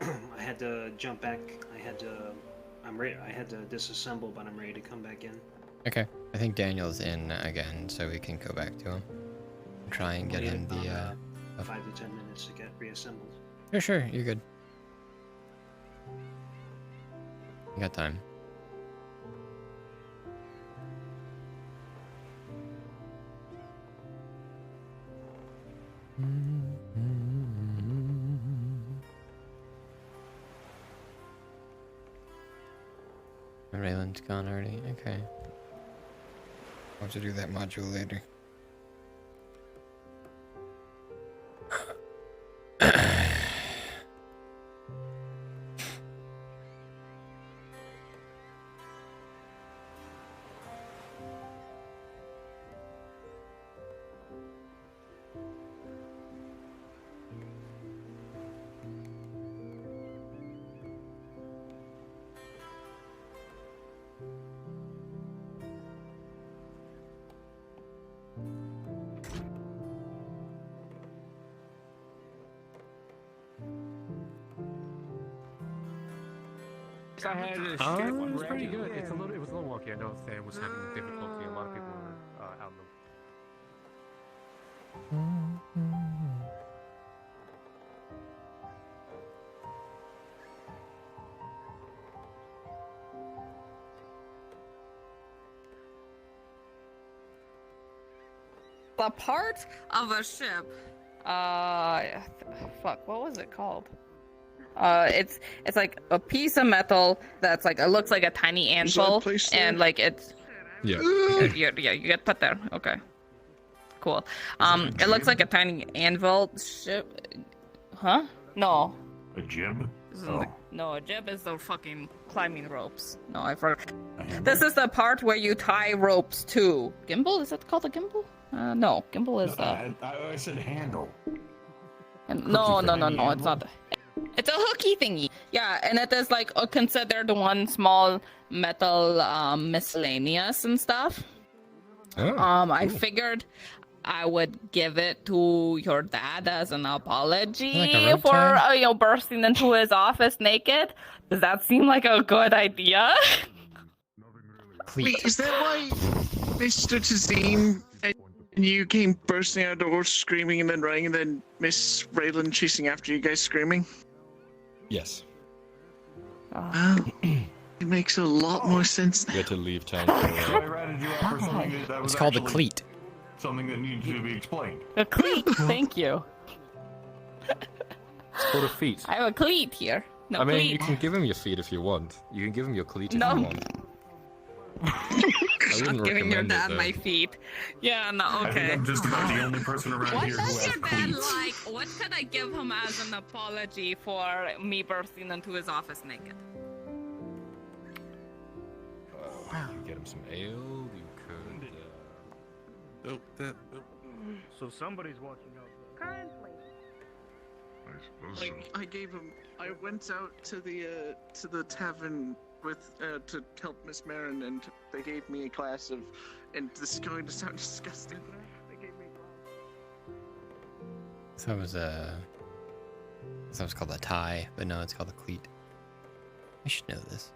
I had to jump back. I had to disassemble, but I'm ready to come back in. Okay, I think Daniel's in again, so we can go back to him. Try and get him the. 5 to 10 minutes to get reassembled. Sure, you're good. You got time. Raylan's gone already. Okay. I'll have to do that module later. I had a It shit was one pretty ready. good. It was a little wonky. I know Sam was having difficulty. A lot of people were out in the. The part of a ship. Fuck, what was it called? It's like a piece of metal that's like, it looks like a tiny anvil, and like it's. Yeah. You get put there. Okay. Cool. It looks like a tiny anvil. Ship. Huh? No. A jib? No, a jib is the fucking climbing ropes. No, I forgot. This is the part where you tie ropes to. Gimbal? Is that called a gimbal? No, gimbal is I said handle. No, it's not. It's a hooky thingy. Yeah, and it is like considered one small metal miscellaneous and stuff. I figured I would give it to your dad as an apology Like a rope for tie? bursting into his office naked. Does that seem like a good idea? Wait, is that why Mr. Tazim and you came bursting out the door screaming and then running, and then Miss Raylan chasing after you guys screaming? Yes. Well, it makes a lot more sense now. We had to leave town. I ratted you out for something that was It's called a actually cleat. Something that needed to be explained. A cleat, thank you. It's called a feat. I have a cleat here. No, I mean, cleat. you can give him your feet if you want. You can give him your cleat if No. you want. I wouldn't Giving your recommend dad it, my though. feet. Yeah, no, I think okay. I'm just about the only person around What here who does has your dad cleats. like? What could I give him as an apology for me bursting into his office naked? You could get him some ale. You could. So somebody's watching out. Currently. I gave him. I went out to the tavern with to help Miss Marin, and they gave me a glass of. And this is going to sound disgusting. They gave me So that was called a tie, but no, it's called a cleat. I should know this.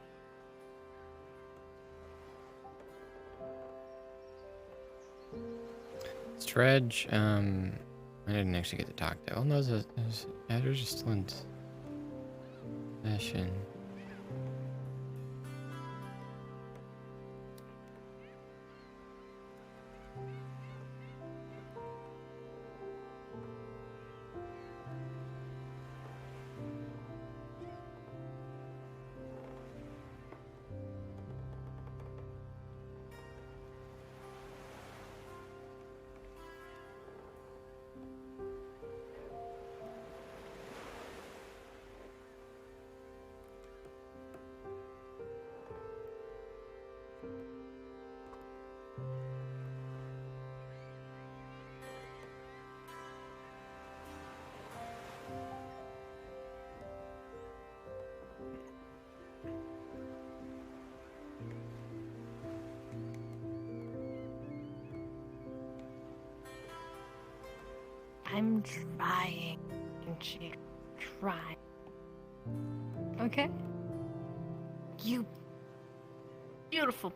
Stretch, I didn't actually get to talk to. Oh no, they're just still in session. I'm trying, Chick. Try. Okay? You beautiful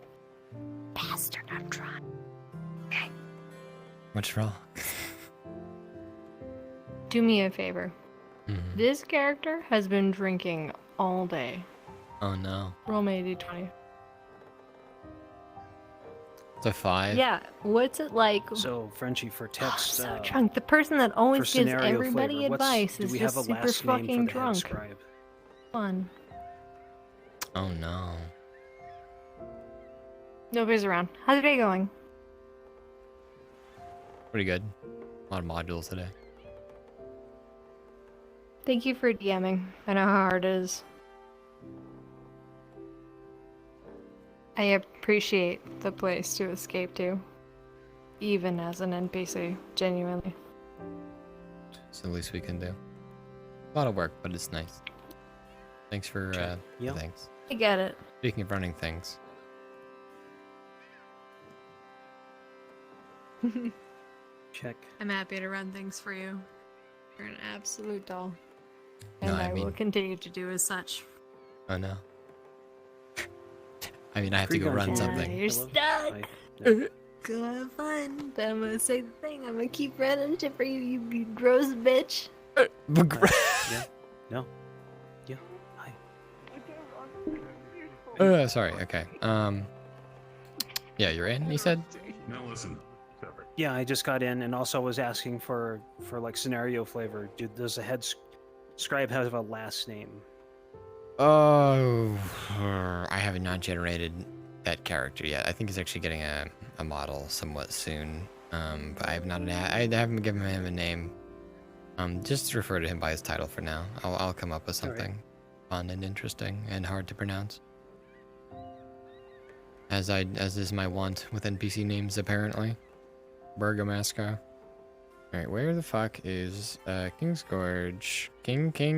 Bastard, I'm trying. Okay. What's wrong? Do me a favor. Mhm. This character has been drinking all day. Oh no. Roll me a d20. It's a 5. Yeah, what's it like? So, Frenchie, for text, So drunk. The person that always for gives scenario everybody flavor, advice do is we just have a super last name for fucking the head drunk. scribe? Fun. Oh no. Nobody's around. How's your day going? Pretty good. A lot of modules today. Thank you for DMing. I know how hard it is. I appreciate the place to escape to, even as an NPC, genuinely. It's the least we can do. A lot of work, but it's nice. Thanks for Yeah. thanks. I get it. Speaking of running things. Check. I'm happy to run things for you. You're an absolute doll. No, And I I will mean- continue to do as such. Oh no. I mean, I have to go run something. You're stuck. Go have fun. Then I'm gonna say the thing. I'm gonna keep running to for you, you gross bitch. Yeah. No. Yeah. Hi. Sorry. Okay. Yeah, you're in. You said. Now listen. Yeah, I just got in, and also was asking for like scenario flavor. Does the head scribe have a last name? Oh, I have not generated that character yet. I think he's actually getting a model somewhat soon. But I have not. I haven't given him a name. Just refer to him by his title for now. I'll come up with something fun and interesting and hard to pronounce. As is my wont with NPC names, apparently. Burgomaster. Alright, where the fuck is King's Gorge? King. There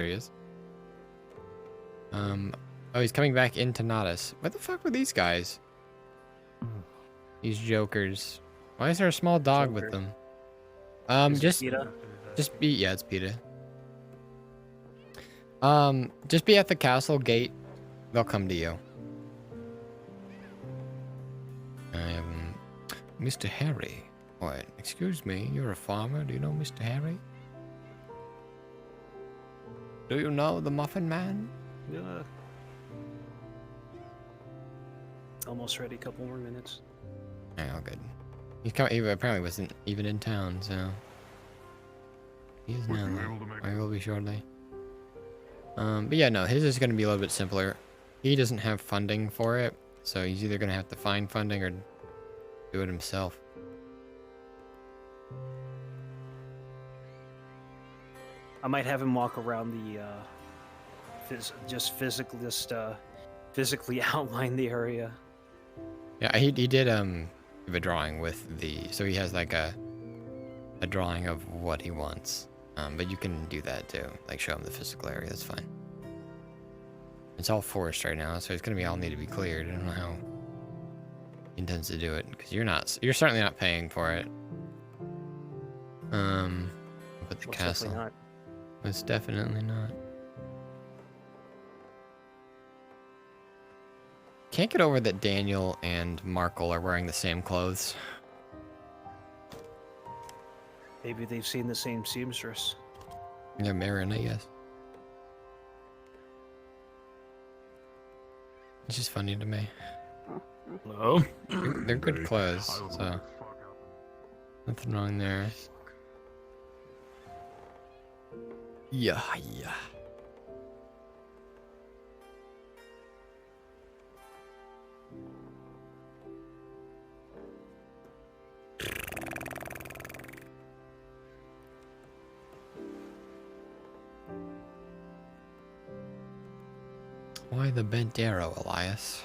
he is. Oh, he's coming back into Nodus. What the fuck were these guys? These jokers. Why is there a small dog with them? Just be, yeah, it's PETA. Just be at the castle gate. They'll come to you. Mr. Harry. What? Excuse me, you're a farmer. Do you know Mr. Harry? Do you know the Muffin Man? Yeah. Almost ready. Couple more minutes. Oh, good. He apparently wasn't even in town, so he is now. I will be shortly. But yeah, no, his is going to be a little bit simpler. He doesn't have funding for it, so he's either going to have to find funding or do it himself. I might have him walk around the physically outline the area. Yeah, he did give a drawing with so he has like a drawing of what he wants. But you can do that too, like show him the physical area. That's fine. It's all forest right now, so it's gonna all need to be cleared. I don't know how he intends to do it because you're certainly not paying for it. But the Most castle. definitely not. It's definitely not. Can't get over that Daniel and Markle are wearing the same clothes. Maybe they've seen the same seamstress. Yeah, Marin, I guess. It's just funny to me. Hello? They're good clothes, so nothing wrong there. Yeah. Why the bent arrow, Elias?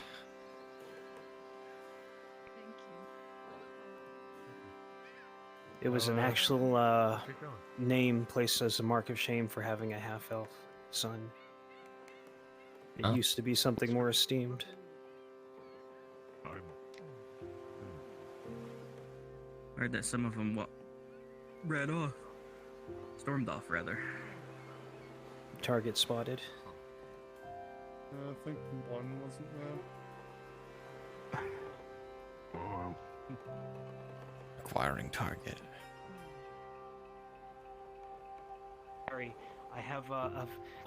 It was an actual name placed as a mark of shame for having a half-elf son. It Oh. used to be something more esteemed. Heard that some of them ran off. Stormed off, rather. Target spotted. I think one wasn't there. Acquiring target. Sorry, I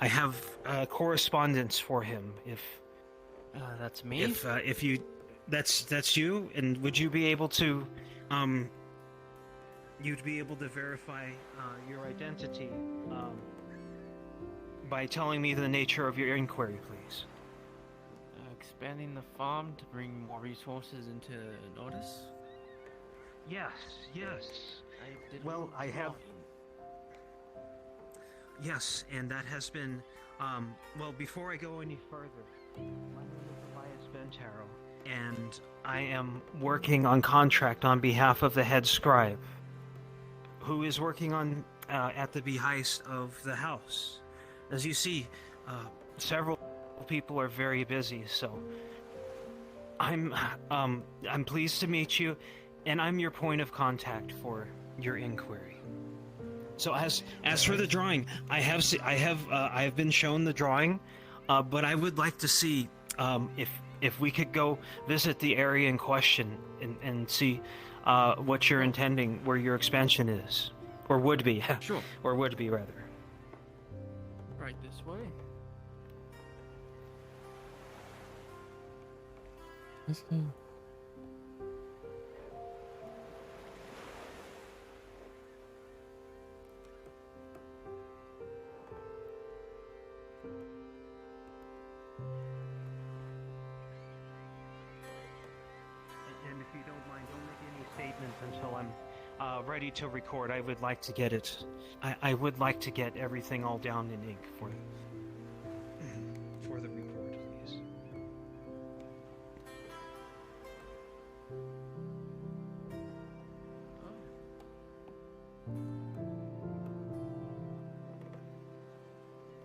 have correspondence for him. If that's me. If you, that's you. And would you be able to, you'd be able to verify your identity by telling me the nature of your inquiry, please. Expanding the farm to bring more resources into Nordis? Yes. I have. Yes, and that has been. Well, before I go any further, my name is Elias Bentaro, and I am working on contract on behalf of the head scribe, who is working on at the behest of the house. As you see, several people are very busy, so I'm pleased to meet you, and I'm your point of contact for your inquiry. So as for the drawing, I have been shown the drawing, but I would like to see if we could go visit the area in question and see what you're intending, where your expansion is, or would be. Sure. Or would be rather. Right this way. And if you don't mind, don't make any statements until I'm ready to record. I would like to get it. I would like to get everything all down in ink for the report, please.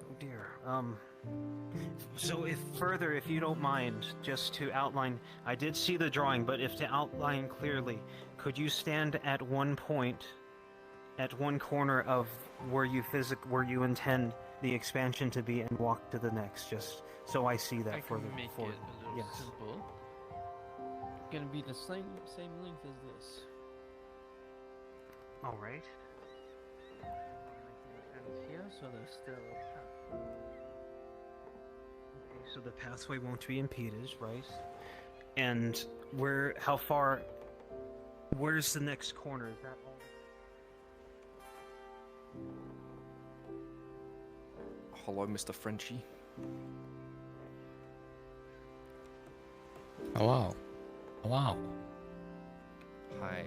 Oh dear. So if you don't mind, just to outline, I did see the drawing, but if to outline clearly, could you stand at one point, at one corner of where you intend the expansion to be, and walk to the next, just so I see that I for can the make it a little simple. Gonna be the same length as this. All right. And here, so there's still a path. Okay, so the pathway won't be impeded, right? And where's the next corner? Is that all? Hello, Mr. Frenchie. Hello. Hello. Hi.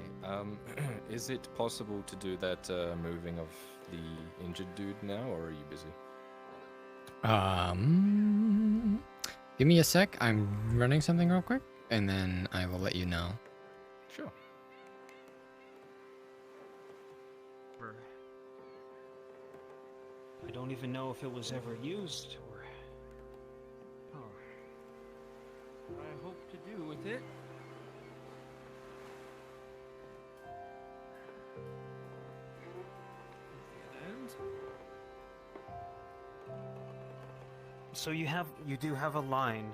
Is it possible to do that moving of the injured dude now, or are you busy? Give me a sec. I'm running something real quick, and then I will let you know. Sure. I don't even know if it was ever used, or... What I hope to do with it. So you do have a line.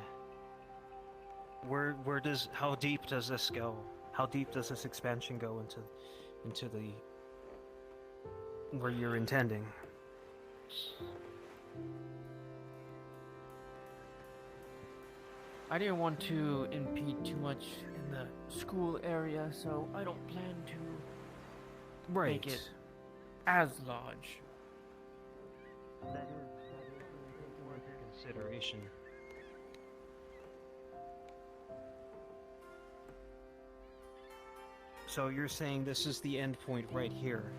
How deep does this go? How deep does this expansion go into the where you're intending? I didn't want to impede too much in the school area, so I don't plan to make it as large. That is taken into consideration. So you're saying this is the end point right here,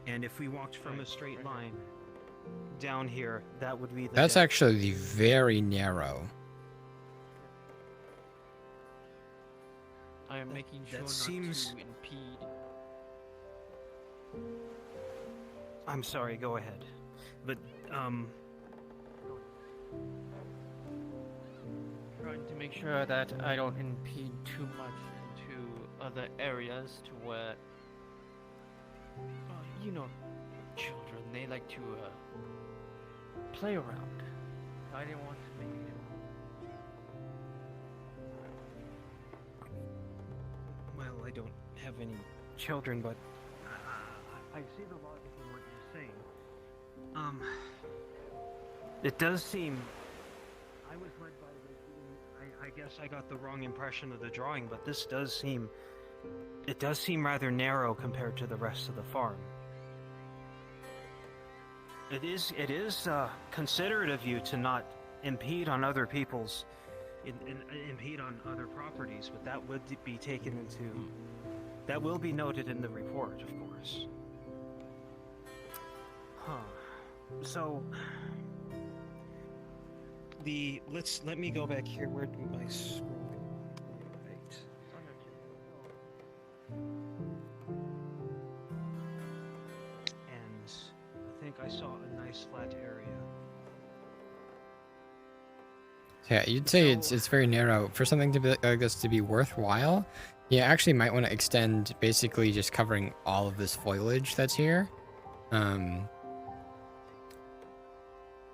and if we walked from a straight line down here, that would be the That's depth. actually very narrow. I am making sure not seems- to impede. I'm sorry, go ahead. But, Trying to make sure that I don't impede too much into other areas to where, you know, children, they like to play around. I didn't want to make it have any children, but I see the logic in what you're saying. It does seem. I was led by the. I guess I got the wrong impression of the drawing, but this does seem. It does seem rather narrow compared to the rest of the farm. It is considerate of you to not impede on other people's, impede on other properties, but that would be taken into, that will be noted in the report, of course. Huh. So, let me go back here. Where do I scroll? Right. And I think I saw a nice flat area. Yeah, you'd say it's very narrow. For something to be like this to be worthwhile, you actually might want to extend basically just covering all of this foliage that's here.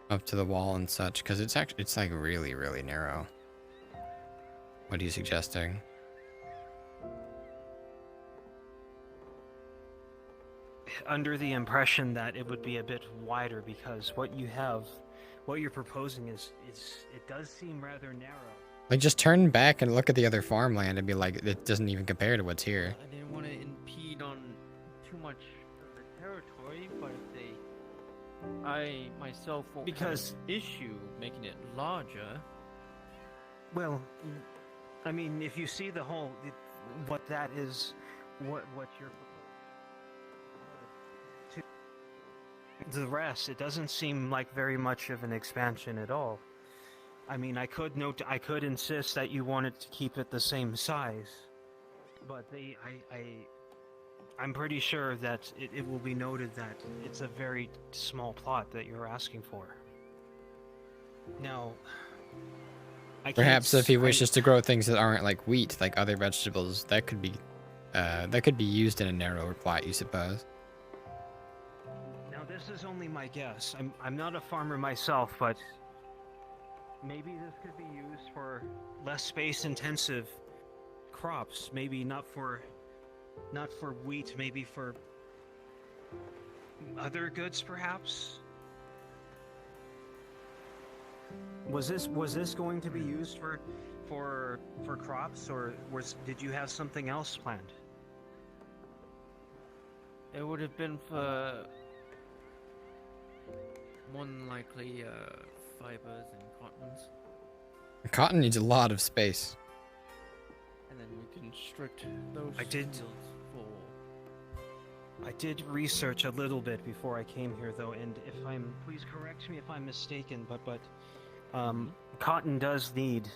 Up to the wall and such, because it's like really, really narrow. What are you suggesting? Under the impression that it would be a bit wider, because what you're proposing is it does seem rather narrow. Like, just turn back and look at the other farmland and be like, it doesn't even compare to what's here. I didn't want to impede on too much of the territory, but if they, I myself won't Because- have an issue making it larger. Well, I mean, if you see the whole, what that is, what you're to the rest, it doesn't seem like very much of an expansion at all. I mean, I could insist that you wanted to keep it the same size, but I'm pretty sure that it will be noted that it's a very small plot that you're asking for. Now, Perhaps if he wishes to grow things that aren't like wheat, like other vegetables, that could be used in a narrower plot, you suppose. Now, this is only my guess. I'm not a farmer myself, but maybe this could be used for less space-intensive crops. Maybe not for wheat. Maybe for other goods, perhaps. Was this going to be used for crops, or did you have something else planned? It would have been for more than likely fibers and cottons, Cotton needs a lot of space. and then we constrict those I did- fields for. I did research a little bit before I came here, though, and please correct me if I'm mistaken, but cotton does need.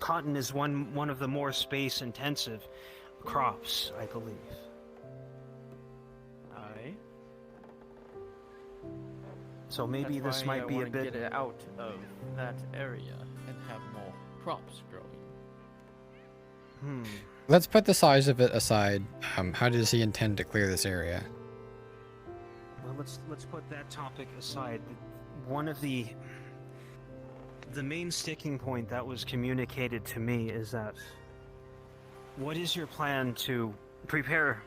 Cotton is one of the more space-intensive crops, I believe. Aye. So maybe That's this why might I be a wanna bit. get it out of that area and have more crops growing. Let's put the size of it aside. How does he intend to clear this area? Well, let's put that topic aside. One of the main sticking point that was communicated to me is that what is your plan to prepare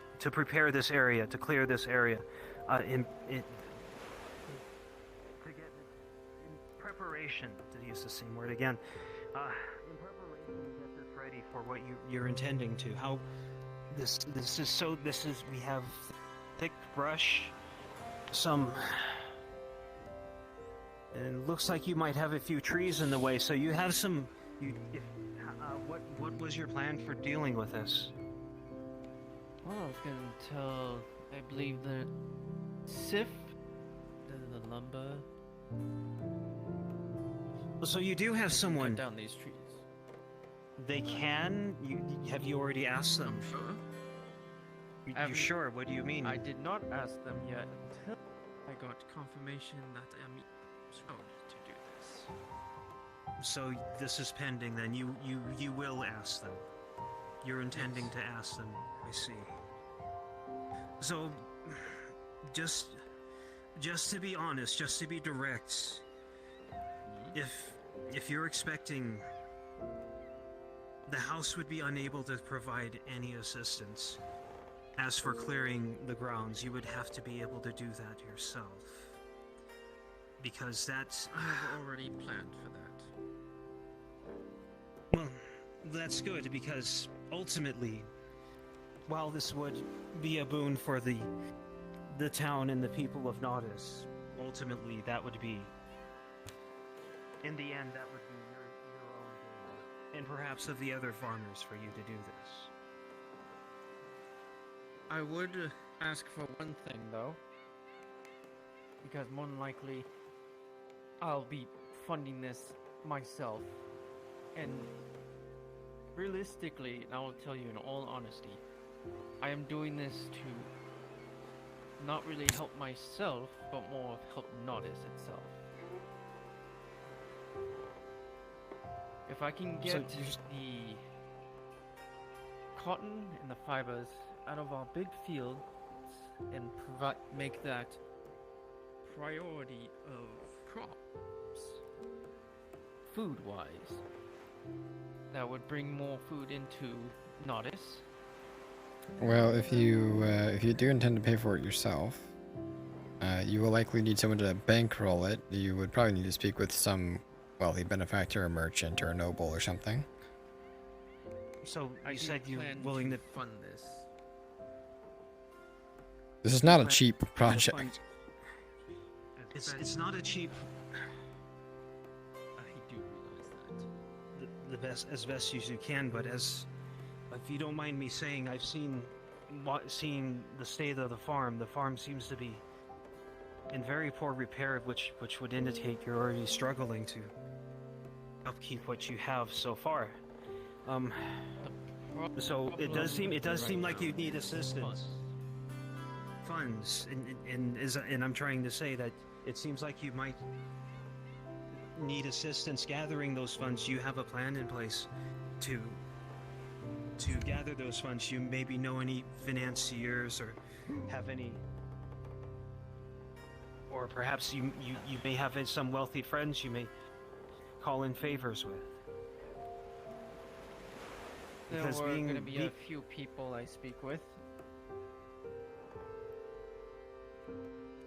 this area, to clear this area, in preparation, to use the same word again, in preparation to get this ready for what you're intending to. How we have thick brush, some. And it looks like you might have a few trees in the way, so you have some. What was your plan for dealing with this? Well, I was gonna tell, I believe the SIF, the lumber. So you do have someone. Cut down these trees. They can. Have you already asked them? You sure? What do you mean? I did not ask them yet until I got confirmation that I'm told to do this. So this is pending. Then you will ask them. You're intending to ask them. I see. So, just to be honest, just to be direct, if you're expecting the house would be unable to provide any assistance. As for clearing the grounds, you would have to be able to do that yourself. Because that's... I've already planned for that. Well, that's good, because ultimately, while this would be a boon for the town and the people of Nodus, ultimately that would be... In the end, that would be your own gain, and perhaps of the other farmers for you to do this. I would ask for one thing, though. Because more than likely, I'll be funding this myself. And realistically, and I will tell you in all honesty, I am doing this to not really help myself, but more help Nodus itself. If I can get the cotton and the fibers out of our big fields and make that priority of crops, food-wise, that would bring more food into Nodus. Well, if you do intend to pay for it yourself, you will likely need someone to bankroll it. You would probably need to speak with some wealthy benefactor, a merchant, or a noble or something. So you said you're willing to fund this. This is not a cheap project. It's not a cheap. I do realize that. As best as you can, but if you don't mind me saying, I've seen the state of the farm. The farm seems to be in very poor repair, which would indicate you're already struggling to upkeep what you have so far. So it does seem like you need assistance. Funds, and I'm trying to say that it seems like you might need assistance gathering those funds. You have a plan in place to gather those funds. You maybe know any financiers or have any, or perhaps you may have some wealthy friends you may call in favors with. There were going to be a few people I speak with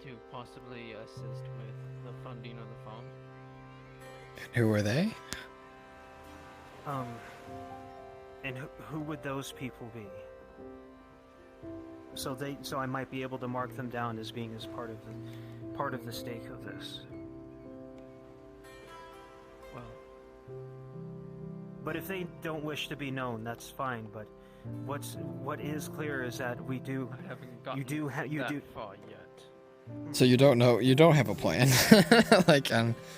to possibly assist with the funding of the farm. Who are they? And who would those people be? So I might be able to mark them down as being part of the stake of this. Well, but if they don't wish to be known, that's fine. But what is clear is that we do. I haven't gotten that far yet. So you don't have a plan.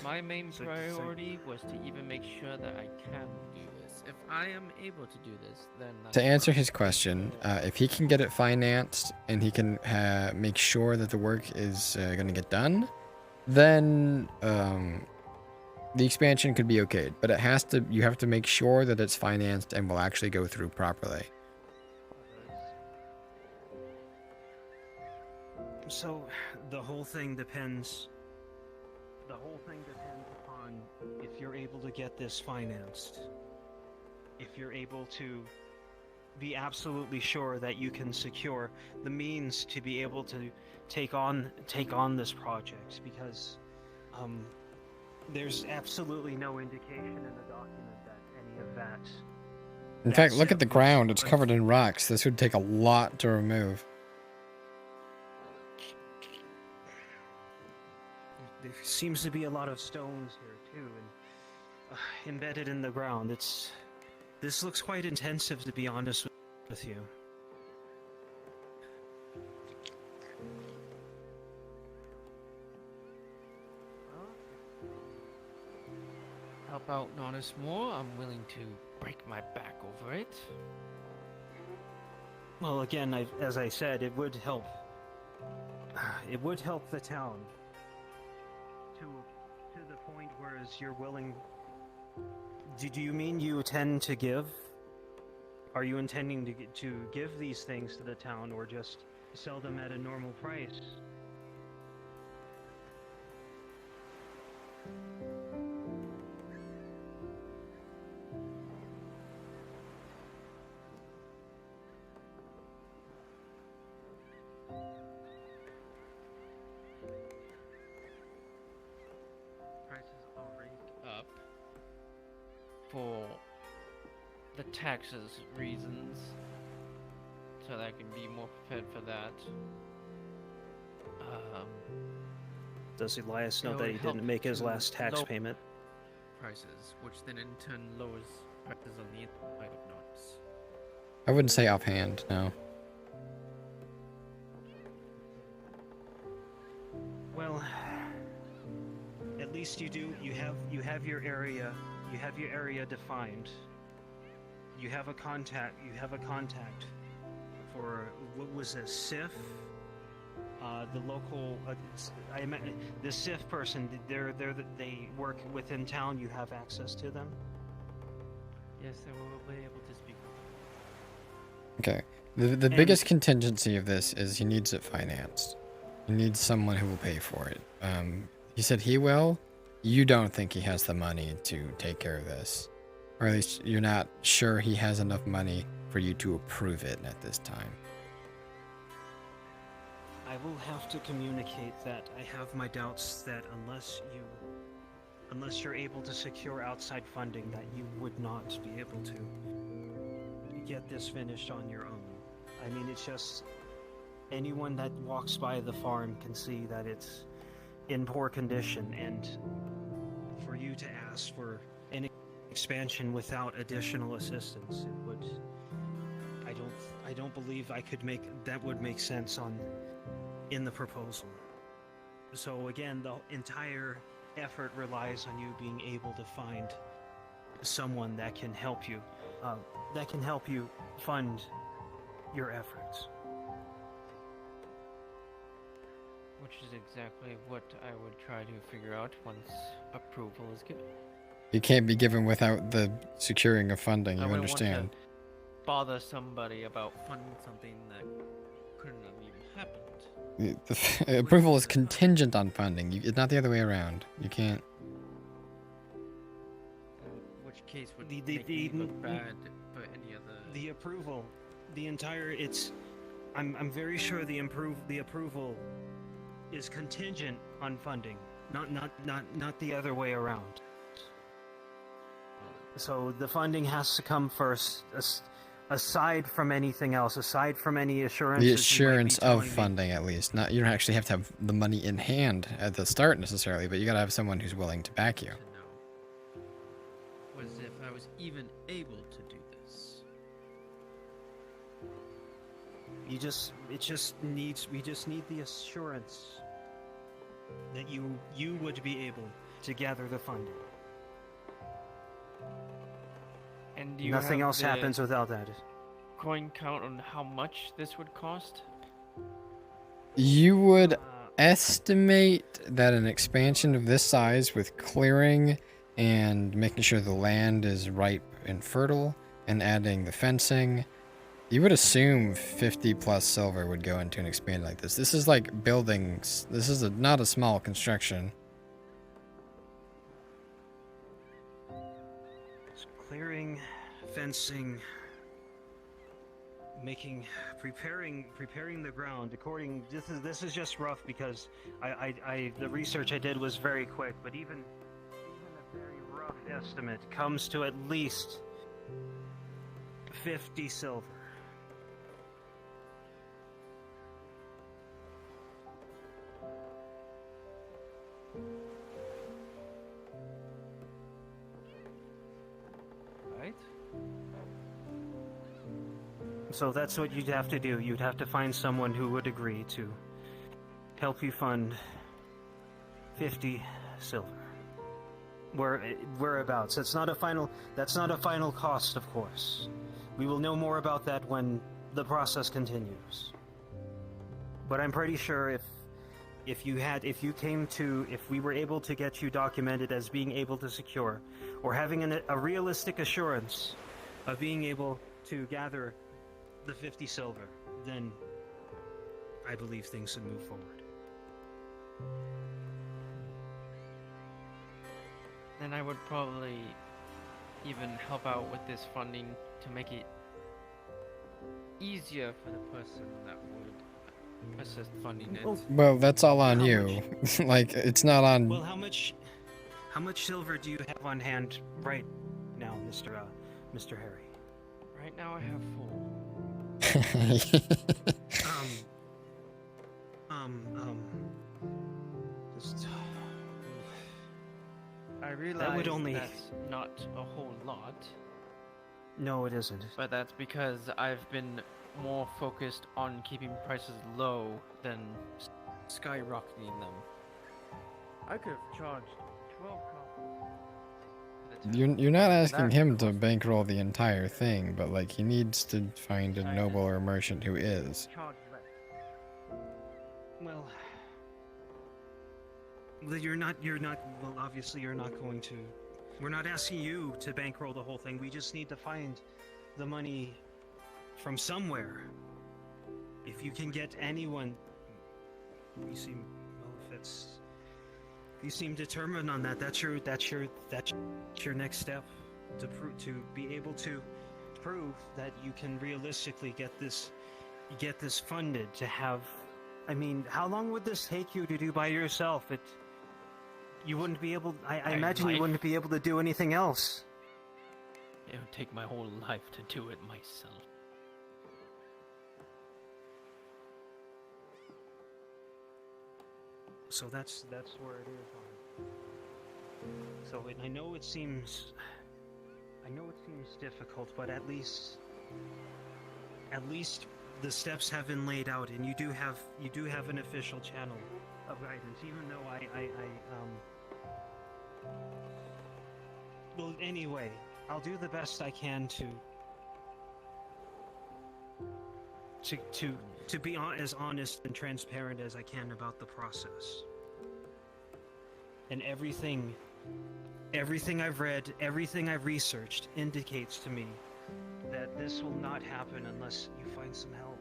My main priority was to even make sure that I can do this. If I am able to do this, then that's To answer his question, if he can get it financed and he can make sure that the work is going to get done, then the expansion could be okayed. But you have to make sure that it's financed and will actually go through properly. So the whole thing depends upon if you're able to get this financed. If you're able to be absolutely sure that you can secure the means to be able to take on this project, because there's absolutely no indication in the document that any of that. In fact, look at the ground. It's covered in rocks. This would take a lot to remove. There seems to be a lot of stones here too, and embedded in the ground. This looks quite intensive, to be honest with you. help out Nodus more, I'm willing to break my back over it. Well, again, as I said, it would help. It would help the town to the point where you're willing. Do you mean you intend to give? Are you intending to give these things to the town, or just sell them at a normal price? for the taxes reasons, so that I can be more prepared for that. Does Elias know it that would he help didn't make his to last tax lower payment? prices, which then in turn lowers prices on the inside of Knox. I wouldn't say offhand, no. Well, at least you do. You have your area. You have your area defined. You have a contact. You have a contact for what was it, SIF? The local. The SIF person. They work within town. You have access to them. Yes, I will be able to speak. Okay. The biggest contingency of this is he needs it financed. He needs someone who will pay for it. He said he will. You don't think he has the money to take care of this. Or at least you're not sure he has enough money for you to approve it at this time. I will have to communicate that I have my doubts that unless you're able to secure outside funding, that you would not be able to get this finished on your own. I mean, it's just anyone that walks by the farm can see that it's in poor condition, and for you to ask for an expansion without additional assistance, it would. I don't believe I could make that would make sense in the proposal. So again, the entire effort relies on you being able to find someone that can help you, fund your efforts. Which is exactly what I would try to figure out once approval is given. You can't be given without the securing of funding, you I wouldn't understand? want to bother somebody about funding something that couldn't have even happened. The approval is contingent on funding. It's not the other way around. You can't. In which case would make me look bad for any other. The approval, the entire I'm very sure the approval is contingent on funding, not the other way around. So the funding has to come first, aside from anything else, aside from any assurances. The assurance of funding, at least. Not you don't actually have to have the money in hand at the start necessarily, but you gotta have someone who's willing to back you. Was if I was even able to do this. We just need the assurance that you would be able to gather the funding. And do you Nothing have else the happens without that. coin count on how much this would cost? You would estimate that an expansion of this size with clearing and making sure the land is ripe and fertile and adding the fencing, you would assume 50 plus silver would go into an expansion like this. This is like buildings. This is not a small construction. Clearing, fencing, preparing the ground. This is just rough because the research I did was very quick, but even a very rough estimate comes to at least 50 silver. Right? So that's what you'd have to do. You'd have to find someone who would agree to help you fund 50 silver. Whereabouts. That's not a final cost, of course. We will know more about that when the process continues. But I'm pretty sure if we were able to get you documented as being able to secure, or having a realistic assurance of being able to gather the 50 silver, then I believe things should move forward. Then I would probably even help out with this funding to make it easier for the person that would assist funding it. Well, that's all on you. Like, it's not on... Well, how much silver do you have on hand right now? Mr. Harry? Right now I have 4. Just. I realize would only- that's not a whole lot, No, it isn't. but that's because I've been more focused on keeping prices low than skyrocketing them. I could have charged 12 You're not asking him to bankroll the entire thing, but like he needs to find a noble or merchant who is. Well, well, obviously you're not going to. We're not asking you to bankroll the whole thing. We just need to find the money from somewhere. If you can get anyone, if you seem determined on that, that's your next step to be able to prove that you can realistically get this funded to have. I mean, how long would this take you to do by yourself? You wouldn't be able. I imagine you wouldn't be able to do anything else. It would take my whole life to do it myself. So that's where it is on. So I know it seems difficult, but at least the steps have been laid out, and you do have an official channel of guidance. Even though well, anyway, I'll do the best I can to be as honest and transparent as I can about the process. And everything I've read, everything I've researched indicates to me that this will not happen unless you find some help.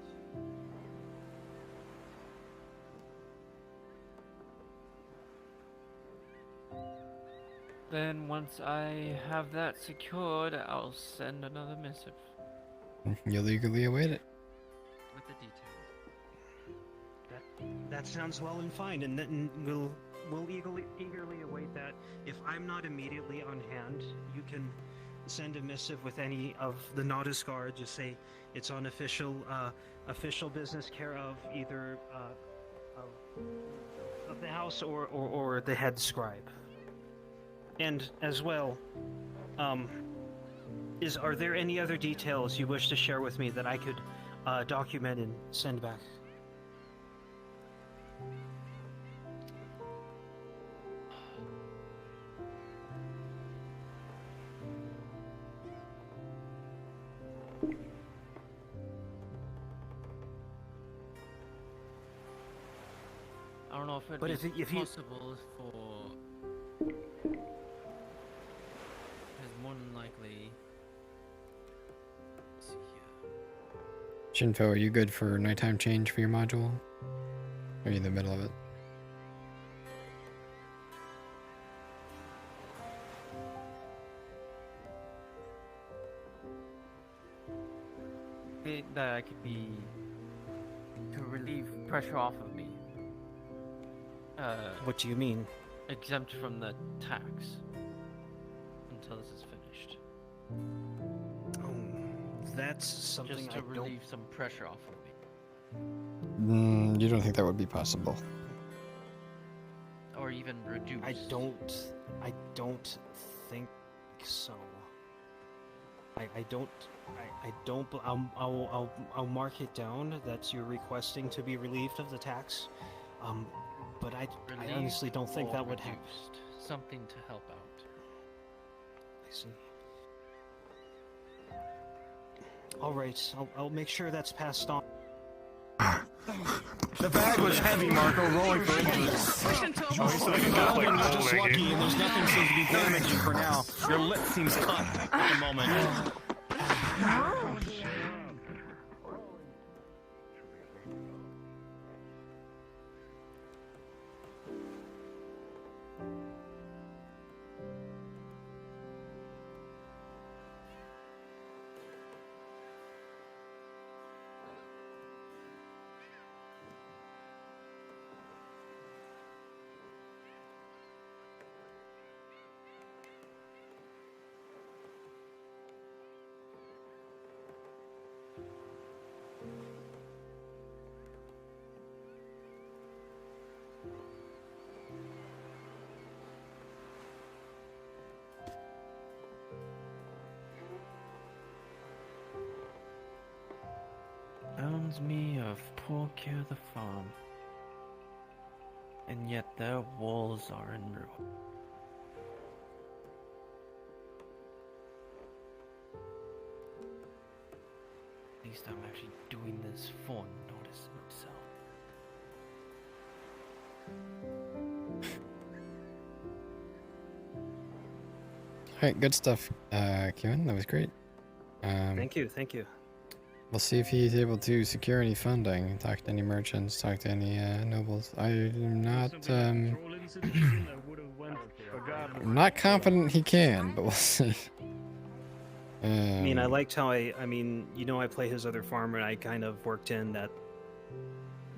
Then once I have that secured, I'll send another missive. You legally await it. With the details. That sounds well and fine, and then we'll eagerly await that. If I'm not immediately on hand, you can send a missive with any of the Nautics Guard. Just say it's on official business care of either of the house or the head scribe. And as well, are there any other details you wish to share with me that I could document and send back? I don't know if it'd But be if you- possible for... Because more than likely... Let's see here. Shinfo, are you good for nighttime change for your module? Or are you in the middle of it? That I could be... to relieve pressure off of me. What do you mean? Exempt from the tax. Until this is finished. That's something Just to I don't- relieve some pressure off of me. You don't think that would be possible? Or even reduce. I don't think so. I'll mark it down that you're requesting to be relieved of the tax. But I honestly don't think that would happen. Something to help out. I see. All right, I'll make sure that's passed on. The bag was heavy, Marco, rolling for inches. Well, then you're just lucky, and there's nothing seems to be damaging for now. Your lip seems cut at the moment. reminds me of poor Cure the Farm. And yet their walls are in ruin. At least I'm actually doing this for Nordis himself. Alright, good stuff, Kevin. That was great. Thank you, thank you. We'll see if he's able to secure any funding, talk to any merchants, talk to any nobles. I'm not confident he can, but we'll see. I mean, I liked how I play his other farm, and I kind of worked in that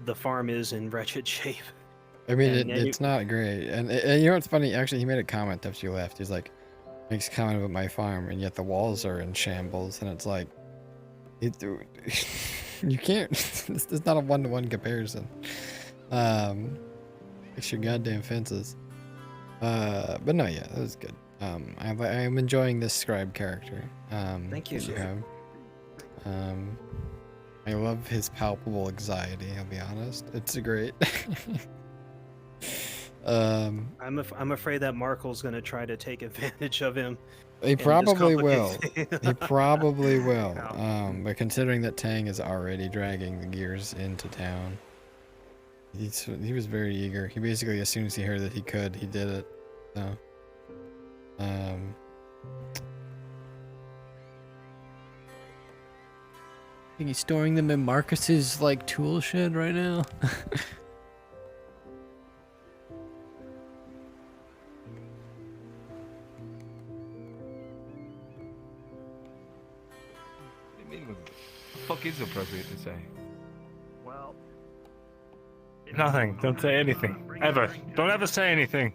the farm is in wretched shape. I mean, it's not great. And you know what's funny? Actually, he made a comment after you left. He's like, makes a comment about my farm, and yet the walls are in shambles. And it's like, you can't, this is not a one-to-one comparison. Fix your goddamn fences. But no, yeah, that was good. I'm enjoying this scribe character. Thank you, that sir. have. I love his palpable anxiety, I'll be honest. It's great. I'm afraid that Markle's gonna try to take advantage of him. He and probably just will. complicate He probably will. Yeah. But considering that Tang is already dragging the gears into town, he was very eager. He basically, as soon as he heard that he could, he did it. So, I think he's storing them in Marcus's like tool shed right now. Fuck is appropriate to say? Well, Nothing. Don't say anything. Ever. Don't ever say anything.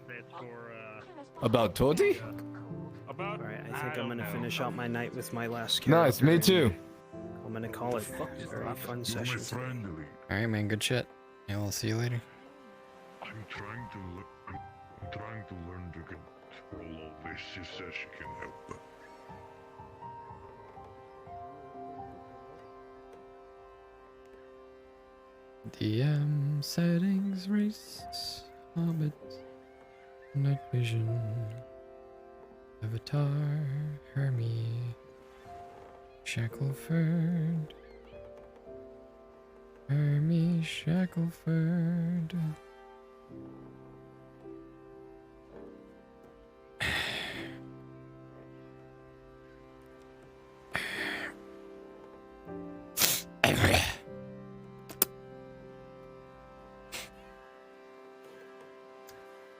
About Toddy? Alright, I think I'm gonna finish out my night with my last Nice, character. me too. I'm gonna call it a very fun session. Alright, man, good shit. And we'll see you later. I'm trying to learn to control all this. She says she can help, but DM settings, race, hobbit, night vision, avatar, Hermie, Shackleford, Hermie, Shackleford.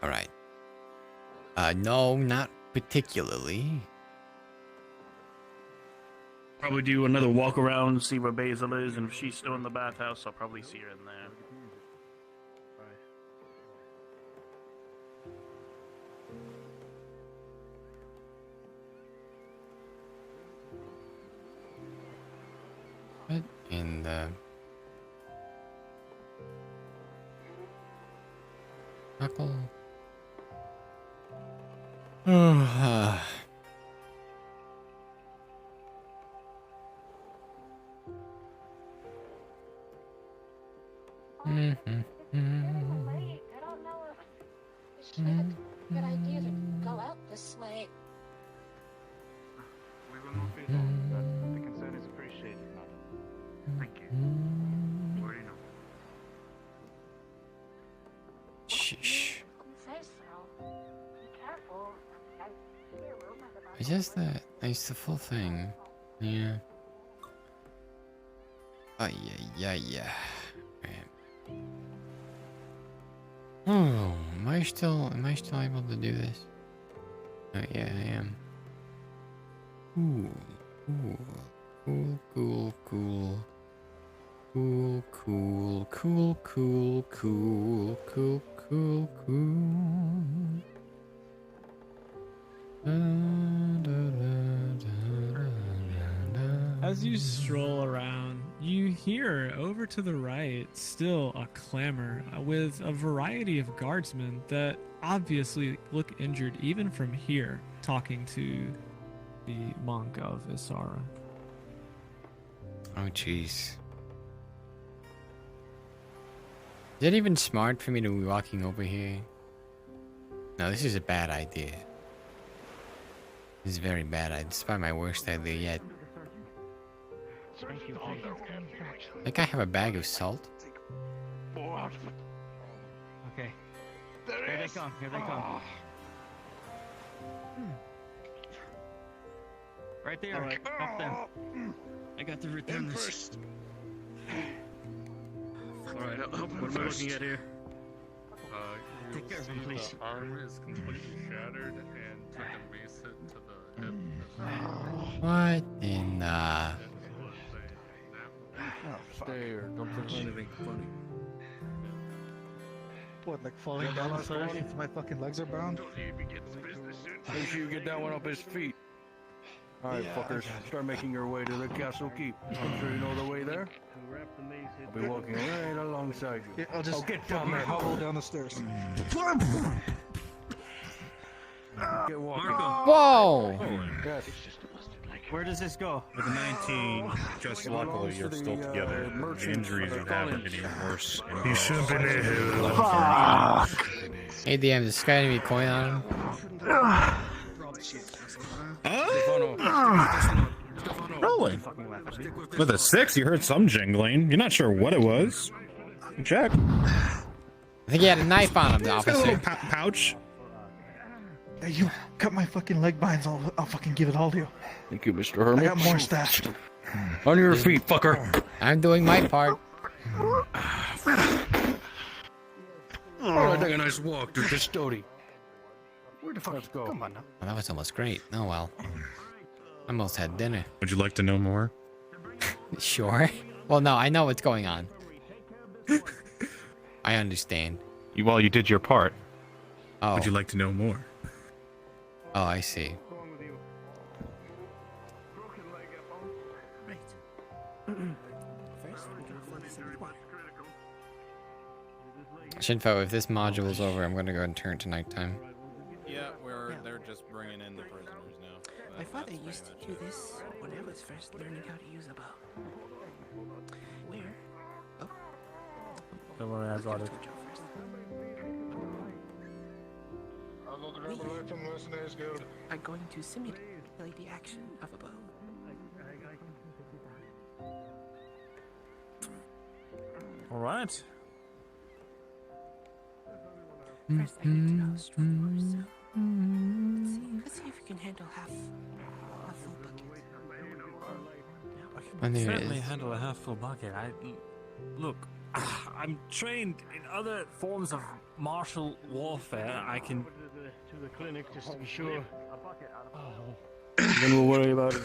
All right. No, not particularly. Probably do another walk around, see where Basil is, and if she's still in the bathhouse, I'll probably see her in there. What in the... Knuckle? Good idea to go out this late. we will not be long, but the concern is appreciated, madam. Thank you. Already know. Shh. Say so. Be careful. I hear rumors about It's just that it's the full thing. Yeah. Oh yeah. Right. Oh, am I still able to do this? Oh yeah, I am. Ooh. Cool. As you stroll around, you hear over to the right still a clamor with a variety of guardsmen that obviously look injured even from here, talking to the monk of Isara. Oh jeez. Is it even smart for me to be walking over here? No, this is a bad idea. This is very bad. This is probably my worst idea yet. I think I have a bag of salt. Okay. Here they come. Here they come. Right there. All right. Up there. I got to return this. Alright, what am I looking at here? Take care of him, please. The arm is completely shattered and took a mace hit to the hip. What in the... Stay here, don't say anything funny. What, like falling down the stairs if my fucking legs are bound? Make sure you get that one up his feet. Alright, fuckers, start making your way to the castle keep. I'm sure you know the way there. I'll be walking right alongside you. Yeah, I'll just get down there. hobble down the stairs. Get walking. Whoa! Yes. Where does this go? With a 19, just luckily you're still together. The injuries you have are getting worse. You shouldn't be there. Hey DM, is this guy gonna be coin on him? Rolling. With a 6, you heard some jingling. You're not sure what it was. Check. I think he had a knife on him, the He's got a officer. little pouch. Hey, you cut my fucking leg binds. I'll fucking give it all to you. Thank you, Mr. Herman. I got more stashed. On your feet, fucker. I'm doing my part. Alright, take a nice walk to Custody. Where the fuck? Let's go. Come on now. Well, that was almost great. Oh well. I almost had dinner. Would you like to know more? Sure. Well, no, I know what's going on. I understand. Well, you did your part. Oh. Would you like to know more? Oh, I see. Shinfo, if this module's over, I'm gonna go and turn it to nighttime. Yeah, they're just bringing in the prisoners now. My father used to do this when I was first learning how to use a bow. Where? Oh. Someone has ordered. I'm going to simulate the action of a bow. All right. First, I need to know how strong you are, so let's see if you can handle half full bucket. I knew it Certainly is. handle a half full bucket. Look. I'm trained in other forms of martial warfare. I can. To the clinic just to be sure. Then we'll worry about it.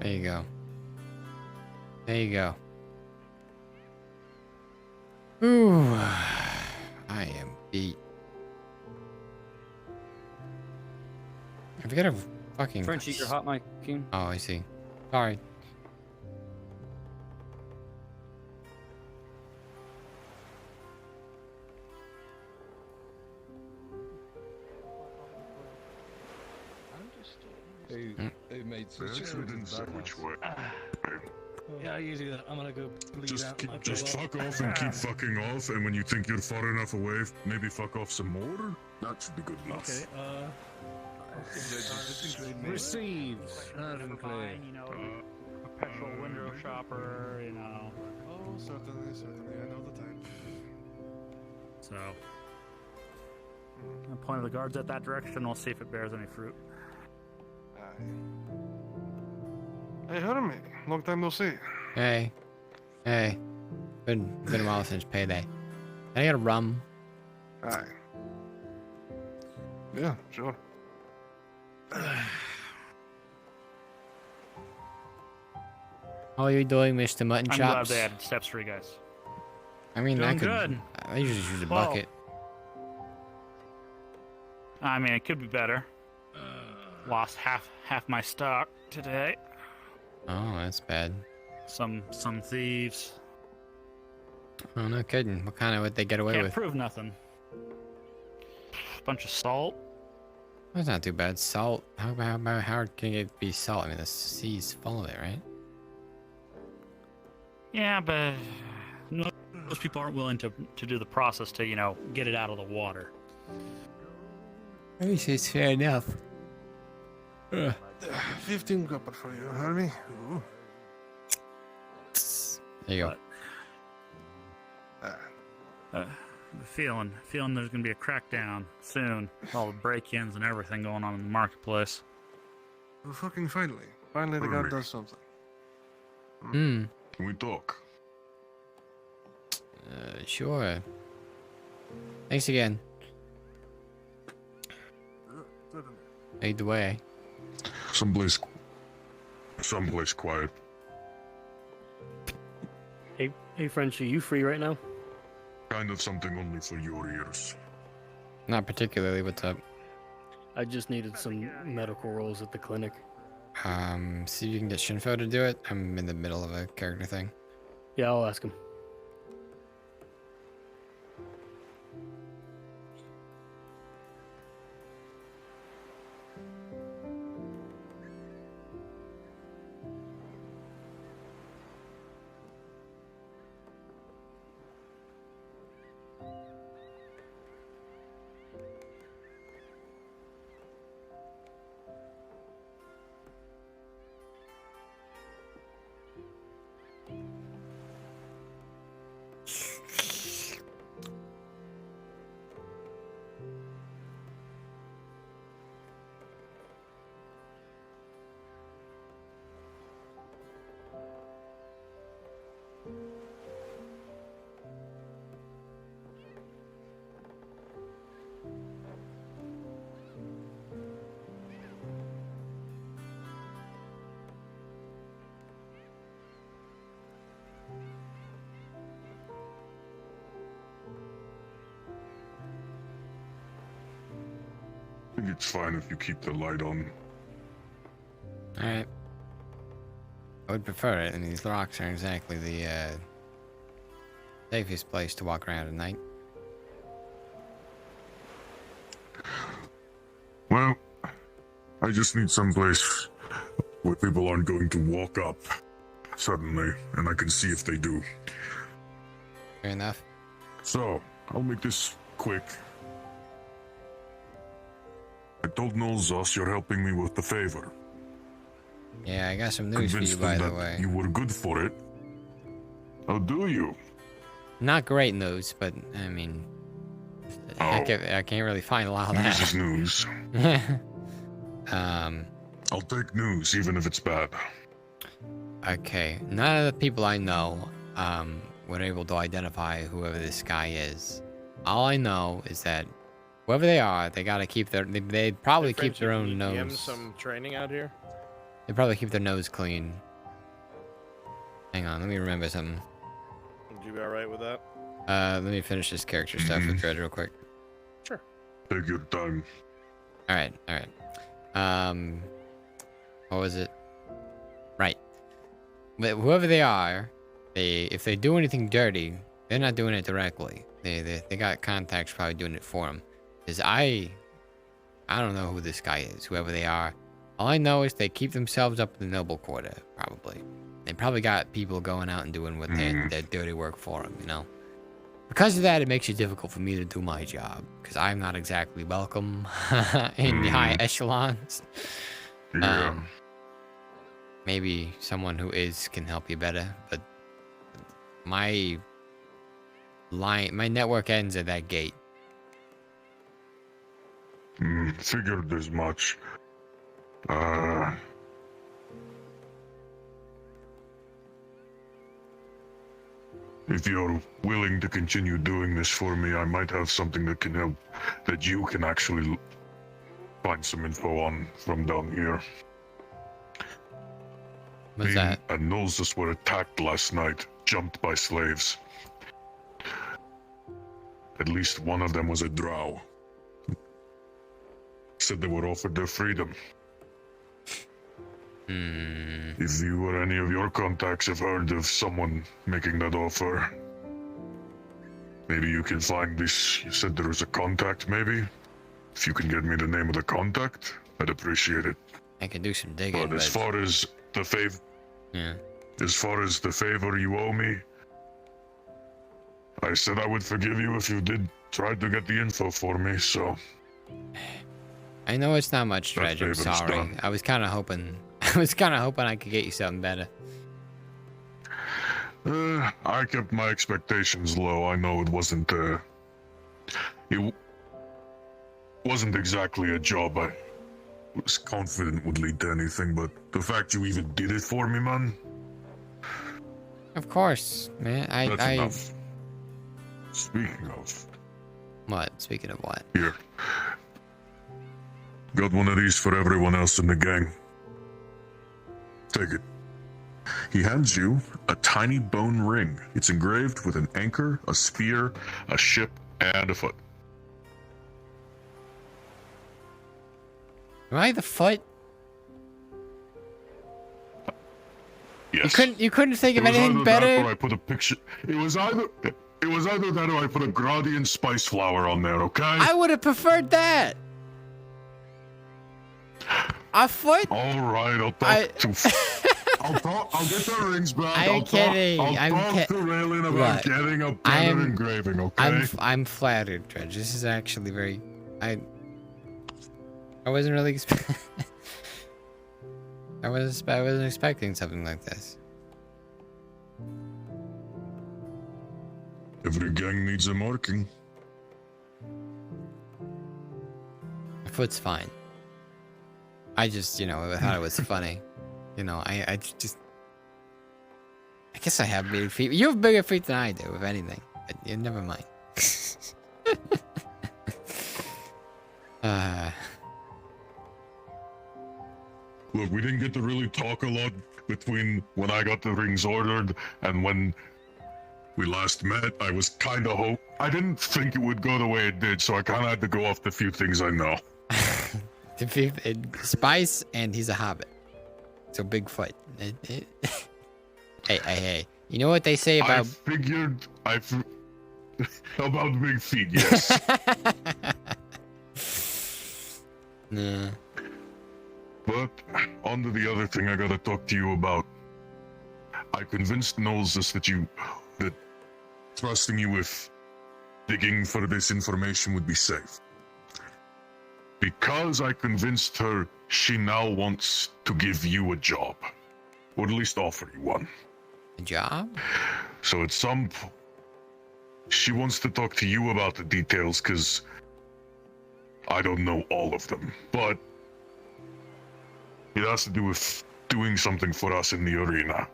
There you go. There you go. Ooh, I am beat. Have you got a fucking... French, eat your hot mic, King. Oh, I see. Sorry. Hey mates, let's just didn't say which way. Yeah, you do that. I'm gonna go bleed out. Just fuck off and keep fucking off, and when you think you're far enough away, maybe fuck off some more? That should be good enough. Okay, Receives. fine, you know, a petrol window shopper, you know. Oh, certainly, I know the type. So, I'll point the guards at that direction. We'll see if it bears any fruit. Hey, Hermie, long time no see. Hey. Hey. Been a while since payday. Can I get a rum? Aye. Yeah, sure. How are you doing, Mr. Mutton I'm glad Chops? they added steps for you guys. I mean, I Doing could. good. I usually use a Well, bucket. I mean, it could be better. Lost half my stock today. Oh, that's bad. Some thieves. Oh, no kidding. What kind of would they get away Can't with? prove nothing. Bunch of salt. That's not too bad. Salt. How hard can it be salt? I mean, the sea's full of it, right? Yeah, but most people aren't willing to do the process to, you know, get it out of the water. I guess it's fair enough. 15 copper for you, Harvey. Ooh. There you go. Feeling there's gonna be a crackdown soon. All the break-ins and everything going on in the marketplace. Well, fucking finally. Finally the god does something. Hmm. Can we talk? Sure. Thanks again. Lead the way. Someplace quiet. Hey, Frenchie, you free right now? Kind of something only for your ears. Not particularly. What's up? I just needed some medical rolls at the clinic. See if you can get Shinfo to do it. I'm in the middle of a character thing. Yeah, I'll ask him. I think it's fine if you keep the light on. Alright. I would prefer it, and these rocks aren't exactly the safest place to walk around at night. Well, I just need someplace where people aren't going to walk up suddenly, and I can see if they do. Fair enough. So, I'll make this quick. I told Noel Zoss you're helping me with the favor. Yeah, I got some news for you, by the way. You were good for it. How do you? Not great news, but I mean, I can't really find a lot of that. This is news. I'll take news, even if it's bad. Okay, none of the people I know were able to identify whoever this guy is. All I know is that whoever they are, they gotta keep their. They probably keep their own nose. Some training out here. They probably keep their nose clean. Hang on, let me remember something. Would you be alright with that? Let me finish this character stuff with Dredge real quick. Sure. Take your time. Alright. What was it? Right. But whoever they are, if they do anything dirty, they're not doing it directly. They got contacts probably doing it for them. Because I don't know who this guy is, whoever they are. All I know is they keep themselves up in the noble quarter, probably. They probably got people going out and doing what their dirty work for them, you know? Because of that, it makes it difficult for me to do my job. Because I'm not exactly welcome in the high echelons. Yeah. Maybe someone who is can help you better, but my network ends at that gate. Figured as much. If you're willing to continue doing this for me, I might have something that can help, that you can actually find some info on from down here. What's that? And Nolzus were attacked last night, jumped by slaves. At least one of them was a drow. Said they were offered their freedom. If you or any of your contacts have heard of someone making that offer, maybe you can find this. You said there was a contact, maybe? if you can get me the name of the contact, I'd appreciate it. I can do some digging. But as far as the favor you owe me, I said I would forgive you if you did try to get the info for me. So I know it's not much, That Dredge. I'm favor's sorry. done. I was kind of hoping. I could get you something better. I kept my expectations low. I know it wasn't exactly a job I was confident would lead to anything, but the fact you even did it for me, man, Of course, man. that's I. enough. Speaking of, What? Speaking of what? here. Got one of these for everyone else in the gang. Take it. He hands you a tiny bone ring. It's engraved with an anchor, a spear, a ship, and a foot. Am I the foot? Yes. You couldn't think of It was anything either that better? or I put a picture. It was either that or I put a Gradian spice flower on there. Okay. I would have preferred that. A foot? All right, I'll talk to. I'll get the rings back. I'm kidding. I'll talk to Raylan about Look, getting a better engraving. Okay. I'm flattered, Dredge. This is actually very. I wasn't really. I wasn't expecting something like this. Every gang needs a marking. My foot's fine. I just, I thought it was funny. I just. I guess I have big feet. You have bigger feet than I do, if anything. But never mind. Look, we didn't get to really talk a lot between when I got the rings ordered and when we last met. I was kind of I didn't think it would go the way it did, so I kind of had to go off the few things I know. Spice, and he's a hobbit. So Bigfoot. Hey. You know what they say about... about big feet, yes. Nah. But on to the other thing I gotta talk to you about. I convinced Knowles that trusting you with digging for this information would be safe. Because I convinced her, she now wants to give you a job. Or at least offer you one. A job? So at some point, she wants to talk to you about the details, because I don't know all of them. But it has to do with doing something for us in the arena.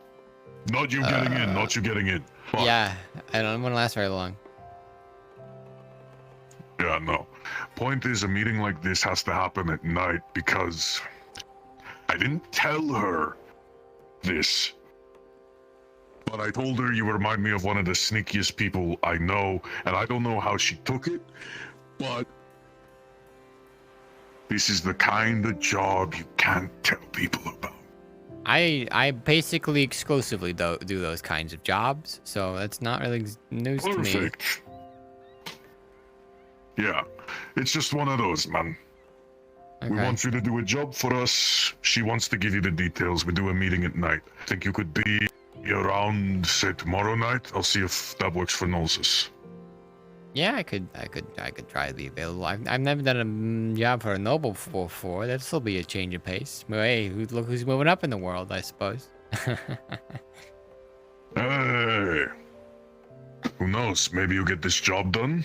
Not you getting in, not you getting in. But Yeah, I don't want to last very long. yeah, no. Point is, a meeting like this has to happen at night because I didn't tell her this. But I told her you remind me of one of the sneakiest people I know, and I don't know how she took it, but this is the kind of job you can't tell people about. I basically exclusively do those kinds of jobs, so that's not really news to me. Perfect. Yeah, it's just one of those, man. We Okay. want you to do a job for us. She wants to give you the details. We do a meeting at night. Think you could be around, say, tomorrow night? I'll see if that works for Nolsus. Yeah, I could try to be available. I've never done a job for a noble before. That'd still be a change of pace. But hey, look who's moving up in the world, I suppose. Hey, who knows? Maybe you get this job done.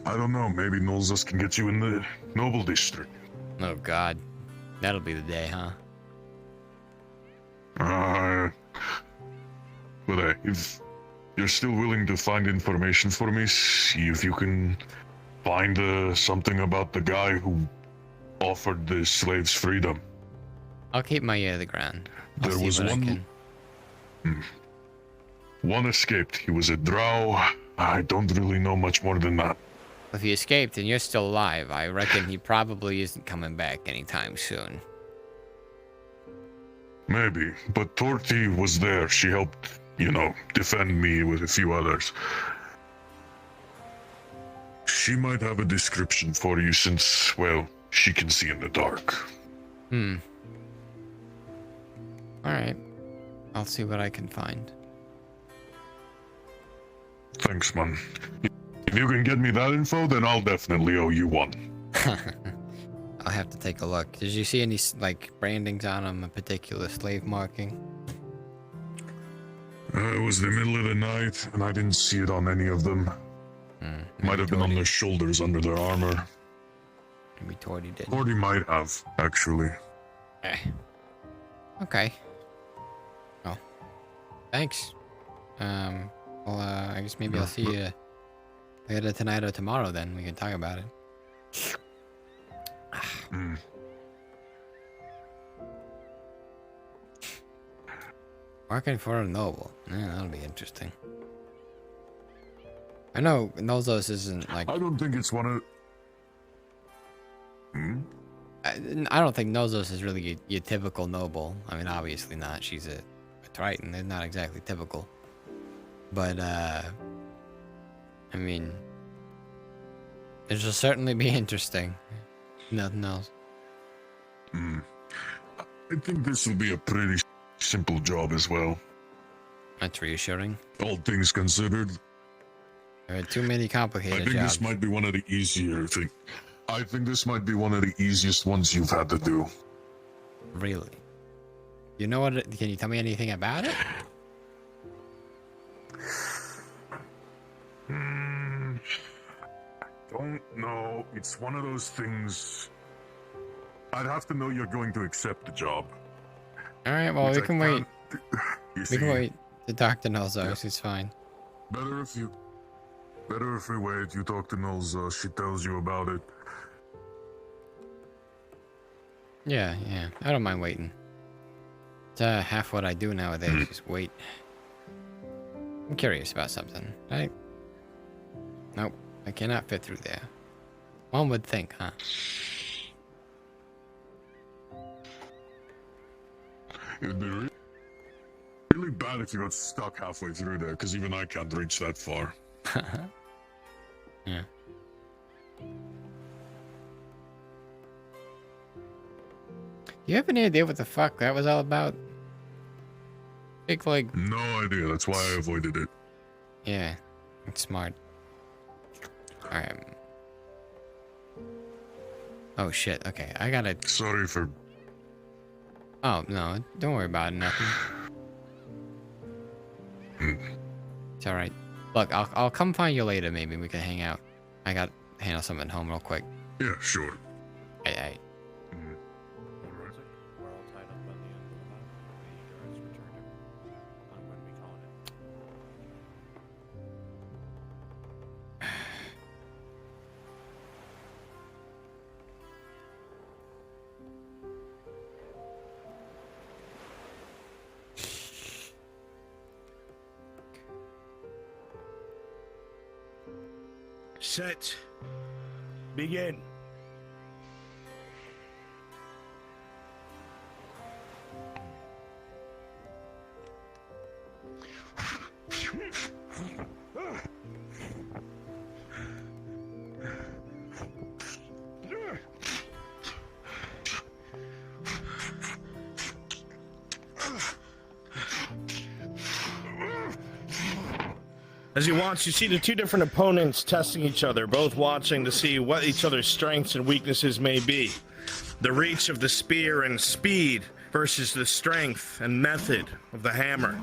I don't know. Maybe Nolsus can get you in the noble district. Oh God, that'll be the day, huh? But hey, if you're still willing to find information for me, see if you can find something about the guy who offered the slaves freedom. I'll keep my ear to the ground. I'll There see was what I one. can- One escaped. He was a drow. I don't really know much more than that. If he escaped and you're still alive, I reckon he probably isn't coming back anytime soon. Maybe, but Torti was there. She helped, defend me with a few others. She might have a description for you since, well, she can see in the dark. Alright. I'll see what I can find. Thanks, man. If you can get me that info, then I'll definitely owe you one. I'll have to take a look. Did you see any, like, brandings on them, a particular slave marking? It was the middle of the night, and I didn't see it on any of them. Might have been on their shoulders under their armor. Maybe Tordy did. Tordy might have, actually. Okay. Well, thanks. Well, I guess maybe I'll see you later tonight or tomorrow then. We can talk about it. Working for a noble. Yeah, that'll be interesting. I know Nolzos isn't like... I don't think it's one of... I don't think Nolzos is really your typical noble. I mean, obviously not. She's a Triton. They're not exactly typical. But, I mean... It'll certainly be interesting. Nothing else. I think this will be a pretty simple job as well. That's reassuring. All things considered. There are too many complicated I think jobs. this might be one of the easier things. I think this might be one of the easiest ones you've had to do. Really? You know what? Can you tell me anything about it? Don't know. It's one of those things. I'd have to know you're going to accept the job. All right. Well, Which we I can wait. can't- You We see, can wait to talk to Nolzos. It's fine. Better if we wait. You talk to Knowles. She tells you about it. Yeah. I don't mind waiting. It's half what I do nowadays. Just wait. I'm curious about something, right? Nope. I cannot fit through there. One would think, huh? It'd be really bad if you got stuck halfway through there, because even I can't reach that far. Yeah. You have any idea what the fuck that was all about? Big like... No idea. That's why I avoided it. Yeah. It's smart. Alright. Oh shit. Okay. I gotta... Sorry for... Oh, no. Don't worry about it. Nothing. It's alright. Look, I'll come find you later. Maybe we can hang out. I got to handle something at home real quick. Yeah, sure. Hey. We're all tied up on the end of the ladder. The guards returned him. I'm going to be calling it. Set. Begin. As you watch, you see the two different opponents testing each other, both watching to see what each other's strengths and weaknesses may be. The reach of the spear and speed versus the strength and method of the hammer.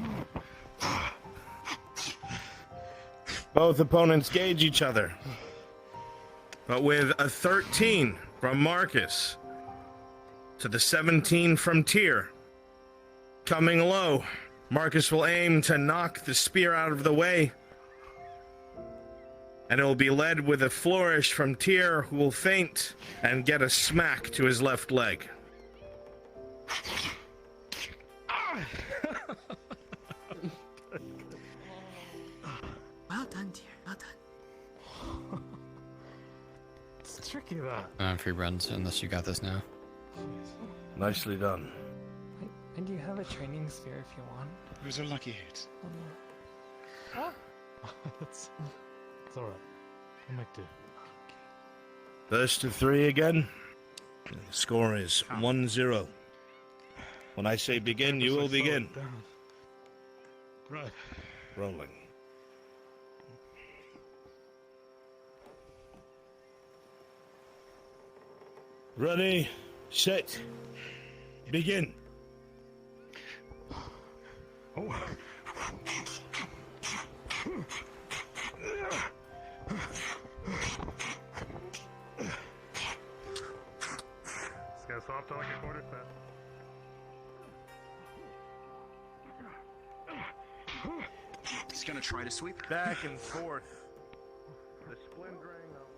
Both opponents gauge each other. But with a 13 from Marcus to the 17 from Tyr, coming low, Marcus will aim to knock the spear out of the way. And it will be led with a flourish from Tyr, who will feint and get a smack to his left leg. Well done, dear. Well done. It's tricky, that. Free runs, unless you got this now. Nicely done. And you have a training sphere if you want. It was a lucky hit. It's alright. I might do. First to 3 again. The score is 1-0. When I say begin, you will begin. Right. Rolling. Ready, set, begin. Oh. Just gotta soft talk your quarter set. He's gonna try to sweep. Back and forth. The splendering of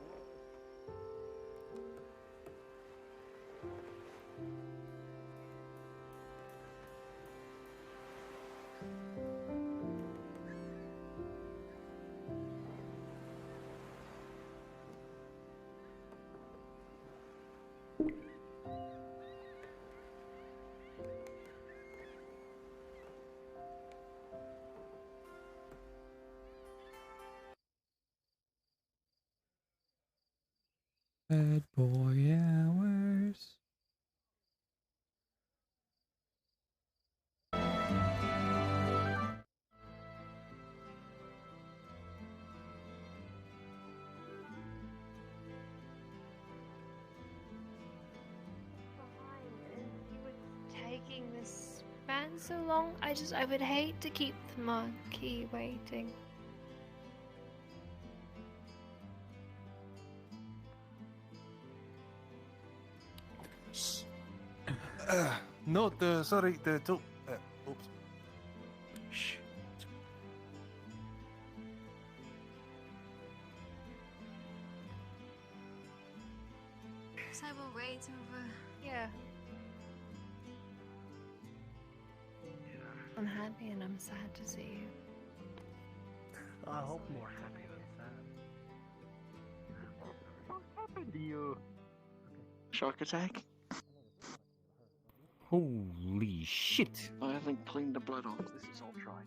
Bad boy hours. Taking this man so long, I would hate to keep the marquee waiting. No, sorry, oops. Shh. So we'll wait over. Yeah. I'm happy and I'm sad to see you. I hope more happy than sad. What happened to you? Shark attack? Holy shit. I haven't cleaned the blood off. This is all dried.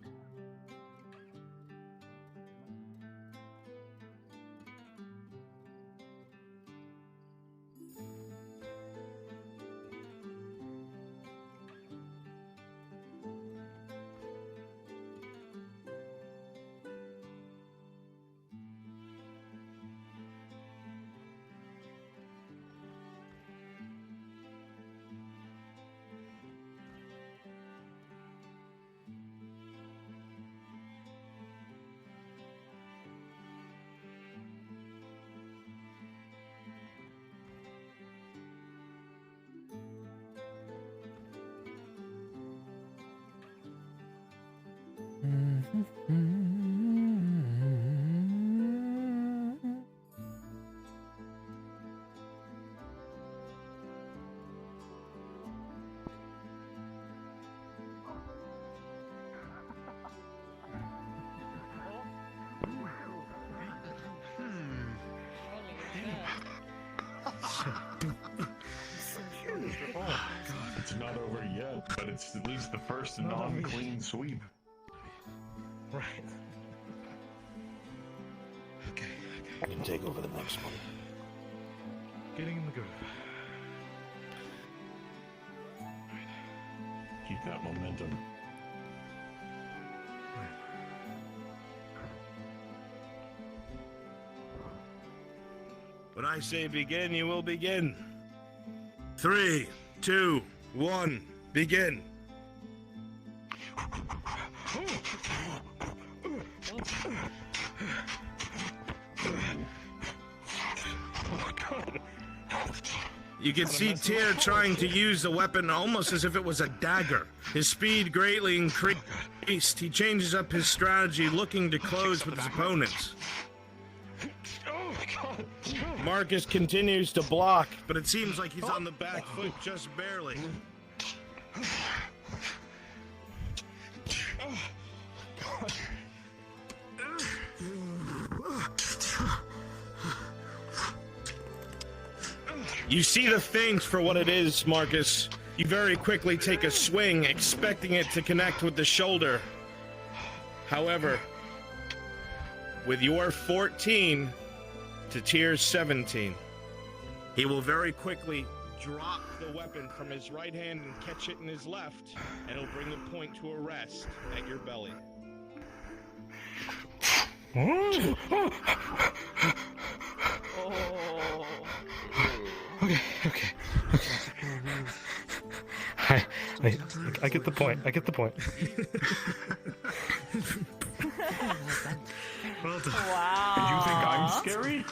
It's not over yet, but it's at least the first non-clean sweep. Right. I can take over the next one. Getting in the groove. Keep that momentum. When I say begin, you will begin. 3, 2, 1, begin. You can see Tyr trying to use the weapon almost as if it was a dagger. His speed greatly increased. He changes up his strategy, looking to close with his opponents. Marcus continues to block, but it seems like he's on the back foot just barely. You see the things for what it is, Marcus. You very quickly take a swing, expecting it to connect with the shoulder. However, with your 14 to Tyr's 17, He will very quickly drop the weapon from his right hand and catch it in his left, and he'll bring the point to a rest at your belly. Okay, okay. I get the point. I get the point. Well done. Wow. You think I'm scary?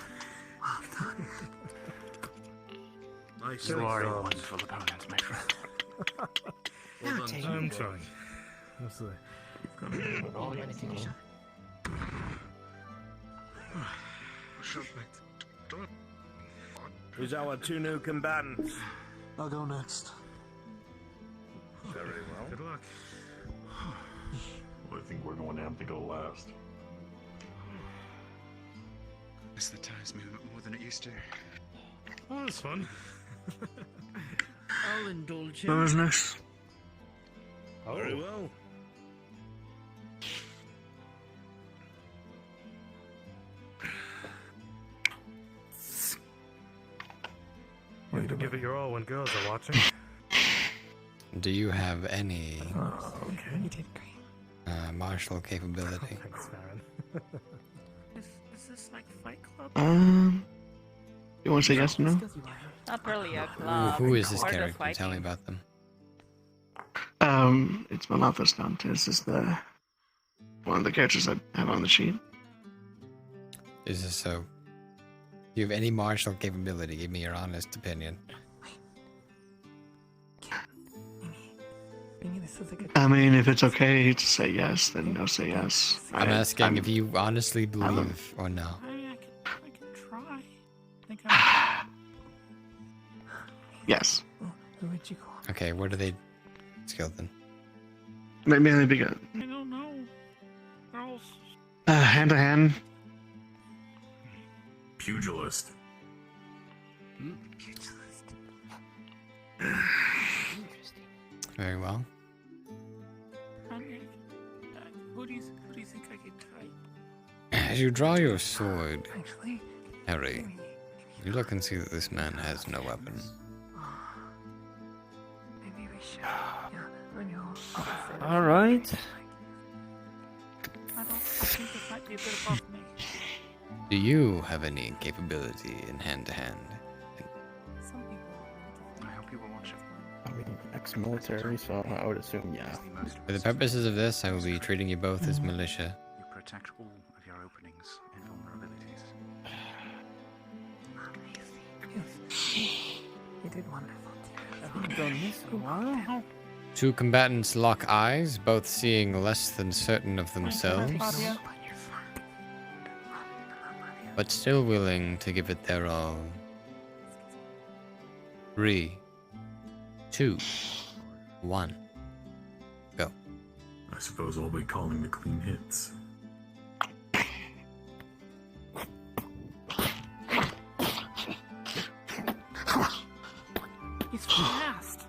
Nice. You are a wonderful opponent, my friend. Well done. I'm trying. Absolutely. Who's our two new combatants? I'll go next. Very well. Good luck. Well, I think we're going to have to go last. Miss the times more than it used to. Oh, that's fun. I'll indulge him. Who's next? Very well. You have to give it your all when girls are watching. Do you have any Okay. You did great. martial capability? Thanks, Farron. Is this like Fight Club? You want to say yes or no? Not really a Ooh, club. who is this Art of character? Tell me Viking. about them. It's Malthus Dantes. Is the one of the characters I have on the sheet. Is this so? Do you have any martial capability? Give me your honest opinion. Maybe this is a good. I mean, if it's okay to say yes, then I'll say yes. I'm asking if you honestly believe or no. I can try. I think I'm. Yes. Who would you call? Okay, what are they skilled in? Mainly because I don't know. Girls. hand to hand. Pugilist. Very well. Who do you think I could try? As you draw your sword, Actually, Harry, you look and see that this man has no weapon. maybe we should. Yeah, I know. All right. I think this might be a bit above me. Do you have any capability in hand-to-hand? Some people. I hope you will watch it. I mean, ex-military, so I would assume, yeah. For the purposes of this, I will be treating you both as militia. You protect all of your openings and vulnerabilities. You did wonderful. I've done this a while. Two combatants lock eyes, both seeing less than certain of themselves, but still willing to give it their all. 3, 2, 1, go. I suppose I'll be calling the clean hits. He's fast.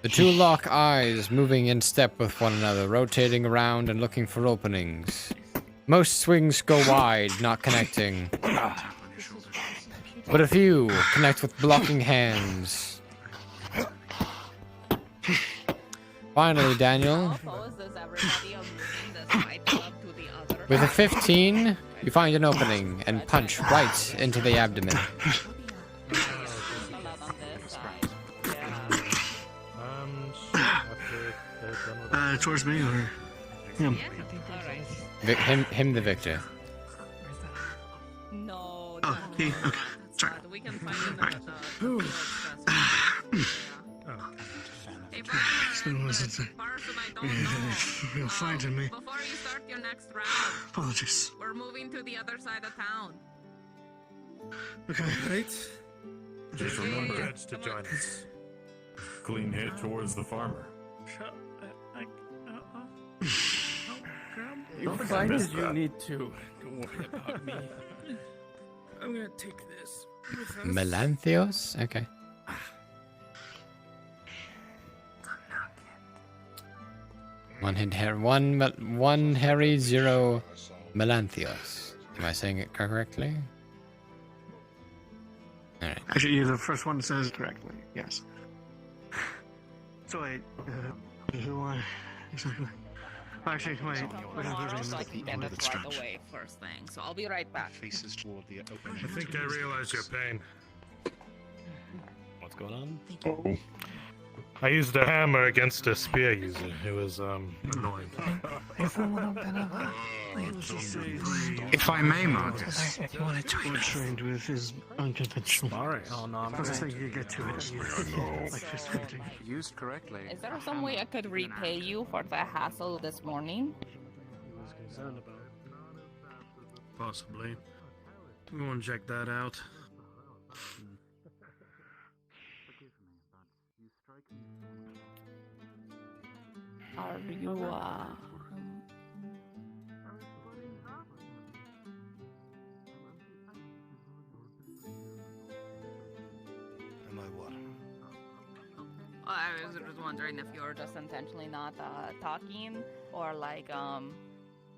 The two lock eyes, moving in step with one another, rotating around and looking for openings. Most swings go wide, not connecting. But a few connect with blocking hands. Finally, Daniel, with a 15, you find an opening and punch right into the abdomen. Towards me or him? Him the victor. No. Oh, he. Okay. Sorry. We can find him at You'll find me. Before you start your next round, Apologies. we're moving to the other side of town. Okay. Right? Just remember Edge to join us. Clean hit towards the farmer. You fight as you need to. Don't worry about me. I'm gonna take this with us. Melanthios? Okay. One Harry, 0 Melanthios. Am I saying it correctly? Alright. Actually, you're the first one that says it correctly. Yes. So wait, who I exactly? Actually, wait. So I can get it right away first thing. So I'll be right back. Faces toward the opening. I think I realize your pain. What's going on? Oh. I used a hammer against a spear user. It was annoying. If I may, Marcus, we're trained with his unconventional. Sorry. Oh no, I'm I was thinking you get to it. Like fist fighting. Used correctly. Is there some way I could repay you for the hassle this morning? Possibly. We want to check that out. Are you, Am I what? I was just wondering if you're just intentionally not talking, or like,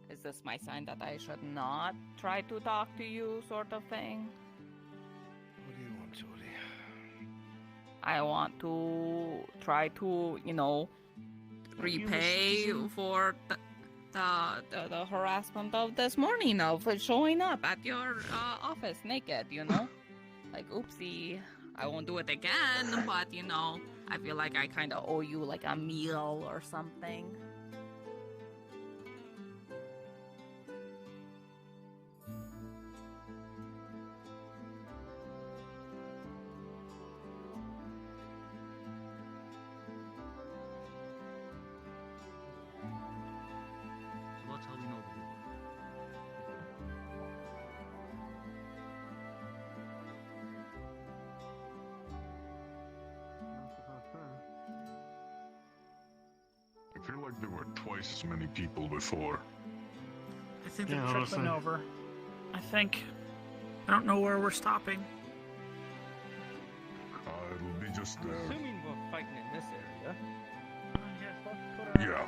is this my sign that I should not try to talk to you, sort of thing? What do you want, Tori? I want to try to, you know, repay for the harassment of this morning of showing up at your office naked, you know? Like, oopsie, I won't do it again, but, you know, I feel like I kind of owe you, like, a meal or something. Let's help you know I feel like there were twice as many people before. I think the trip's been over. I think. I don't know where we're stopping. It'll be just Assuming we're fighting in this area. yeah.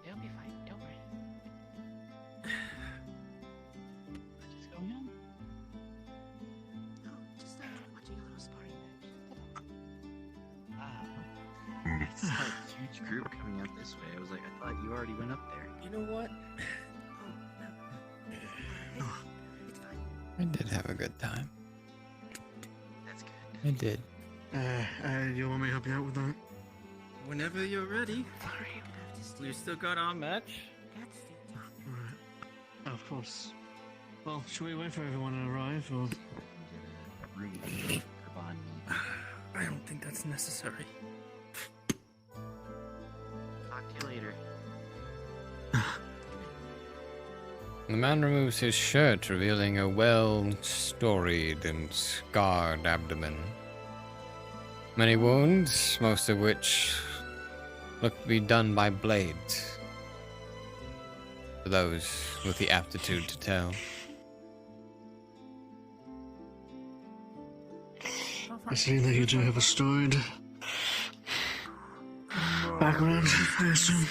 It'll be fine, don't worry. What is going on? No, just like watching a little sparring match. It's like a huge group coming out this way. I was like, I thought you already went up there. You know what? I did have a good time. That's good. I did. You want me to help you out with that? Whenever you're ready. You still got our match? Alright. Of course. Well, should we wait for everyone to arrive, or? I don't think that's necessary. Talk to you later. The man removes his shirt, revealing a well-storied and scarred abdomen. Many wounds, most of which look to be done by blades. For those with the aptitude to tell. I see that you do have a storied background, I assume.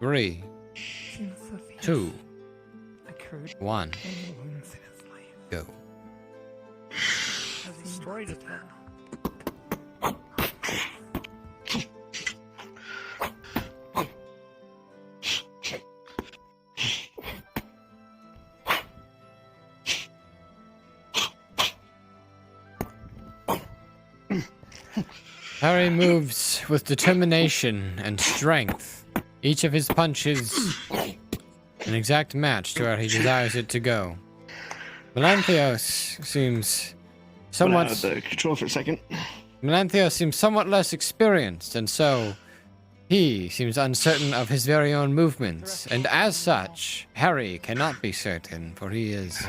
3, 2, 1, go. Has a story to tell. Harry moves with determination and strength. Each of his punches an exact match to where he desires it to go. Melanthios seems somewhat... Put out the control for a second. Melanthios seems somewhat less experienced, and so he seems uncertain of his very own movements. And as such, Harry cannot be certain, for he is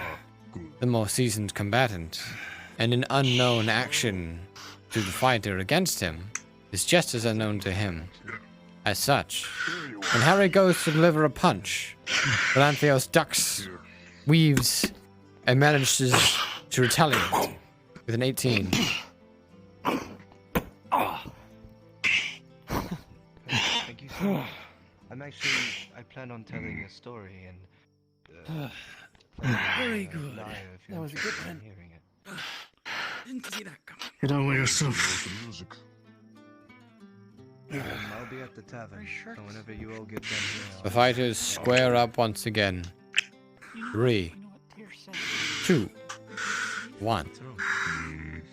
the more seasoned combatant. And an unknown action to the fighter against him is just as unknown to him. As such, when Harry goes to deliver a punch, Melanthios ducks, weaves, and manages to retaliate with an 18. Thank you so much. I plan on telling a story and. Very good. That was a good one. Hearing it. Didn't see that coming. Get on with yourself. I'll be at the tavern, so whenever you all get done here, The fighters square up once again. 3, 2, 1,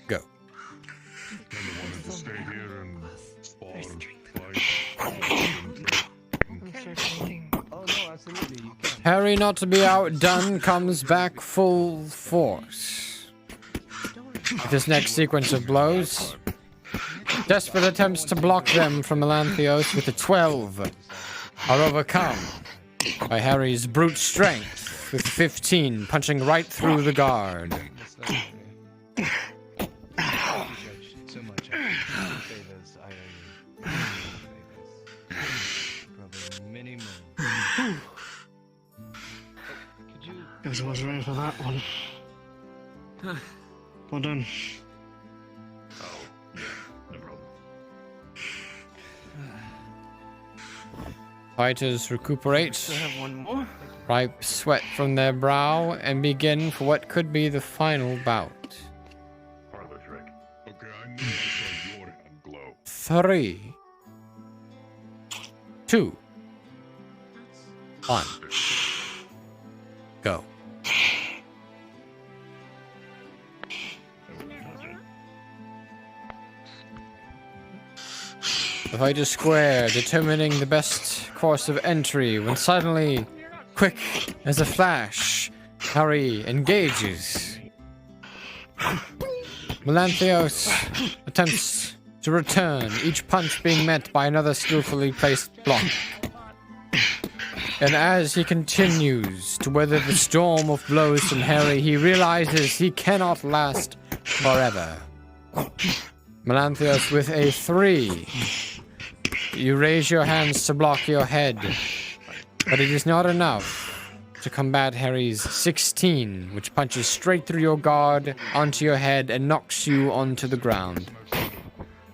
go. wanted to stay here and spar and Oh no, absolutely, you can. Harry, not to be outdone, comes back full force. With this next sequence of blows, desperate attempts to block them from Melanthios with a 12 are overcome by Harry's brute strength with 15, punching right through the guard. So much. Favors, I owe you. Favors. Probably many more. Could you? Guess I was ready for that one. Well done. Fighters recuperate, I have one more. wipe sweat from their brow, and begin for what could be the final bout. Okay, I knew I saw your hand glow. 3, 2, 1, go. The fighters square, determining the best course of entry, when suddenly, quick as a flash, Harry engages. Melanthios attempts to return, each punch being met by another skillfully placed block. And as he continues to weather the storm of blows from Harry, he realizes he cannot last forever. Melanthios with a 3. You raise your hands to block your head, but it is not enough to combat Harry's 16, which punches straight through your guard, onto your head, and knocks you onto the ground.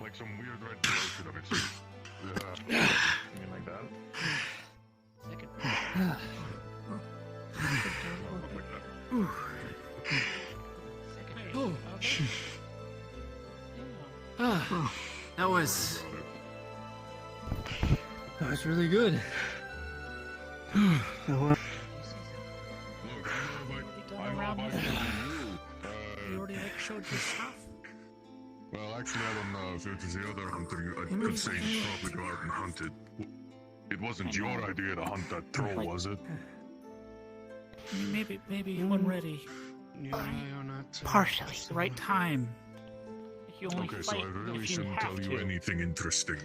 Like some weird red potion of it. Yeah, something like that. That was really good. You already showed your stuff. Well, actually, I don't know if it was the other hunter. I could say you probably go out and hunted. It wasn't your idea to hunt that troll, was it? Maybe you weren't ready. You and I are not. Partially. The right time. You only Okay, so fight I really if you shouldn't have tell you to. anything interesting.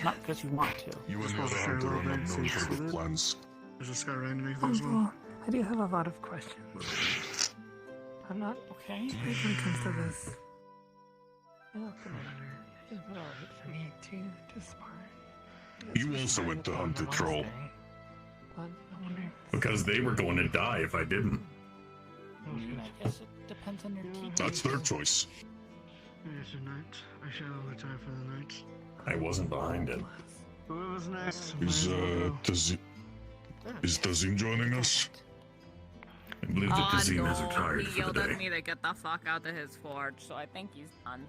Not because you want to. You and the other hunter are not known for good plans. There's a sky around me as well. Well, I do have a lot of questions. I'm not okay when it comes to this. It's alright for me to spar. You also went to hunt the troll. But I wonder. Because they were going to die if I didn't. I guess it depends on your team. That's their choice. Yes, a night. I shall retire for the night. I wasn't behind it. Whoever's next. Is Tazim joining us? I believe that Tazim has retired He for yelled the at day. me to get the fuck out of his forge, so I think he's done.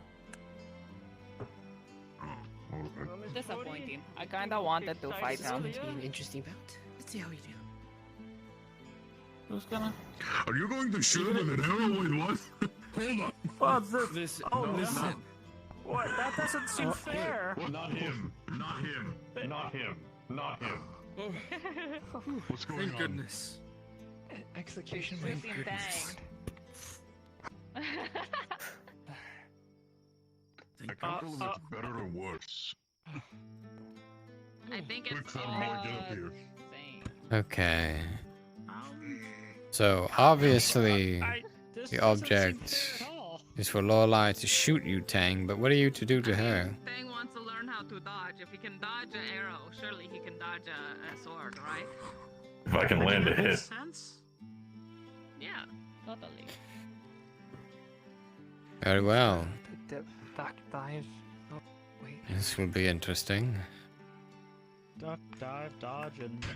Disappointing. I kinda wanted to fight him. Interesting bout. Let's see how we do. Who's gonna? Are you going to shoot him with an arrow? Wait, what? Hold on. What's this? Listen, Oh, no, listen. no. What? That doesn't seem fair. Not him. Not him. Not him. Not him. What's going Thank on? goodness. Execution, my goodness. I can't tell if it's better or worse. I think Quick, it's Fenrir, get up here. Okay. So, obviously, the object is for Lorelei to shoot you, Tang, but what are you to do to her? Tang wants to learn how to dodge. If he can dodge an arrow, surely he can dodge a sword, right? If I can land a hit. Yeah. Totally. Very well. Back dive. Oh, wait. This will be interesting. Duck, dive, dodge, and...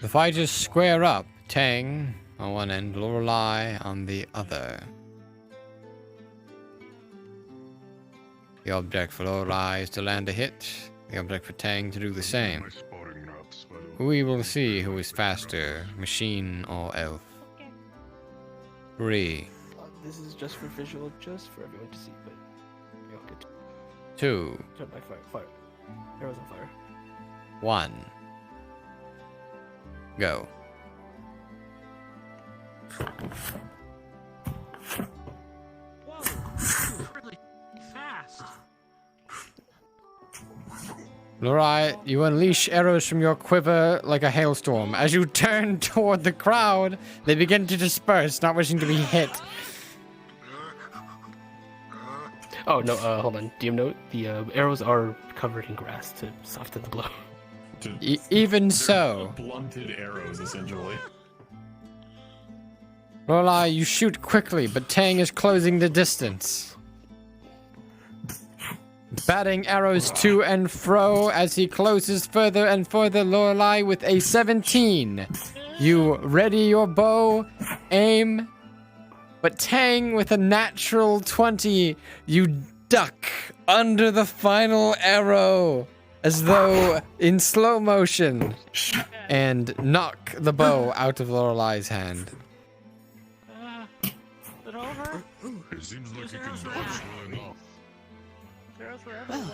The fighters square up, Tang on one end, Lorelei on the other. The object for Lorelei is to land a hit, the object for Tang to do the same. We will see who is faster, machine or elf. 3, This is just for visual, just for everyone to see, but... You're all good. 2, Turn by fire. Arrows on fire. 1. Go. Really fast. Lorelei, you unleash arrows from your quiver like a hailstorm. As you turn toward the crowd, they begin to disperse, not wishing to be hit. Oh, no, hold on. Do you note the arrows are covered in grass to soften the blow? Even so. Blunted arrows, essentially. Lorelei, you shoot quickly, but Tang is closing the distance. Batting arrows to and fro as he closes further and further, Lorelei with a 17. You ready your bow, aim, but Tang with a natural 20. You duck under the final arrow as though in slow motion and knock the bow out of Lorelei's hand. Is it over? It seems like you can dodge well enough. Arrows were everywhere.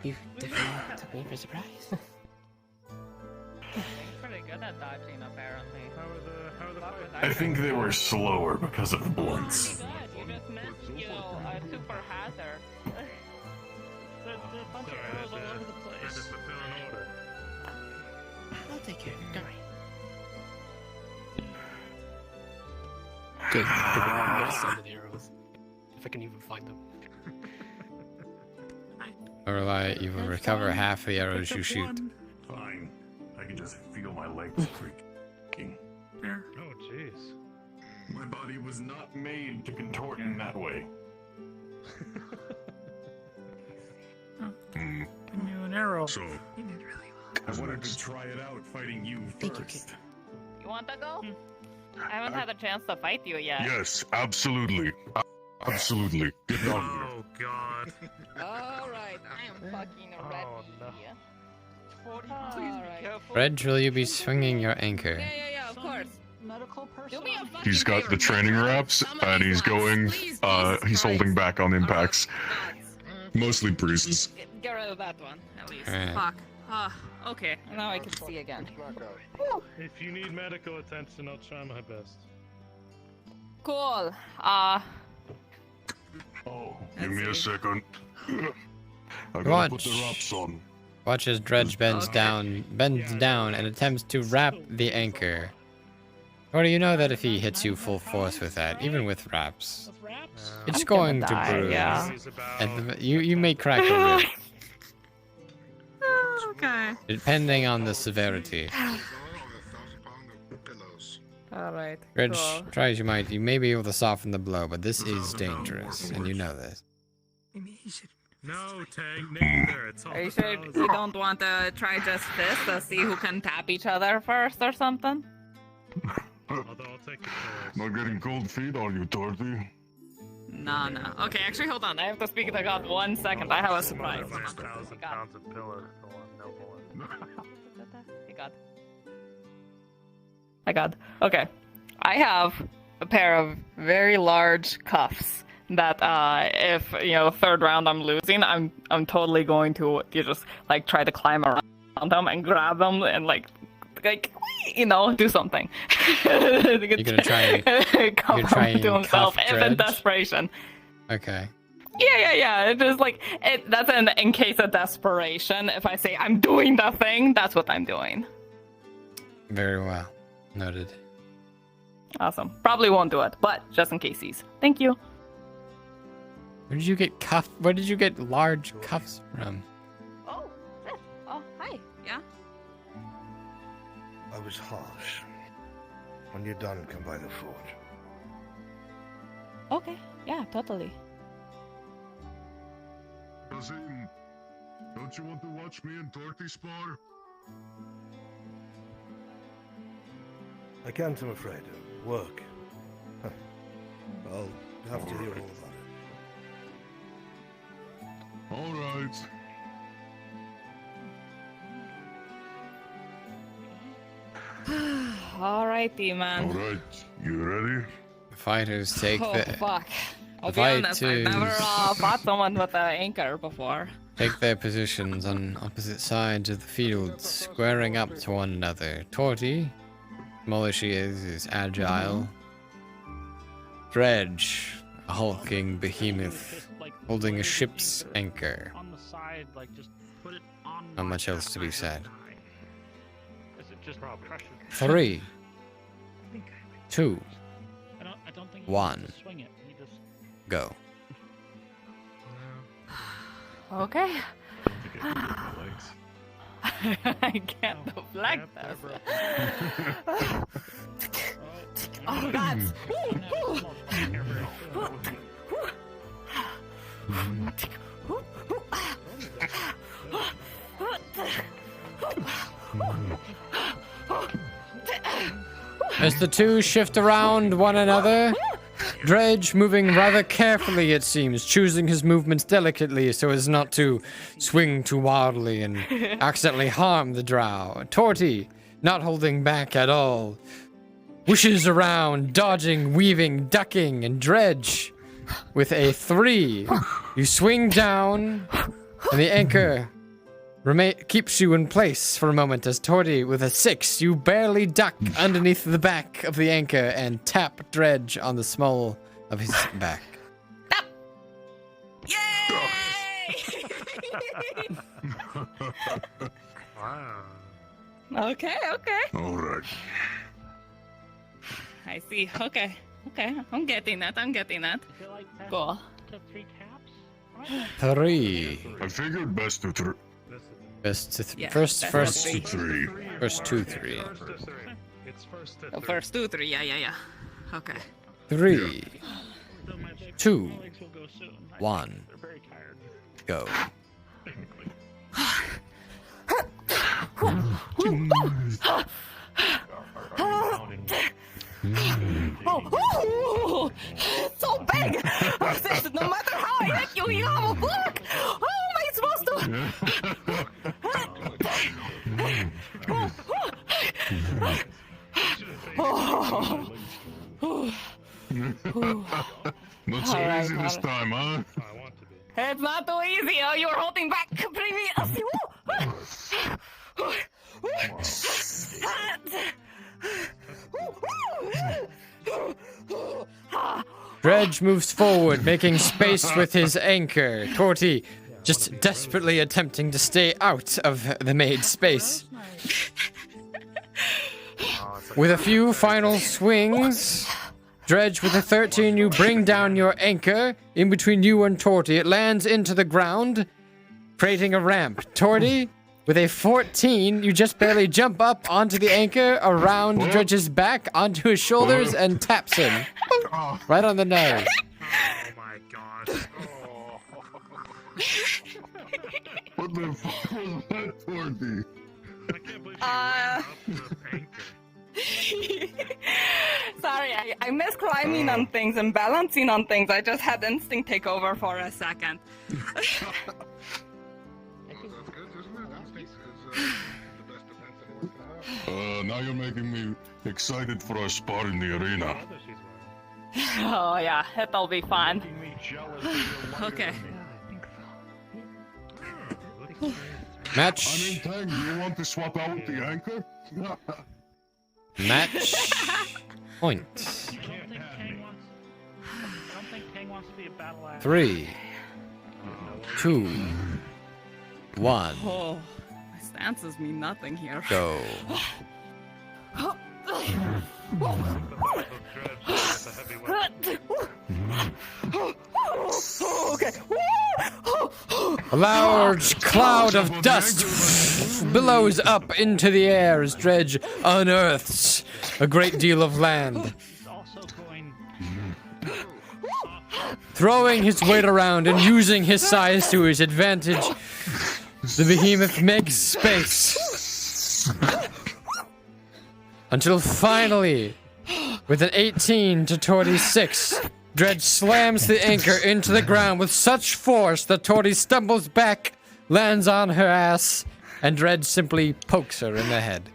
You definitely took me for surprise. Pretty good at dodging, apparently. How are the fights? I think they were slower because of blunts. Good. You just missed, you know, a super hazard. There's a bunch of arrows all over the place. Just to fill in order. I'll take care of it. Don't worry. Good. I'm gonna send the arrows. If I can even find them. Lorelei, you will recover half the arrows you shoot. Fine. I can just feel my legs creaking. Oh, jeez. My body was not made to contort in that way. Give me an arrow. So, You did really well. I wanted to try it out fighting you first. You want to go? I haven't had a chance to fight you yet. Yes, absolutely. Absolutely. Get down here. Oh, God. Alright, I am fucking ready. Oh, no. Alright. Reg, will you be swinging your anchor? Yeah, of course. Medical Do me a fucking He's got the favor. training wraps, and he's going, he's holding back on impacts. Mostly priests. Get rid of that one, at least. Alright. Fuck. Okay, now I can see again. If you need medical attention, I'll try my best. Cool. Oh, give me a second. I gotta Watch. put the wraps on. Watch as Dredge bends down and attempts to wrap the anchor. Or you know that if he hits you full force with that, even with wraps, it's I'm going gonna to die, bruise. yeah. And you may crack a rib, Okay. depending on the severity. Alright. Dredge, Cool. try as you might, you may be able to soften the blow, but this is dangerous, and you know this. No, Tang, neither. It's all Are you sure you don't want to try just this to see who can tap each other first or something? Although I'll take it first. Not getting cold feet on you, Torty. No. Okay, actually, hold on. I have to speak to God 1 second. I have a surprise. 1,000 pounds of pillar. No more. Hey, God. My God. Okay. I have a pair of very large cuffs that if, you know, third round I'm losing, I'm totally going to just like try to climb around them and grab them and like you know, do something. You're gonna try and to himself cuff if in Dredge? desperation. Okay. Yeah. It's just like that's in case of desperation. If I say I'm doing the thing, that's what I'm doing. Very well. Noted. Awesome. Probably won't do it, but just in case he's. Thank you. Where did you get where did you get large cuffs from? Oh, hi. Yeah. I was harsh. When you're done, come by the fort. Okay, yeah, totally. Cousin, don't you want to watch me and Torty spar? I can't, I'm afraid. Work. Huh. I'll have to hear all about it. All right. Alrighty, man. All right, you ready? The fighters take Oh, the fuck. I'll the be honest, I've never fighters fought someone with an anchor before. take their positions on opposite sides of the field, squaring up to one another. Torty, small as she is agile. Dredge, a hulking behemoth, holding a ship's anchor. On the side, like just put it on. Not much else to be said. Is it just pressure? 3, 2, I don't think he 1, needs to swing it. He just go. Okay. I can't deflect this. Oh, God. As the two shift around one another, Dredge moving rather carefully, it seems, choosing his movements delicately so as not to swing too wildly and accidentally harm the drow. Torty, not holding back at all, whooshes around, dodging, weaving, ducking, and Dredge with a 3. You swing down, and the anchor keeps you in place for a moment as Torty with a 6. You barely duck underneath the back of the anchor and tap Dredge on the small of his back. wow. Okay. All right. I see. Okay. I'm getting that. Cool. 3. I figured best to First 3. First 2, 3. It's first to Oh, first 2, 3. Yeah. Okay. 3, 2, My legs will go soon. 1, They're very tired. go. Oh, so big! No matter how I hit you, you have a block! How am I supposed to? Not so Alright, easy this time, huh? It's not too easy. Oh, you were holding back previously. Dredge moves forward, making space with his anchor. Torty just desperately attempting to stay out of the made space. With a few final swings, Dredge with a 13, you bring down your anchor in between you and Torty. It lands into the ground, creating a ramp. Torty, with a 14, you just barely jump up onto the anchor, around Dredge's back, onto his shoulders, and taps him. Right on the nose. Oh my gosh. What the fuck was that, Torty? I can't believe she ran up the anchor. Sorry, I miss climbing on things and balancing on things. I just had instinct take over for a second. Now you're making me excited for our spot in the arena. Oh yeah, it'll be fun. Okay. Match. I mean, Tang, do you want to swap out with the anchor? Match point. I don't think Tang wants to be a battle axe. 3, 2, 1, Oh, my stances mean nothing here. go. Okay. A large cloud of dust billows up into the air as Dredge unearths a great deal of land. Throwing his weight around and using his size to his advantage, the behemoth makes space. Until finally, with an 18 to 26, Dredge slams the anchor into the ground with such force that Tori stumbles back, lands on her ass, and Dredge simply pokes her in the head.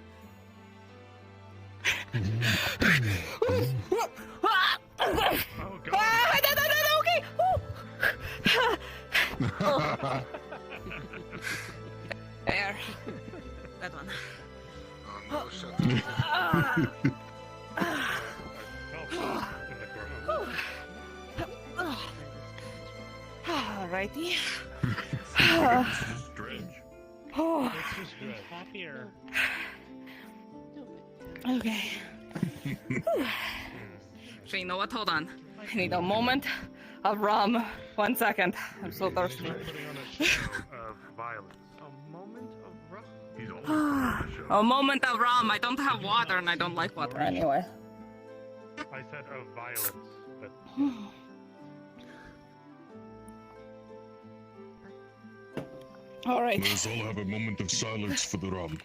There. That one. Alrighty. Oh. Happier. Okay. So you know what? Hold on. I need a moment of rum. 1 second. I'm so thirsty. A moment of rum. I don't have water and I don't like water anyway. I said of violence, but... All right. Let us all have a moment of silence for the rum.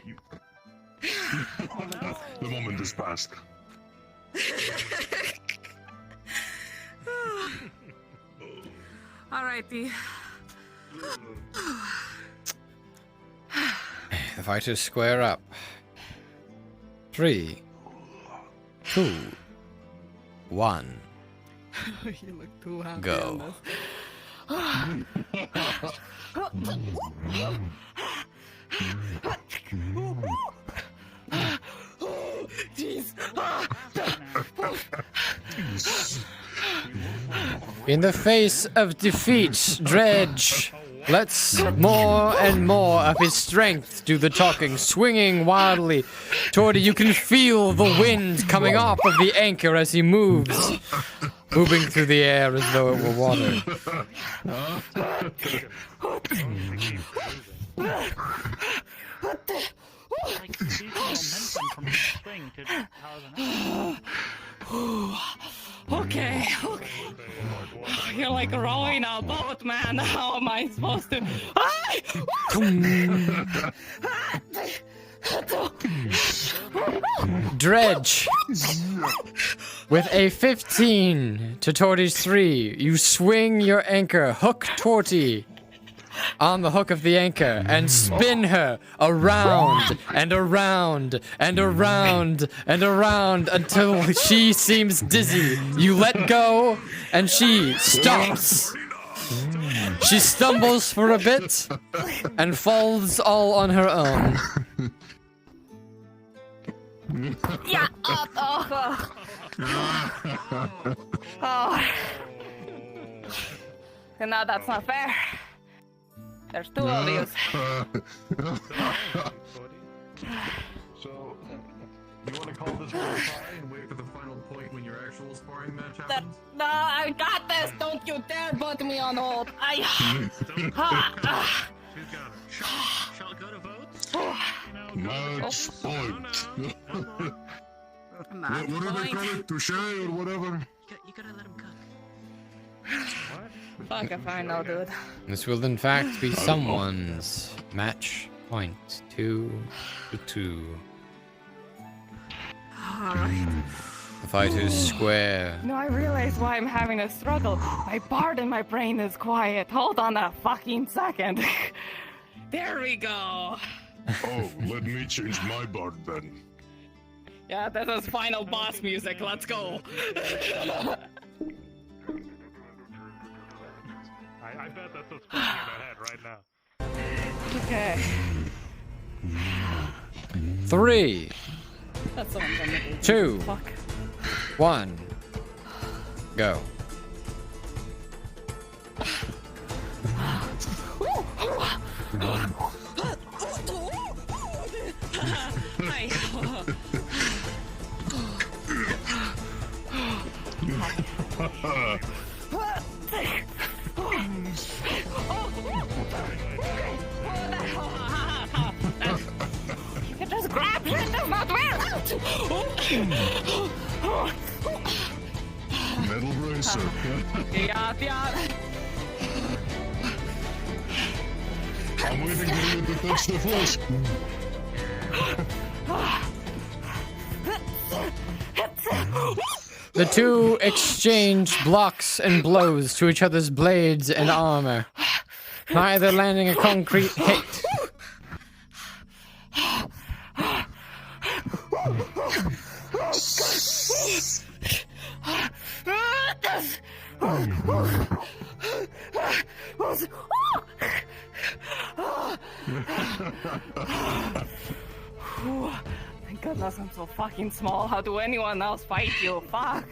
The moment has passed. Alrighty. The fighters square up. 3, 2, 1. You look too happy. Go. Jeez. In the face of defeat, Dredge lets more and more of his strength do the talking, swinging wildly. Tordy, you can feel the wind coming off of the anchor as he moves, moving through the air as though it were water. Like, the momentum from the swing to Okay. You're like rowing a boat, man. How am I supposed to? Dredge, with a 15 to Torty's 3, you swing your anchor, hook Torty on the hook of the anchor, and spin her around and around and around and around until she seems dizzy. You let go, and she stops. She stumbles for a bit and falls all on her own. Yeah. No, that's not fair. There's 2 of you. So, you want to call this one a tie and wait for the final point when your actual sparring match happens? No, I got this. Don't you dare put me on hold. Who's got it? Shall it go to votes? Match point. What do they call it? Touche or whatever? You gotta let him cook. Fuck if I know, dude. This will in fact be someone's match point. 2 to 2. Alright. The fighters square. No, I realize why I'm having a struggle. My part in my brain is quiet. Hold on a fucking second. There we go. Oh, let me change my bard then. Yeah, this is final boss music. Let's go. I bet that's what's going in my head right now. Okay. 3, That's what I'm gonna do. 2, Fuck. 1, go. Hi. Metal bracer. Yeah, yeah. I'm waiting for you to touch the flesh. The two exchange blocks and blows to each other's blades and armor, neither landing a concrete hit. Thank goodness I'm so fucking small. How do anyone else fight you? Fuck.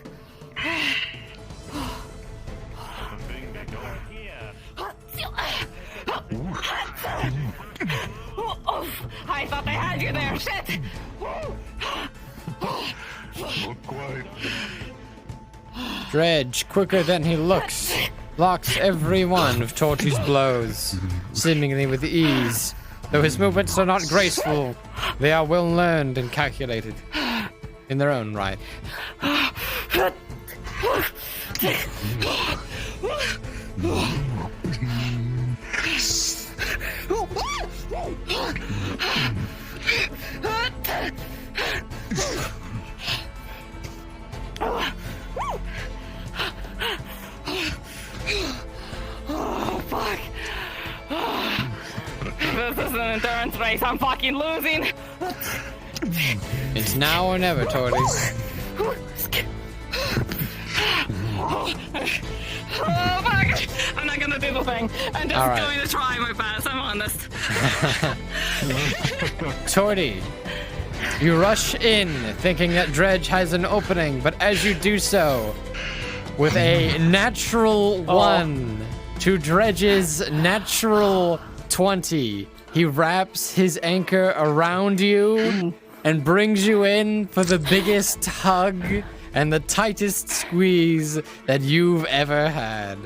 I thought I had you there. Shit. Not quite. Dredge, quicker than he looks, blocks every one of Torchy's blows, seemingly with ease. Though his movements are not graceful, they are well learned and calculated in their own right. Oh, fuck. This is an endurance race. I'm fucking losing. It's now or never, Tortoise. Oh, fuck. I'm not gonna do the thing. I'm just All right. going to try my best. I'm honest. Torty, you rush in thinking that Dredge has an opening, but as you do so, with a natural 1 to Dredge's natural 20, he wraps his anchor around you and brings you in for the biggest hug and the tightest squeeze that you've ever had.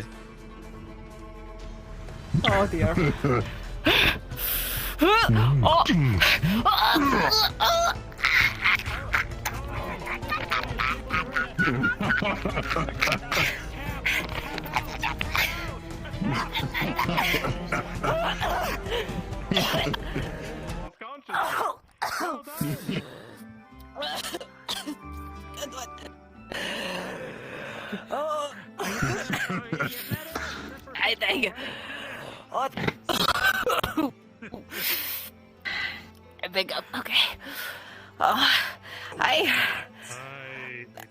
Oh, dear. I think. I think I'm okay.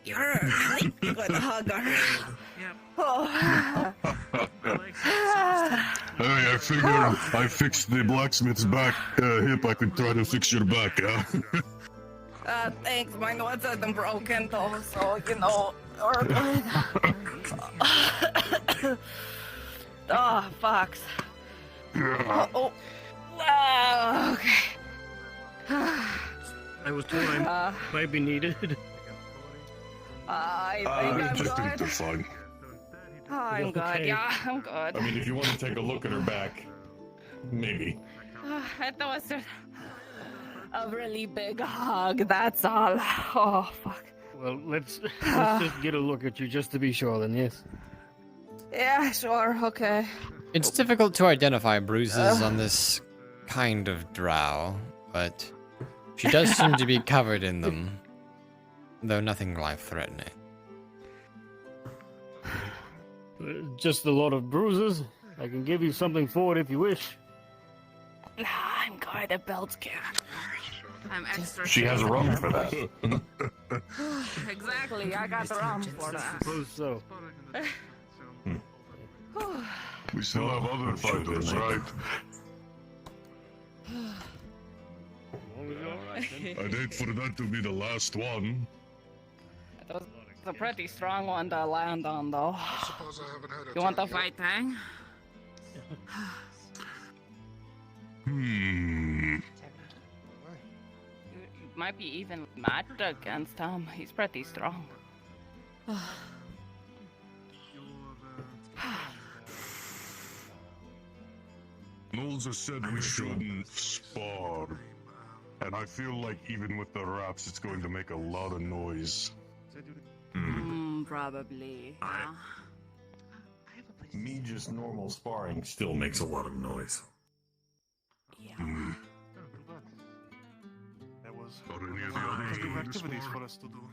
You're a really good hugger. Hey, I figured I fixed the blacksmith's back hip. I could try to fix your back, yeah? Thanks. My nose isn't broken though, so you know, we're good. Oh, fucks. Okay. I was told I might be needed. I think I'm I think they're good. fine. I'm good. Okay. Yeah, I'm good. I mean, if you want to take a look at her back, maybe. It was just a really big hug. That's all. Oh, fuck. Well, let's just get a look at you just to be sure then, yes? Yeah, sure. Okay. It's difficult to identify bruises on this kind of drow, but she does seem to be covered in them, though nothing life-threatening. Just a lot of bruises. I can give you something for it if you wish. Nah, I'm good. The belt's good. I'm extra. She has rum for that. Exactly. I got the rum for that. Suppose so. We still have other fighters, right? I'd hate for that to be the last one. That was a pretty strong one to land on, though. You want the fight, Tang? Hmm. You might be even matched against him. He's pretty strong. Nolza said we shouldn't spar. And I feel like even with the wraps, it's going to make a lot of noise. Probably. Yeah. Me just normal sparring still makes a lot of noise. Yeah. There was Are any of the others doing this activities sport? for us to do.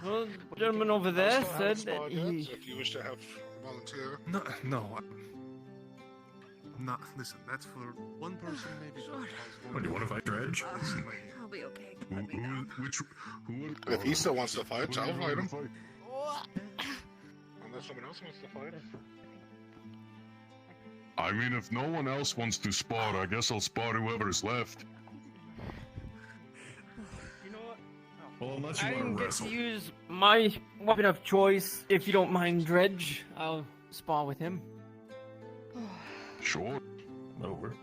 Well, the gentleman over there said that he. If you wish to have volunteer. No. Not. Listen, that's for one person, maybe. What, do you want to fight Dredge? I'll be okay. Who? If he still wants to fight, I'll fight him. Unless someone else wants to fight. I mean, if no one else wants to spar, I guess I'll spar whoever's left. You know what? Well, unless you I want didn't to get wrestle. to use my weapon of choice. If you don't mind, Dredge, I'll spar with him. Sure. Over.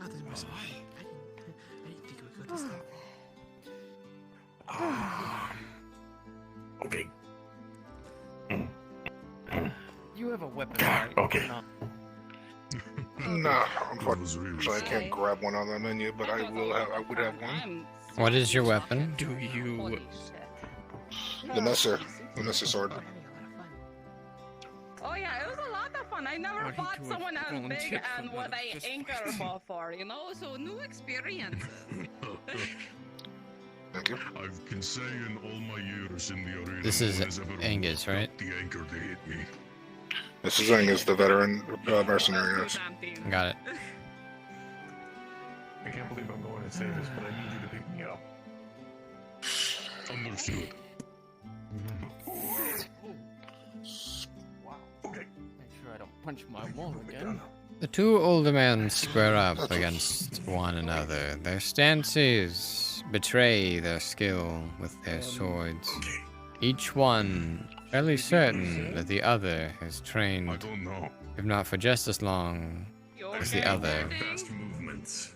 Oh, there's more spy. I didn't think we could this Okay. You have a weapon, right? Okay. No. Nah, unfortunately, I can't grab one on the menu, but I will. I would have one. What is your weapon? Do you? The Messer sword. Oh yeah, it was a lot of fun. I never fought someone as big and what I anchor for, you know? So new experiences. Thank you. I can say in all my years in the arena, This is no one has ever Angus, right? the anchor to hit me. This is Angus, the veteran mercenary. Yes. Got it. I can't believe I'm going to say this, but I need you to pick me up. Understood. Make sure I don't punch my wall again. The two older men square up against one another. Their stances betray their skill with their swords. Each one fairly certain that the other has trained, I don't know. if not for just as long as the other. Fast movements.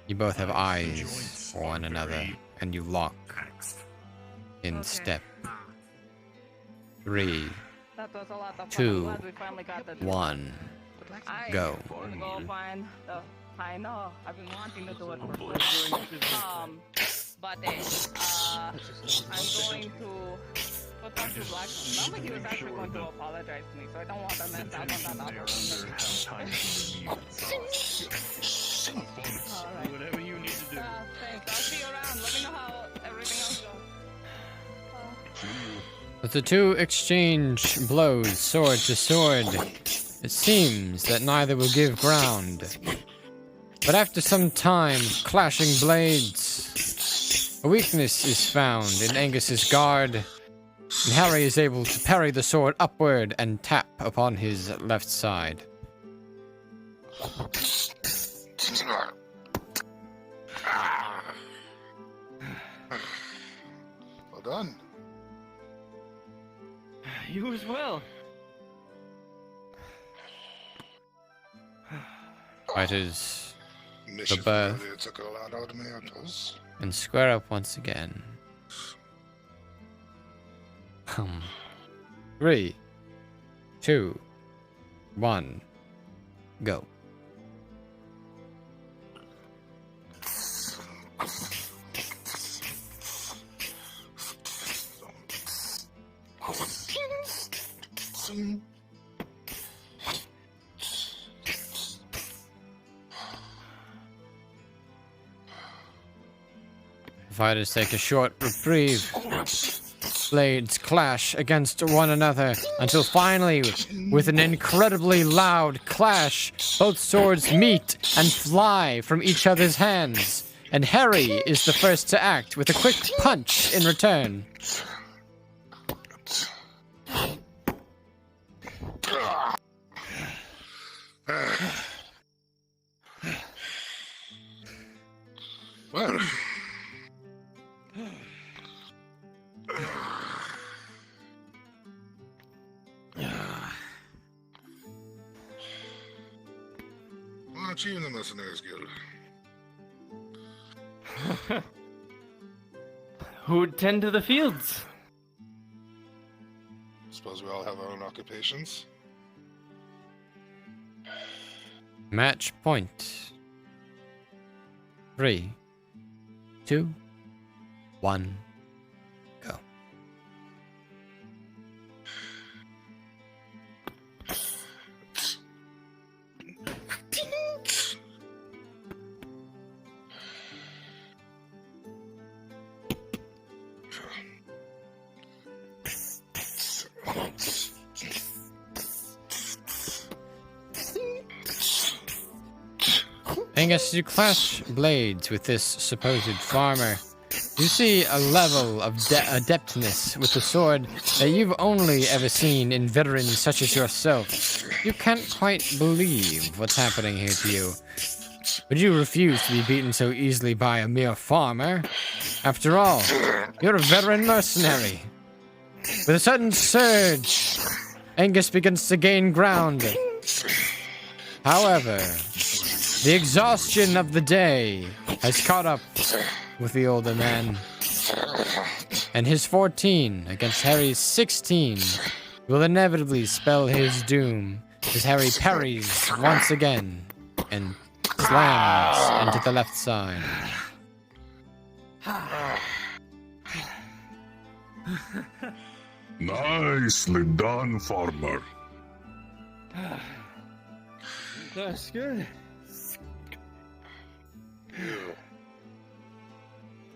You both have eyes for one another, and you lock in step. 3, That was a lot of fun. 2, I'm glad we finally got that. 1, go. I'm gonna go find the. I know. I've been wanting to do it for so long. But I'm going to go talk to Black. Remember, he was actually going to apologize to me, so I don't want to mess out on that Alright. Whatever you need to do. Thanks. I'll see you around. Let me know how everything else goes. As the two exchange blows sword to sword, it seems that neither will give ground. But after some time of clashing blades, a weakness is found in Angus's guard, and Harry is able to parry the sword upward and tap upon his left side. Well done. You as well. Fighters Mission the birth really took a lot out of me, I suppose. and square up once again. 3, 2, 1, go. Fighters take a short reprieve. Blades clash against one another until finally, with an incredibly loud clash, both swords meet and fly from each other's hands. And Harry is the first to act with a quick punch in return. Well. Well, achieving the Mercenaries Guild. Who would tend to the fields? Suppose we all have our own occupations. Match point. 3, 2, 1, go. Angus, you clash blades with this supposed farmer. You see a level of adeptness with the sword that you've only ever seen in veterans such as yourself. You can't quite believe what's happening here to you. But you refuse to be beaten so easily by a mere farmer. After all, you're a veteran mercenary. With a sudden surge, Angus begins to gain ground. However, the exhaustion of the day has caught up with the older man. And his 14 against Harry's 16 will inevitably spell his doom as Harry parries once again and slams into the left side. Nicely done, farmer. That's good.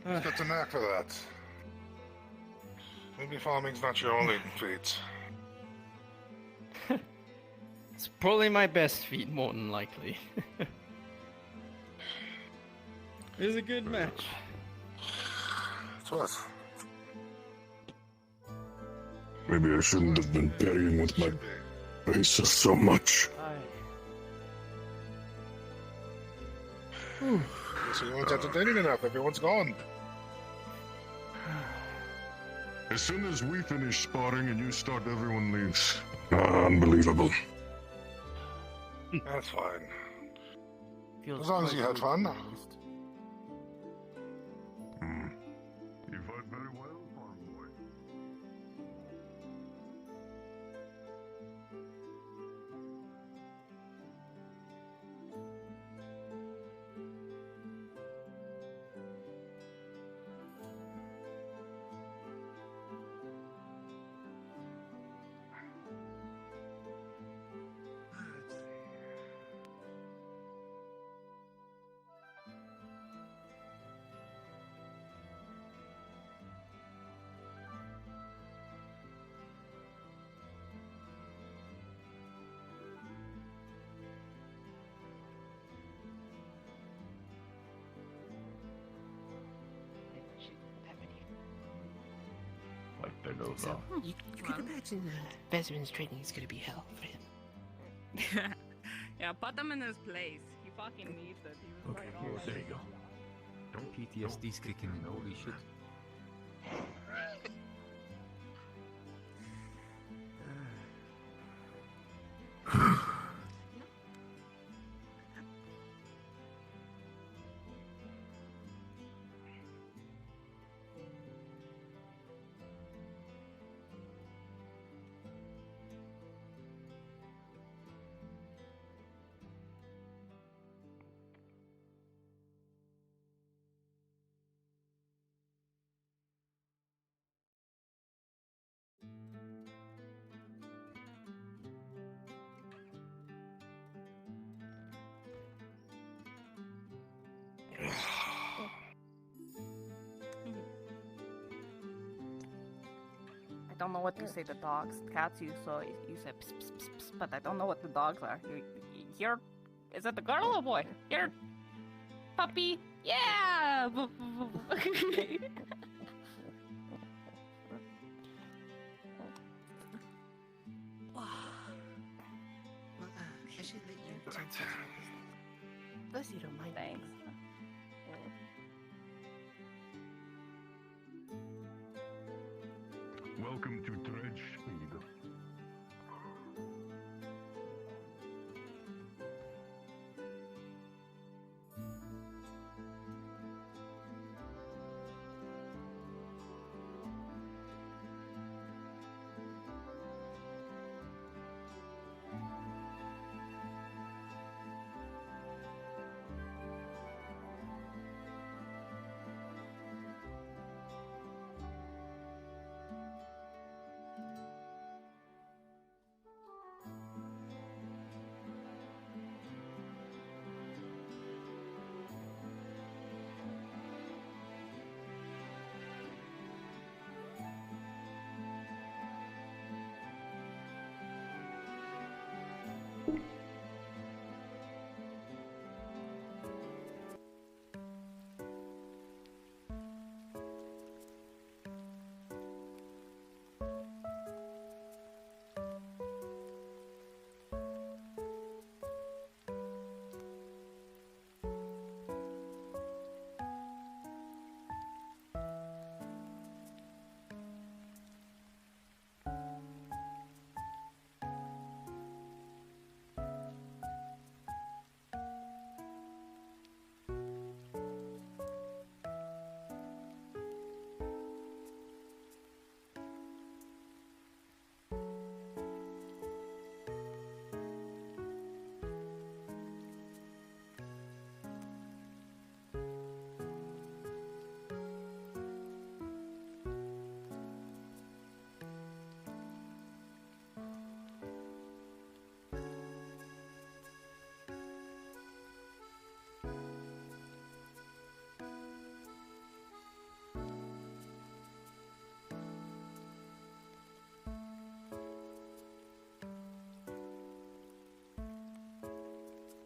He's got the knack for that. Maybe farming's not your only feat. It's probably my best feat, more than likely. It was a good match. It was. Maybe I shouldn't have been parrying with my faces so much. So you weren't entertaining enough. Everyone's gone. As soon as we finish sparring and you start, everyone leaves. Unbelievable. That's fine. As long as you had fun. You fight very well, farm boy. So, you can imagine veterans training is going to be hell for him. Yeah, put him in his place. He fucking needs it. He was right all there right. you go. PTSD's kicking in. Holy shit. I don't know what to say to dogs. Cats, you said pss, pss, pss, pss, but I don't know what the dogs are. Here, is it the girl or boy? Here, puppy. Yeah. I should let you. Unless you don't mind. Thanks.